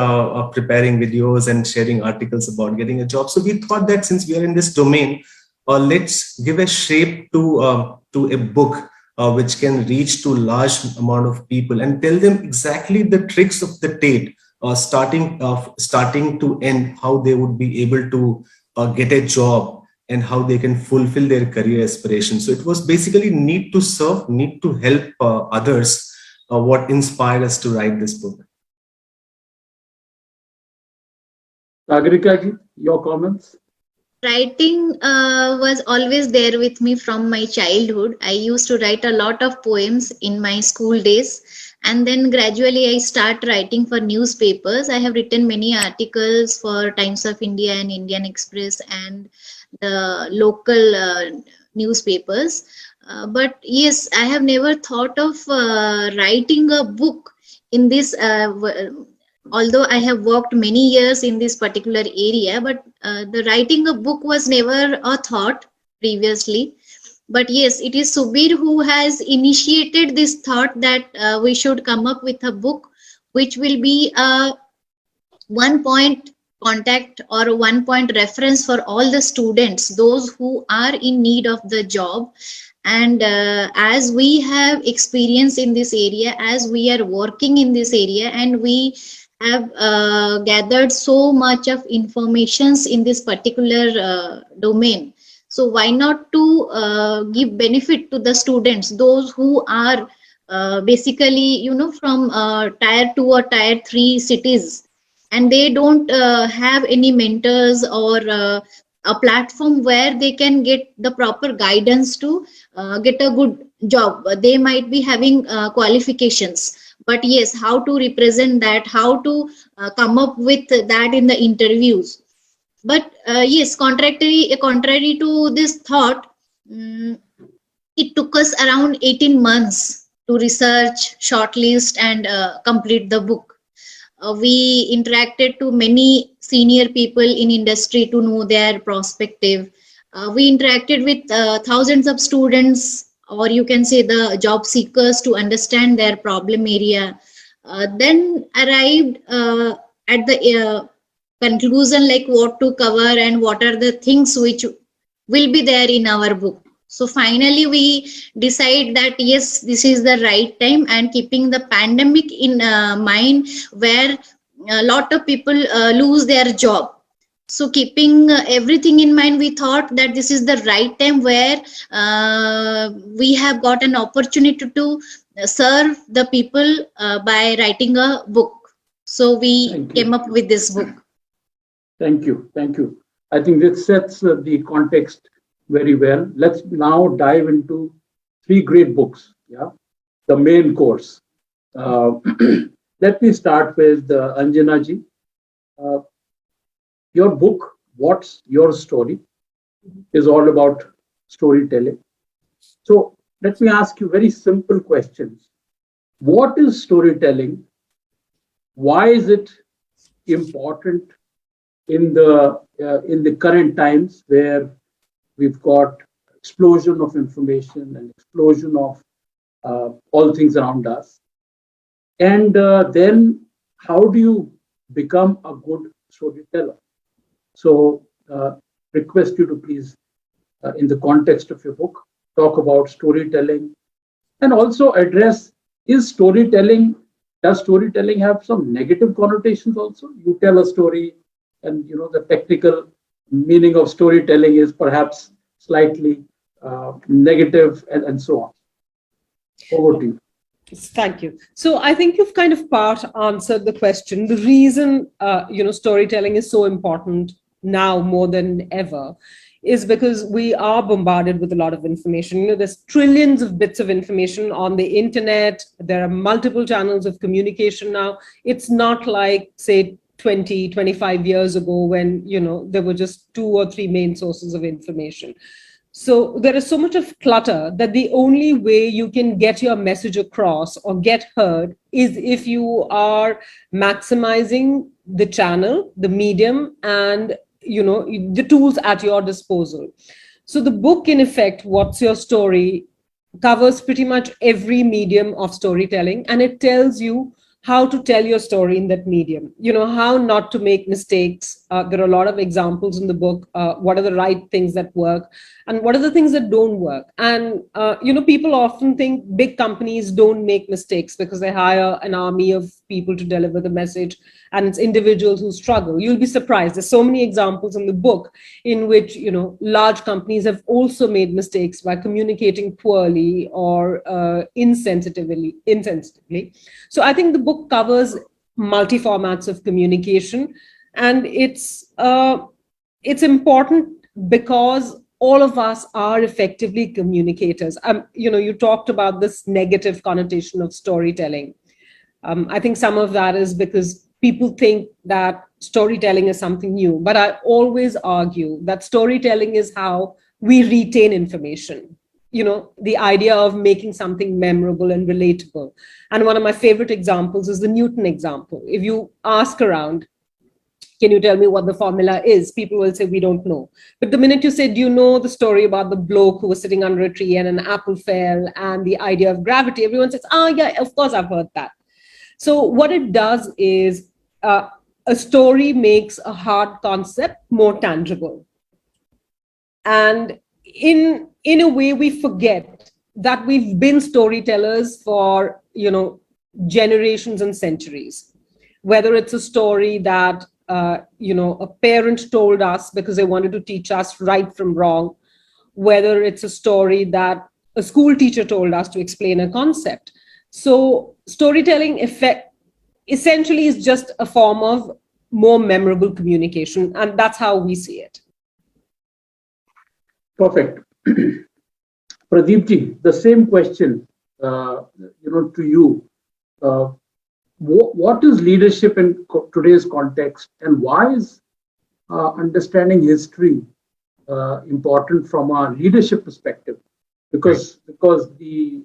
[SPEAKER 3] preparing videos and sharing articles about getting a job. So we thought that since we are in this domain, let's give a shape to a book which can reach to large amount of people and tell them exactly the tricks of the trade, starting to end, how they would be able to get a job and how they can fulfill their career aspirations. So it was basically need to serve, need to help others, what inspired us to write this book.
[SPEAKER 17] Sagarika ji, your comments?
[SPEAKER 19] Writing was always there with me from my childhood. I used to write a lot of poems in my school days, and then gradually I start writing for newspapers. I have written many articles for Times of India and Indian Express and the local newspapers. But yes, I have never thought of writing a book in this although I have worked many years in this particular area, but the writing a book was never a thought previously. But yes, it is Subir who has initiated this thought that we should come up with a book which will be a one point contact or one point reference for all the students, those who are in need of the job. And as we have experience in this area, as we are working in this area, and we have gathered so much of informations in this particular domain, so why not to give benefit to the students, those who are basically, from tier 2 or tier 3 cities, and they don't have any mentors or a platform where they can get the proper guidance to get a good job. They might be having qualifications, but yes, how to represent that, how to come up with that in the interviews. But yes, contrary to this thought, it took us around 18 months to research, shortlist, and complete the book. We interacted to many senior people in industry to know their perspective. We interacted with thousands of students, or you can say the job seekers, to understand their problem area. Then arrived at the conclusion, like what to cover and what are the things which will be there in our book. So finally we decide that yes, this is the right time, and keeping the pandemic in mind, where a lot of people lose their job. So keeping everything in mind, we thought that this is the right time where we have got an opportunity to serve the people by writing a book. So we came up with this book.
[SPEAKER 17] Thank you. Thank you. I think this sets the context very well. Let's now dive into three great books. Yeah, the main course. Let me start with Anjana ji. Your book, What's Your Story, is all about storytelling. So let me ask you very simple questions. What is storytelling? Why is it important in the current times where we've got explosion of information and explosion of all things around us? And then how do you become a good storyteller? So request you to please, in the context of your book, talk about storytelling, and also address, does storytelling have some negative connotations also? You tell a story, and the technical meaning of storytelling is perhaps slightly negative, and so on. Over to you.
[SPEAKER 20] Thank you. So I think you've kind of part answered the question. The reason storytelling is so important now more than ever is because we are bombarded with a lot of information. There's trillions of bits of information on the internet. There are multiple channels of communication now. It's not like, say, 20, 25 years ago when, there were just 2 or 3 main sources of information. So there is so much of clutter that the only way you can get your message across or get heard is if you are maximizing the channel, the medium, and the tools at your disposal. So the book, in effect, What's Your Story, covers pretty much every medium of storytelling, and it tells you how to tell your story in that medium, how not to make mistakes. There are a lot of examples in the book. What are the right things that work and what are the things that don't work? And, people often think big companies don't make mistakes because they hire an army of people to deliver the message, and it's individuals who struggle. You'll be surprised. There's so many examples in the book in which, large companies have also made mistakes by communicating poorly or insensitively. So I think the book covers multi-formats of communication, and it's important because all of us are effectively communicators. You talked about this negative connotation of storytelling. I think some of that is because people think that storytelling is something new, but I always argue that storytelling is how we retain information. the idea of making something memorable and relatable. And one of my favorite examples is the Newton example. If you ask around, can you tell me what the formula is? People will say, we don't know. But the minute you say, do you know the story about the bloke who was sitting under a tree and an apple fell and the idea of gravity? Everyone says, oh, yeah, of course I've heard that. So what it does is a story makes a hard concept more tangible. And in a way, we forget that we've been storytellers for, generations and centuries. Whether it's a story that a parent told us because they wanted to teach us right from wrong, whether it's a story that a school teacher told us to explain a concept. So storytelling essentially is just a form of more memorable communication, and that's how we see it.
[SPEAKER 17] Perfect. Pradeepji, the same question, to you. What is leadership in today's context, and why is understanding history important from a leadership perspective? Because the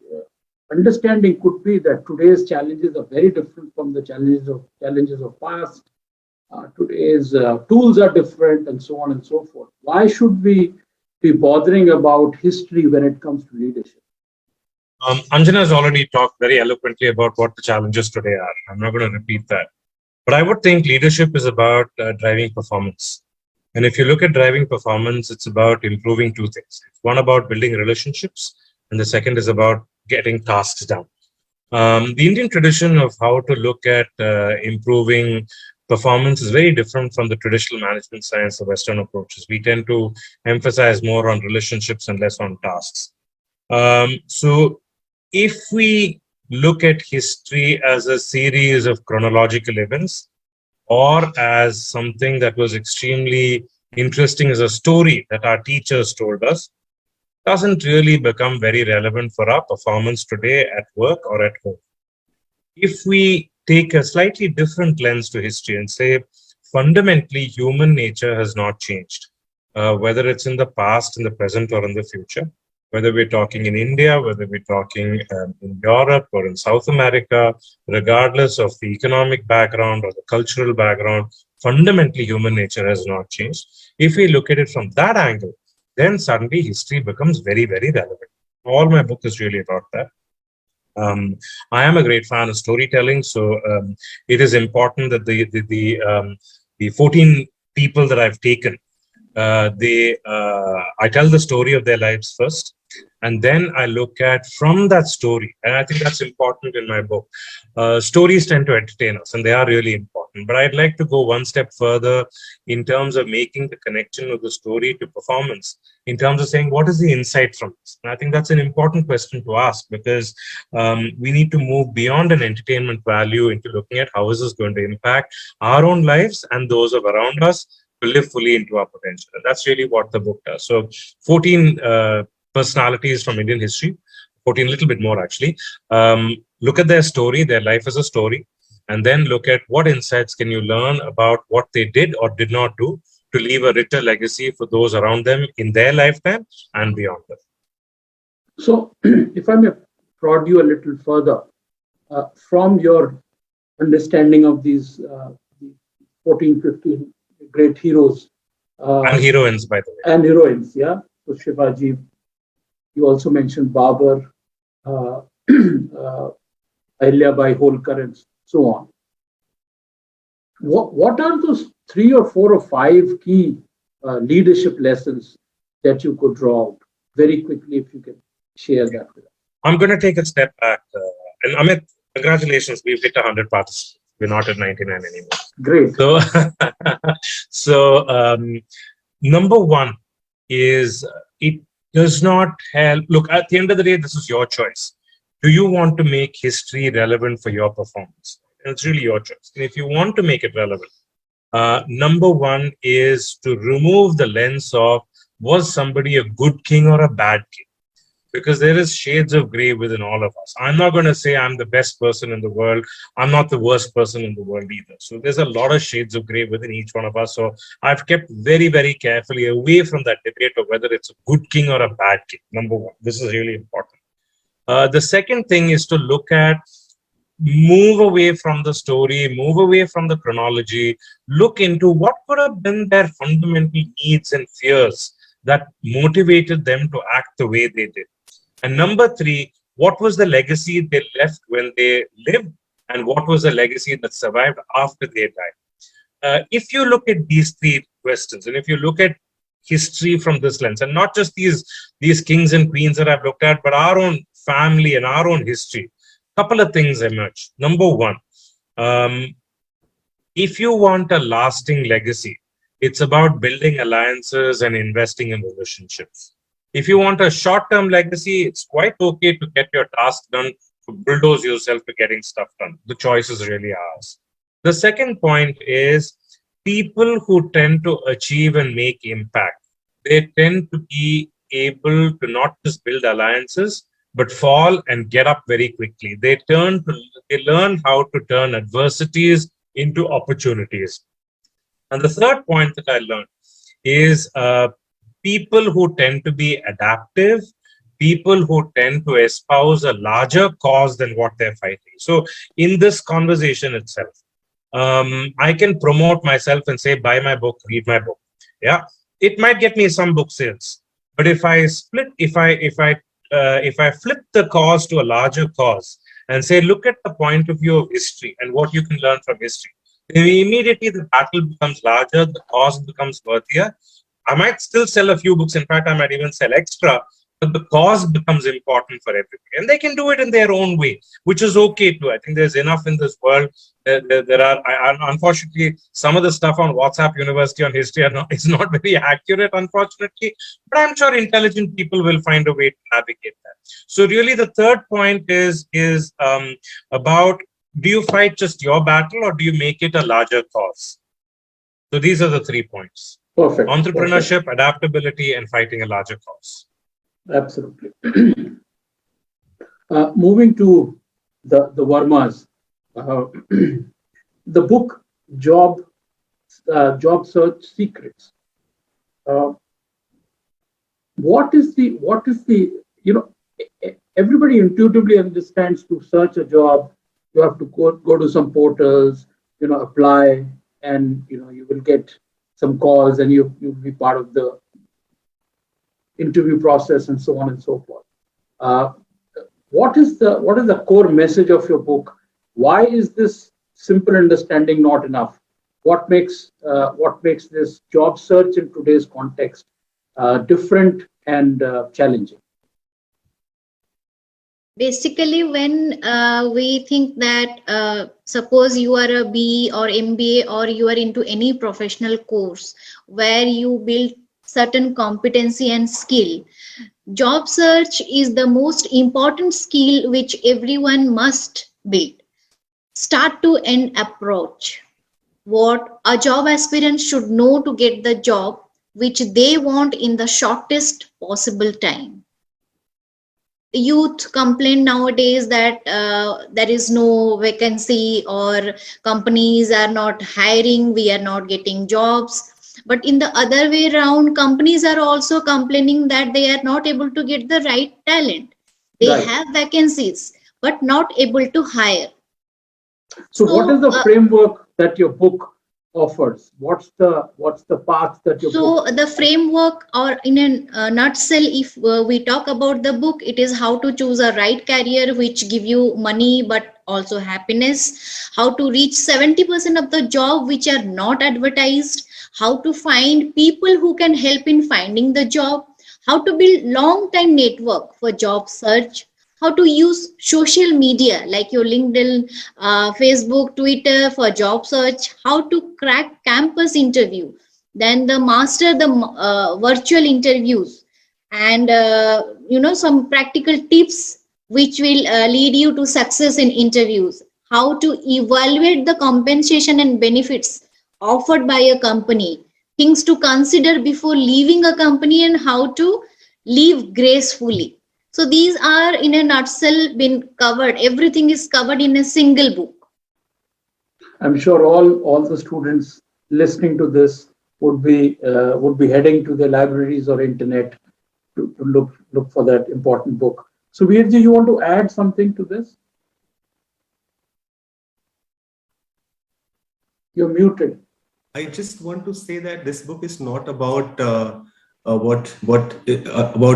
[SPEAKER 17] understanding could be that today's challenges are very different from the challenges of past. Today's tools are different, and so on and so forth. Why should we be bothering about history when it comes to leadership?
[SPEAKER 14] Anjana has already talked very eloquently about what the challenges today are. I'm not going to repeat that. But I would think leadership is about driving performance. And if you look at driving performance, it's about improving two things. It's one about building relationships, and the second is about getting tasks done. The Indian tradition of how to look at improving performance is very different from the traditional management science of Western approaches. We tend to emphasize more on relationships and less on tasks. So if we look at history as a series of chronological events, or as something that was extremely interesting as a story that our teachers told us, doesn't really become very relevant for our performance today at work or at home. If we take a slightly different lens to history and say, fundamentally, human nature has not changed, whether it's in the past, in the present, or in the future. Whether we're talking in India, whether we're talking in Europe or in South America, regardless of the economic background or the cultural background, fundamentally human nature has not changed. If we look at it from that angle, then suddenly history becomes very, very relevant. All my book is really about that. I am a great fan of storytelling, so it is important that the 14 people that I've taken, I tell the story of their lives first, and then I look at from that story, and I think that's important in my book. Stories tend to entertain us, and they are really important. But I'd like to go one step further in terms of making the connection of the story to performance, in terms of saying, what is the insight from this? And I think that's an important question to ask, because we need to move beyond an entertainment value into looking at how is this going to impact our own lives and those of around us to live fully into our potential. And that's really what the book does. So 14 personalities from Indian history, 14, a little bit more actually. Look at their story, their life as a story, and then look at what insights can you learn about what they did or did not do to leave a richer legacy for those around them in their lifetime and beyond them.
[SPEAKER 17] So, if I may prod you a little further, from your understanding of these 14, 15 great heroes.
[SPEAKER 14] And heroines, by the way.
[SPEAKER 17] And heroines, yeah. So Shivaji, you also mentioned Babur, Ahilyabai Holkar, and so on. What are those 3 or 4 or 5 key leadership lessons that you could draw out very quickly, if you can share that with us?
[SPEAKER 14] I'm going to take a step back. And Amit, congratulations, we've hit 100 participants. We're not at 99 anymore.
[SPEAKER 17] Great.
[SPEAKER 14] So, number one is it does not help. Look, at the end of the day, this is your choice. Do you want to make history relevant for your performance? And it's really your choice. And if you want to make it relevant, number one is to remove the lens of, was somebody a good king or a bad king? because there is shades of gray within all of us. I'm not going to say I'm the best person in the world. I'm not the worst person in the world either. So there's a lot of shades of gray within each one of us. So I've kept very, very carefully away from that debate of whether it's a good king or a bad king. Number one, this is really important. The second thing is to look at, move away from the story, move away from the chronology, look into what could have been their fundamental needs and fears that motivated them to act the way they did. And number three, what was the legacy they left when they lived, and what was the legacy that survived after they died? If you look at these three questions, and if you look at history from this lens, and not just these kings and queens that I've looked at, but our own family and our own history, couple of things emerge. Number one, if you want a lasting legacy, it's about building alliances and investing in relationships. If you want a short-term legacy, it's quite okay to get your task done, to bulldoze yourself to getting stuff done. The choice is really ours. The second point is people who tend to achieve and make impact. They tend to be able to not just build alliances, but fall and get up very quickly. They learn how to turn adversities into opportunities. And the third point that I learned is people who tend to be adaptive, people who tend to espouse a larger cause than what they're fighting. So in this conversation itself, I can promote myself and say, buy my book, read my book. Yeah, it might get me some book sales, but if I flip the cause to a larger cause and say, look at the point of view of history and what you can learn from history, then immediately the battle becomes larger, the cause becomes worthier. I might still sell a few books. In fact, I might even sell extra, but the cause becomes important for everybody. And they can do it in their own way, which is okay too. I think there's enough in this world. There are, unfortunately, some of the stuff on WhatsApp University on history is not very accurate, unfortunately. But I'm sure intelligent people will find a way to navigate that. So really, the third point is about, do you fight just your battle or do you make it a larger cause? So these are the 3 points.
[SPEAKER 17] Perfect.
[SPEAKER 14] Entrepreneurship, adaptability, and fighting a larger cause.
[SPEAKER 17] Absolutely. Moving to the Varmas, the book Job Search Secrets. What is the everybody intuitively understands to search a job, you have to go to some portals, apply, and you will get some calls and you'll be part of the interview process and so on and so forth. What is the core message of your book? Why is this simple understanding not enough? What makes this job search in today's context different and challenging?
[SPEAKER 19] Basically, when we think that suppose you are a BE or MBA or you are into any professional course where you build certain competency and skill, job search is the most important skill which everyone must build. Start to end approach. What a job aspirant should know to get the job which they want in the shortest possible time. Youth complain nowadays that there is no vacancy or companies are not hiring, we are not getting jobs. But in the other way around, companies are also complaining that they are not able to get the right talent. They have vacancies, but not able to hire.
[SPEAKER 17] So what is the framework that your book offers? What's the path that your book?
[SPEAKER 19] So the framework, or in a nutshell, if we talk about the book, it is how to choose a right career which give you money but also happiness, how to reach 70% of the job which are not advertised, how to find people who can help in finding the job, how to build long-time network for job search, how to use social media like your LinkedIn, Facebook, Twitter for job search, how to crack campus interview, then the master the virtual interviews, and some practical tips which will lead you to success in interviews, how to evaluate the compensation and benefits offered by a company, things to consider before leaving a company, and how to leave gracefully. So these are in a nutshell been covered. Everything is covered in a single book.
[SPEAKER 17] I'm sure all the students listening to this would be heading to the libraries or internet to look for that important book. So Veerji, you want to add something to this? You're muted.
[SPEAKER 3] I just want to say that this book is not about about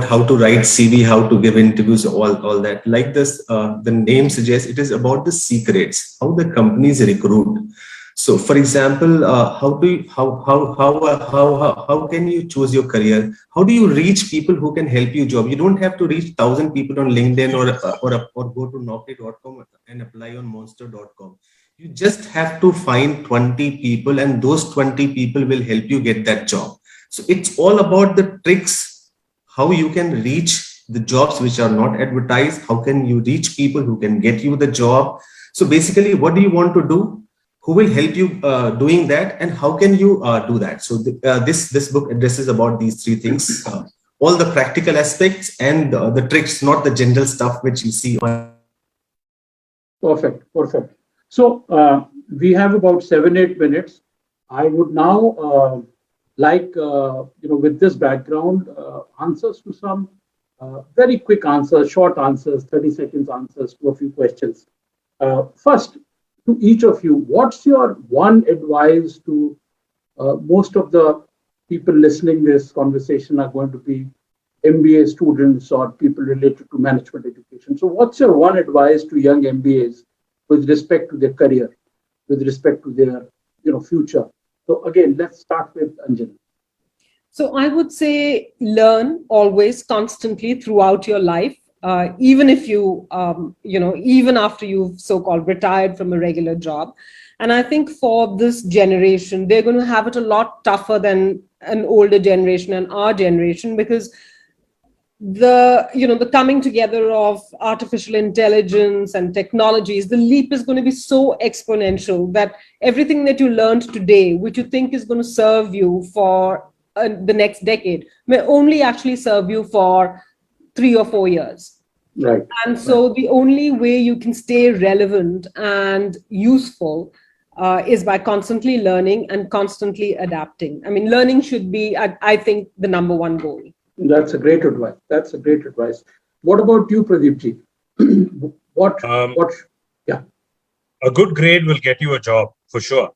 [SPEAKER 3] how to write CV, how to give interviews, all that. Like this, the name suggests, it is about the secrets, how the companies recruit. So, for example, how can you choose your career? How do you reach people who can help you job? You don't have to reach 1,000 people on LinkedIn or go to Naukri.com and apply on Monster.com. You just have to find 20 people, and those 20 people will help you get that job. So it's all about the tricks, how you can reach the jobs which are not advertised. How can you reach people who can get you the job? So basically, what do you want to do? Who will help you doing that, and how can you do that? So this book addresses about these three things, all the practical aspects and the tricks, not the general stuff which you see on.
[SPEAKER 17] Perfect. So we have about 7-8 minutes. I would now like with this background, answers to some very quick answers, short answers, 30 seconds answers to a few questions. First, to each of you, what's your one advice to most of the people listening this conversation are going to be MBA students or people related to management education. So what's your one advice to young MBAs with respect to their career, with respect to their future? So again, let's start with Anjana.
[SPEAKER 20] So I would say learn always, constantly throughout your life. Even if you, even after you've so-called retired from a regular job. And I think for this generation, they're going to have it a lot tougher than an older generation and our generation, because the coming together of artificial intelligence and technologies, the leap is going to be so exponential that everything that you learned today, which you think is going to serve you for the next decade, may only actually serve you for 3 or 4 years.
[SPEAKER 17] Right.
[SPEAKER 20] And so the only way you can stay relevant and useful is by constantly learning and constantly adapting. I mean, learning should be, I think, the number one goal.
[SPEAKER 17] That's a great advice. What about you, Pradeepji? Yeah.
[SPEAKER 14] A good grade will get you a job for sure.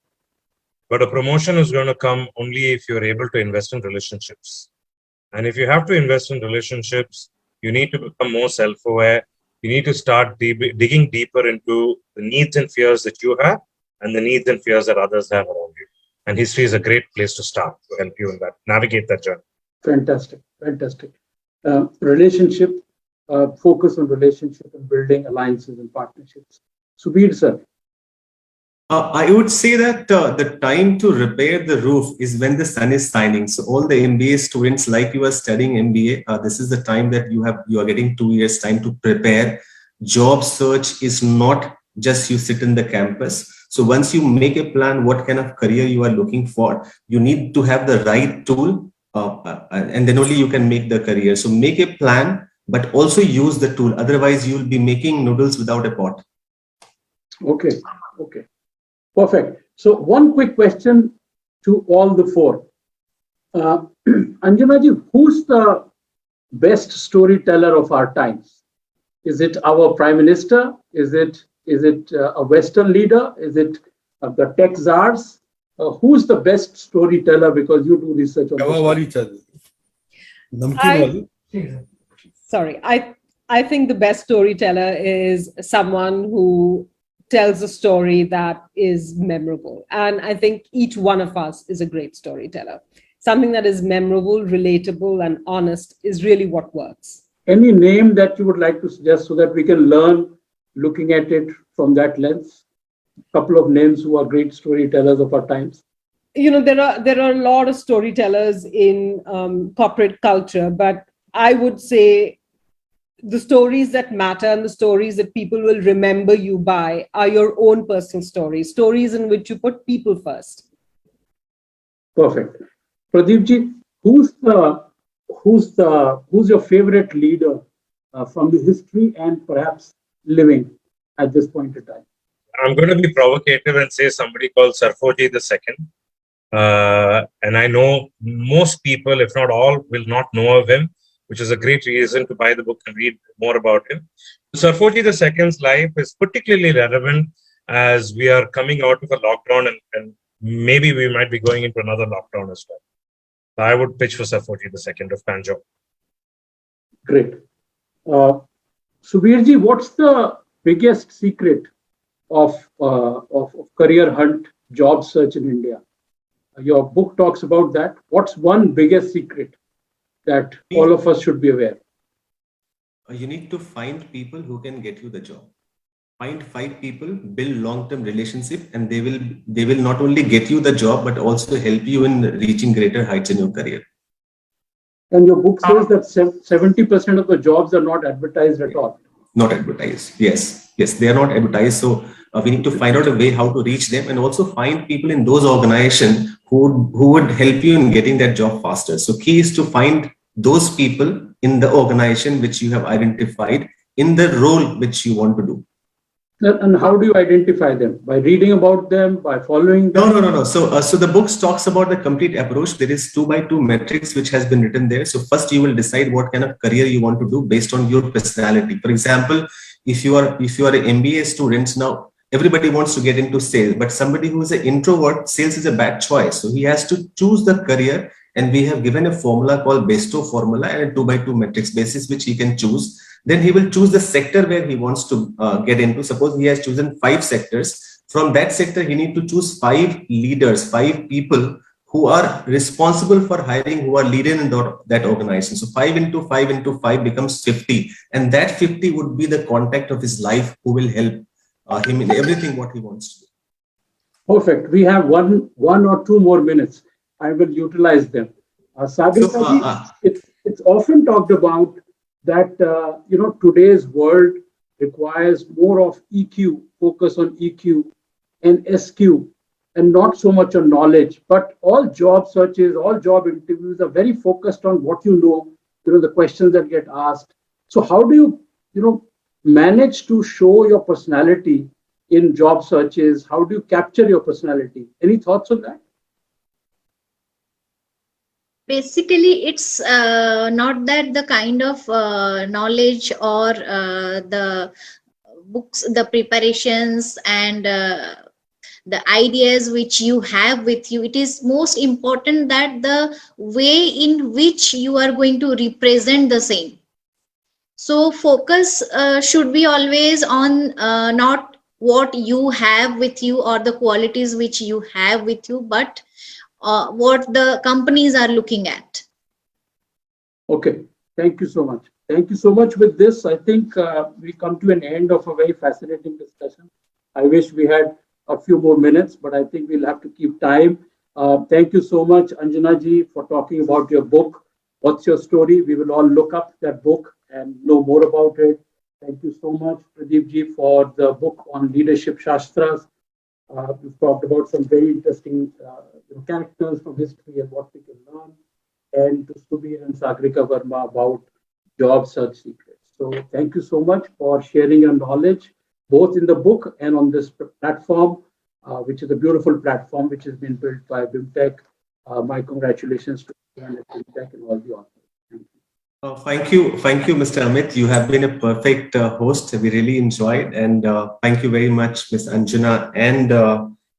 [SPEAKER 14] But a promotion is going to come only if you're able to invest in relationships. And if you have to invest in relationships, you need to become more self-aware. You need to start digging deeper into the needs and fears that you have and the needs and fears that others have around you. And history is a great place to start to help you in that, navigate that journey.
[SPEAKER 17] Fantastic. Relationship, focus on relationship and building alliances and partnerships. Subir sir.
[SPEAKER 3] I would say that the time to repair the roof is when the sun is shining. So all the MBA students, like you are studying MBA, this is the time that you are getting 2 years time to prepare. Job search is not just you sit in the campus. So once you make a plan, what kind of career you are looking for, you need to have the right tool, and then only you can make the career. So make a plan, but also use the tool. Otherwise, you will be making noodles without a pot.
[SPEAKER 17] Okay. Perfect. So one quick question to all the four. Anjana ji, who's the best storyteller of our times? Is it our Prime Minister? Is it a Western leader? Is it the tech czars? Who's the best storyteller, because you do research on this?
[SPEAKER 20] Sorry, I think the best storyteller is someone who tells a story that is memorable. And I think each one of us is a great storyteller. Something that is memorable, relatable, and honest is really what works.
[SPEAKER 17] Any name that you would like to suggest so that we can learn looking at it from that lens? A couple of names who are great storytellers of our times.
[SPEAKER 20] There are a lot of storytellers in corporate culture, but I would say the stories that matter and the stories that people will remember you by are your own personal stories in which you put people first.
[SPEAKER 17] Perfect. Pradeep ji, who's your favorite leader from the history and perhaps living at this point in time?
[SPEAKER 14] I'm going to be provocative and say somebody called Sarfoji II. And I know most people, if not all, will not know of him, which is a great reason to buy the book and read more about him. Sarfoji II's life is particularly relevant as we are coming out of a lockdown and maybe we might be going into another lockdown as well. I would pitch for Sarfoji II of Panjab.
[SPEAKER 17] Great. Subirji, what's the biggest secret of career hunt, job search in India? Your book talks about that. What's one biggest secret that all of us should be aware?
[SPEAKER 3] You need to find people who can get you the job. Find 5 people, build long-term relationship, and they will not only get you the job but also help you in reaching greater heights in your career.
[SPEAKER 17] And your book says that 70% of the jobs are not advertised at all.
[SPEAKER 3] Not advertised. Yes, they are not advertised. So we need to find out a way how to reach them, and also find people in those organizations who would help you in getting that job faster. So key is to find those people in the organization which you have identified in the role which you want to do.
[SPEAKER 17] And how do you identify them? By reading about them, by following them?
[SPEAKER 3] No. So the book talks about the complete approach. There is 2x2 matrix which has been written there. So first you will decide what kind of career you want to do based on your personality. For example, if you are an MBA student, now everybody wants to get into sales, but somebody who is an introvert, sales is a bad choice. So he has to choose the career, and we have given a formula called Besto formula and a 2x2 matrix basis which he can choose. Then he will choose the sector where he wants to get into. Suppose he has chosen 5 sectors. From that sector, he need to choose 5 leaders, 5 people who are responsible for hiring, who are leading in that organization. So 5 into 5 into 5 becomes 50. And that 50 would be the contact of his life who will help him in everything what he wants to do.
[SPEAKER 17] Perfect. We have one or two more minutes. I will utilize them. Sagarika, it's often talked about that today's world requires more of EQ, focus on EQ and SQ, and not so much on knowledge. But all job searches, all job interviews are very focused on what you know, the questions that get asked. So how do you manage to show your personality in job searches? How do you capture your personality? Any thoughts on that?
[SPEAKER 19] Basically, it's not that the kind of knowledge or the books, the preparations and the ideas which you have with you. It is most important that the way in which you are going to represent the same. So focus should be always on not what you have with you or the qualities which you have with you, but what the companies are looking at.
[SPEAKER 17] Okay, thank you so much. Thank you so much. With this, I think we come to an end of a very fascinating discussion. I wish we had a few more minutes, but I think we'll have to keep time. Thank you so much, Anjana ji, for talking about your book. What's Your Story? We will all look up that book and know more about it. Thank you so much, Pradeep ji, for the book on leadership shastras. We've talked about some very interesting characters from history and what we can learn. And to Subir and Sagarika Verma about job search secrets. So thank you so much for sharing your knowledge, both in the book and on this platform, which is a beautiful platform which has been built by BIMTECH. My congratulations to BIMTECH and all the authors.
[SPEAKER 3] Thank you, Mr. Amit. You have been a perfect host. We really enjoyed, and thank you very much, Ms. Anjana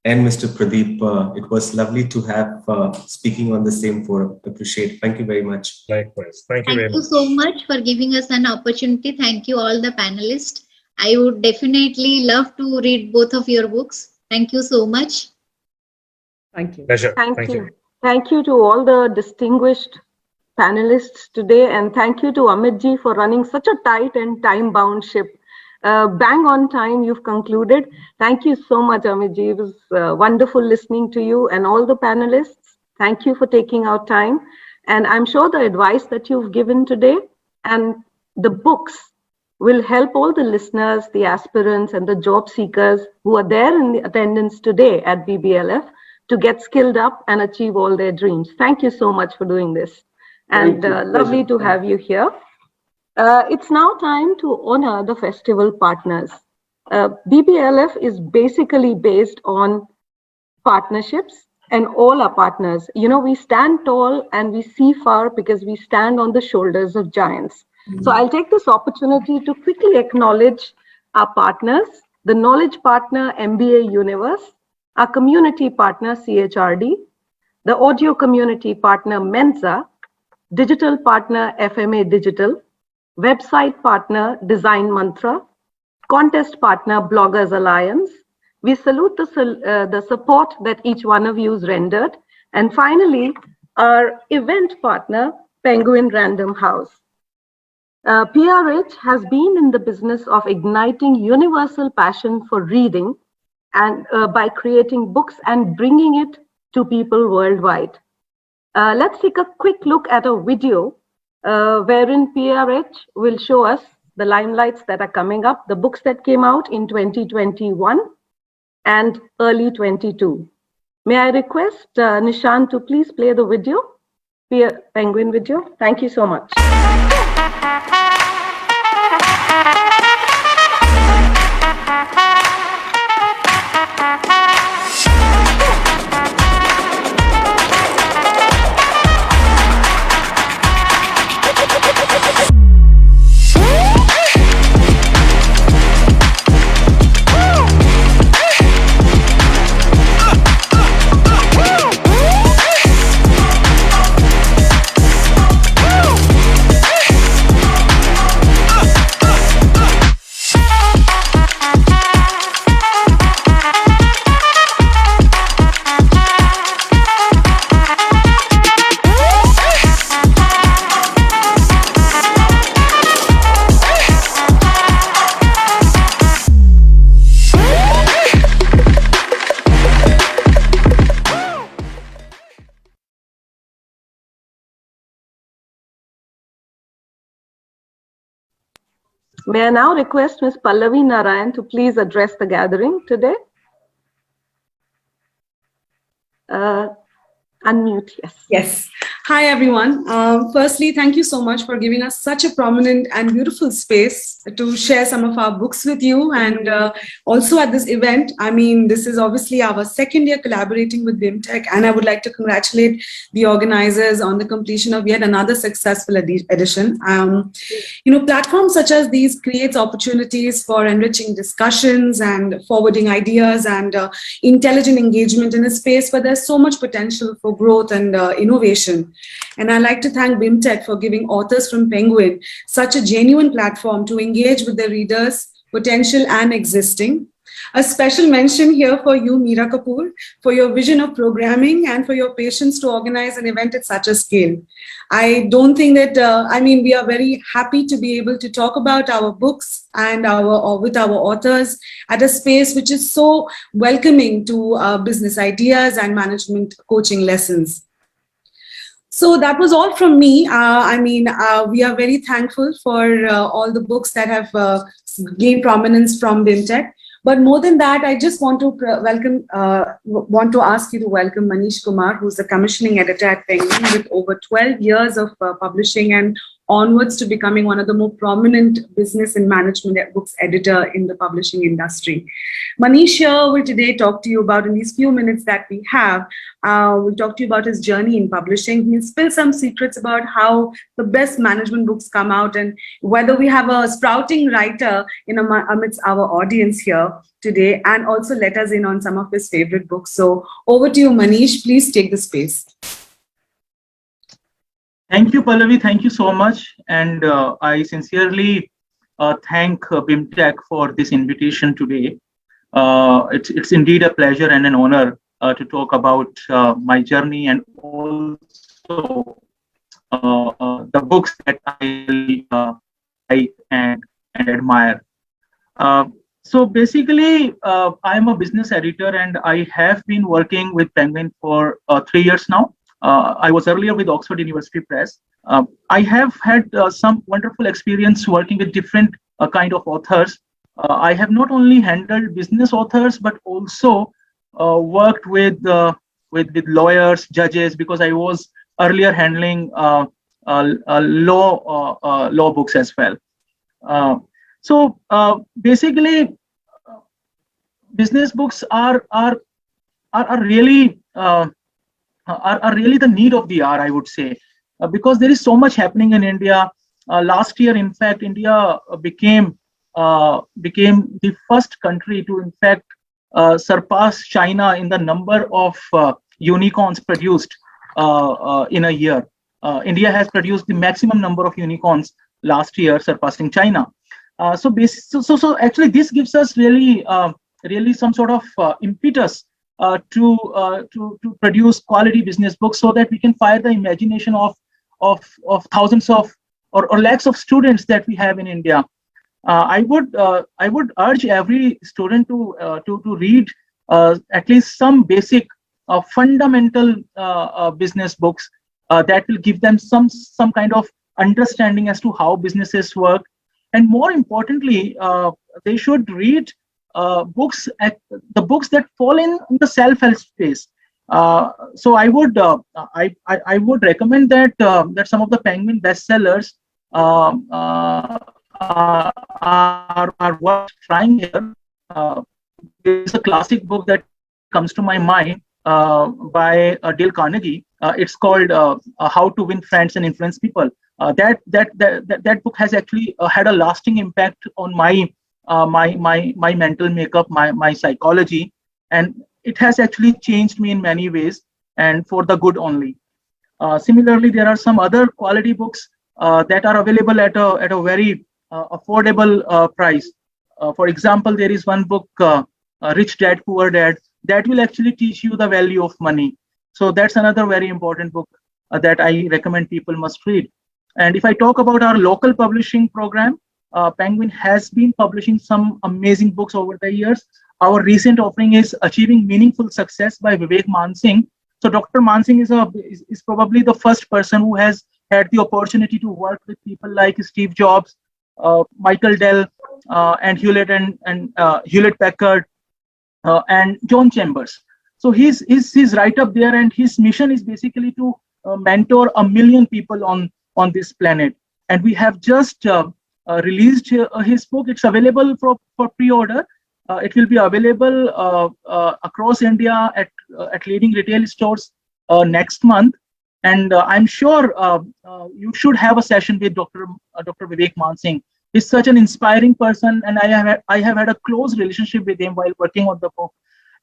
[SPEAKER 3] and Mr. Pradeep. It was lovely to have speaking on the same forum. Appreciate. Thank you very much.
[SPEAKER 14] Likewise. Thank you
[SPEAKER 19] very much. Thank you so much for giving us an opportunity. Thank you all the panelists. I would definitely love to read both of your books. Thank you so much.
[SPEAKER 20] Thank you.
[SPEAKER 14] Pleasure.
[SPEAKER 4] Thank you. Thank you to all the distinguished panelists today, and thank you to Amit ji for running such a tight and time-bound ship. Bang on time, you've concluded. Thank you so much, Amit ji. It was wonderful listening to you and all the panelists. Thank you for taking out time. And I'm sure the advice that you've given today and the books will help all the listeners, the aspirants and the job seekers who are there in the attendance today at BBLF to get skilled up and achieve all their dreams. Thank you so much for doing this. And lovely to have you here. It's now time to honor the festival partners. BBLF is basically based on partnerships, and all our partners. You know, we stand tall and we see far because we stand on the shoulders of giants. So I'll take this opportunity to quickly acknowledge our partners, the knowledge partner MBA Universe, our community partner CHRD, the audio community partner Mensa, digital partner FMA Digital, website partner Design Mantra, contest partner Bloggers Alliance. We salute the support that each one of you has rendered. And finally, our event partner, Penguin Random House. PRH has been in the business of igniting universal passion for reading and by creating books and bringing it to people worldwide. Let's take a quick look at a video wherein PRH will show us the limelights that are coming up, the books that came out in 2021 and early 22. May I request Nishan to please play the video, Penguin video. Thank you so much. May I now request Ms. Pallavi Narayan to please address the gathering today? Unmute, yes.
[SPEAKER 5] Yes. Hi, everyone. Firstly, thank you so much for giving us such a prominent and beautiful space to share some of our books with you. And also at this event, I mean, this is obviously our second year collaborating with BIMTECH, and I would like to congratulate the organizers on the completion of yet another successful edition. You know, platforms such as these creates opportunities for enriching discussions and forwarding ideas and intelligent engagement in a space where there's so much potential for growth and innovation. And I'd like to thank BIMTECH for giving authors from Penguin such a genuine platform to engage with their readers, potential and existing. A special mention here for you, Meera Kapoor, for your vision of programming and for your patience to organize an event at such a scale. I don't think that, I mean, we are very happy to be able to talk about our books and with our authors at a space which is so welcoming to business ideas and management coaching lessons. So that was all from me. I mean, we are very thankful for all the books that have gained prominence from BIMTECH. But more than that, I just want to ask you to welcome Manish Kumar, who's the commissioning editor at Penguin with over 12 years of publishing and onwards to becoming one of the more prominent business and management books editor in the publishing industry. Manish here will today talk to you about, in these few minutes that we have, we'll talk to you about his journey in publishing. He'll spill some secrets about how the best management books come out and whether we have a sprouting writer amidst our audience here today, and also let us in on some of his favorite books. So over to you, Manish. Please take the space.
[SPEAKER 21] Thank you, Pallavi. Thank you so much. And I sincerely thank BIMTECH for this invitation today. It's indeed a pleasure and an honor to talk about my journey and also the books that I like and admire. So basically, I'm a business editor and I have been working with Penguin for 3 years now. I was earlier with Oxford University Press. I have had some wonderful experience working with different kind of authors. I have not only handled business authors, but also worked with lawyers, judges, because I was earlier handling law books as well. Basically, business books are really are really the need of the hour, I would say, because there is so much happening in India. Last year, in fact, India became the first country to, in fact, surpass China in the number of unicorns produced in a year. India has produced the maximum number of unicorns last year, surpassing China. So actually, this gives us really some sort of impetus to produce quality business books, so that we can fire the imagination of thousands of or lakhs of students that we have in India. I would urge every student to read at least some basic fundamental business books that will give them some kind of understanding as to how businesses work, and more importantly, they should read the books that fall in the self-help space. So I would recommend that some of the Penguin bestsellers are worth trying here. There's a classic book that comes to my mind by Dale Carnegie. It's called How to Win Friends and Influence People. That book has actually had a lasting impact on my mental makeup, my psychology, and it has actually changed me in many ways, and for the good only. Similarly, there are some other quality books that are available at a very affordable price. For example, there is one book, Rich Dad Poor Dad, that will actually teach you the value of money. So that's another very important book that I recommend people must read. And if I talk about our local publishing program, Penguin has been publishing some amazing books over the years. Our recent offering is Achieving Meaningful Success by Vivek Mansingh. So Dr. Mansingh is probably the first person who has had the opportunity to work with people like Steve Jobs, Michael Dell, and Hewlett Packard, and John Chambers. So he's right up there, and his mission is basically to mentor 1 million people on this planet. And we have just released his book. It's available for pre-order. It will be available across India at leading retail stores next month. And I'm sure you should have a session with Dr. Vivek Mansingh. He's such an inspiring person, and I have had a close relationship with him while working on the book.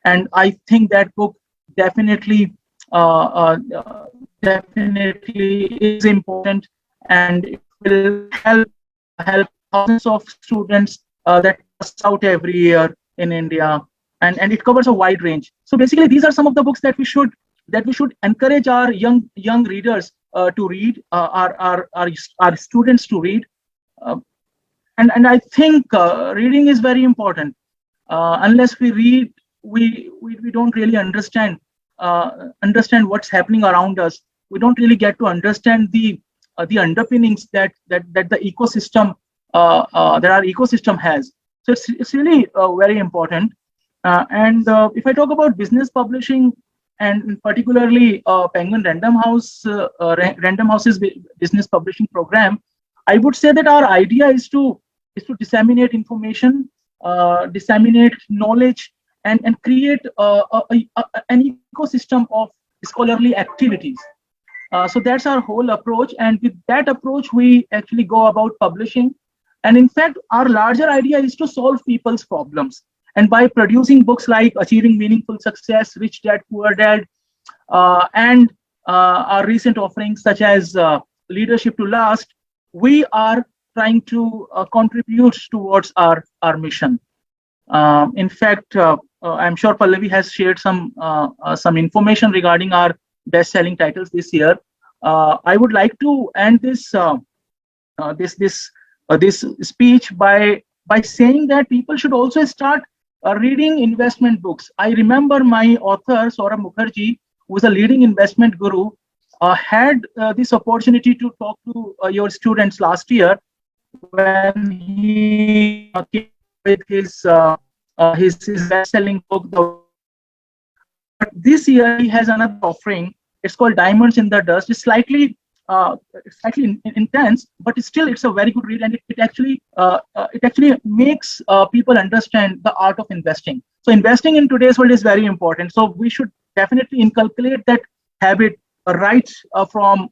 [SPEAKER 21] And I think that book definitely is important, and it will help thousands of students that pass out every year in India, and it covers a wide range. So basically, these are some of the books that we should encourage our young readers to read, our students to read, and I think reading is very important. Unless we read, we don't really understand what's happening around us. We don't really get to understand the underpinnings that the ecosystem that our ecosystem has. So it's really very important. And if I talk about business publishing, and particularly Penguin Random House's business publishing program, I would say that our idea is to disseminate information, disseminate knowledge, and create an ecosystem of scholarly activities. So that's our whole approach, and with that approach, we actually go about publishing. And in fact, our larger idea is to solve people's problems. And by producing books like Achieving Meaningful Success, Rich Dad Poor Dad, and our recent offerings such as Leadership to Last, we are trying to contribute towards our mission. In fact, I'm sure Pallavi has shared some information regarding our best-selling titles this year. I would like to end this speech by saying that people should also start reading investment books. I remember my author Saurabh Mukherjee, who is a leading investment guru, had this opportunity to talk to your students last year when he came with his best-selling book. But this year he has another offering. It's called Diamonds in the Dust. It's slightly slightly intense, but still it's a very good read, and it actually makes people understand the art of investing. So investing in today's world is very important. So we should definitely inculcate that habit right from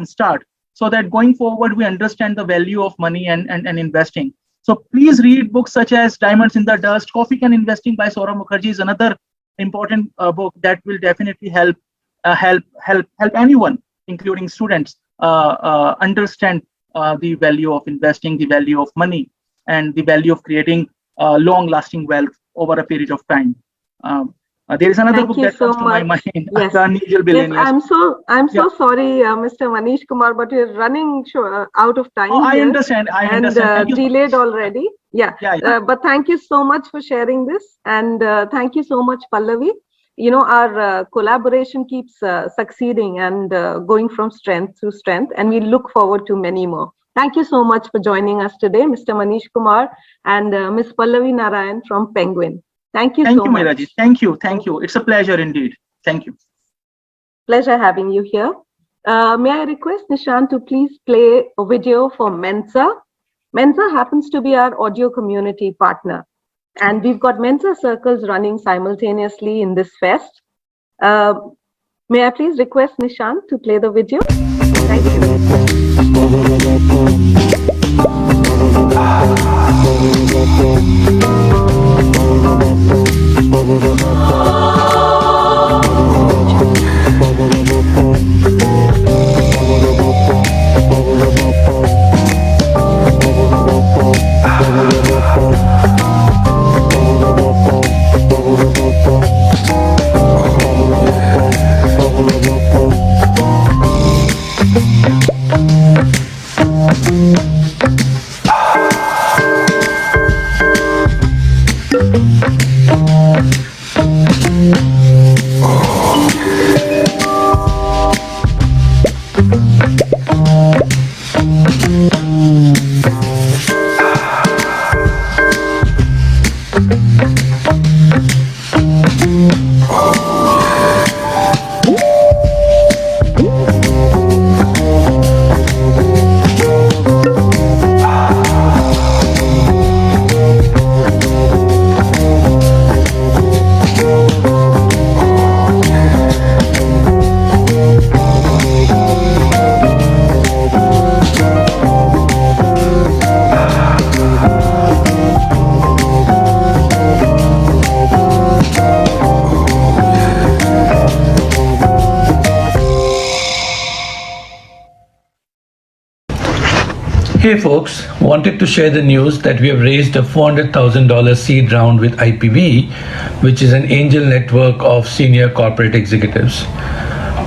[SPEAKER 21] start, so that going forward we understand the value of money and investing. So please read books such as Diamonds in the Dust. Coffee Can Investing by Saurav Mukherjee is another important book that will definitely help anyone, including students, understand the value of investing, the value of money, and the value of creating long-lasting wealth over a period of time. There is another book that comes to my mind,
[SPEAKER 4] Yes.
[SPEAKER 21] The Unusual Billionaires.
[SPEAKER 4] I'm so sorry, Mr. Manish Kumar, but we're running out of time.
[SPEAKER 21] I
[SPEAKER 4] here
[SPEAKER 21] understand.
[SPEAKER 4] and delayed already. Yeah. But thank you so much for sharing this, and thank you so much, Pallavi. You know, our collaboration keeps succeeding and going from strength to strength, and we look forward to many more. Thank you so much for joining us today, Mr. Manish Kumar and Ms. Pallavi Narayan from Penguin. Thank you so much.
[SPEAKER 21] Meeraji. Thank you. Thank you. It's a pleasure indeed. Thank you.
[SPEAKER 4] Pleasure having you here. May I request Nishant to please play a video for Mensa? Mensa happens to be our audio community partner, and we've got Mensa circles running simultaneously in this fest. May I please request Nishant to play the video? Thank
[SPEAKER 7] Hey folks, wanted to share the news that we have raised a $400,000 seed round with IPV, which is an angel network of senior corporate executives.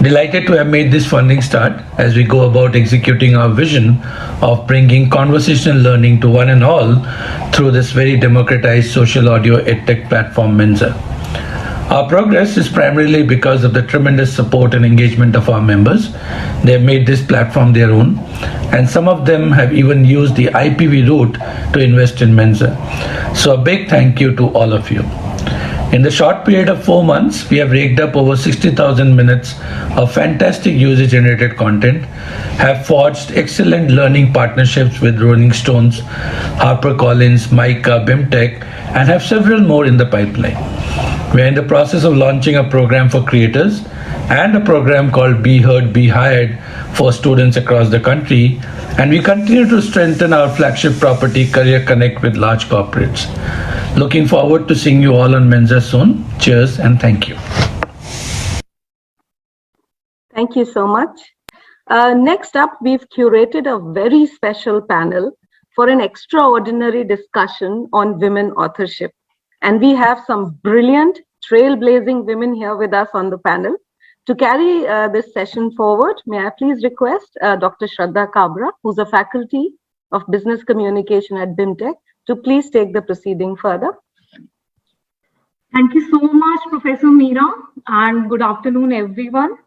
[SPEAKER 7] Delighted to have made this funding start as we go about executing our vision of bringing conversational learning to one and all through this very democratized social audio edtech platform Mensa. Our progress is primarily because of the tremendous support and engagement of our members. They have made this platform their own, and some of them have even used the IPV route to invest in Mensa. So a big thank you to all of you. In the short period of 4 months, we have raked up over 60,000 minutes of fantastic user-generated content, have forged excellent learning partnerships with Rolling Stones, HarperCollins, Mica, BIMTECH, and have several more in the pipeline. We are in the process of launching a program for creators and a program called Be Heard, Be Hired for students across the country, and we continue to strengthen our flagship property, Career Connect, with large corporates. Looking forward to seeing you all on Mensa soon. Cheers and thank you.
[SPEAKER 4] Thank you so much. Next up, we've curated a very special panel for an extraordinary discussion on women authorship. And we have some brilliant, trailblazing women here with us on the panel. To carry this session forward, may I please request Dr. Shraddha Kabra, who's a faculty of business communication at BIMTECH, to please take the proceeding further.
[SPEAKER 22] Thank you so much, Professor Meera, and good afternoon, everyone.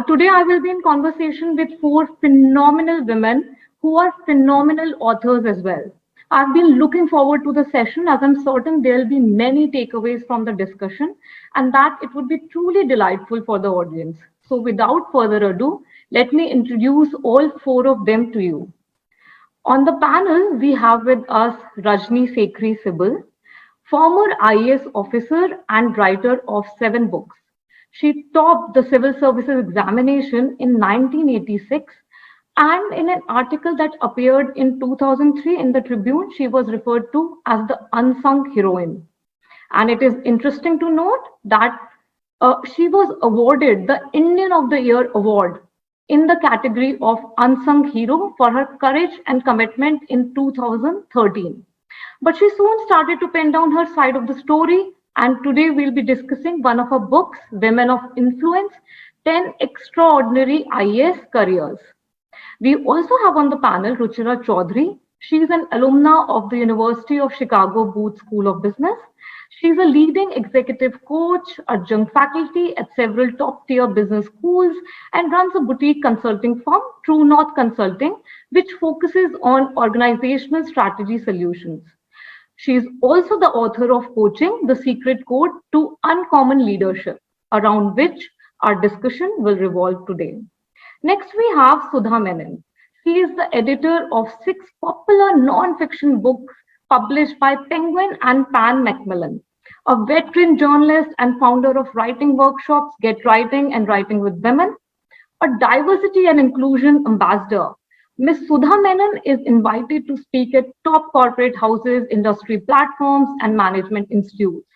[SPEAKER 22] Today, I will be in conversation with 4 phenomenal women who are phenomenal authors as well. I've been looking forward to the session, as I'm certain there'll be many takeaways from the discussion and that it would be truly delightful for the audience. So without further ado, let me introduce all four of them to you. On the panel, we have with us Rajni Sekhri Sibal, former IAS officer and writer of 7 books. She topped the civil services examination in 1986, and in an article that appeared in 2003 in the Tribune, she was referred to as the unsung heroine. And it is interesting to note that she was awarded the Indian of the Year award in the category of unsung hero for her courage and commitment in 2013. But she soon started to pen down her side of the story, and today we'll be discussing one of her books, Women of Influence, 10 Extraordinary IAS Careers. We also have on the panel Ruchira Chaudhary. She is an alumna of the University of Chicago Booth School of Business. She is a leading executive coach, adjunct faculty at several top-tier business schools, and runs a boutique consulting firm, True North Consulting, which focuses on organizational strategy solutions. She is also the author of Coaching, the Secret Code to Uncommon Leadership, around which our discussion will revolve today. Next, we have Sudha Menon. She is the editor of 6 popular non-fiction books published by Penguin and Pan Macmillan, a veteran journalist and founder of writing workshops, Get Writing and Writing with Women, a diversity and inclusion ambassador. Ms. Sudha Menon is invited to speak at top corporate houses, industry platforms, and management institutes.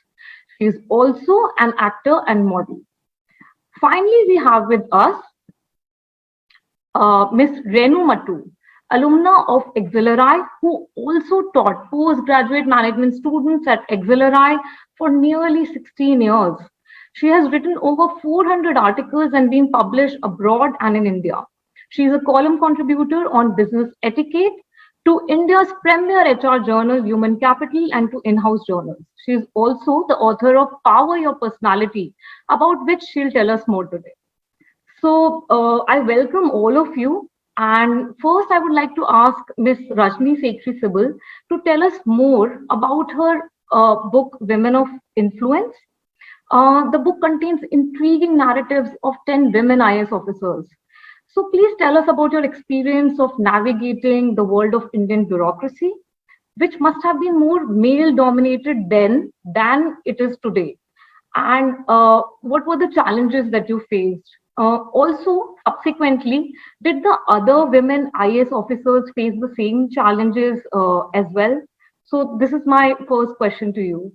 [SPEAKER 22] She is also an actor and model. Finally, we have with us Ms. Renu Mattu, alumna of Exhilarate, who also taught postgraduate management students at Exhilarate for nearly 16 years. She has written over 400 articles and been published abroad and in India. She is a column contributor on business etiquette to India's premier HR journal, Human Capital, and to in-house journals. She is also the author of Power Your Personality, about which she'll tell us more today. So I welcome all of you. And first, I would like to ask Ms. Rajni Sekhri Sibal to tell us more about her book, Women of Influence. The book contains intriguing narratives of 10 women IAS officers. So please tell us about your experience of navigating the world of Indian bureaucracy, which must have been more male-dominated then than it is today. And what were the challenges that you faced? Also, subsequently, did the other women IAS officers face the same challenges as well? So this is my first question to you.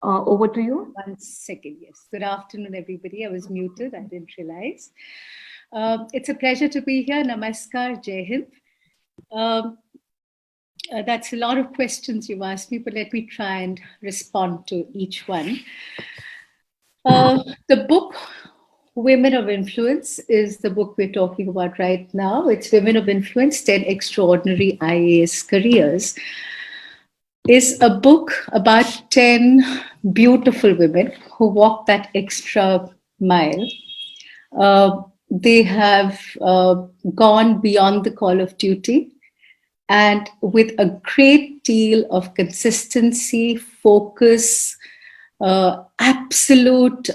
[SPEAKER 22] Over to you.
[SPEAKER 2] 1 second, yes. Good afternoon, everybody. I was muted, I didn't realize. It's a pleasure to be here. Namaskar, Jai Hind. That's a lot of questions you've asked me, but let me try and respond to each one. The book, Women of Influence, is the book we're talking about right now. It's Women of Influence, 10 Extraordinary IAS Careers. Is a book about 10 beautiful women who walk that extra mile. They have gone beyond the call of duty, and with a great deal of consistency, focus, absolute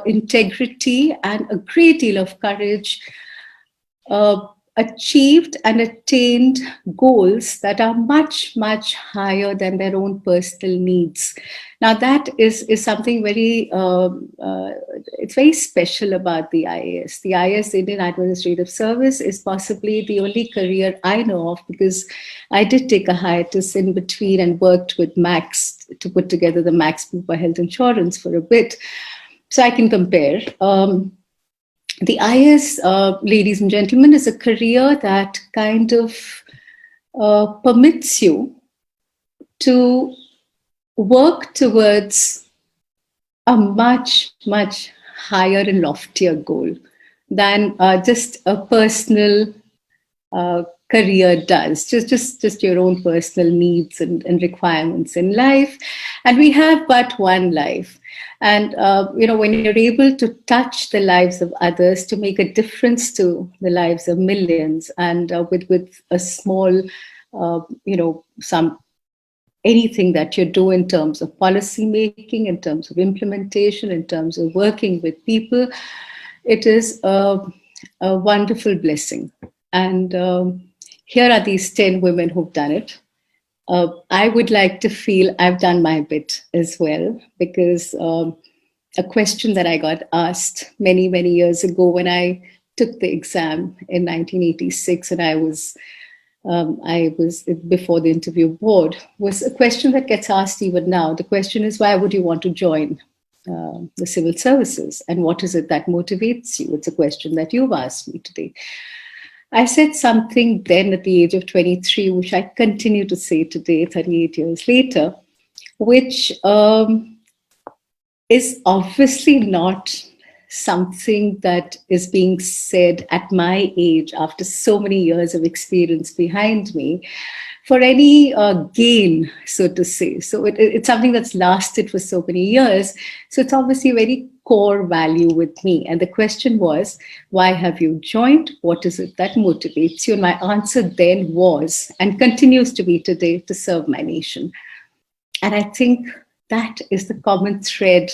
[SPEAKER 2] integrity, and a great deal of courage, achieved and attained goals that are much, much higher than their own personal needs. Now that is something very, it's very special about the IAS. The IAS, Indian Administrative Service, is possibly the only career I know of, because I did take a hiatus in between and worked with Max to put together the Max Bupa Health Insurance for a bit. So I can compare. The IAS, ladies and gentlemen, is a career that kind of permits you to work towards a much, much higher and loftier goal than just a personal career does, just your own personal needs and requirements in life. And we have but one life. And, when you're able to touch the lives of others, to make a difference to the lives of millions, and with a small, some anything that you do in terms of policy making, in terms of implementation, in terms of working with people. It is a wonderful blessing. And here are these 10 women who've done it. I would like to feel I've done my bit as well, because a question that I got asked many, many years ago when I took the exam in 1986, and I was before the interview board, was a question that gets asked even now. The question is, why would you want to join the civil services? And what is it that motivates you? It's a question that you've asked me today. I said something then at the age of 23, which I continue to say today, 38 years later, which is obviously not something that is being said at my age after so many years of experience behind me for any gain, so to say. So it's something that's lasted for so many years. So it's obviously a very core value with me. And the question was, why have you joined? What is it that motivates you? And my answer then was, and continues to be today, to serve my nation. And I think that is the common thread.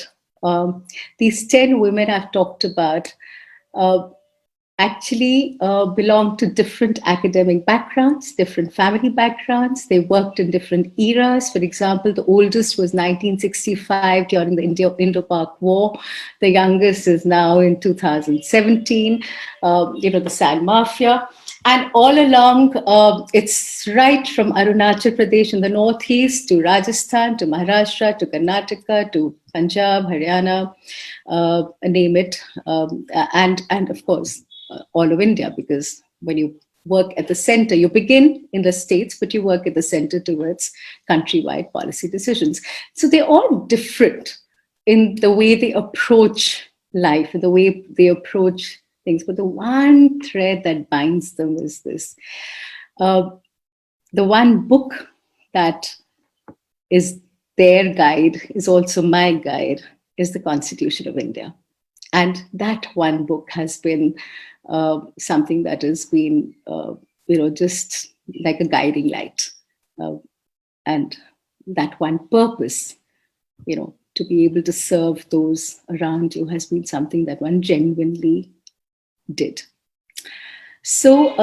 [SPEAKER 2] These 10 women I've talked about actually belong to different academic backgrounds, different family backgrounds. They worked in different eras. For example, the oldest was 1965 during the Indo-Pak War. The youngest is now in 2017, the Sand Mafia. And all along, it's right from Arunachal Pradesh in the northeast to Rajasthan, to Maharashtra, to Karnataka, to Punjab, Haryana, name it, and of course, all of India, because when you work at the center, you begin in the states, but you work at the center towards countrywide policy decisions. So they're all different in the way they approach life, the way they approach things. But the one thread that binds them is this. The one book that is their guide is also my guide, is the Constitution of India. And that one book has been something that has been, just like a guiding light. And that one purpose, to be able to serve those around you has been something that one genuinely did. So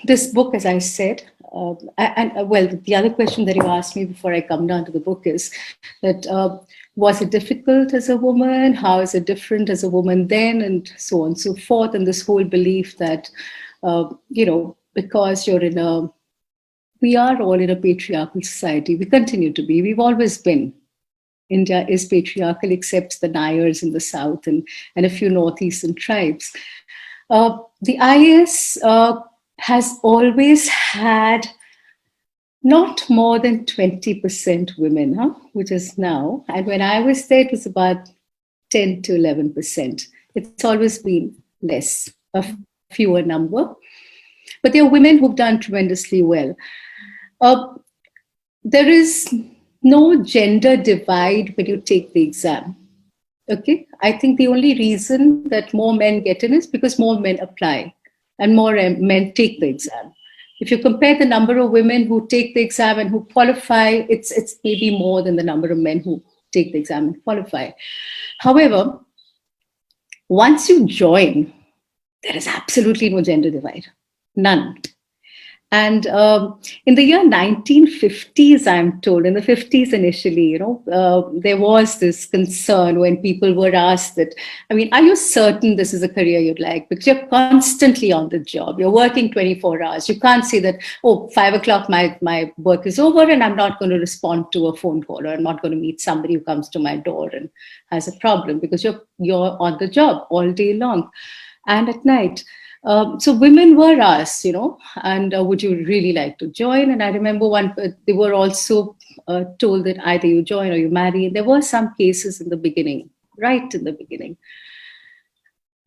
[SPEAKER 2] this book, as I said, the other question that you asked me before I come down to the book is that was it difficult as a woman? How is it different as a woman then? And so on and so forth. And this whole belief that, because we are all in a patriarchal society. We continue to be. We've always been. India is patriarchal, except the Nayars in the south and a few northeastern tribes. The IS has always had not more than 20% women, which is now. And when I was there, it was about 10 to 11%. It's always been less, a fewer number. But there are women who've done tremendously well. There is no gender divide when you take the exam. Okay, I think the only reason that more men get in is because more men apply and more men take the exam. If you compare the number of women who take the exam and who qualify, it's maybe more than the number of men who take the exam and qualify. However, once you join, there is absolutely no gender divide, none. And in the year 1950s, I'm told, in the 50s initially, there was this concern when people were asked that, are you certain this is a career you'd like? Because you're constantly on the job. You're working 24 hours. You can't say that, 5 o'clock, my work is over and I'm not going to respond to a phone call, or I'm not going to meet somebody who comes to my door and has a problem, because you're on the job all day long and at night. So women were asked, and would you really like to join? And I remember they were also told that either you join or you marry. And there were some cases in the beginning, right in the beginning.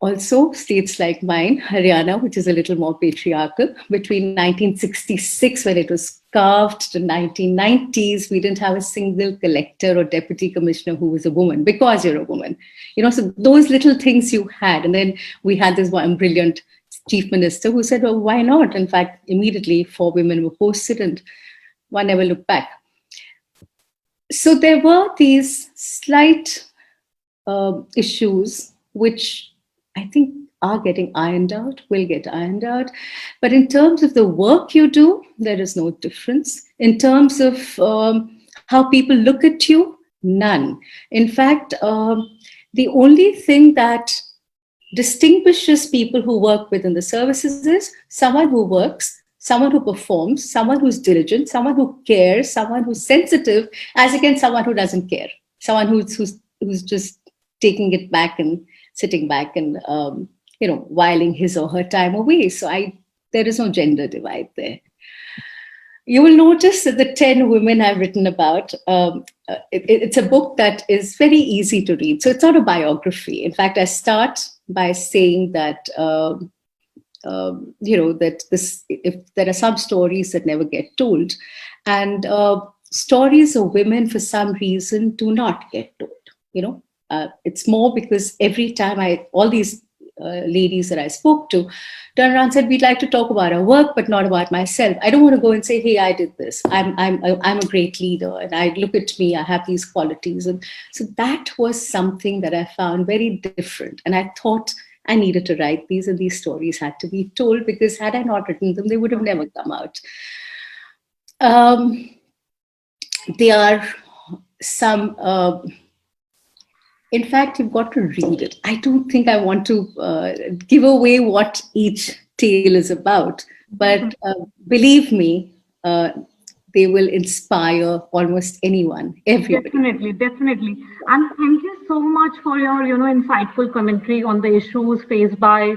[SPEAKER 2] Also, states like mine, Haryana, which is a little more patriarchal, between 1966, when it was carved, to 1990s, we didn't have a single collector or deputy commissioner who was a woman, because you're a woman. So those little things you had. And then we had this one brilliant chief minister who said, why not? In fact, immediately 4 women were posted and one never looked back. So there were these slight issues which I think are getting ironed out, will get ironed out. But in terms of the work you do, there is no difference. In terms of how people look at you, none. In fact, the only thing that distinguishes people who work within the services is someone who works, someone who performs, someone who's diligent, someone who cares, someone who's sensitive, as against someone who doesn't care, someone who's just taking it back and sitting back and whiling his or her time away. So there is no gender divide there. You will notice that the 10 women I've written about, it's a book that is very easy to read. So it's not a biography. In fact, I start by saying that, if there are some stories that never get told, and stories of women for some reason do not get told. It's more because every time all these ladies that I spoke to turned around and said, we'd like to talk about our work, but not about myself. I don't want to go and say, hey, I did this. I'm a great leader, and I look at me, I have these qualities. And so that was something that I found very different. And I thought I needed to write these, and these stories had to be told, because had I not written them, they would have never come out. There are some... in fact, you've got to read it. I don't think I want to give away what each tale is about, but believe me, they will inspire almost anyone, everybody.
[SPEAKER 22] Definitely. And thank you so much for your, insightful commentary on the issues faced by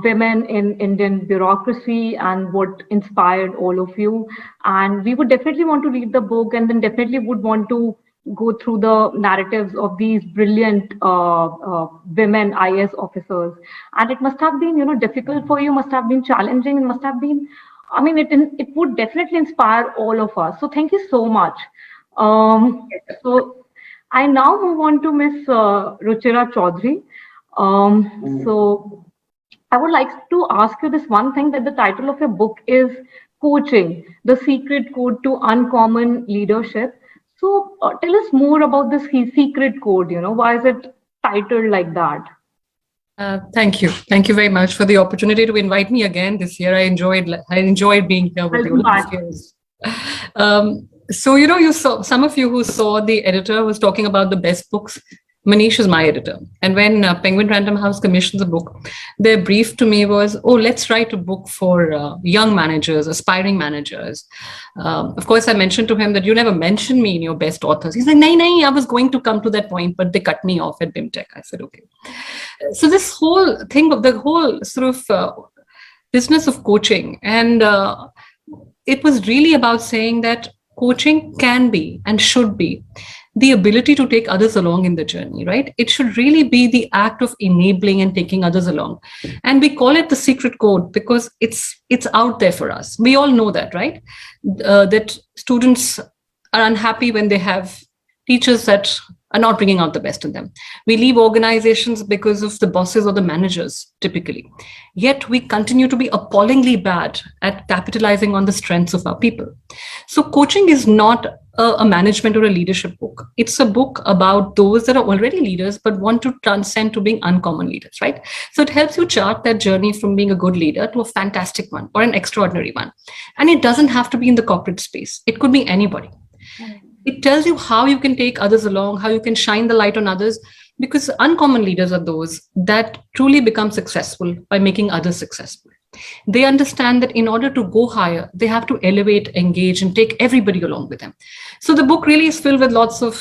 [SPEAKER 22] women in Indian bureaucracy and what inspired all of you. And we would definitely want to read the book, and then definitely would want to go through the narratives of these brilliant women IAS officers. And it must have been, difficult for you, must have been challenging, and must have been, it would definitely inspire all of us. So thank you so much. So I now move on to Miss Ruchira Chaudhary. So I would like to ask you this one thing, that the title of your book is Coaching, the Secret Code to Uncommon Leadership. So tell us more about this secret code, why is it titled like that?
[SPEAKER 8] Thank you. Thank you very much for the opportunity to invite me again this year. I enjoyed being here with you. So, you saw, some of you who saw the editor was talking about the best books. Manish is my editor. And when Penguin Random House commissions a book, their brief to me was, let's write a book for young managers, aspiring managers. Of course, I mentioned to him that you never mentioned me in your best authors. He's like, no, I was going to come to that point, but they cut me off at BIMTECH. I said, okay. So this whole thing of the whole sort of business of coaching, and it was really about saying that coaching can be and should be the ability to take others along in the journey, right? It should really be the act of enabling and taking others along. And we call it the secret code because it's out there for us. We all know that, right? That students are unhappy when they have teachers that are not bringing out the best in them. We leave organizations because of the bosses or the managers, typically. Yet we continue to be appallingly bad at capitalizing on the strengths of our people. So coaching is not a management or a leadership book. It's a book about those that are already leaders but want to transcend to being uncommon leaders, right? So it helps you chart that journey from being a good leader to a fantastic one or an extraordinary one. And it doesn't have to be in the corporate space. It could be anybody. It tells you how you can take others along, how you can shine the light on others, because uncommon leaders are those that truly become successful by making others successful. They understand that in order to go higher, they have to elevate, engage, and take everybody along with them. So the book really is filled with lots of,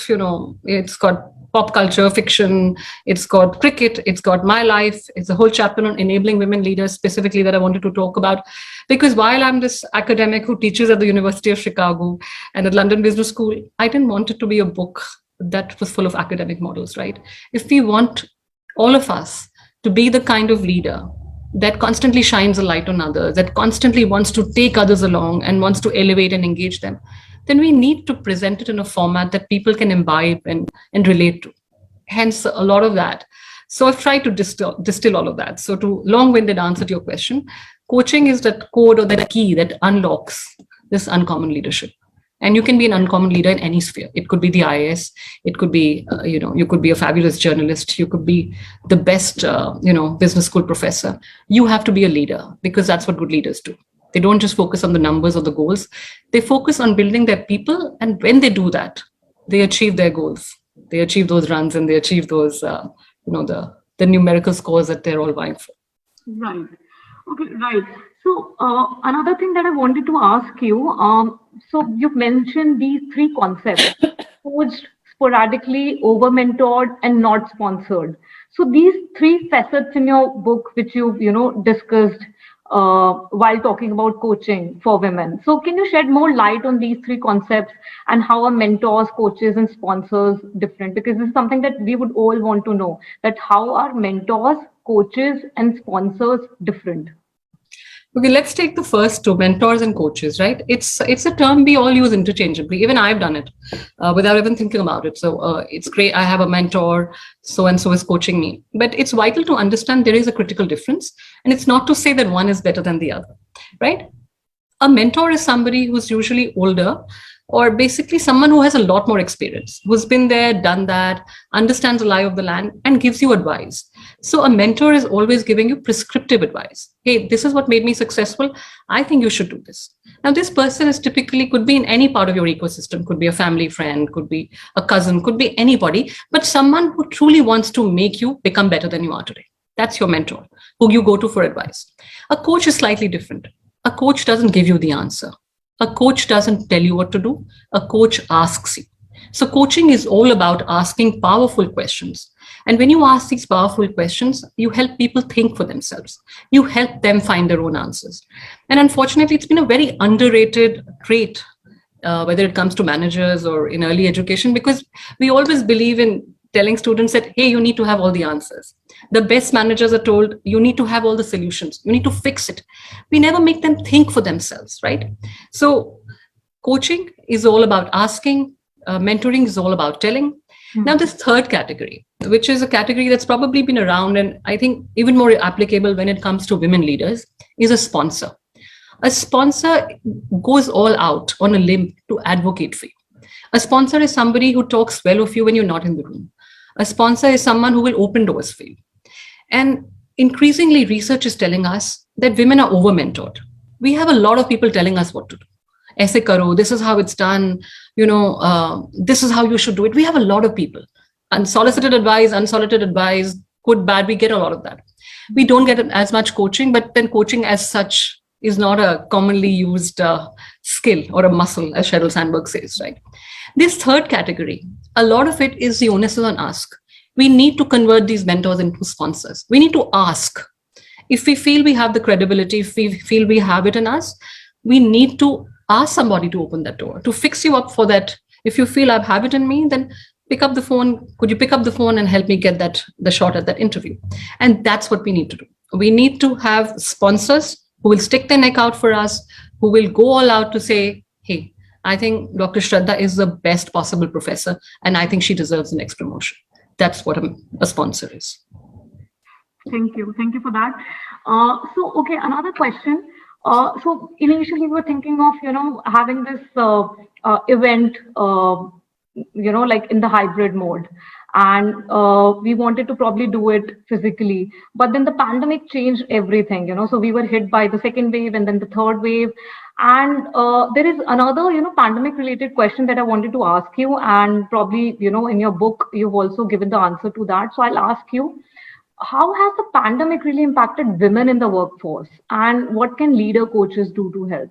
[SPEAKER 8] it's got pop culture, fiction, it's got cricket, it's got my life. It's a whole chapter on enabling women leaders specifically that I wanted to talk about. Because while I'm this academic who teaches at the University of Chicago and at London Business School, I didn't want it to be a book that was full of academic models, right? If we want all of us to be the kind of leader that constantly shines a light on others, that constantly wants to take others along and wants to elevate and engage them, then we need to present it in a format that people can imbibe and relate to. Hence, a lot of that. So I've tried to distill all of that. So to long-winded answer to your question, coaching is that code or that key that unlocks this uncommon leadership. And you can be an uncommon leader in any sphere. It could be the IAS. It could be, you could be a fabulous journalist. You could be the best, business school professor. You have to be a leader because that's what good leaders do. They don't just focus on the numbers or the goals. They focus on building their people. And when they do that, they achieve their goals. They achieve those runs and they achieve those, the numerical scores that they're all vying for.
[SPEAKER 22] Right. Okay, right. So another thing that I wanted to ask you, so you've mentioned these three concepts, coached, sporadically, over-mentored, and not sponsored. So these three facets in your book, which you've discussed while talking about coaching for women. So can you shed more light on these three concepts and how are mentors, coaches, and sponsors different? Because this is something that we would all want to know, that how are mentors, coaches, and sponsors different?
[SPEAKER 8] Okay, let's take the first two, mentors and coaches, right? It's a term we all use interchangeably. Even I've done it without even thinking about it. So it's great. I have a mentor, so and so is coaching me. But it's vital to understand there is a critical difference. And it's not to say that one is better than the other, right? A mentor is somebody who's usually older, or basically someone who has a lot more experience, who's been there, done that, understands the lie of the land, and gives you advice. So a mentor is always giving you prescriptive advice. Hey, this is what made me successful. I think you should do this. Now, this person is typically could be in any part of your ecosystem, could be a family friend, could be a cousin, could be anybody, but someone who truly wants to make you become better than you are today. That's your mentor, who you go to for advice. A coach is slightly different. A coach doesn't give you the answer. A coach doesn't tell you what to do. A coach asks you. So coaching is all about asking powerful questions. And when you ask these powerful questions, you help people think for themselves. You help them find their own answers. And unfortunately, it's been a very underrated trait, whether it comes to managers or in early education, because we always believe in telling students that, hey, you need to have all the answers. The best managers are told, you need to have all the solutions. You need to fix it. We never make them think for themselves, right? So coaching is all about asking. Mentoring is all about telling. Now, this third category, which is a category that's probably been around and I think even more applicable when it comes to women leaders, is a sponsor. A sponsor goes all out on a limb to advocate for you. A sponsor is somebody who talks well of you when you're not in the room. A sponsor is someone who will open doors for you. And increasingly, research is telling us that women are over-mentored. We have a lot of people telling us what to do. Aise karo, this is how it's done, this is how you should do it. We have a lot of people. Unsolicited advice, good, bad, we get a lot of that. We don't get as much coaching, but then coaching as such is not a commonly used skill or a muscle, as Sheryl Sandberg says, right? This third category, a lot of it is the onus is on ask. We need to convert these mentors into sponsors. We need to ask. If we feel we have the credibility, if we feel we have it in us, we need to ask somebody to open that door, to fix you up for that. If you feel I have it in me, then pick up the phone. Could you pick up the phone and help me get the shot at that interview? And that's what we need to do. We need to have sponsors who will stick their neck out for us, who will go all out to say, hey, I think Dr. Shraddha is the best possible professor, and I think she deserves the next promotion. That's what a sponsor is.
[SPEAKER 22] Thank you. Thank you for that. Okay, another question. So initially we were thinking of, having this event, like in the hybrid mode. And we wanted to probably do it physically. But then the pandemic changed everything, so we were hit by the second wave and then the third wave. And there is another, pandemic related question that I wanted to ask you. And probably, in your book, you've also given the answer to that. So I'll ask you, how has the pandemic really impacted women in the workforce? And what can leader coaches do to help?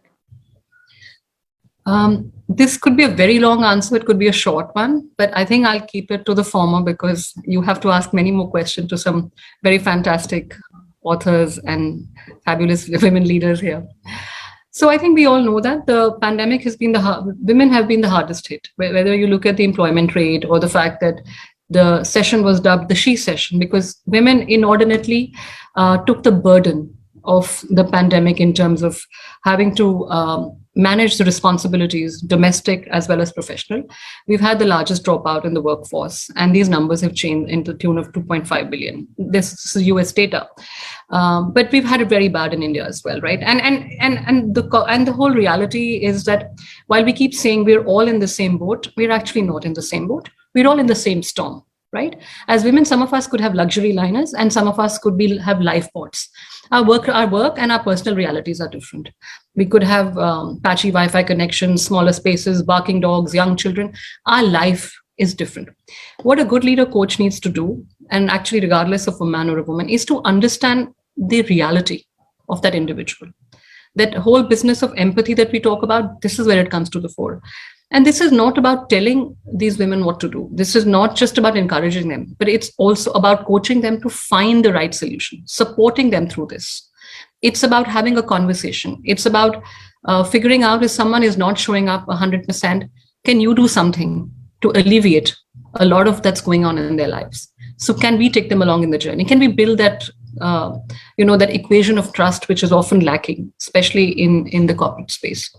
[SPEAKER 8] This could be a very long answer. It could be a short one, but I think I'll keep it to the former because you have to ask many more questions to some very fantastic authors and fabulous women leaders here. So I think we all know that the pandemic has been women have been the hardest hit, whether you look at the employment rate or the fact that the session was dubbed the she session because women inordinately took the burden of the pandemic in terms of having to manage the responsibilities, domestic as well as professional, we've had the largest dropout in the workforce, and these numbers have changed into the tune of 2.5 billion. This is US data, but we've had it very bad in India as well, right? And the whole reality is that while we keep saying we're all in the same boat, we're actually not in the same boat. We're all in the same storm, right? As women, some of us could have luxury liners, and some of us could have lifeboats. Our work and our personal realities are different. We could have patchy Wi-Fi connections, smaller spaces, barking dogs, young children. Our life is different. What a good leader coach needs to do, and actually regardless of a man or a woman, is to understand the reality of that individual. That whole business of empathy that we talk about, this is where it comes to the fore. And this is not about telling these women what to do. This is not just about encouraging them, but it's also about coaching them to find the right solution, supporting them through this. It's about having a conversation. It's about figuring out if someone is not showing up 100%, can you do something to alleviate a lot of that's going on in their lives? So can we take them along in the journey? Can we build that, that equation of trust, which is often lacking, especially in the corporate space?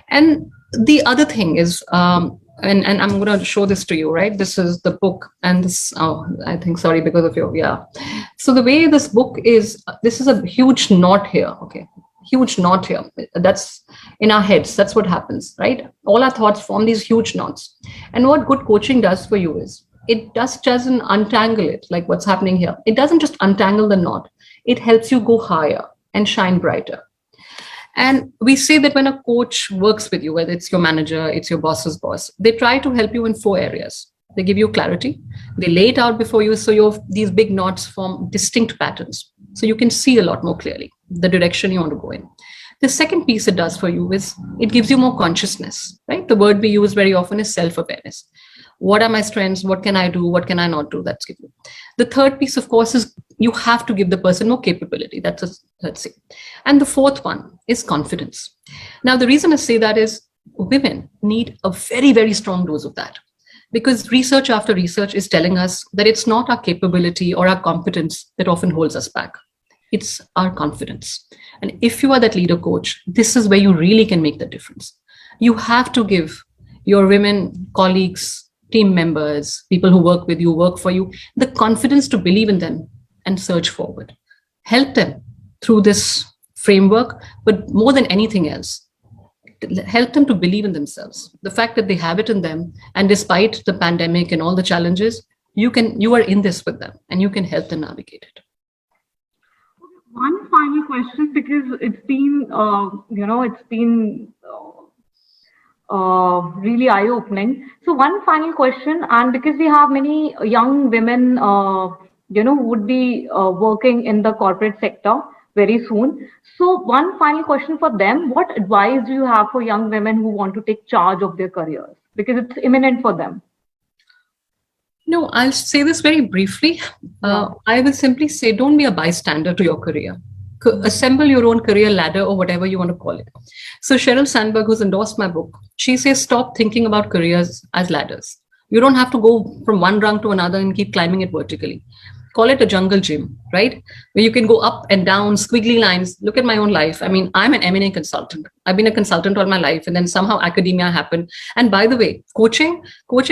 [SPEAKER 8] And the other thing is, and I'm going to show this to you, right? This is the book, and this, I think, sorry, because of your, yeah. So the way this book is, this is a huge knot here, okay? Huge knot here. That's in our heads. That's what happens, right? All our thoughts form these huge knots. And what good coaching does for you is, it just doesn't untangle it like what's happening here. It doesn't just untangle the knot. It helps you go higher and shine brighter. And we say that when a coach works with you, whether it's your manager, it's your boss's boss, they try to help you in 4 areas. They give you clarity. They lay it out before you, so these big knots form distinct patterns. So you can see a lot more clearly the direction you want to go in. The second piece it does for you is it gives you more consciousness, right? The word we use very often is self-awareness. What are my strengths? What can I do? What can I not do? That's given. The third piece, of course, is you have to give the person more capability. That's a third thing. And the fourth one is confidence. Now, the reason I say that is women need a very, very strong dose of that, because research after research is telling us that it's not our capability or our competence that often holds us back. It's our confidence. And if you are that leader coach, this is where you really can make the difference. You have to give your women colleagues, team members, people who work with you, work for you, the confidence to believe in them and surge forward. Help them through this framework, but more than anything else, help them to believe in themselves. The fact that they have it in them, and despite the pandemic and all the challenges, you are in this with them and you can help them navigate it.
[SPEAKER 22] One final question, because it's been, really eye-opening. So one final question, and because we have many young women, who would be working in the corporate sector very soon. So one final question for them: what advice do you have for young women who want to take charge of their careers? Because it's imminent for them.
[SPEAKER 8] No, I'll say this very briefly. I will simply say, don't be a bystander to your career. Assemble your own career ladder, or whatever you want to call it. So Sheryl Sandberg, who's endorsed my book, she says, stop thinking about careers as ladders. You don't have to go from one rung to another and keep climbing it vertically. Call it a jungle gym, right? Where you can go up and down, squiggly lines. Look at my own life. I mean, I'm an M&A consultant. I've been a consultant all my life, and then somehow academia happened. And by the way, coaching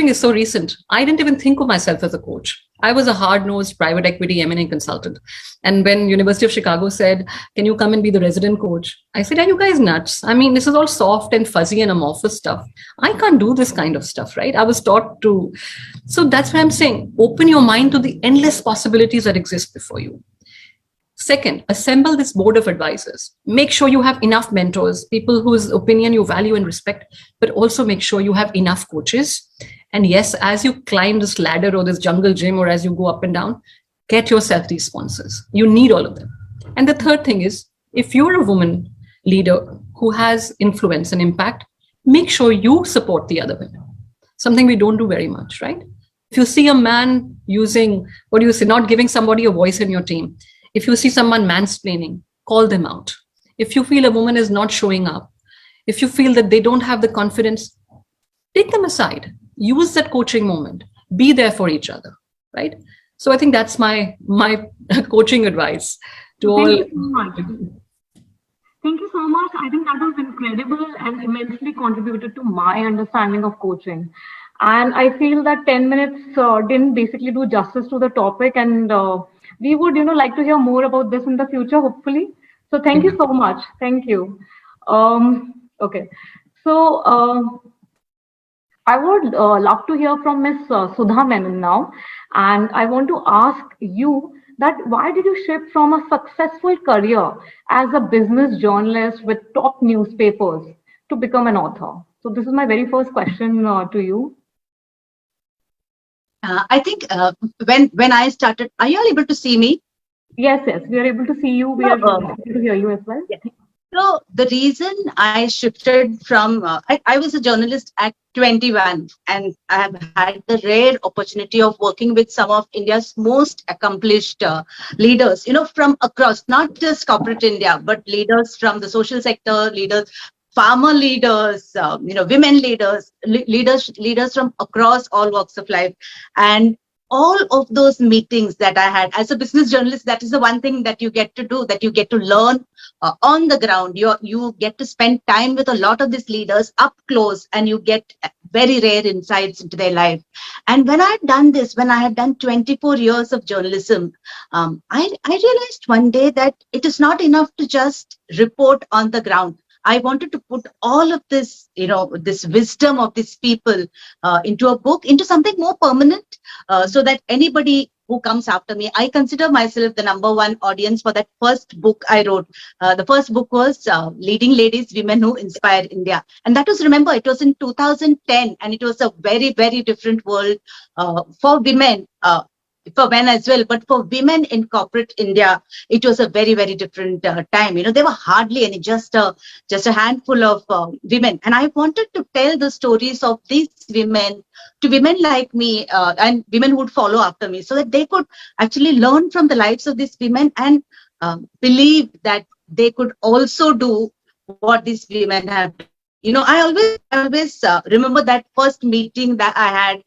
[SPEAKER 8] is so recent. I didn't even think of myself as a coach. I was a hard-nosed private equity M&A consultant. And when University of Chicago said, can you come and be the resident coach? I said, are you guys nuts? I mean, this is all soft and fuzzy and amorphous stuff. I can't do this kind of stuff, right? I was taught to. So that's why I'm saying, open your mind to the endless possibilities that exist before you. Second, assemble this board of advisors. Make sure you have enough mentors, people whose opinion you value and respect, but also make sure you have enough coaches. And yes, as you climb this ladder or this jungle gym, or as you go up and down, get yourself these sponsors. You need all of them. And the third thing is, if you're a woman leader who has influence and impact, make sure you support the other women. Something we don't do very much, right? If you see a man using, not giving somebody a voice in your team, if you see someone mansplaining, call them out. If you feel a woman is not showing up, if you feel that they don't have the confidence, take them aside. Use that coaching moment. Be there for each other, right? So I think that's my coaching advice.
[SPEAKER 5] to
[SPEAKER 22] Thank
[SPEAKER 5] all.
[SPEAKER 22] you so much. Thank you so much. I think that was incredible and immensely contributed to my understanding of coaching. And I feel that 10 minutes didn't basically do justice to the topic. And we would, like to hear more about this in the future, hopefully. So thank you so much. Thank you. Okay. So I would love to hear from Miss Sudha Menon now. And I want to ask you that why did you shift from a successful career as a business journalist with top newspapers to become an author? So this is my very first question to you.
[SPEAKER 10] I think when I started, are you all able to see me?
[SPEAKER 22] Yes, yes, we are able to see you. We are able to hear you as well.
[SPEAKER 10] Yes. So the reason I shifted from, I was a journalist at 21, and I have had the rare opportunity of working with some of India's most accomplished leaders, from across, not just corporate India, but leaders from the social sector, leaders, farmer leaders, women leaders, leaders from across all walks of life. And all of those meetings that I had as a business journalist, that is the one thing that you get to do, that you get to learn on the ground. You get to spend time with a lot of these leaders up close, and you get very rare insights into their life. And when I had done this, when I had done 24 years of journalism, I realized one day that it is not enough to just report on the ground. I wanted to put all of this, this wisdom of these people into a book, into something more permanent, so that anybody who comes after me, I consider myself the #1 audience for that first book I wrote. The first book was Leading Ladies, Women Who Inspire India. And that was, remember, it was in 2010, and it was a very, very different world for women. For men as well, but for women in corporate India, it was a very, very different time. There were hardly any, just a handful of women, and I wanted to tell the stories of these women to women like me, and women who would follow after me, so that they could actually learn from the lives of these women and believe that they could also do what these women have done. I always remember that first meeting that I had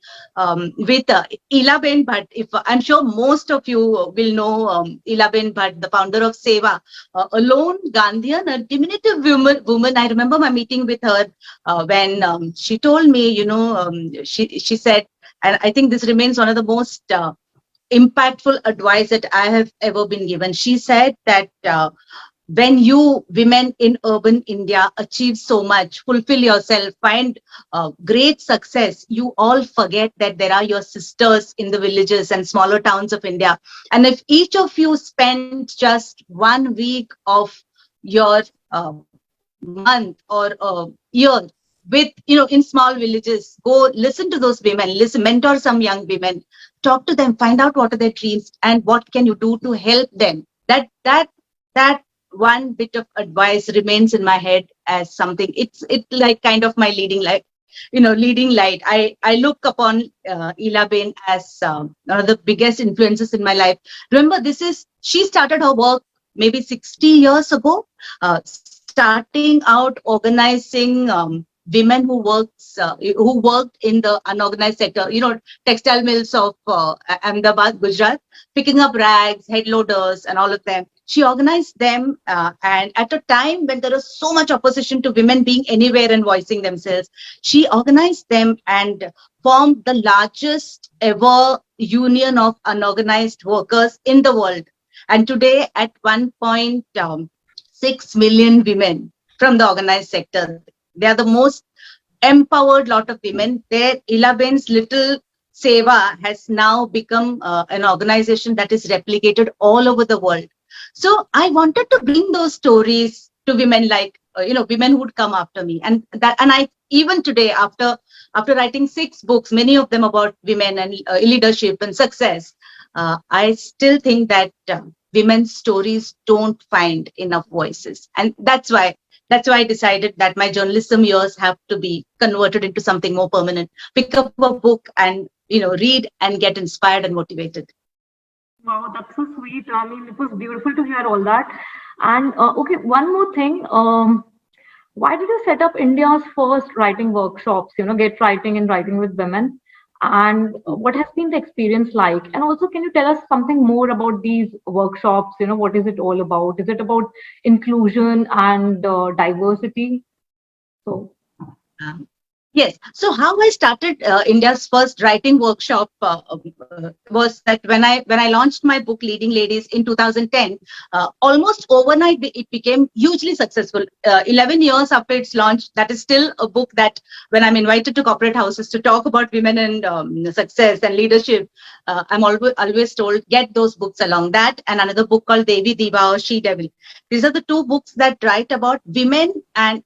[SPEAKER 10] with Ilaben Bhatt. If I'm sure most of you will know Ilaben Bhatt, the founder of Seva, a lone Gandhian, a diminutive woman. I remember my meeting with her when she told me, she said, and I think this remains one of the most impactful advice that I have ever been given. She said that when you women in urban India achieve so much, fulfill yourself, find great success, you all forget that there are your sisters in the villages and smaller towns of India. And if each of you spend just 1 week of your month or year with, in small villages, go listen to those women, mentor some young women, talk to them, find out what are their dreams and what can you do to help them. That one bit of advice remains in my head as something. It's like kind of my leading light. Leading light. I look upon Ilaben as one of the biggest influences in my life. Remember, she started her work maybe 60 years ago, starting out organizing women who worked in the unorganized sector, textile mills of Ahmedabad, Gujarat, picking up rags, head loaders, and all of them. She organized them, and at a time when there was so much opposition to women being anywhere and voicing themselves, she organized them and formed the largest ever union of unorganized workers in the world. And today, at one point, 6 million women from the organized sector. They are the most empowered lot of women. Their Ilaben's little Seva has now become an organization that is replicated all over the world. So I wanted to bring those stories to women, like women who would come after me, and I even today, after writing 6 books, many of them about women and leadership and success, I still think that women's stories don't find enough voices, and that's why I decided that my journalism years have to be converted into something more permanent. Pick up a book and read and get inspired and motivated.
[SPEAKER 22] Wow, that's so sweet. I mean, it was beautiful to hear all that. And okay, one more thing. Why did you set up India's first writing workshops? Get writing and writing with women. And what has been the experience like? And also, can you tell us something more about these workshops? What is it all about? Is it about inclusion and diversity? So
[SPEAKER 10] Yes. So how I started India's first writing workshop was that when I launched my book Leading Ladies in 2010, almost overnight it became hugely successful. 11 years after its launch, that is still a book that when I'm invited to corporate houses to talk about women and success and leadership, I'm always told get those books along. That and another book called Devi Diva or She Devil. These are the two books that write about women and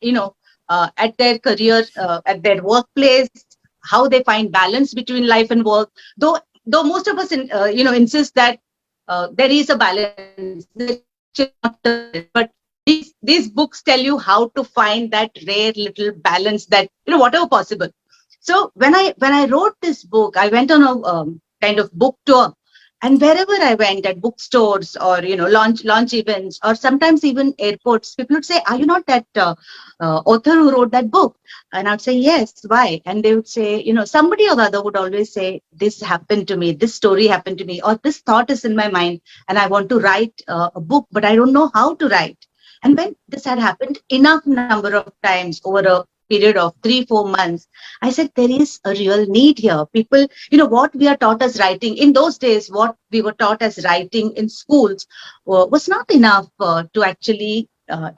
[SPEAKER 10] at their career, at their workplace, how they find balance between life and work. Though most of us, insist that there is a balance, but these books tell you how to find that rare little balance that whatever possible. So when I wrote this book, I went on a kind of book tour. And wherever I went, at bookstores or launch events, or sometimes even airports, people would say, "Are you not that author who wrote that book?" And I'd say, "Yes." Why? And they would say, somebody or the other would always say, "This happened to me. This story happened to me, or this thought is in my mind, and I want to write a book, but I don't know how to write." And when this had happened enough number of times over a period of 3-4 months, I said, there is a real need here. People, what we are taught as writing in those days, what we were taught as writing in schools was not enough to actually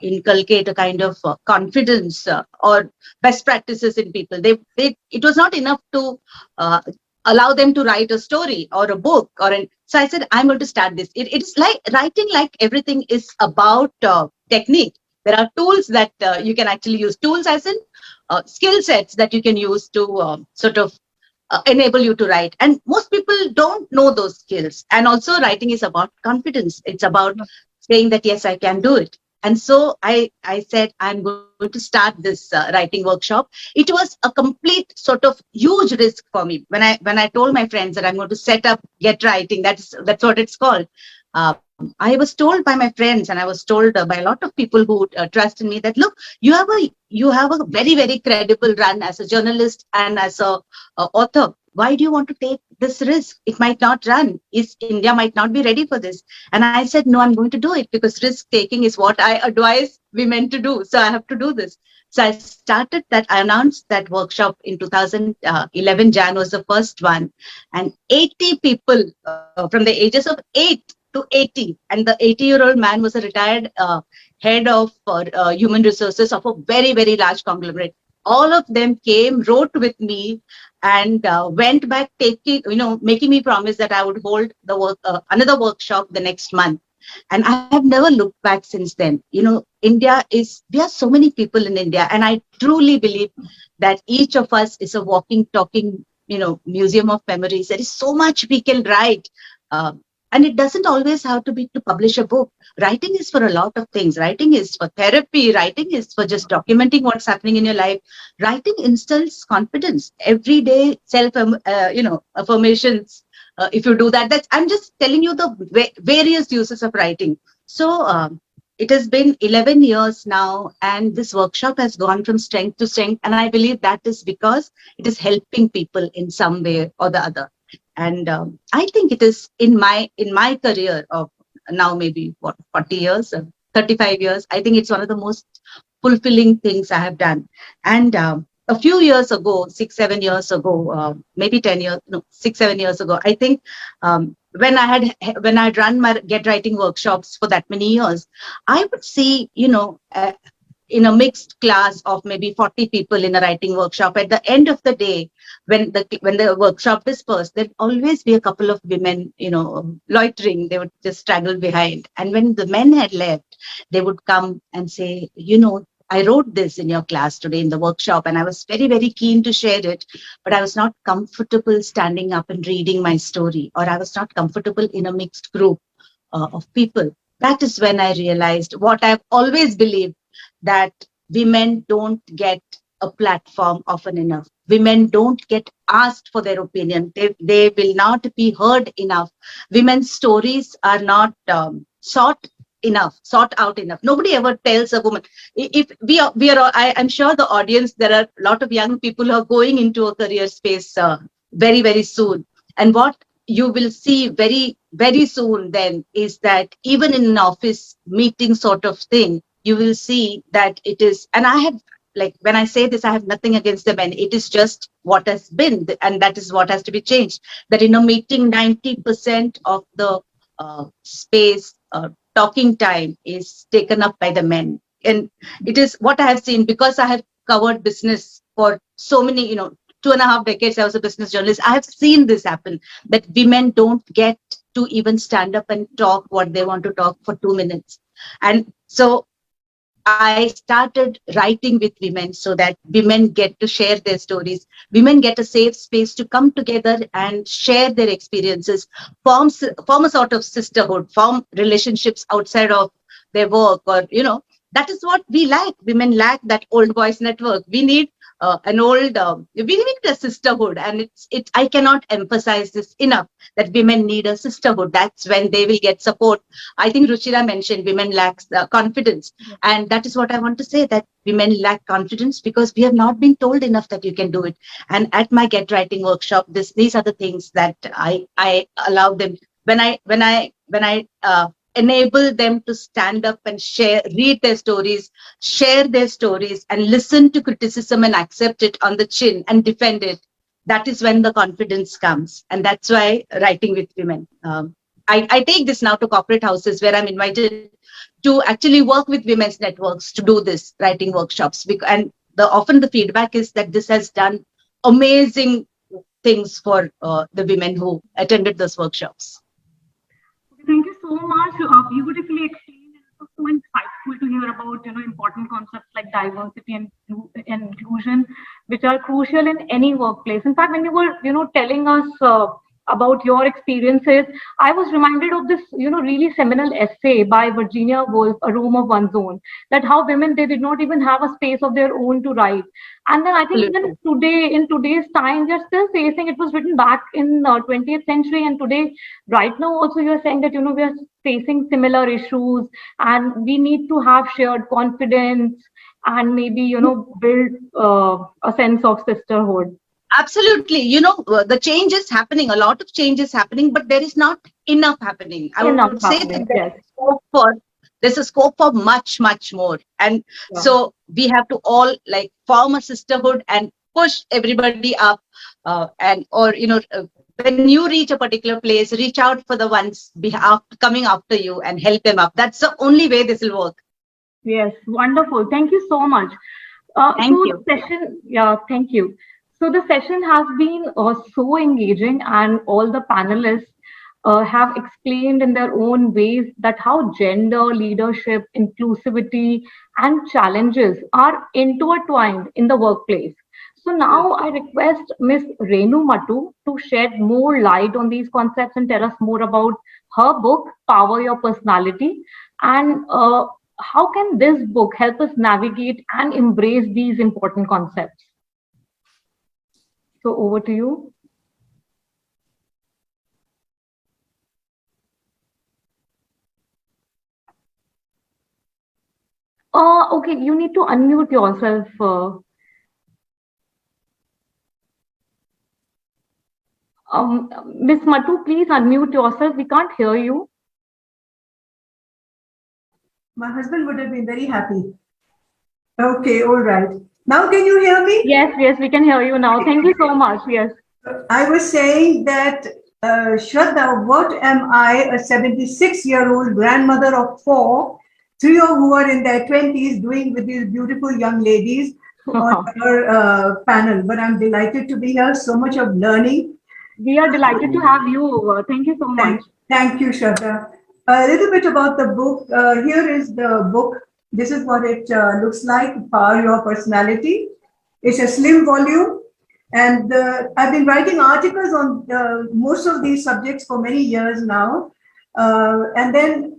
[SPEAKER 10] inculcate a kind of confidence or best practices in people. It was not enough to allow them to write a story or a book so I said, I'm going to start this. It is like writing, like everything is about technique. There are tools that you can actually use. Tools as in skill sets that you can use to sort of enable you to write. And most people don't know those skills. And also writing is about confidence. It's about saying that, yes, I can do it. And so I said, I'm going to start this writing workshop. It was a complete sort of huge risk for me. When I told my friends that I'm going to set up Get Writing, that's what it's called. I was told by my friends, and I was told by a lot of people who trust in me that, look, you have a very, very credible run as a journalist and as a author. Why do you want to take this risk? It might not run. India might not be ready for this. And I said, no, I'm going to do it because risk taking is what I advise women to do. So I have to do this. So I started that. I announced that workshop in 2011. Jan was the first one, and 80 people from the ages of 8 to 80, and the 80-year-old man was a retired head of human resources of a very, very large conglomerate. All of them came, wrote with me, and went back making me promise that I would hold another workshop the next month. And I have never looked back since then. We are so many people in India, and I truly believe that each of us is a walking, talking, museum of memories. There is so much we can write. And it doesn't always have to be to publish a book. Writing is for a lot of things. Writing is for therapy. Writing is for just documenting what's happening in your life. Writing instills confidence. Every day, affirmations. If you do that, I'm just telling you the various uses of writing. So it has been 11 years now, and this workshop has gone from strength to strength. And I believe that is because it is helping people in some way or the other. And I think it is in my career of now maybe 40 years, 35 years. I think it's one of the most fulfilling things I have done. And a few years ago, 6-7 years ago, maybe 10 years, no, 6-7 years ago, I think when I'd run my Get Writing workshops for that many years, I would see, in a mixed class of maybe 40 people in a writing workshop, at the end of the day, when the workshop dispersed, there'd always be a couple of women, loitering. They would just straggle behind. And when the men had left, they would come and say, I wrote this in your class today in the workshop, and I was very, very keen to share it, but I was not comfortable standing up and reading my story, or I was not comfortable in a mixed group of people. That is when I realized what I've always believed, that women don't get a platform often enough. Women don't get asked for their opinion. They will not be heard enough. Women's stories are not sought out enough. Nobody ever tells a woman. If we are I'm sure the audience, there are a lot of young people who are going into a career space very, very soon. And what you will see very, very soon then is that even in an office meeting sort of thing, you will see that it is, and I have, like, when I say this, I have nothing against the men. It is just what has been, and that is what has to be changed. That in a meeting, 90% of the space, talking time is taken up by the men. And it is what I have seen, because I have covered business for so many, 2.5 decades. I was a business journalist. I have seen this happen, that women don't get to even stand up and talk what they want to talk for 2 minutes. And so I started writing with women so that women get to share their stories. Women get a safe space to come together and share their experiences, form a sort of sisterhood, form relationships outside of their work, or, that is what we lack. Women lack that old boys network. We need we need a sisterhood, and I cannot emphasize this enough, that women need a sisterhood. That's when they will get support. I think Ruchira mentioned women lacks confidence, and that is what I want to say, that women lack confidence because we have not been told enough that you can do it. And at my Get Writing workshop, these are the things that I allow them, when I enable them to stand up and read their stories, share their stories, and listen to criticism and accept it on the chin and defend it. That is when the confidence comes. And that's why writing with women. I take this now to corporate houses where I'm invited to actually work with women's networks to do this writing workshops. And often the feedback is that this has done amazing things for the women who attended those workshops.
[SPEAKER 22] Thank you so much. Beautifully explained. It was so insightful to hear about important concepts like diversity and inclusion, which are crucial in any workplace. In fact, when you were telling us about your experiences, I was reminded of this really seminal essay by Virginia Woolf, A Room of One's Own, that how women, they did not even have a space of their own to write. And then I think even today, in today's time, they're still facing, it was written back in 20th century, and today, right now also you're saying that, we are facing similar issues, and we need to have shared confidence and maybe, build a sense of sisterhood.
[SPEAKER 10] Absolutely. The change is happening, a lot of change is happening, but there is not enough happening. I would say that there's a scope for much, much more. And so we have to all form a sisterhood and push everybody up. When you reach a particular place, reach out for the ones coming after you and help them up. That's the only way this will work.
[SPEAKER 22] Yes, wonderful. Thank you so much.
[SPEAKER 10] Thank you.
[SPEAKER 22] Thank you. So the session has been so engaging, and all the panelists have explained in their own ways that how gender, leadership, inclusivity, and challenges are intertwined in the workplace. So now I request Ms. Renu Matu to shed more light on these concepts and tell us more about her book, Power Your Personality, and how can this book help us navigate and embrace these important concepts? So over to you. Okay, you need to unmute yourself. Ms. Matu, please unmute yourself. We can't hear you.
[SPEAKER 9] My husband would have been very happy. Okay, all right. Now can you hear me?
[SPEAKER 22] Yes, we can hear you now. Thank you so much. Yes.
[SPEAKER 9] I was saying that, Shraddha, what am I, a 76-year-old grandmother of 4, 3 of who are in their 20s, doing with these beautiful young ladies on our panel? But I'm delighted to be here. So much of learning.
[SPEAKER 22] We are delighted to have you. Thank you so much.
[SPEAKER 9] Thank you, Shraddha. A little bit about the book. Here is the book. This is what it looks like, Power Your Personality. It's a slim volume. And I've been writing articles on most of these subjects for many years now. And then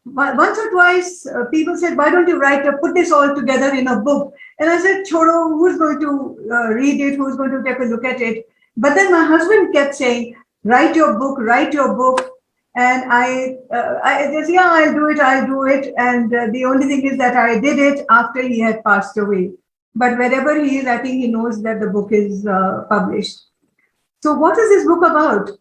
[SPEAKER 9] once or twice, people said, why don't you put this all together in a book? And I said, Chodo, who's going to read it? Who's going to take a look at it? But then my husband kept saying, write your book, write your book. And I just, I'll do it. And the only thing is that I did it after he had passed away. But wherever he is, I think he knows that the book is published. So what is this book about?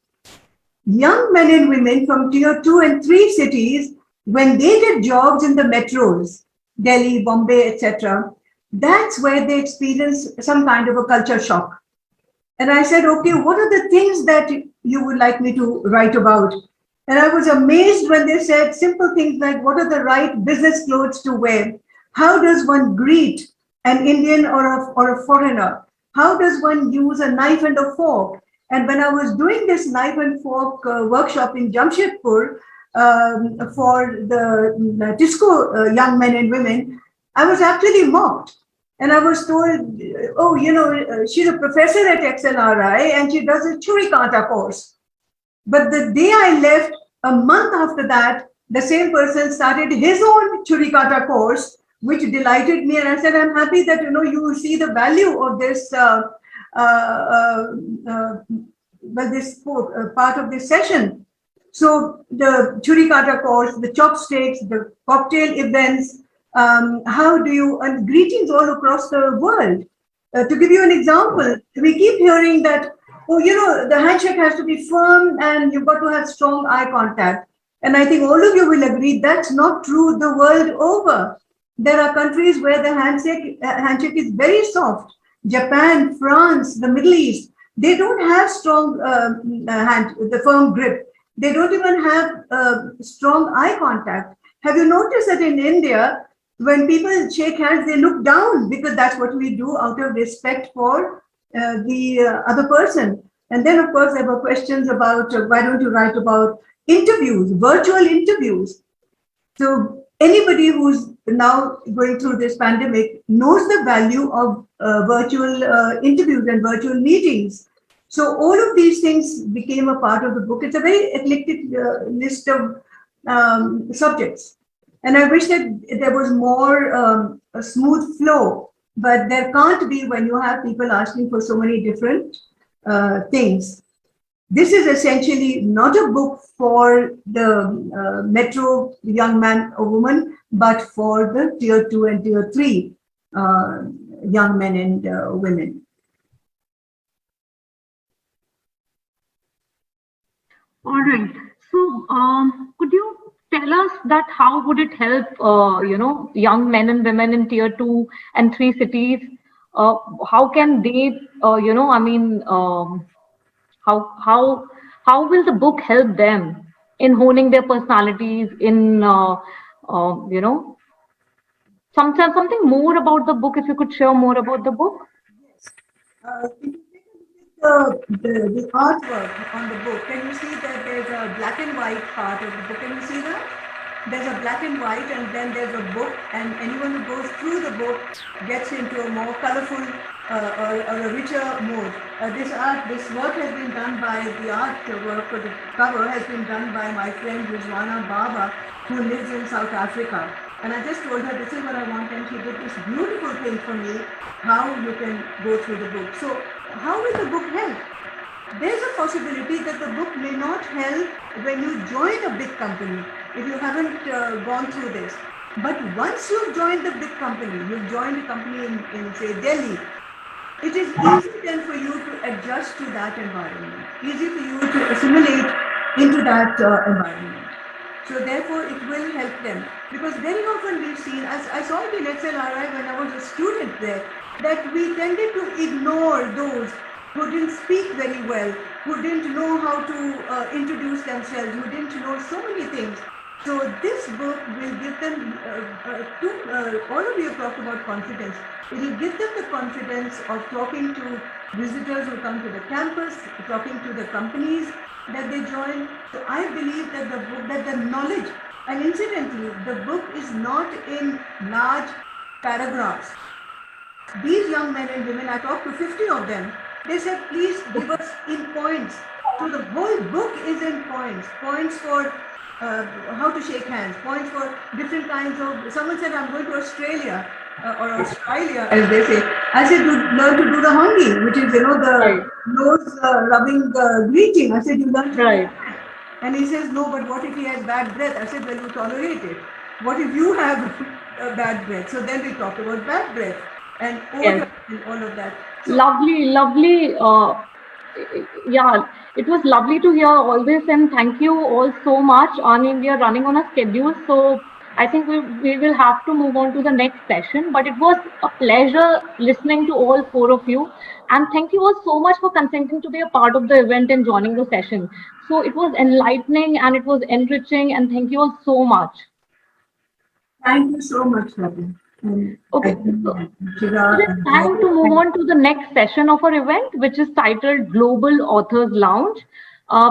[SPEAKER 9] Young men and women from tier 2 and 3 cities, when they get jobs in the metros, Delhi, Bombay, etc., that's where they experience some kind of a culture shock. And I said, okay, what are the things that you would like me to write about? And I was amazed when they said simple things like, what are the right business clothes to wear? How does one greet an Indian or a foreigner? How does one use a knife and a fork? And when I was doing this knife and fork workshop in Jamshedpur for the disco young men and women, I was actually mocked. And I was told, oh, she's a professor at XLRI and she does a Churikata course. But the day I left, a month after that, the same person started his own Churikata course, which delighted me. And I said, I'm happy that, you see the value of this, this part of this session. So the Churikata course, the chopsticks, the cocktail events, how do you, and greetings all across the world. To give you an example, we keep hearing that, oh, the handshake has to be firm and you've got to have strong eye contact. And I think all of you will agree that's not true the world over. There are countries where the handshake is very soft. Japan, France, the Middle East, they don't have strong the firm grip. They don't even have strong eye contact. Have you noticed that in India, when people shake hands, they look down because that's what we do out of respect for the other person. And then, of course, there were questions about why don't you write about interviews, virtual interviews. So anybody who's now going through this pandemic knows the value of virtual interviews and virtual meetings. So all of these things became a part of the book. It's a very eclectic list of subjects. And I wish that there was more a smooth flow, but there can't be when you have people asking for so many different things. This is essentially not a book for the metro young man or woman, but for the tier 2 and tier 3 young men and women.
[SPEAKER 22] All right. So, could you tell us that how would it help, young men and women in tier 2 and 3 cities? How can they, how will the book help them in honing their personalities? In something more about the book. If you could share more about the book.
[SPEAKER 9] The artwork on the book, can you see that there's a black and white part of the book? Can you see that? There's a black and white, and then there's a book, and anyone who goes through the book gets into a more colorful or a richer mode. This work has been done by the artwork for the cover has been done by my friend Rizwana Baba, who lives in South Africa. And I just told her, this is what I want, and she did this beautiful thing for me, how you can go through the book. So how will the book help? There's a possibility that the book may not help when you join a big company, if you haven't gone through this. But once you've joined the big company, you've joined a company in say, Delhi, it is easy then for you to adjust to that environment, easy for you to assimilate into that environment. So therefore, it will help them. Because very often we've seen, as I saw it in XLRI when I was a student there, that we tended to ignore those who didn't speak very well, who didn't know how to introduce themselves, who didn't know so many things. So this book will give them, all of you have talked about confidence. It will give them the confidence of talking to visitors who come to the campus, talking to the companies that they join. So I believe that the book, that the knowledge, and incidentally, the book is not in large paragraphs. These young men and women, I talked to 50 of them, they said, please give us in points. So the whole book is in points. Points for how to shake hands, points for different kinds of, someone said, I'm going to Australia or Australia, as they say. I said, you learn to do the hongi, which is, the nose rubbing greeting. I said, you learn to do that. And he says, no, but what if he has bad breath? I said, well, you tolerate it. What if you have bad breath? So then we talked about bad breath and odor and all of that. So,
[SPEAKER 22] lovely yeah, it was lovely to hear all this, and thank you all so much. I mean, we are running on a schedule, so I think we will have to move on to the next session. But it was a pleasure listening to all four of you, and thank you all so much for consenting to be a part of the event and joining the session. So it was enlightening and it was enriching, and thank you all so much.
[SPEAKER 9] Thank you so much, Ravi.
[SPEAKER 22] Okay, so it's time to move on to the next session of our event, which is titled Global Authors Lounge.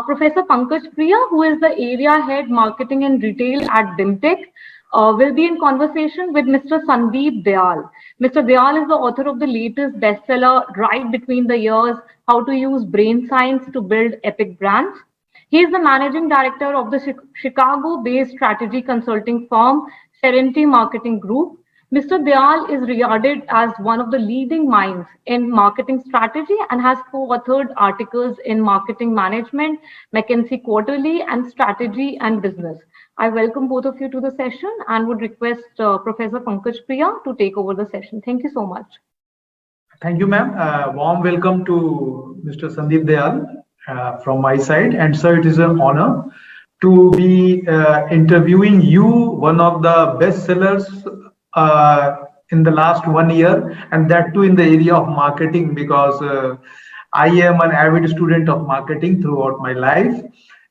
[SPEAKER 22] Professor Pankaj Priya, who is the Area Head Marketing and Retail at BIMTECH, will be in conversation with Mr. Sandeep Dayal. Mr. Dayal is the author of the latest bestseller, Right Between the Years, How to Use Brain Science to Build Epic Brands. He is the managing director of the Chicago-based strategy consulting firm, Serenity Marketing Group. Mr. Dayal is regarded as one of the leading minds in marketing strategy and has co-authored articles in Marketing Management, McKinsey Quarterly, and Strategy and Business. I welcome both of you to the session and would request Professor Pankaj Priya to take over the session. Thank you so much.
[SPEAKER 11] Thank you, ma'am. Warm welcome to Mr. Sandeep Dayal from my side. And sir, it is an honor to be interviewing you, one of the bestsellers in the last 1 year, and that too in the area of marketing, because I am an avid student of marketing throughout my life.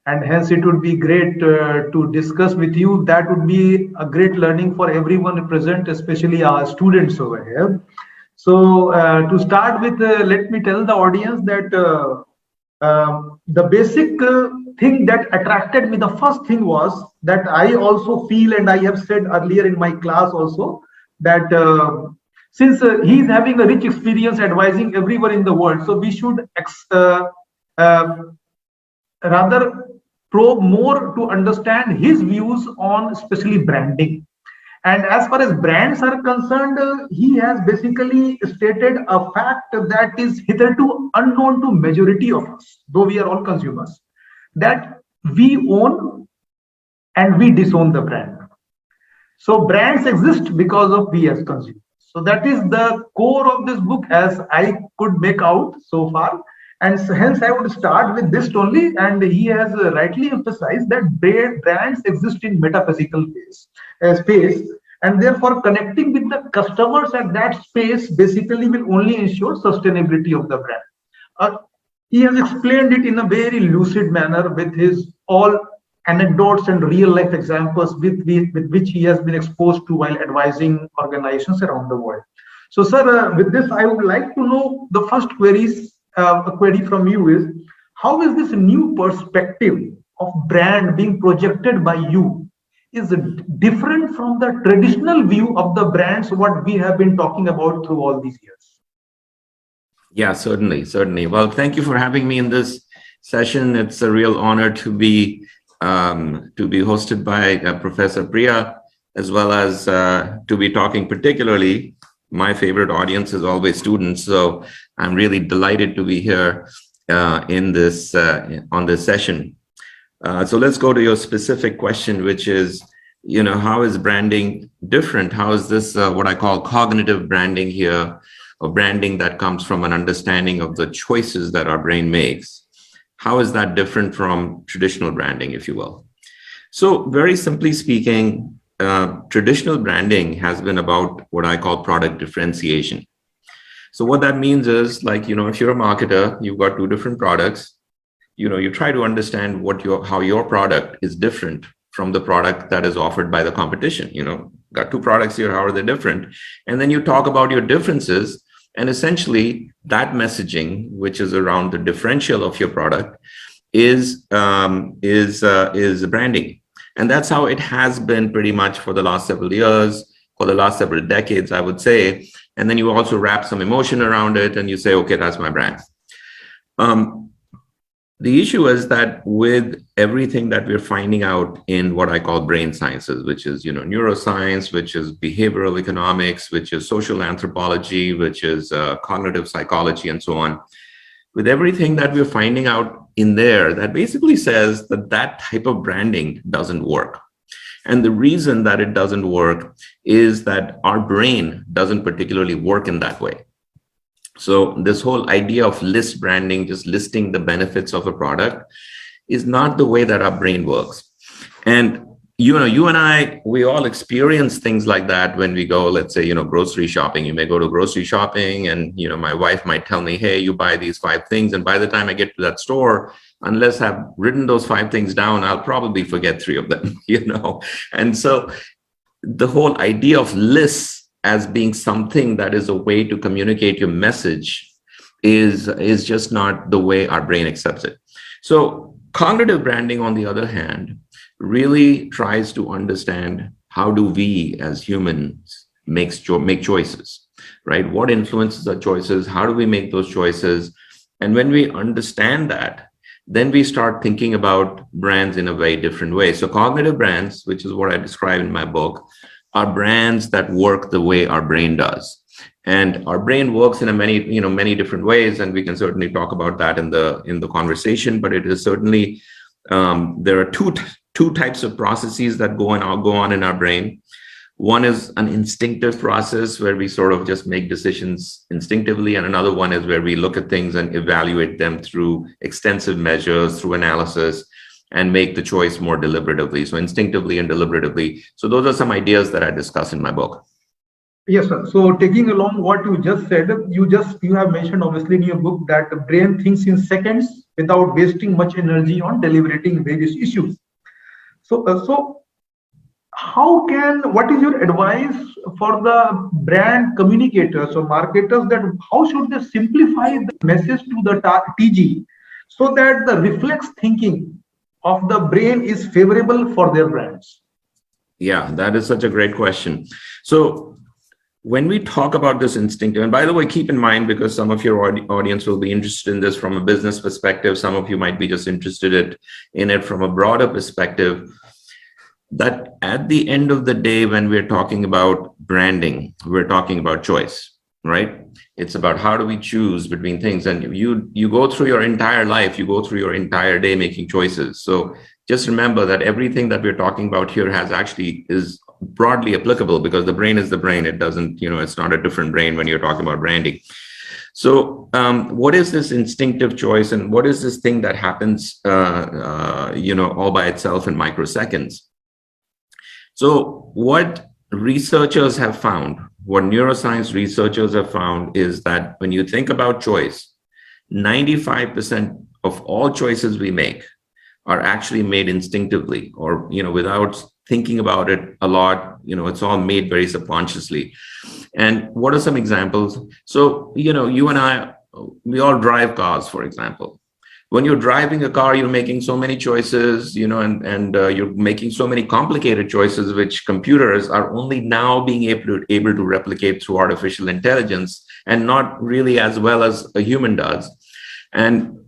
[SPEAKER 11] And hence it would be great to discuss with you. That would be a great learning for everyone present, especially our students over here. So to start with, let me tell the audience that the basic thing that attracted me, the first thing was that I also feel, and I have said earlier in my class also, that since he is having a rich experience advising everyone in the world, so we should rather probe more to understand his views on especially branding. And as far as brands are concerned, he has basically stated a fact that is hitherto unknown to majority of us, though we are all consumers, that we own and we disown the brand. So brands exist because of we as consumers. So that is the core of this book as I could make out so far. And so hence I would start with this only. And he has rightly emphasized that brands exist in metaphysical space. And therefore connecting with the customers at that space basically will only ensure sustainability of the brand. He has explained it in a very lucid manner with his all anecdotes and real life examples with which he has been exposed to while advising organizations around the world. So sir, with this I would like to know, the first query from you is, how is this new perspective of brand being projected by you is different from the traditional view of the brands what we have been talking about through all these years?
[SPEAKER 18] Yeah, certainly. Well, thank you for having me in this session. It's a real honor to be hosted by Professor Priya, as well as to be talking particularly. My favorite audience is always students, so I'm really delighted to be here in this on this session. So let's go to your specific question, which is, how is branding different? How is this what I call cognitive branding here, or branding that comes from an understanding of the choices that our brain makes? How is that different from traditional branding, if you will? So very simply speaking, traditional branding has been about what I call product differentiation. So what that means is, like, if you're a marketer, you've got two different products, you try to understand how your product is different from the product that is offered by the competition. Got two products here, how are they different? And then you talk about your differences, and essentially that messaging, which is around the differential of your product, is branding. And that's how it has been pretty much for the last several years, for the last several decades, I would say. And then you also wrap some emotion around it and you say, okay, that's my brand. The issue is that with everything that we're finding out in what I call brain sciences, which is, neuroscience, which is behavioral economics, which is social anthropology, which is cognitive psychology, and so on. With everything that we're finding out in there, that basically says that that type of branding doesn't work. And the reason that it doesn't work is that our brain doesn't particularly work in that way. So this whole idea of list branding, just listing the benefits of a product, is not the way that our brain works. And you and I, we all experience things like that when we go, let's say, grocery shopping. You may go to grocery shopping and, my wife might tell me, hey, you buy these 5 things. And by the time I get to that store, unless I've written those 5 things down, I'll probably forget 3 of them, And so the whole idea of lists as being something that is a way to communicate your message is just not the way our brain accepts it. So cognitive branding, on the other hand, really tries to understand how do we as humans make choices, right? What influences our choices? How do we make those choices? And when we understand that, then we start thinking about brands in a very different way. So cognitive brands, which is what I describe in my book, are brands that work the way our brain does. And our brain works in many different ways, and we can certainly talk about that in the conversation. But it is certainly there are two types of processes that go on in our brain. One is an instinctive process where we sort of just make decisions instinctively, and another one is where we look at things and evaluate them through extensive measures, through analysis, and make the choice more deliberatively. So instinctively and deliberatively. So those are some ideas that I discuss in my book.
[SPEAKER 11] Yes, sir. So taking along what you just said, you have mentioned obviously in your book that the brain thinks in seconds without wasting much energy on deliberating various issues. So what is your advice for the brand communicators or marketers, that how should they simplify the message to the TG so that the reflex thinking of the brain is favorable for their brands?
[SPEAKER 18] Yeah, that is such a great question. So when we talk about this instinctive, and by the way, keep in mind, because some of your audience will be interested in this from a business perspective, some of you might be just interested in it from a broader perspective, that at the end of the day, when we're talking about branding, we're talking about choice, right? It's about how do we choose between things. And you go through your entire life, you go through your entire day making choices. So just remember that everything that we're talking about here is broadly applicable, because the brain is the brain. It doesn't, it's not a different brain when you're talking about branding. So what is this instinctive choice, and what is this thing that happens, all by itself in microseconds? So what researchers have found, what neuroscience researchers have found, is that when you think about choice, 95% of all choices we make are actually made instinctively, or without thinking about it a lot. It's all made very subconsciously. And what are some examples? So you and I, we all drive cars, for example. When you're driving a car, you're making so many choices, and you're making so many complicated choices, which computers are only now being able to replicate through artificial intelligence, and not really as well as a human does. And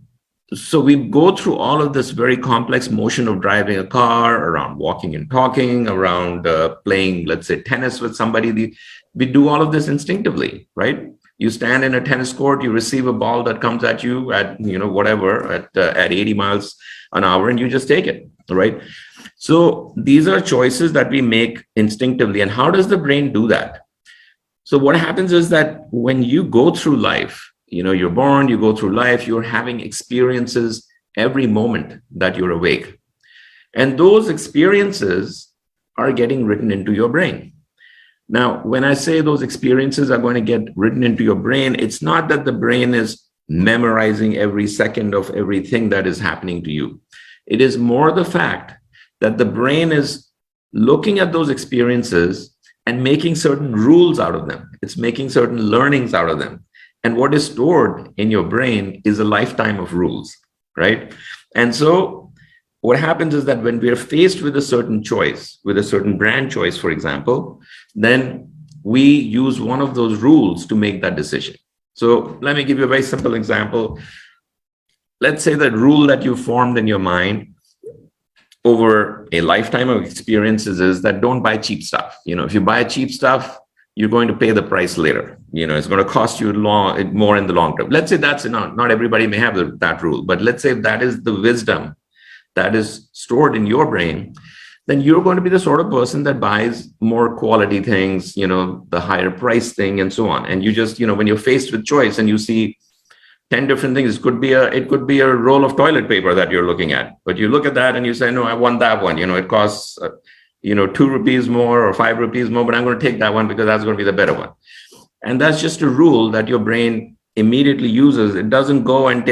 [SPEAKER 18] so we go through all of this very complex motion of driving a car, around walking and talking, around playing, let's say, tennis with somebody. We do all of this instinctively, right? You stand in a tennis court, you receive a ball that comes at you at, at 80 miles an hour, and you just take it, right? So these are choices that we make instinctively. And how does the brain do that? So what happens is that when you go through life, you're born, you go through life, you're having experiences every moment that you're awake. And those experiences are getting written into your brain. Now, when I say those experiences are going to get written into your brain, it's not that the brain is memorizing every second of everything that is happening to you. It is more the fact that the brain is looking at those experiences and making certain rules out of them. It's making certain learnings out of them. And what is stored in your brain is a lifetime of rules, right? And so what happens is that when we are faced with a certain choice, with a certain brand choice, for example, then we use one of those rules to make that decision. So let me give you a very simple example. Let's say that rule that you formed in your mind over a lifetime of experiences is that don't buy cheap stuff. If you buy cheap stuff, you're going to pay the price later. It's going to cost you more in the long term. Let's say that's not everybody may have that rule, but let's say that is the wisdom that is stored in your brain, then you're going to be the sort of person that buys more quality things, the higher price thing and so on. And you just, when you're faced with choice and you see 10 different things, it could be a roll of toilet paper that you're looking at, but you look at that and you say, no, I want that one. It costs, 2 rupees more or 5 rupees more, but I'm going to take that one because that's going to be the better one. And that's just a rule that your brain immediately uses. It doesn't go and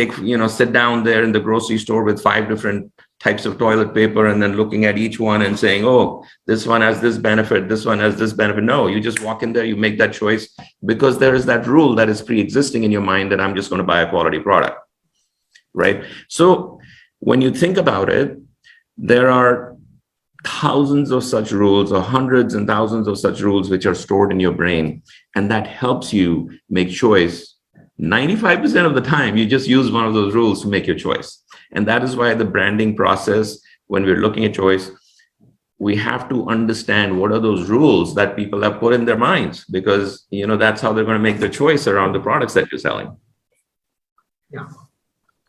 [SPEAKER 18] sit down there in the grocery store with 5 different types of toilet paper and then looking at each one and saying, oh, this one has this benefit, this one has this benefit. No, you just walk in there, you make that choice because there is that rule that is pre-existing in your mind that I'm just going to buy a quality product, right? So when you think about it, there are thousands of such rules or hundreds and thousands of such rules which are stored in your brain, and that helps you make choice. 95% of the time, you just use one of those rules to make your choice. And that is why the branding process, when we're looking at choice, we have to understand what are those rules that people have put in their minds, because that's how they're going to make the choice around the products that you're selling.
[SPEAKER 11] Yeah.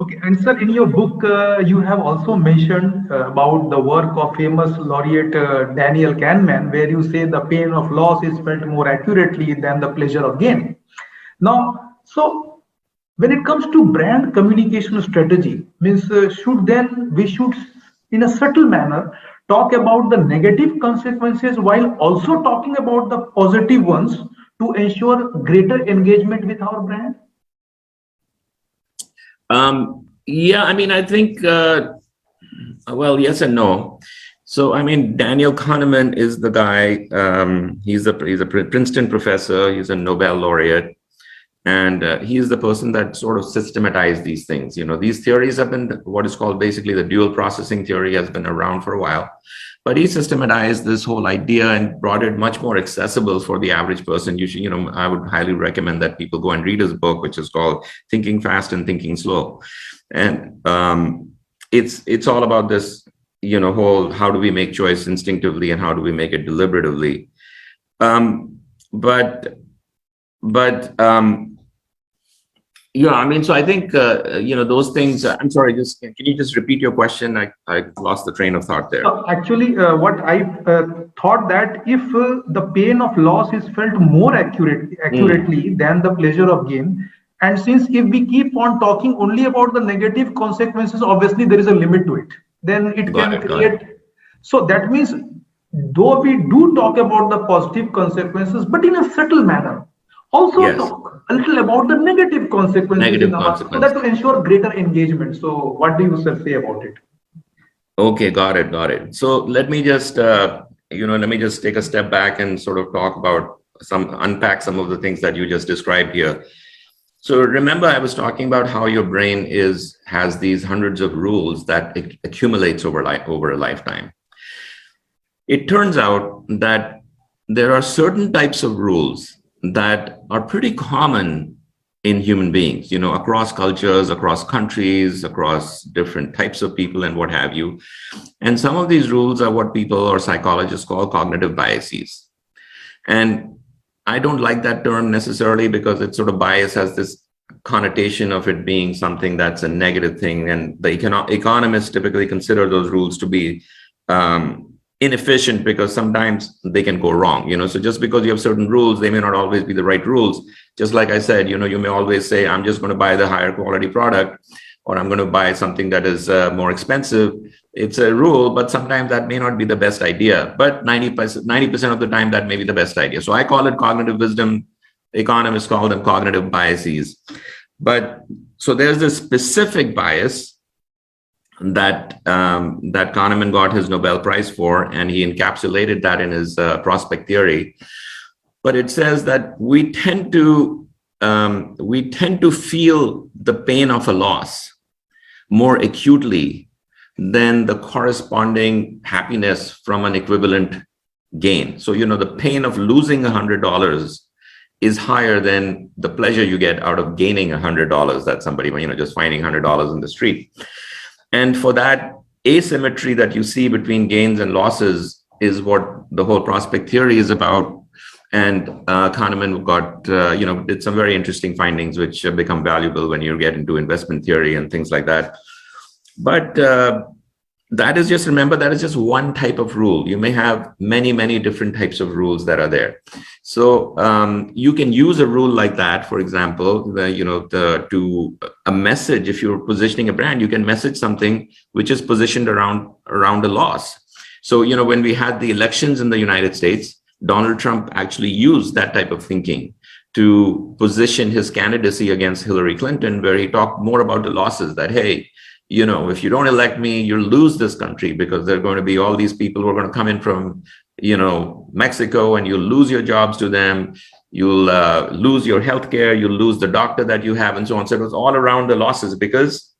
[SPEAKER 11] Okay. And sir, in your book, you have also mentioned about the work of famous laureate Daniel Kahneman, where you say the pain of loss is felt more accurately than the pleasure of gain. Now, so when it comes to brand communication strategy, means we should, in a subtle manner, talk about the negative consequences while also talking about the positive ones to ensure greater engagement with our brand?
[SPEAKER 18] Yeah, I think, well, yes and no. So, Daniel Kahneman is the guy, he's a Princeton professor, he's a Nobel laureate. And he is the person that sort of systematized these things. These theories have been what is called basically the dual processing theory has been around for a while, but he systematized this whole idea and brought it much more accessible for the average person. You should, I would highly recommend that people go and read his book, which is called Thinking Fast and Thinking Slow. And it's all about this, whole, how do we make choice instinctively and how do we make it deliberatively? Yeah, so I think, those things, I'm sorry, can you just repeat your question? I lost the train of thought there.
[SPEAKER 11] Actually, what I thought that if the pain of loss is felt more accurately than the pleasure of gain, and since if we keep on talking only about the negative consequences, obviously there is a limit to it, then it can create. So that means, though we do talk about the positive consequences, but in a subtle manner, also talk a little about the negative consequences, so that to ensure greater engagement. So what do you say about it?
[SPEAKER 18] Okay, got it. So let me just, take a step back and sort of talk about unpack some of the things that you just described here. So remember, I was talking about how your brain has these hundreds of rules that it accumulates over a lifetime. It turns out that there are certain types of rules that are pretty common in human beings, across cultures, across countries, across different types of people and what have you. And some of these rules are what people or psychologists call cognitive biases. And I don't like that term necessarily because it's sort of bias has this connotation of it being something that's a negative thing. And the economists typically consider those rules to be inefficient because sometimes they can go wrong, so just because you have certain rules, they may not always be the right rules. Just like I said, you may always say, I'm just going to buy the higher quality product, or I'm going to buy something that is more expensive. It's a rule, but sometimes that may not be the best idea, but 90% of the time that may be the best idea. So I call it cognitive wisdom. Economists call them cognitive biases. But so there's this specific bias that Kahneman got his Nobel Prize for, and he encapsulated that in his prospect theory. But it says that we tend to feel the pain of a loss more acutely than the corresponding happiness from an equivalent gain. So the pain of losing $100 is higher than the pleasure you get out of gaining $100 that somebody, just finding $100 in the street. And for that asymmetry that you see between gains and losses is what the whole prospect theory is about. And Kahneman did some very interesting findings, which become valuable when you get into investment theory and things like that. But that is just, remember, that is just one type of rule. You may have many, many different types of rules that are there. So you can use a rule like that, for example, to a message. If you're positioning a brand, you can message something which is positioned around a loss. So, when we had the elections in the United States, Donald Trump actually used that type of thinking to position his candidacy against Hillary Clinton, where he talked more about the losses, that, hey, if you don't elect me, you'll lose this country, because there are going to be all these people who are going to come in from, Mexico, and you'll lose your jobs to them. You'll lose your healthcare. You'll lose the doctor that you have, and so on. So it was all around the losses, because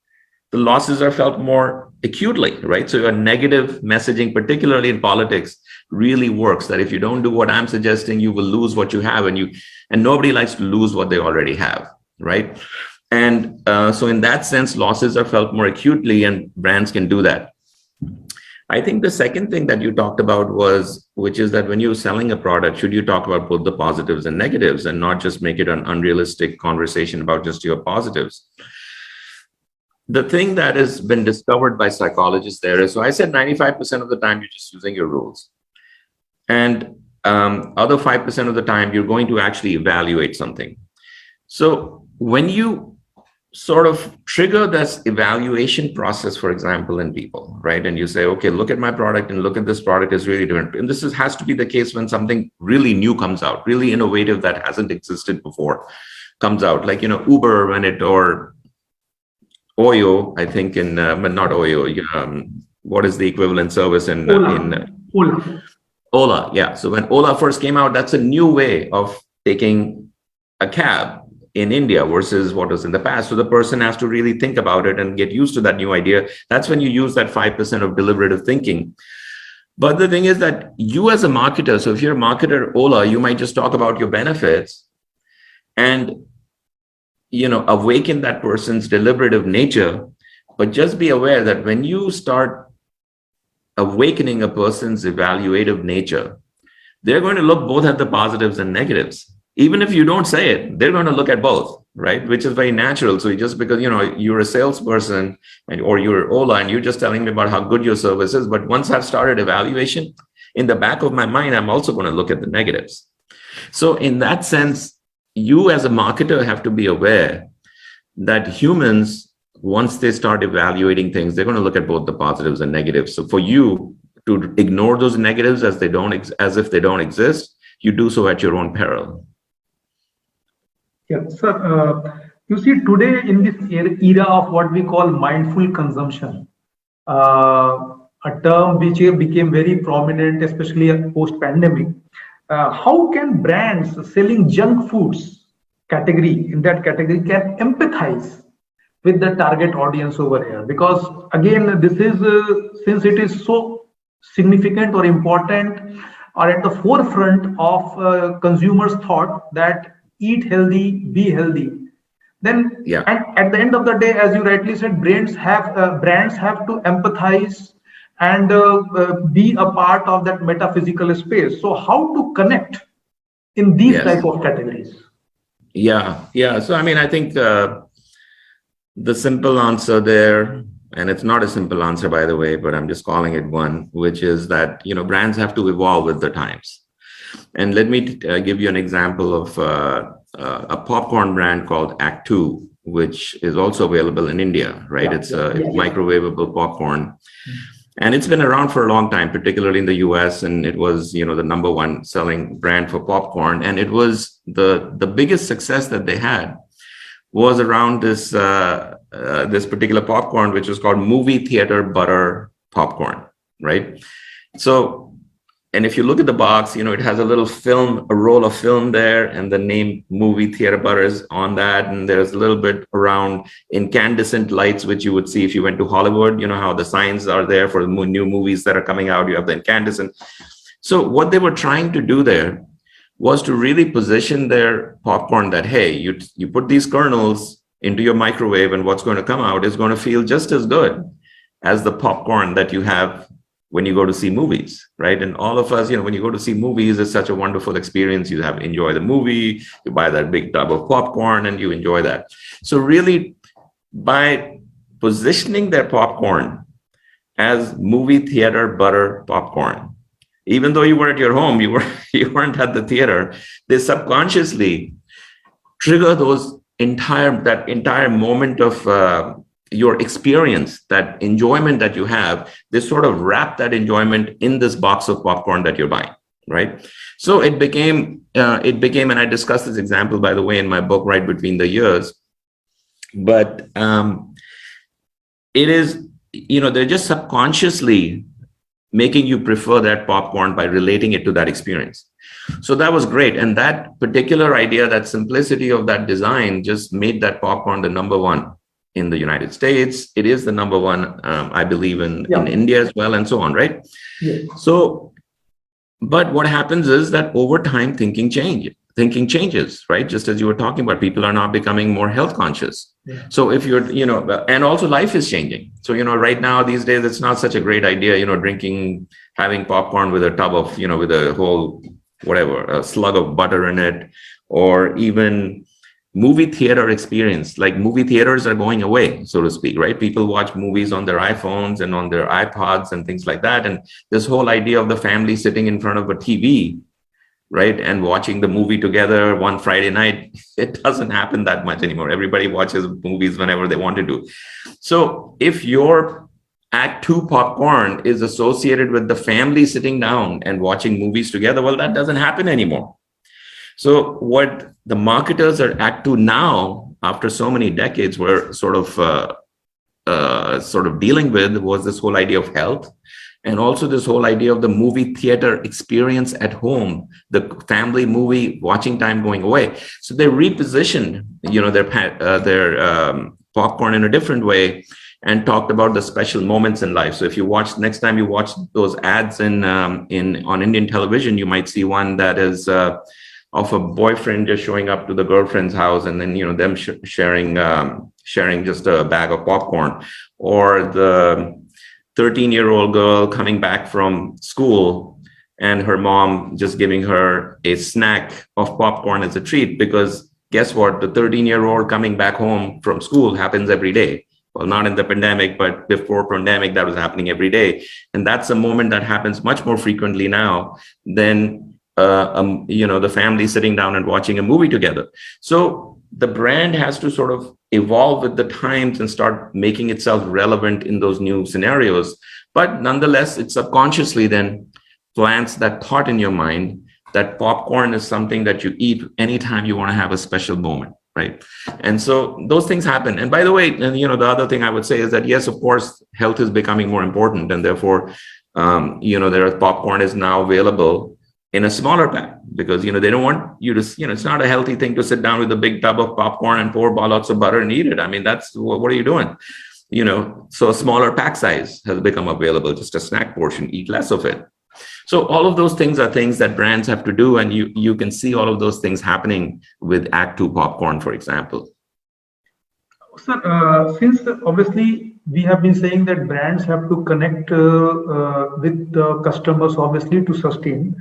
[SPEAKER 18] the losses are felt more acutely, right? So your negative messaging, particularly in politics, really works. That if you don't do what I'm suggesting, you will lose what you have, and nobody likes to lose what they already have, right? And so in that sense, losses are felt more acutely, and brands can do that. I think the second thing that you talked about which is that when you're selling a product, should you talk about both the positives and negatives, and not just make it an unrealistic conversation about just your positives? The thing that has been discovered by psychologists there is, so I said 95% of the time you're just using your rules. And other 5% of the time, you're going to actually evaluate something. So when you sort of trigger this evaluation process, for example, in people, right? And you say, okay, look at my product and look at this product is really different. And this has to be the case when something really new comes out, really innovative that hasn't existed before comes out, like, Uber or Oyo, I think but not Oyo, what is the equivalent service in Ola, yeah. So when Ola first came out, that's a new way of taking a cab in India versus what was in the past. So the person has to really think about it and get used to that new idea. That's when you use that 5% of deliberative thinking. But the thing is that you as a marketer, so if you're a marketer, Ola, you might just talk about your benefits and, awaken that person's deliberative nature. But just be aware that when you start awakening a person's evaluative nature, they're going to look both at the positives and negatives. Even if you don't say it, they're going to look at both, right? Which is very natural. So just because, you're a salesperson or you're Ola and you're just telling me about how good your service is, but once I've started evaluation, in the back of my mind, I'm also going to look at the negatives. So in that sense, you as a marketer have to be aware that humans, once they start evaluating things, they're going to look at both the positives and negatives. So for you to ignore those negatives as if they don't exist, you do so at your own peril.
[SPEAKER 11] Yeah, sir, you see today in this era of what we call mindful consumption, a term which became very prominent, especially post-pandemic, how can brands selling junk foods can empathize with the target audience over here? Because again, this is, since it is so significant or important or at the forefront of consumers' thought that eat healthy, be healthy, then and at the end of the day, as you rightly said, brands have to empathize and be a part of that metaphysical space. So how to connect in these type of categories?
[SPEAKER 18] Yeah. So I think the simple answer there, and it's not a simple answer, by the way, but I'm just calling it one, which is that brands have to evolve with the times. And let me give you an example of a popcorn brand called Act 2, which is also available in India, right? It's microwavable popcorn. And it's been around for a long time, particularly in the US. And it was, the number one selling brand for popcorn. And it was the biggest success that they had was around this particular popcorn, which was called movie theater butter popcorn, right? So, and if you look at the box, it has a little film, a roll of film there, and the name movie theater butter is on that. And there's a little bit around incandescent lights, which you would see if you went to Hollywood, how the signs are there for the new movies that are coming out, you have the incandescent. So what they were trying to do there was to really position their popcorn that, hey, you put these kernels into your microwave and what's going to come out is going to feel just as good as the popcorn that you have when you go to see movies, right? And all of us, when you go to see movies, it's such a wonderful experience. You enjoy the movie, you buy that big tub of popcorn and you enjoy that. So really, by positioning their popcorn as movie theater butter popcorn. Even though you were at your home, you weren't at the theater. They subconsciously trigger that entire moment of your experience, that enjoyment that you have. They sort of wrap that enjoyment in this box of popcorn that you're buying, right? So it became, and I discussed this example, by the way, in my book, Right Between the Years. But it is, they're just subconsciously making you prefer that popcorn by relating it to that experience. So that was great. And that particular idea, that simplicity of that design just made that popcorn the #1 in the United States. It is the #1, I believe, in India as well, and so on, right?
[SPEAKER 11] Yeah.
[SPEAKER 18] So, but what happens is that over time, thinking changes, right? Just as you were talking about, people are now becoming more health conscious.
[SPEAKER 11] Yeah.
[SPEAKER 18] So if you're, and also life is changing. So, right now, these days, it's not such a great idea, having popcorn with a tub of, with a whole, whatever, a slug of butter in it, or even movie theater experience. Like, movie theaters are going away, so to speak, right? People watch movies on their iPhones and on their iPods and things like that. And this whole idea of the family sitting in front of a TV, right, and watching the movie together one Friday night, it doesn't happen that much anymore. Everybody watches movies whenever they want to do. So if your Act 2 popcorn is associated with the family sitting down and watching movies together, well, that doesn't happen anymore. So what the marketers are Act 2 now, after so many decades, were sort of dealing with, was this whole idea of health. And also this whole idea of the movie theater experience at home, the family movie watching time going away. So they repositioned, their popcorn in a different way, and talked about the special moments in life. So if you next time you watch those ads on Indian television, you might see one that is of a boyfriend just showing up to the girlfriend's house, and then them sharing just a bag of popcorn, or the 13-year-old girl coming back from school and her mom just giving her a snack of popcorn as a treat, because guess what? The 13-year-old coming back home from school happens every day. Well, not in the pandemic, but before pandemic, that was happening every day. And that's a moment that happens much more frequently now than, the family sitting down and watching a movie together. So the brand has to sort of evolve with the times and start making itself relevant in those new scenarios. But nonetheless, it subconsciously then plants that thought in your mind that popcorn is something that you eat anytime you want to have a special moment, right? And so those things happen. And by the way, the other thing I would say is that, yes, of course, health is becoming more important. And therefore, popcorn is now available in a smaller pack, because they don't want you to, it's not a healthy thing to sit down with a big tub of popcorn and pour lots of butter and eat it. I mean, that's what are you doing? So a smaller pack size has become available, just a snack portion, eat less of it. So all of those things are things that brands have to do, and you can see all of those things happening with Act 2 popcorn, for example.
[SPEAKER 11] Sir, since obviously we have been saying that brands have to connect with the customers, obviously, to sustain.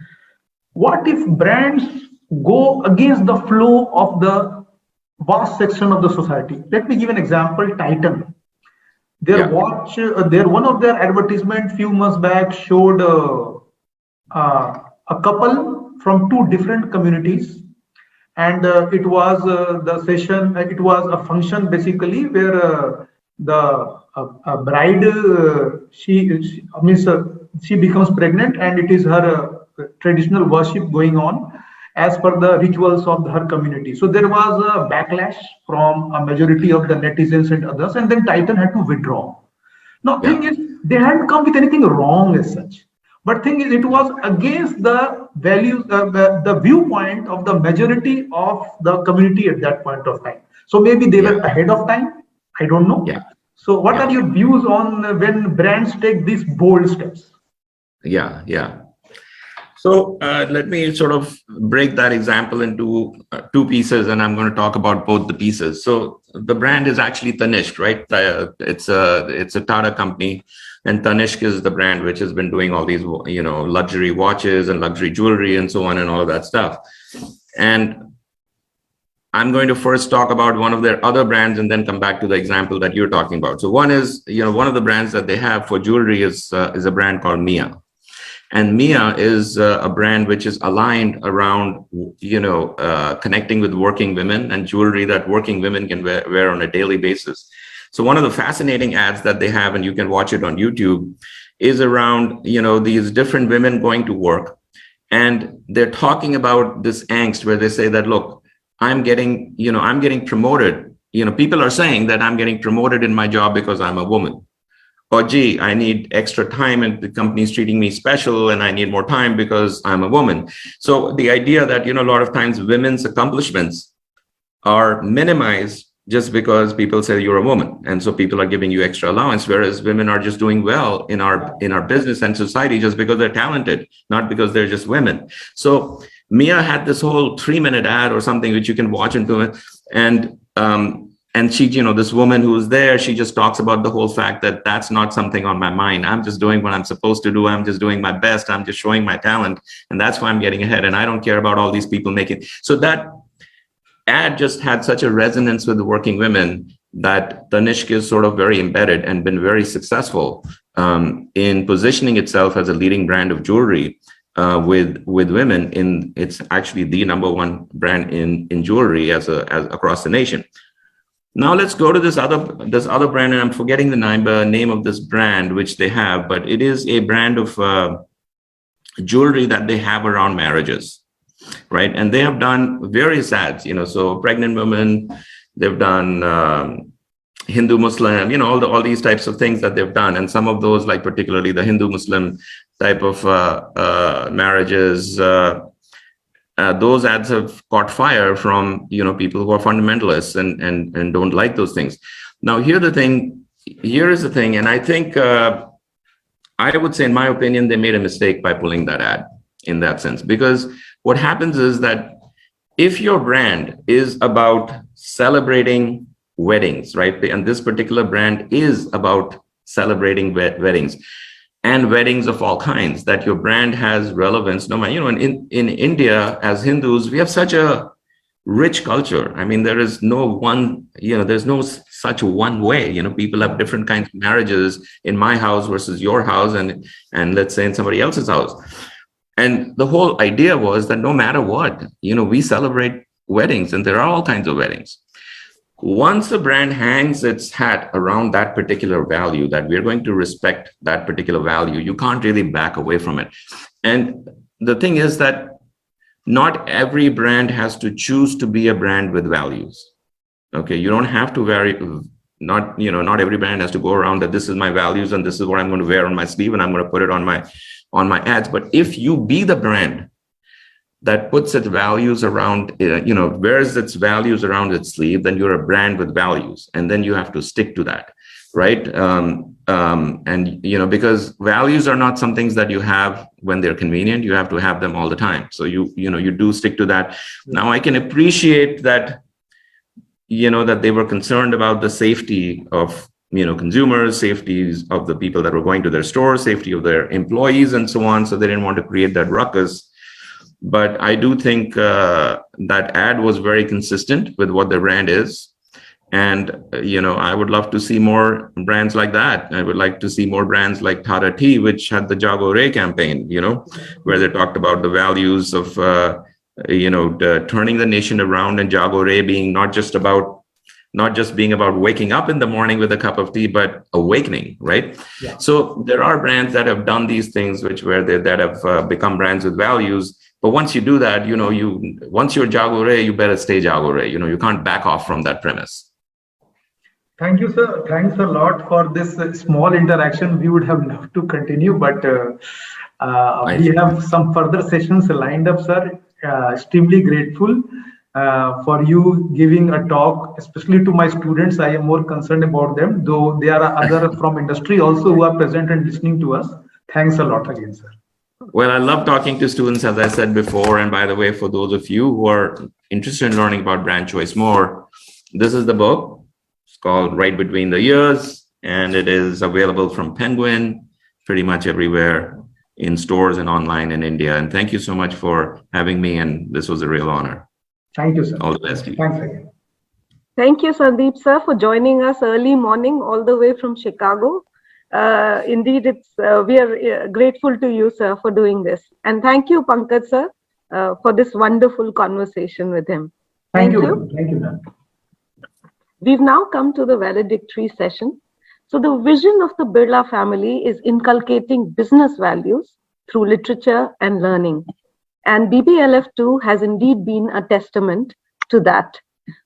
[SPEAKER 11] What if brands go against the flow of the vast section of the society? Let me give an example. Titan. One of their advertisement few months back showed a couple from two different communities, and it was the session. It was a function basically where the bride she becomes pregnant, and it is her traditional worship going on as per the rituals of her community. So there was a backlash from a majority of the netizens and others, and then Titan had to withdraw. Now, thing is, they hadn't come with anything wrong as such, but thing is, it was against the values, the viewpoint of the majority of the community at that point of time. So maybe they were ahead of time. I don't know. So what are your views on when brands take these bold steps?
[SPEAKER 18] So let me sort of break that example into two pieces, and I'm going to talk about both the pieces. So the brand is actually Tanishq, right? It's a Tata company, and Tanishq is the brand which has been doing all these, luxury watches and luxury jewelry and so on and all of that stuff. And I'm going to first talk about one of their other brands and then come back to the example that you're talking about. So one is, one of the brands that they have for jewelry is a brand called Mia. And Mia is a brand which is aligned around, connecting with working women and jewelry that working women can wear on a daily basis. So one of the fascinating ads that they have, and you can watch it on YouTube, is around, these different women going to work. And they're talking about this angst where they say that, look, I'm getting promoted. People are saying that I'm getting promoted in my job because I'm a woman. Or, gee, I need extra time and the company's treating me special and I need more time because I'm a woman. So the idea that, a lot of times women's accomplishments are minimized just because people say you're a woman. And so people are giving you extra allowance, whereas women are just doing well in our business and society just because they're talented, not because they're just women. So Mia had this whole 3-minute ad or something, which you can watch into it. And she, this woman who's there, she just talks about the whole fact that that's not something on my mind. I'm just doing what I'm supposed to do. I'm just doing my best. I'm just showing my talent. And that's why I'm getting ahead. And I don't care about all these people making. So that ad just had such a resonance with the working women that Tanishq is sort of very embedded and been very successful in positioning itself as a leading brand of jewelry with women. It's actually the #1 brand in jewelry as across the nation. Now let's go to this other brand, and I'm forgetting the name of this brand which they have, but it is a brand of jewelry that they have around marriages, right? And they have done various ads, so pregnant women, they've done Hindu Muslim, all these types of things that they've done, and some of those, like particularly the Hindu Muslim type of marriages. Those ads have caught fire from people who are fundamentalists and don't like those things. Now here is the thing, and I think I would say, in my opinion, they made a mistake by pulling that ad in that sense, because what happens is that if your brand is about celebrating weddings, right, and this particular brand is about celebrating weddings, and weddings of all kinds, that your brand has relevance. No matter, in India, as Hindus, we have such a rich culture. I mean, there is no one, there's no such one way. People have different kinds of marriages in my house versus your house, and let's say in somebody else's house. And the whole idea was that no matter what, we celebrate weddings, and there are all kinds of weddings. Once the brand hangs its hat around that particular value, that we're going to respect that particular value, you can't really back away from it. And the thing is that not every brand has to choose to be a brand with values. Okay, you don't have to not every brand has to go around that this is my values and this is what I'm going to wear on my sleeve and I'm going to put it on my ads. But if you be the brand that puts its values around, wears its values around its sleeve, then you're a brand with values, and then you have to stick to that, right? Because values are not some things that you have when they're convenient. You have to have them all the time. So you do stick to that. Now I can appreciate that, that they were concerned about the safety of consumers, safeties of the people that were going to their stores, safety of their employees, and so on. So they didn't want to create that ruckus. But I do think that ad was very consistent with what the brand is. And, I would love to see more brands like that. I would like to see more brands like Tata Tea, which had the Jago Ray campaign, where they talked about the values of, turning the nation around, and Jago Ray being not just being about waking up in the morning with a cup of tea, but awakening, right? Yeah. So there are brands that have done these things, that have become brands with values. But once you do that, once you're Jago Ray, you better stay Jago Ray. You can't back off from that premise.
[SPEAKER 11] Thank you, sir. Thanks a lot for this small interaction. We would have loved to continue, but we have some further sessions lined up, sir. Extremely grateful for you giving a talk, especially to my students. I am more concerned about them, though there are other from industry also who are present and listening to us. Thanks a lot again, sir.
[SPEAKER 18] Well, I love talking to students, as I said before. And by the way, for those of you who are interested in learning about brand choice more, this is the book. It's called Right Between the Years, and it is available from Penguin pretty much everywhere in stores and online in India. And thank you so much for having me. And this was a real honor.
[SPEAKER 11] Thank you, sir.
[SPEAKER 18] All the best to you.
[SPEAKER 11] Thanks again.
[SPEAKER 4] Thank you, Sandeep sir, for joining us early morning all the way from Chicago. Indeed, we are grateful to you, sir, for doing this. And thank you, Pankaj sir, for this wonderful conversation with him.
[SPEAKER 11] Thank you. Thank you, ma'am.
[SPEAKER 4] We've now come to the valedictory session. So the vision of the Birla family is inculcating business values through literature and learning. And BBLF2 has indeed been a testament to that.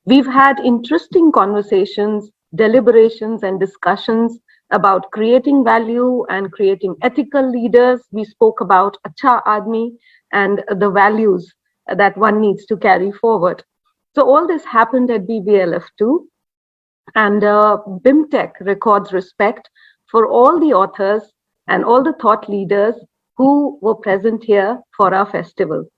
[SPEAKER 4] We've had interesting conversations, deliberations, and discussions about creating value and creating ethical leaders. We spoke about Acha Admi and the values that one needs to carry forward. So all this happened at BBLF2, and BIMTECH records respect for all the authors and all the thought leaders who were present here for our festival.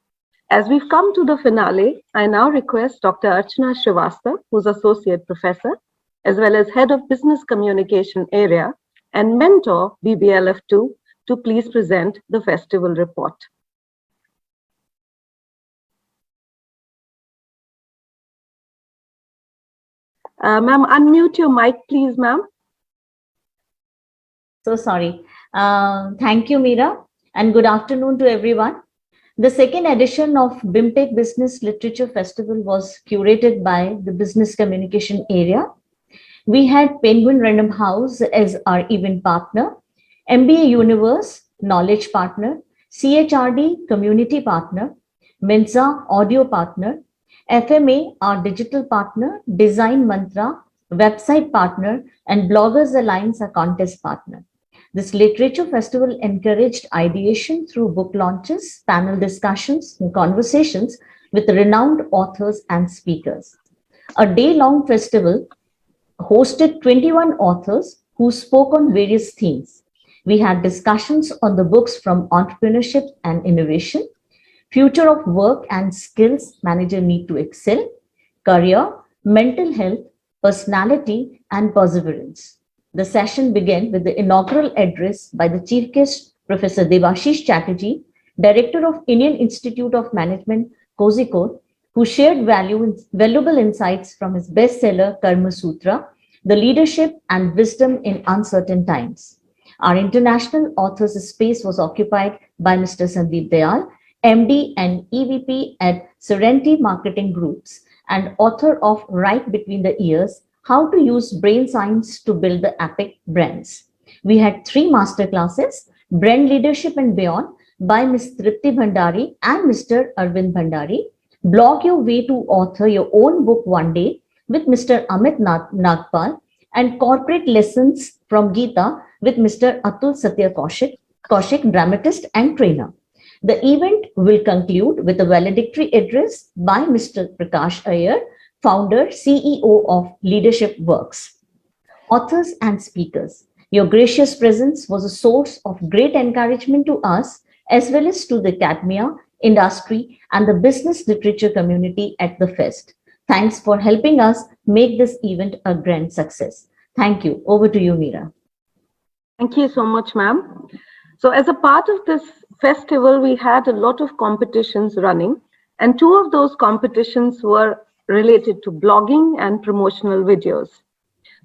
[SPEAKER 4] As we've come to the finale, I now request Dr. Archana Srivastava, who's Associate Professor, as well as Head of Business Communication Area and mentor BBLF2, to please present the festival report. Ma'am, unmute your mic, please, ma'am.
[SPEAKER 1] So sorry. Thank you, Meera, and good afternoon to everyone. The second edition of BIMTECH Business Literature Festival was curated by the Business Communication Area. We had Penguin Random House as our event partner, MBA Universe Knowledge Partner, CHRD Community Partner, Mensa Audio Partner, FMA our digital partner, Design Mantra website partner, and Bloggers Alliance our contest partner. This literature festival encouraged ideation through book launches, panel discussions, and conversations with renowned authors and speakers. A day-long festival hosted 21 authors who spoke on various themes. We had discussions on the books from entrepreneurship and innovation, future of work and skills manager need to excel, career, mental health, personality, and perseverance. The session began with the inaugural address by the Chief Guest, Professor Devashish Chatterjee, Director of Indian Institute of Management, Kozhikode, who shared valuable insights from his bestseller, Karma Sutra, The Leadership and Wisdom in Uncertain Times. Our international authors space was occupied by Mr. Sandeep Dayal, MD and EVP at Serenity Marketing Groups, and author of Right Between the Ears, How to Use Brain Science to Build the Epic Brands. We had 3 masterclasses, Brand Leadership and Beyond by Ms. Tripti Bhandari and Mr. Arvind Bhandari, Blog Your Way to Author Your Own Book One Day with Mr. Amit Nagpal, and Corporate Lessons from Gita with Mr. Atul Satya Kaushik, dramatist and trainer. The event will conclude with a valedictory address by Mr. Prakash Iyer, founder, CEO of Leadership Works. Authors and speakers, your gracious presence was a source of great encouragement to us as well as to the academia, industry, and the business literature community at the fest. Thanks for helping us make this event a grand success. Thank you. Over to you, Meera.
[SPEAKER 4] Thank you so much, ma'am. So as a part of this festival, we had a lot of competitions running, and 2 of those competitions were related to blogging and promotional videos.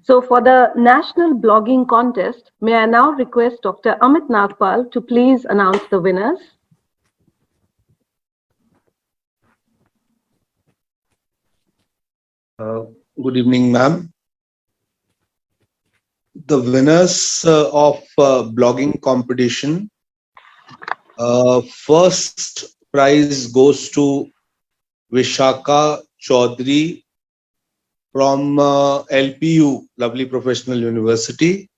[SPEAKER 4] So for the National Blogging Contest, may I now request Dr. Amit Nagpal to please announce the winners.
[SPEAKER 6] Good evening, ma'am. The winners of blogging competition, first prize goes to Vishaka Chaudhary from LPU, Lovely Professional University.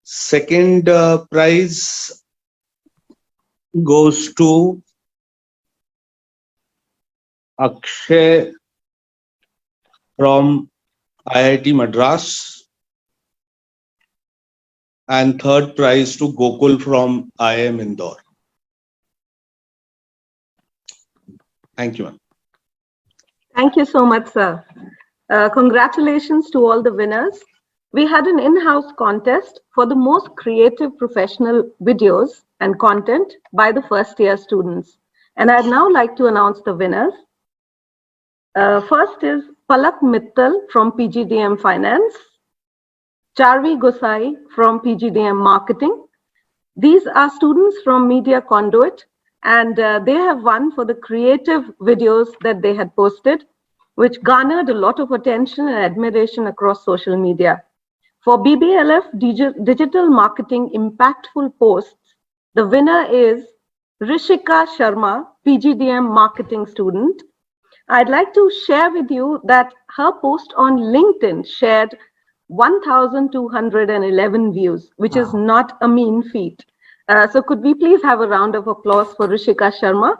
[SPEAKER 6] Second prize goes to Akshay from IIT Madras, and third prize to Gokul from IIM Indore. Thank you, ma'am.
[SPEAKER 4] Thank you so much, sir. Congratulations to all the winners. We had an in-house contest for the most creative professional videos and content by the first-year students. And I'd now like to announce the winners. First is Palak Mittal from PGDM Finance, Charvi Gosai from PGDM Marketing. These are students from Media Conduit, and they have won for the creative videos that they had posted, which garnered a lot of attention and admiration across social media. For BBLF Digital Marketing Impactful Posts, the winner is Rishika Sharma, PGDM Marketing student. I'd like to share with you that her post on LinkedIn shared 1,211 views, which is not a mean feat. So could we please have a round of applause for Rishika Sharma?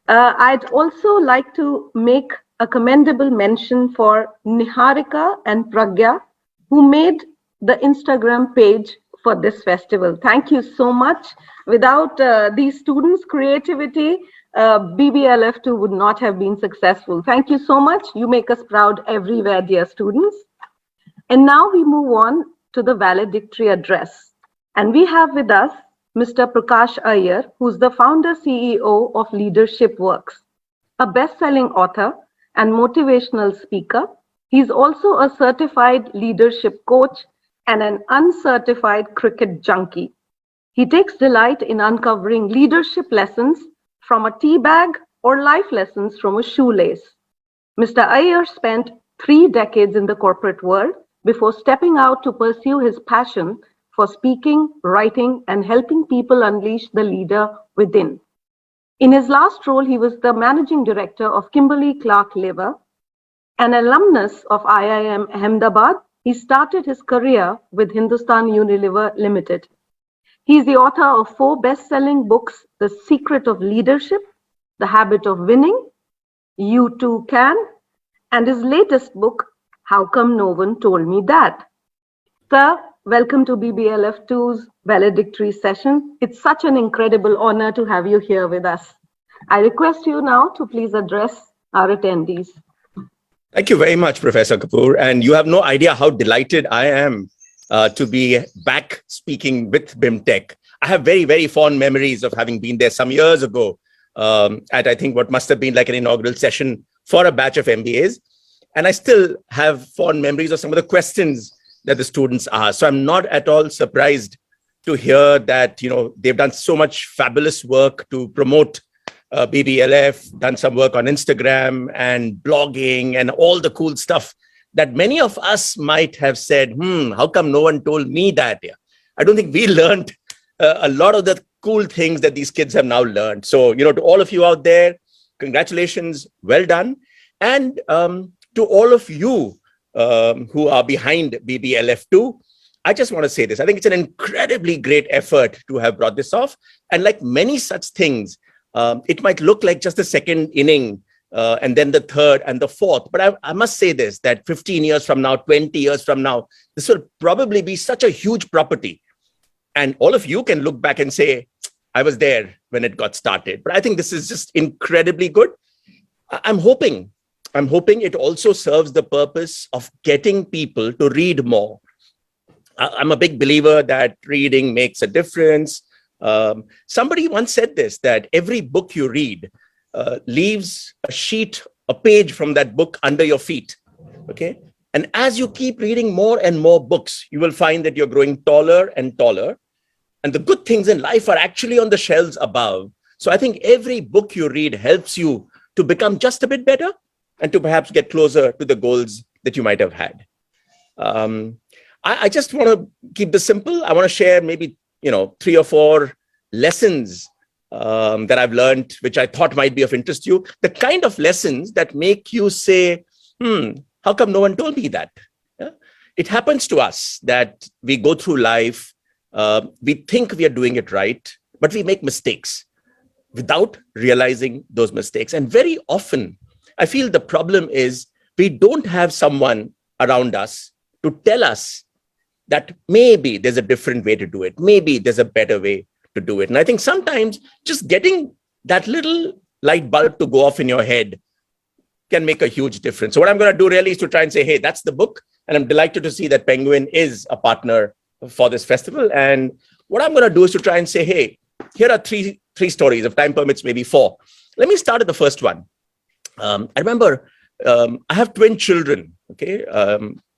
[SPEAKER 4] I'd also like to make a commendable mention for Niharika and Pragya, who made the Instagram page for this festival. Thank you so much. Without these students' creativity, BBLF2 would not have been successful. Thank you so much. You make us proud everywhere, dear students. And now we move on to the valedictory address. And we have with us Mr. Prakash Iyer, who's the founder CEO of Leadership Works, a best-selling author and motivational speaker. He's also a certified leadership coach and an uncertified cricket junkie. He takes delight in uncovering leadership lessons from a tea bag or life lessons from a shoelace. Mr. Iyer spent 3 decades in the corporate world before stepping out to pursue his passion for speaking, writing, and helping people unleash the leader within. In his last role, he was the managing director of Kimberly-Clark Lever. An alumnus of IIM Ahmedabad, he started his career with Hindustan Unilever Limited. He is the author of 4 best-selling books, The Secret of Leadership, The Habit of Winning, You Too Can, and his latest book, How Come No One Told Me That? Sir, welcome to BBLF2's valedictory session. It's such an incredible honor to have you here with us. I request you now to please address our attendees.
[SPEAKER 12] Thank you very much, Professor Kapoor. And you have no idea how delighted I am to be back speaking with BIMTECH. I have very, very fond memories of having been there some years ago at, I think, what must have been like an inaugural session for a batch of MBAs. And I still have fond memories of some of the questions that the students ask. So I'm not at all surprised to hear that, you know, they've done so much fabulous work to promote BBLF, done some work on Instagram and blogging and all the cool stuff that many of us might have said, how come no one told me that? Yeah. I don't think we learned a lot of the cool things that these kids have now learned. So, you know, to all of you out there, congratulations, well done. And to all of you who are behind BBLF2, I just want to say this. I think it's an incredibly great effort to have brought this off. And like many such things, it might look like just the second inning and then the third and the fourth. But I must say this, that 15 years from now, 20 years from now, this will probably be such a huge property. And all of you can look back and say, I was there when it got started. But I think this is just incredibly good. I'm hoping it also serves the purpose of getting people to read more. I'm a big believer that reading makes a difference. Somebody once said this, that every book you read leaves a page from that book under your feet. Okay. And as you keep reading more and more books, you will find that you're growing taller and taller. And the good things in life are actually on the shelves above. So I think every book you read helps you to become just a bit better and to perhaps get closer to the goals that you might have had. I just want to keep this simple. I want to share maybe 3 or 4 lessons that I've learned, which I thought might be of interest to you. The kind of lessons that make you say, how come no one told me that? Yeah? It happens to us that we go through life, we think we are doing it right, but we make mistakes without realizing those mistakes. And very often, I feel the problem is we don't have someone around us to tell us that maybe there's a different way to do it. Maybe there's a better way to do it. And I think sometimes just getting that little light bulb to go off in your head can make a huge difference. So what I'm going to do really is to try and say, hey, that's the book. And I'm delighted to see that Penguin is a partner for this festival. And what I'm going to do is to try and say, hey, here are three stories. If time permits, maybe 4. Let me start with the first one. I remember I have twin children, okay,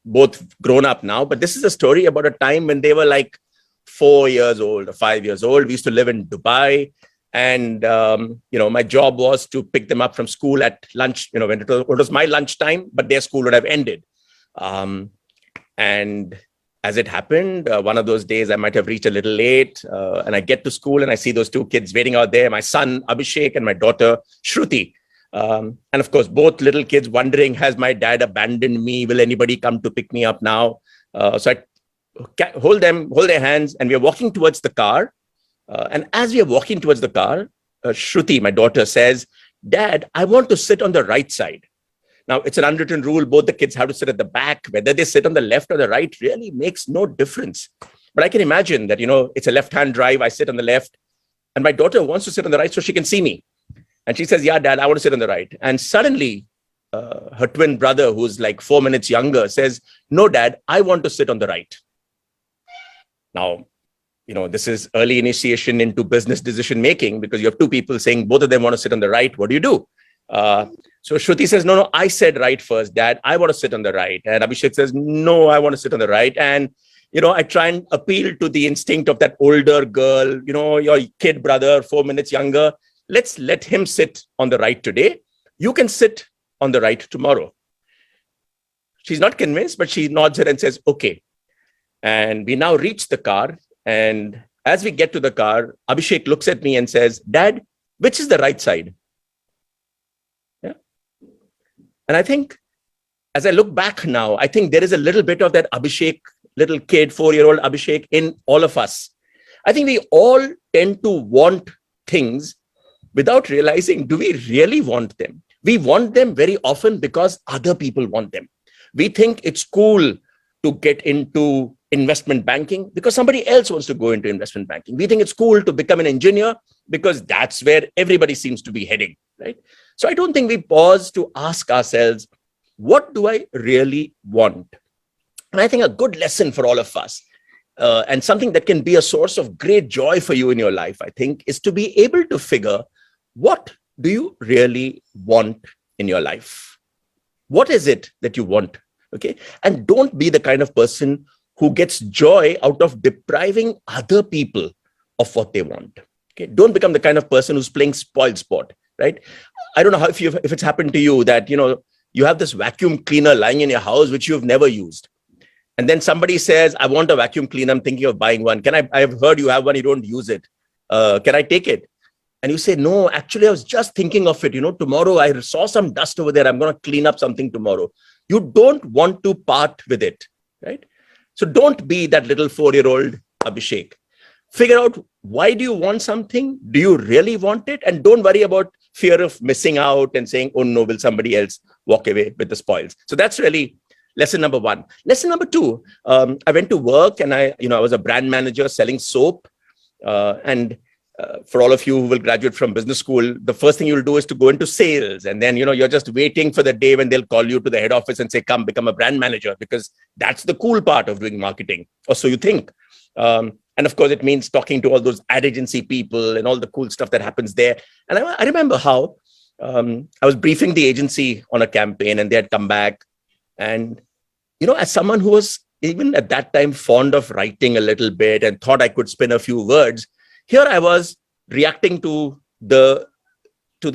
[SPEAKER 12] both grown up now, but this is a story about a time when they were like 4 years old or 5 years old. We used to live in Dubai. And, my job was to pick them up from school at lunch, when it was my lunchtime, but their school would have ended. And as it happened, one of those days I might have reached a little late, and I get to school and I see those 2 kids waiting out there, my son Abhishek and my daughter Shruti. And of course, both little kids wondering, has my dad abandoned me? Will anybody come to pick me up now? So I hold their hands, and we are walking towards the car. And as we are walking towards the car, Shruti, my daughter, says, Dad, I want to sit on the right side. Now, it's an unwritten rule. Both the kids have to sit at the back. Whether they sit on the left or the right really makes no difference. But I can imagine that, it's a left-hand drive. I sit on the left. And my daughter wants to sit on the right so she can see me. And she says, yeah, Dad, I want to sit on the right. And suddenly, her twin brother, who's like 4 minutes younger, says, no, Dad, I want to sit on the right. Now, this is early initiation into business decision making, because you have 2 people saying both of them want to sit on the right. What do you do? So Shruti says, no, I said right first, Dad, I want to sit on the right. And Abhishek says, no, I want to sit on the right. And, I try and appeal to the instinct of that older girl, your kid brother, 4 minutes younger. Let's let him sit on the right today. You can sit on the right tomorrow. She's not convinced, but she nods her and says, okay. And we now reach the car. And as we get to the car, Abhishek looks at me and says, Dad, which is the right side? Yeah. And I think as I look back now, I think there is a little bit of that Abhishek, little kid, 4-year-old Abhishek in all of us. I think we all tend to want things without realizing, do we really want them? We want them very often because other people want them. We think it's cool to get into investment banking because somebody else wants to go into investment banking. We think it's cool to become an engineer because that's where everybody seems to be heading, right? So I don't think we pause to ask ourselves, what do I really want? And I think a good lesson for all of us, and something that can be a source of great joy for you in your life, I think, is to be able to figure, what do you really want in your life? What is it that you want? Okay. And don't be the kind of person who gets joy out of depriving other people of what they want. Okay. Don't become the kind of person who's playing spoil sport, right? I don't know if it's happened to you that, you have this vacuum cleaner lying in your house, which you've never used. And then somebody says, I want a vacuum cleaner. I'm thinking of buying one. I've heard you have one. You don't use it. Can I take it? And you say, no, actually, I was just thinking of it. Tomorrow I saw some dust over there. I'm going to clean up something tomorrow. You don't want to part with it, right? So don't be that little 4-year-old Abhishek. Figure out, why do you want something? Do you really want it? And don't worry about fear of missing out and saying, oh no, will somebody else walk away with the spoils? So that's really lesson number 1. Lesson number 2, I went to work and I was a brand manager selling soap. For all of you who will graduate from business school, the first thing you'll do is to go into sales. And then, you're just waiting for the day when they'll call you to the head office and say, come become a brand manager, because that's the cool part of doing marketing, or so you think. And of course, it means talking to all those ad agency people and all the cool stuff that happens there. And I remember how I was briefing the agency on a campaign and they had come back. And, as someone who was even at that time fond of writing a little bit and thought I could spin a few words, here I was reacting to the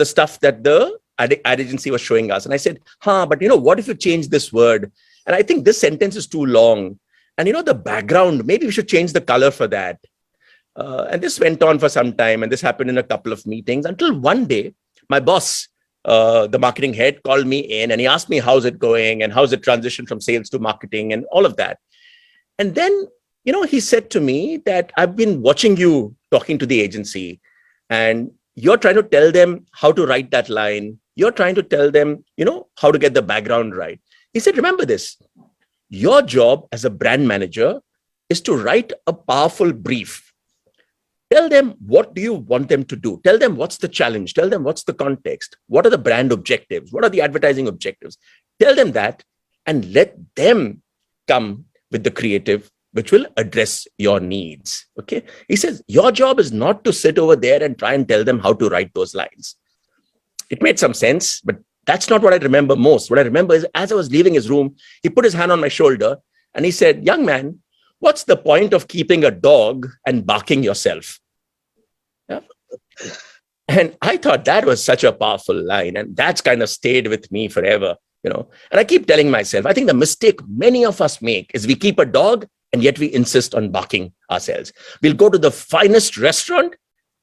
[SPEAKER 12] stuff that the ad agency was showing us. And I said, but what if you change this word? And I think this sentence is too long. And the background, maybe we should change the color for that. And this went on for some time. And this happened in a couple of meetings until one day, my boss, the marketing head, called me in and he asked me, how's it going? And how's the transition from sales to marketing and all of that. And then, he said to me that I've been watching you talking to the agency and you're trying to tell them how to write that line. You're trying to tell them, how to get the background right. He said, remember this, your job as a brand manager is to write a powerful brief. Tell them, what do you want them to do? Tell them what's the challenge. Tell them what's the context. What are the brand objectives? What are the advertising objectives? Tell them that and let them come with the creative, which will address your needs. Okay. He says, your job is not to sit over there and try and tell them how to write those lines. It made some sense, but that's not what I remember most. What I remember is as I was leaving his room, he put his hand on my shoulder and he said, young man, what's the point of keeping a dog and barking yourself? Yeah. And I thought that was such a powerful line. And that's kind of stayed with me forever, you know. And I keep telling myself, I think the mistake many of us make is we keep a dog and yet we insist on barking ourselves. We'll go to the finest restaurant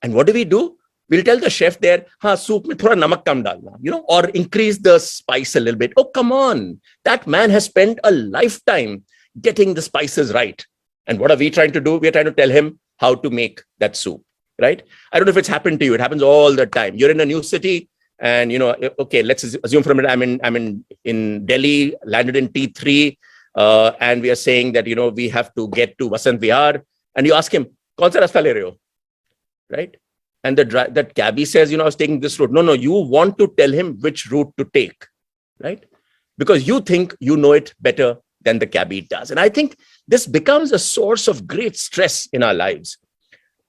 [SPEAKER 12] and what do? We'll tell the chef there, soup mein thoda namak kam dalna, you know, or increase the spice a little bit. Oh, come on. That man has spent a lifetime getting the spices right. And what are we trying to do? We're trying to tell him how to make that soup, right? I don't know if it's happened to you. It happens all the time. You're in a new city and, you know, okay, let's assume for a minute I'm in Delhi, landed in T3, and we are saying that, you know, we have to get to Vasant Vihar. And you ask him, kaun sa rasta le rahe ho? Right? And that cabbie says, you know, I was taking this route. No, you want to tell him which route to take, right? Because you think you know it better than the cabbie does. And I think this becomes a source of great stress in our lives.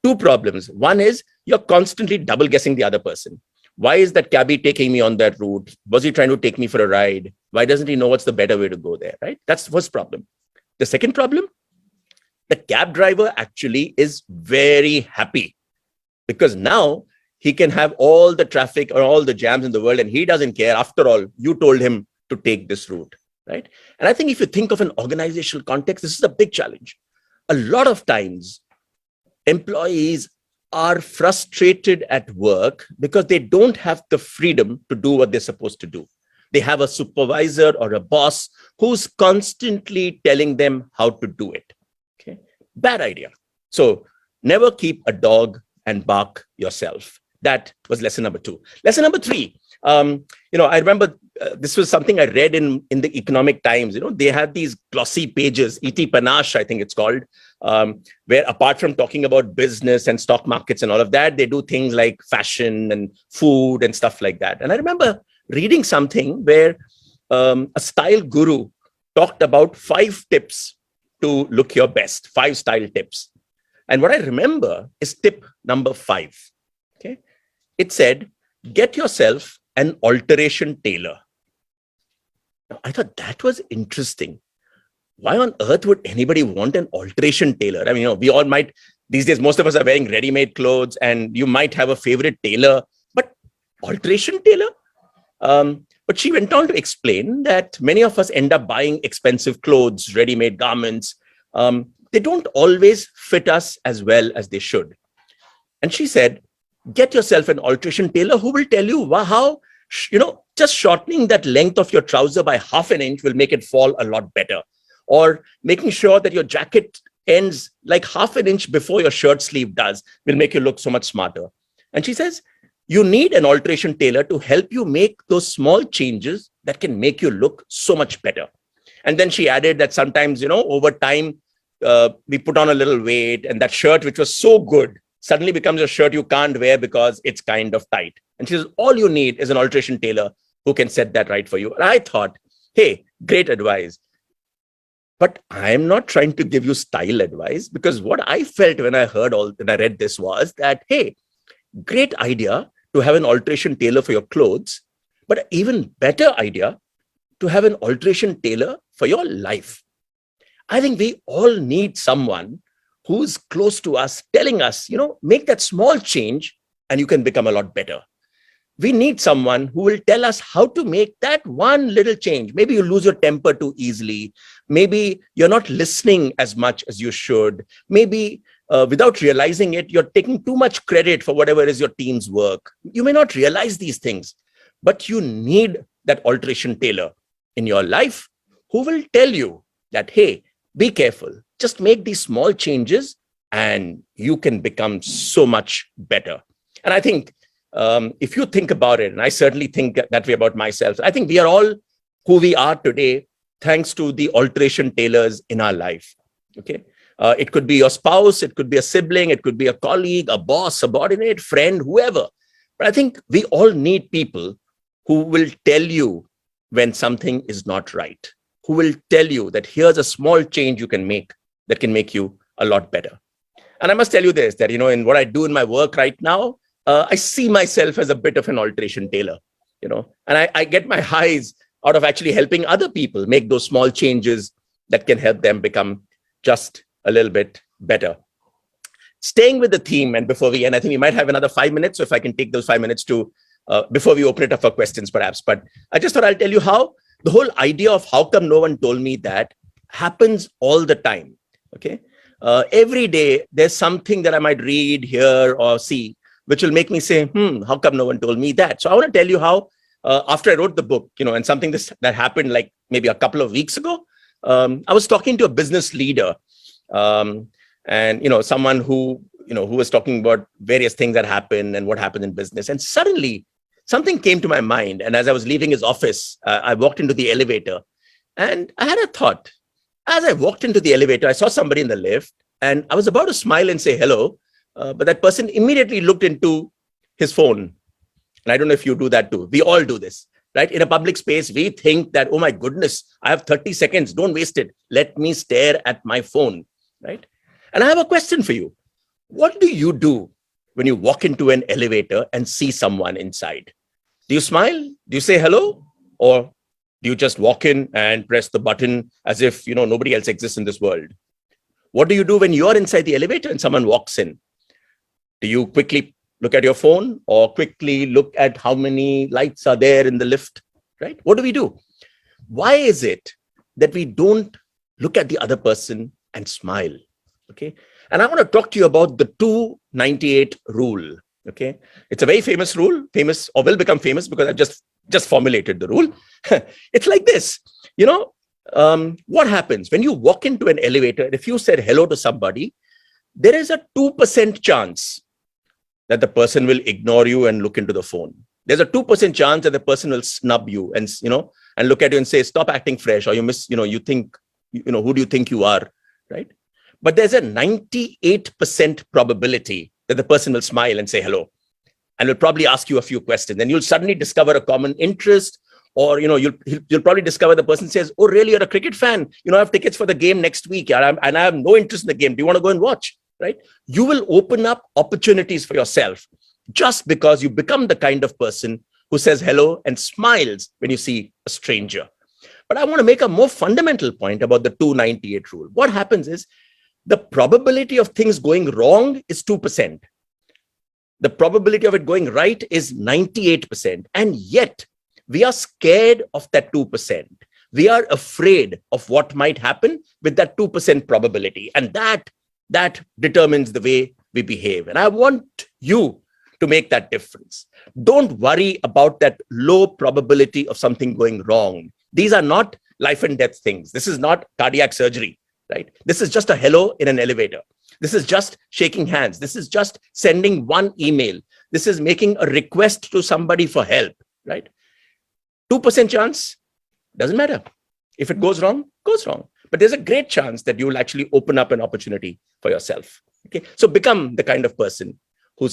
[SPEAKER 12] Two problems. One is you're constantly double guessing the other person. Why is that cabbie taking me on that route? Was he trying to take me for a ride? Why doesn't he know what's the better way to go there, right? That's the first problem. The second problem, the cab driver actually is very happy because now he can have all the traffic or all the jams in the world and he doesn't care. After all, you told him to take this route, right? And I think if you think of an organizational context, this is a big challenge. A lot of times, employees are frustrated at work because they don't have the freedom to do what they're supposed to do. They have a supervisor or a boss who's constantly telling them how to do it. Okay, bad idea. So never keep a dog and bark yourself. That was lesson number 2. Lesson number 3. You know, I remember this was something I read in the Economic Times. You know, they had these glossy pages, E.T. Panache, I think it's called, where apart from talking about business and stock markets and all of that, they do things like fashion and food and stuff like that. And I remember reading something where a style guru talked about 5 tips to look your best, 5 style tips. And what I remember is tip number 5. Okay, it said, get yourself an alteration tailor. Now, I thought that was interesting. Why on earth would anybody want an alteration tailor? I mean, you know, we all might, these days, most of us are wearing ready-made clothes and you might have a favorite tailor, but alteration tailor? But she went on to explain that many of us end up buying expensive clothes, ready-made garments. They don't always fit us as well as they should. And she said, get yourself an alteration tailor who will tell you how, you know, just shortening that length of your trouser by ½ an inch will make it fall a lot better. Or making sure that your jacket ends like ½ an inch before your shirt sleeve does will make you look so much smarter. And she says, you need an alteration tailor to help you make those small changes that can make you look so much better. And then she added that sometimes, you know, over time, we put on a little weight and that shirt, which was so good, suddenly becomes a shirt you can't wear because it's kind of tight. And she says, all you need is an alteration tailor who can set that right for you. And I thought, hey, great advice. But I'm not trying to give you style advice, because what I felt when I read this was that, hey, great idea to have an alteration tailor for your clothes, but even better idea to have an alteration tailor for your life. I think we all need someone who's close to us telling us, you know, make that small change and you can become a lot better. We need someone who will tell us how to make that one little change. Maybe you lose your temper too easily. Maybe you're not listening as much as you should. Maybe without realizing it, you're taking too much credit for whatever is your team's work. You may not realize these things, but you need that alteration tailor in your life who will tell you that, hey, be careful, just make these small changes and you can become so much better. And I think if you think about it, and I certainly think that way about myself, I think we are all who we are today thanks to the alteration tailors in our life. Okay, it could be your spouse, it could be a sibling, it could be a colleague, a boss, subordinate, friend, whoever. But I think we all need people who will tell you when something is not right. who will tell you that here's a small change you can make that can make you a lot better. And I must tell you this, that, in what I do in my work right now, I see myself as a bit of an alteration tailor, and I get my highs out of actually helping other people make those small changes that can help them become just a little bit better. Staying with the theme, and before we end, I think we might have another 5 minutes, so if I can take those 5 minutes to, before we open it up for questions perhaps, but I just thought I'll tell you how the whole idea of how come no one told me that happens all the time, okay? Every day, there's something that I might read, hear, or see, which will make me say, how come no one told me that? So I want to tell you how, after I wrote the book, and something that happened like maybe a couple of weeks ago, I was talking to a business leader, and someone who was talking about various things that happen and what happened in business. And suddenly something came to my mind. And as I was leaving his office, I walked into the elevator and I had a thought. As I walked into the elevator, I saw somebody in the lift and I was about to smile and say hello, but that person immediately looked into his phone. And I don't know if you do that too. We all do this, right? In a public space, we think that, oh my goodness, I have 30 seconds. Don't waste it. Let me stare at my phone, right? And I have a question for you. What do you do when you walk into an elevator and see someone inside? Do you smile? Do you say hello? Or do you just walk in and press the button as if, nobody else exists in this world? What do you do when you're inside the elevator and someone walks in? Do you quickly look at your phone or quickly look at how many lights are there in the lift, right? What do we do? Why is it that we don't look at the other person and smile? Okay. And I want to talk to you about the 298 rule. Okay. It's a very famous rule, famous or will become famous because I just formulated the rule. It's like this, what happens when you walk into an elevator? If you said hello to somebody, there is a 2% chance that the person will ignore you and look into the phone. There's a 2% chance that the person will snub you and, and look at you and say, stop acting fresh, or you think, who do you think you are, right? But there's a 98% probability that the person will smile and say hello and will probably ask you a few questions. And you'll suddenly discover a common interest, or, you'll probably discover the person says, oh, really, you're a cricket fan? I have tickets for the game next week and I have no interest in the game. Do you want to go and watch? Right? You will open up opportunities for yourself just because you become the kind of person who says hello and smiles when you see a stranger. But I want to make a more fundamental point about the 298 rule. What happens is the probability of things going wrong is 2%. The probability of it going right is 98%. And yet we are scared of that 2%. We are afraid of what might happen with that 2% probability. And that determines the way we behave. And I want you to make that difference. Don't worry about that low probability of something going wrong. These are not life and death things. This is not cardiac surgery, right? This is just a hello in an elevator. This is just shaking hands. This is just sending one email. This is making a request to somebody for help, right? 2% chance, doesn't matter. If it goes wrong, goes wrong. But there's a great chance that you will actually open up an opportunity for yourself. Okay, so become the kind of person who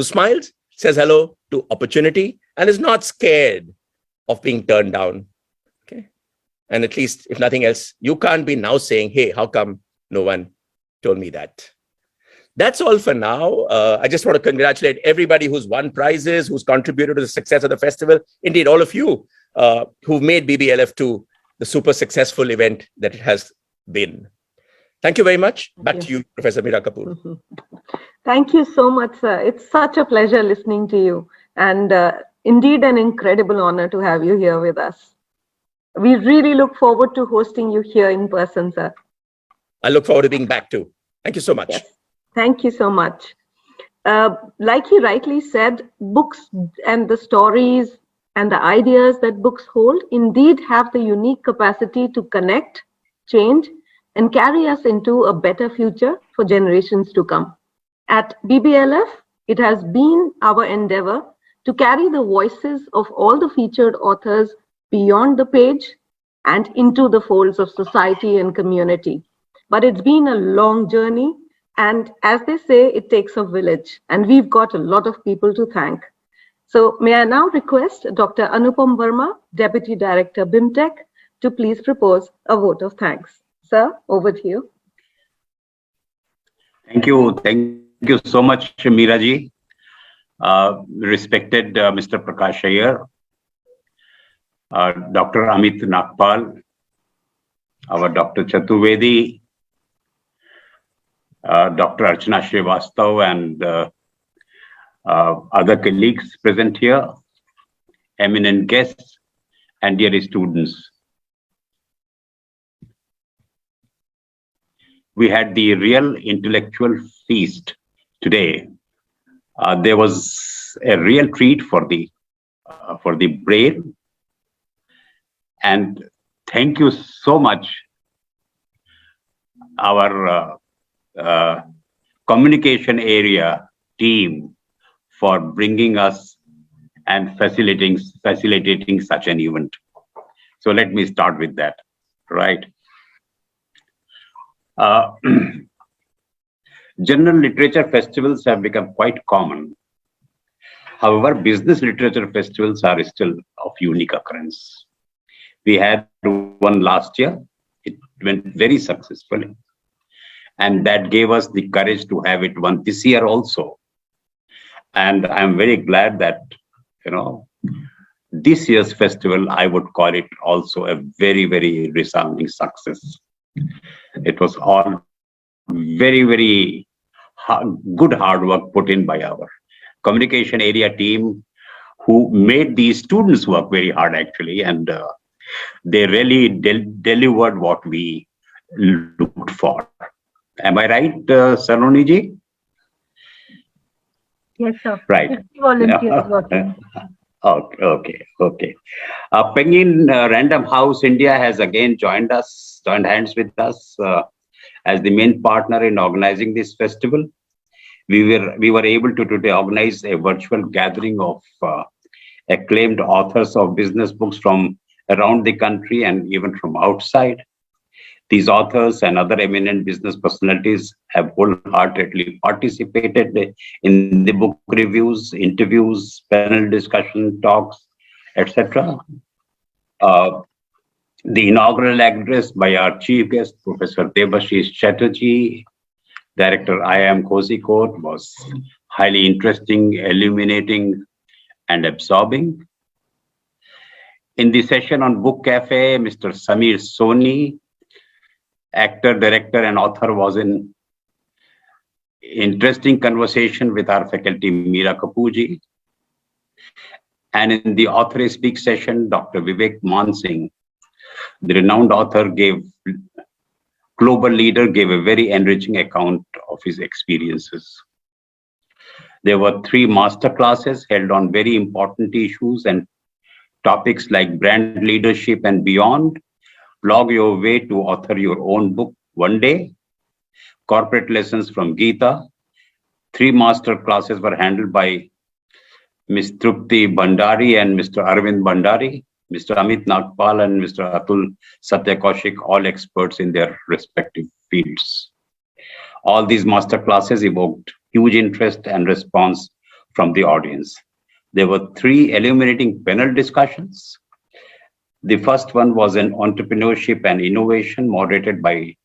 [SPEAKER 12] smiles, says hello to opportunity, and is not scared of being turned down. Okay, and at least, if nothing else, you can't be now saying, "Hey, how come no one told me that?" That's all for now. I just want to congratulate everybody who's won prizes, who's contributed to the success of the festival. Indeed, all of you who've made BBLF2 the super successful event that it has been. Thank you very much. Back to you, Professor Meera Kapoor.
[SPEAKER 4] Thank you so much, sir. It's such a pleasure listening to you, and indeed an incredible honor to have you here with us. We really look forward to hosting you here in person, sir.
[SPEAKER 12] I look forward to being back too. Thank you so much.
[SPEAKER 4] Yes. Thank you so much. Like he rightly said, books and the stories and the ideas that books hold indeed have the unique capacity to connect, change, and carry us into a better future for generations to come. At BBLF, it has been our endeavor to carry the voices of all the featured authors beyond the page and into the folds of society and community. But it's been a long journey, and as they say, it takes a village, and we've got a lot of people to thank. So may I now request Dr. Anupam Verma, Deputy Director, BIMTECH, to please propose a vote of thanks. Sir, over to you.
[SPEAKER 13] Thank you. Thank you so much, Meera-ji. Respected Mr. Prakash Iyer, Dr. Amit Nagpal, our Dr. Chaturvedi, Dr. Archana Srivastav, and other colleagues present here, eminent guests, and dear students. We had the real intellectual feast today. There was a real treat for the brain. And thank you so much, our communication area team, for bringing us and facilitating such an event. So let me start with that, right? General literature festivals have become quite common. However, business literature festivals are still of unique occurrence. We had one last year. It went very successfully. And that gave us the courage to have it one this year also. And I'm very glad that, this year's festival, I would call it also a very, very resounding success. It was all very, very good hard work put in by our communication area team, who made these students work very hard actually, and they really delivered what we looked for. Am I right, Saloni ji?
[SPEAKER 22] Yes, sir.
[SPEAKER 13] Right.
[SPEAKER 22] 50 volunteers working.
[SPEAKER 13] Okay. Penguin Random House India has again joined hands with us as the main partner in organizing this festival. We were able to today organize a virtual gathering of acclaimed authors of business books from around the country and even from outside. These authors and other eminent business personalities have wholeheartedly participated in the book reviews, interviews, panel discussion, talks, etc. The inaugural address by our chief guest, Professor Debashish Chatterjee, Director IIM Kozhikode, was highly interesting, illuminating, and absorbing. In the session on Book Cafe, Mr. Samir Soni, actor, director, and author, was in interesting conversation with our faculty, Meera Kapoorji. And in the Author Speak session, Dr. Vivek Mansingh, the renowned author, global leader, gave a very enriching account of his experiences. There were 3 master classes held on very important issues and topics like brand leadership and beyond, blog your way to author your own book one day, corporate lessons from Gita. 3 master classes were handled by Ms. Trupti Bhandari and Mr. Arvind Bhandari, Mr. Amit Nagpal and Mr. Atul Satyakaushik, all experts in their respective fields. All these master classes evoked huge interest and response from the audience. There were 3 illuminating panel discussions. The first one was on entrepreneurship and innovation, moderated by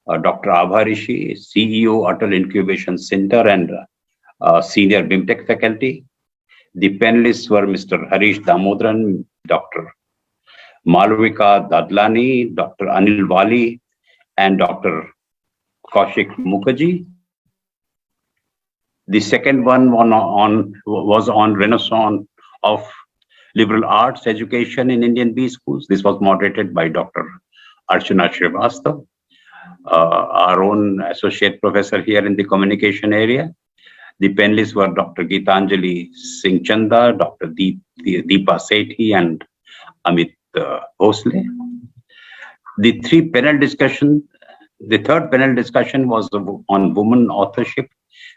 [SPEAKER 13] Dr. Abha Rishi, CEO, Atal Incubation Center, and senior BIMTECH faculty. The panelists were Mr. Harish Damodran, Dr. Malvika Dadlani, Dr. Anil Wali, and Dr. Kaushik Mukherjee. The second one was on Renaissance of liberal arts education in Indian B schools. This was moderated by Dr. Archana Srivastav, our own associate professor here in the communication area. The panelists were Dr. Geetanjali Singh Chanda, Dr. Deepa Sethi, and Amit Bhosle. The third panel discussion was on women authorship,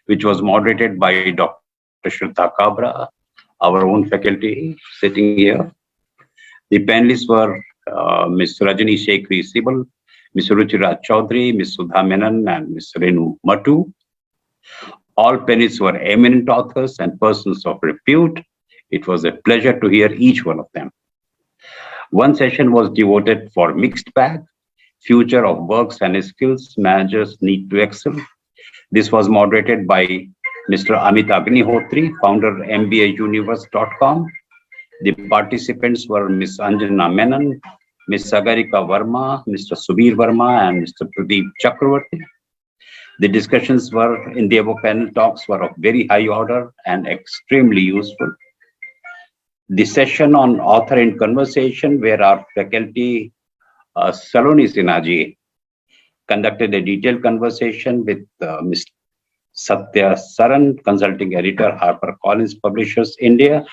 [SPEAKER 13] which was moderated by Dr. Shraddha Kabra, our own faculty sitting here. The panelists were Ms. Rajani Shekhri Sibal, Ms. Ruchira Chaudhary, Ms. Sudha Menon, and Ms. Renu Matu. All panelists were eminent authors and persons of repute. It was a pleasure to hear each one of them. One session was devoted for mixed bag, future of works and skills managers need to excel. This was moderated by Mr. Amit Agnihotri, founder MBAuniverse.com. The participants were Ms. Anjana Menon, Ms. Sagarika Verma, Mr. Subir Verma, and Mr. Pradeep Chakravarti. The discussions were in the above panel talks were of very high order and extremely useful. The session on author in conversation, where our faculty Saloni Sinaji conducted a detailed conversation with Mr. Satya Saran, consulting editor, HarperCollins Publishers, India.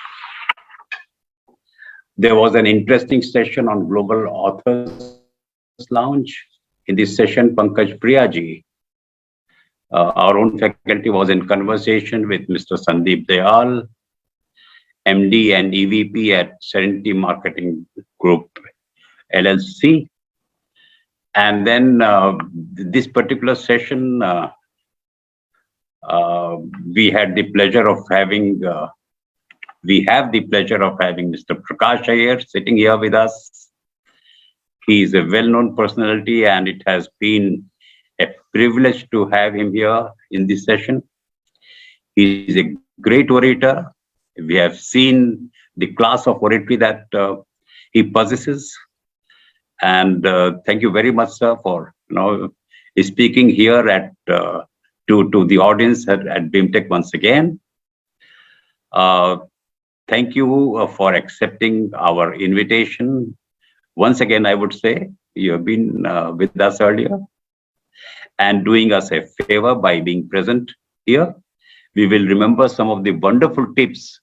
[SPEAKER 13] There was an interesting session on Global Authors Lounge. In this session, Pankaj Priyaji, our own faculty, was in conversation with Mr. Sandeep Dayal, MD and EVP at Serenity Marketing Group, LLC. And then this particular session, we had the pleasure of having, we have the pleasure of having Mr. Prakash Iyer sitting here with us. He is a well-known personality, and it has been a privilege to have him here in this session. He is a great orator. We have seen the class of oratory that he possesses. And thank you very much, sir, for speaking here at to the audience at BIMTECH once again. Thank you for accepting our invitation. Once again, I would say you have been with us earlier and doing us a favor by being present here. We will remember some of the wonderful tips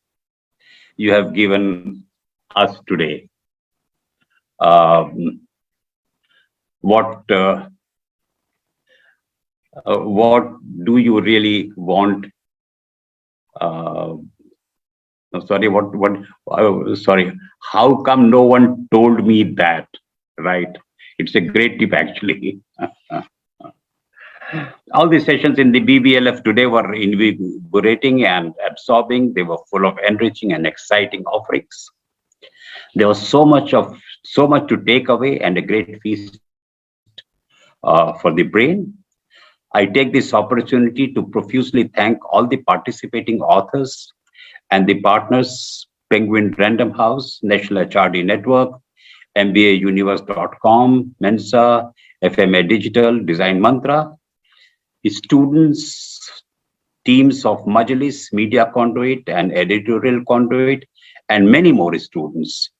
[SPEAKER 13] you have given us today. What do you really want? Sorry, how come no one told me that? Right, it's a great tip actually. All the sessions in the BBLF today were invigorating and absorbing. They were full of enriching and exciting offerings. There was so much to take away and a great feast for the brain. I take this opportunity to profusely thank all the participating authors and the partners, Penguin Random House, National HRD Network, MBAuniverse.com, Mensa, FMA Digital, Design Mantra, students, teams of Majlis, Media Conduit and Editorial Conduit, and many more students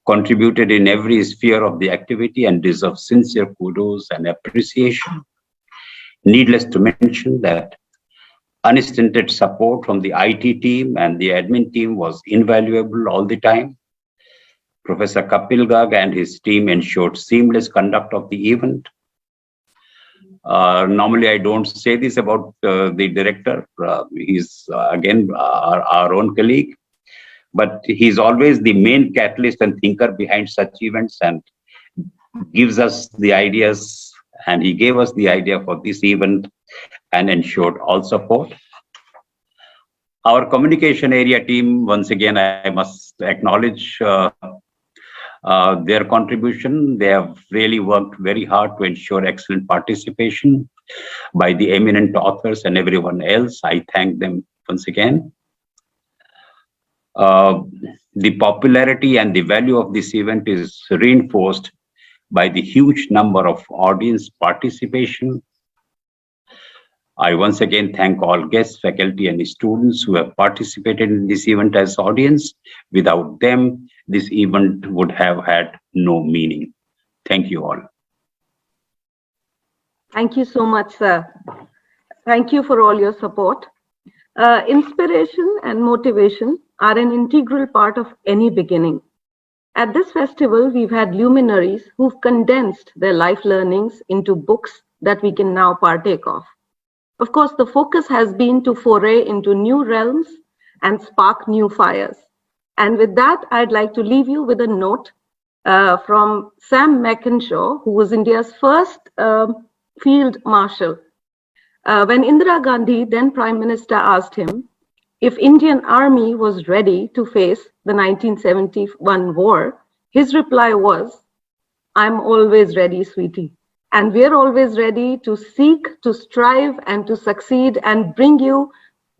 [SPEAKER 13] contributed in every sphere of the activity and deserve sincere kudos and appreciation. Needless to mention that unstinted support from the IT team and the admin team was invaluable all the time. Professor Kapil Garg and his team ensured seamless conduct of the event. Normally, I don't say this about the director. He's again our own colleague, but he's always the main catalyst and thinker behind such events and gives us the ideas. And he gave us the idea for this event and ensured all support. Our communication area team, once again, I must acknowledge their contribution. They have really worked very hard to ensure excellent participation by the eminent authors and everyone else. I thank them once again. The popularity and the value of this event is reinforced by the huge number of audience participation. I once again thank all guests, faculty, and students who have participated in this event as audience. Without them, this event would have had no meaning. Thank you all.
[SPEAKER 4] Thank you so much, sir. Thank you for all your support. Inspiration and motivation are an integral part of any beginning. At this festival, we've had luminaries who've condensed their life learnings into books that we can now partake of. Of course, the focus has been to foray into new realms and spark new fires. And with that, I'd like to leave you with a note from Sam McInshaw, who was India's first field marshal. When Indira Gandhi, then Prime Minister, asked him if Indian Army was ready to face the 1971 war, His reply was, I'm always ready, sweetie. And we're always ready to seek, to strive, and to succeed and bring you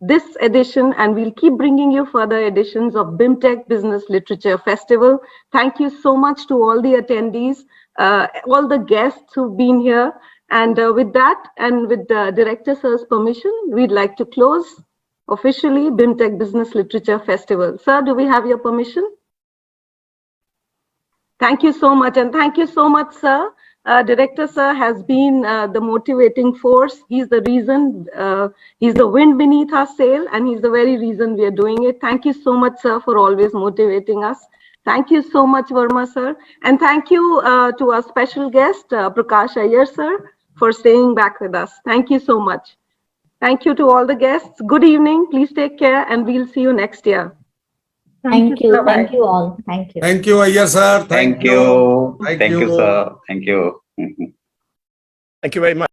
[SPEAKER 4] this edition, and we'll keep bringing you further editions of BIMTECH Business Literature Festival. Thank you so much to all the attendees, all the guests who've been here. And with that, and with the Director Sir's permission, we'd like to close officially BIMTECH Business Literature Festival. Sir, do we have your permission? Thank you so much, and thank you so much, sir. Director sir has been the motivating force. He's the reason, he's the wind beneath our sail, and he's the very reason we are doing it. Thank you so much, sir, for always motivating us. Thank you so much, Verma sir. And thank you to our special guest, Prakash Iyer sir, for staying back with us. Thank you so much. Thank you to all the guests. Good evening. Please take care, and we'll see you next year.
[SPEAKER 1] Thank you.
[SPEAKER 4] Bye-bye.
[SPEAKER 1] Thank you all. Thank you.
[SPEAKER 15] Thank you, Iyer sir.
[SPEAKER 13] Thank you. Thank you, sir. Thank you.
[SPEAKER 12] Thank you very much.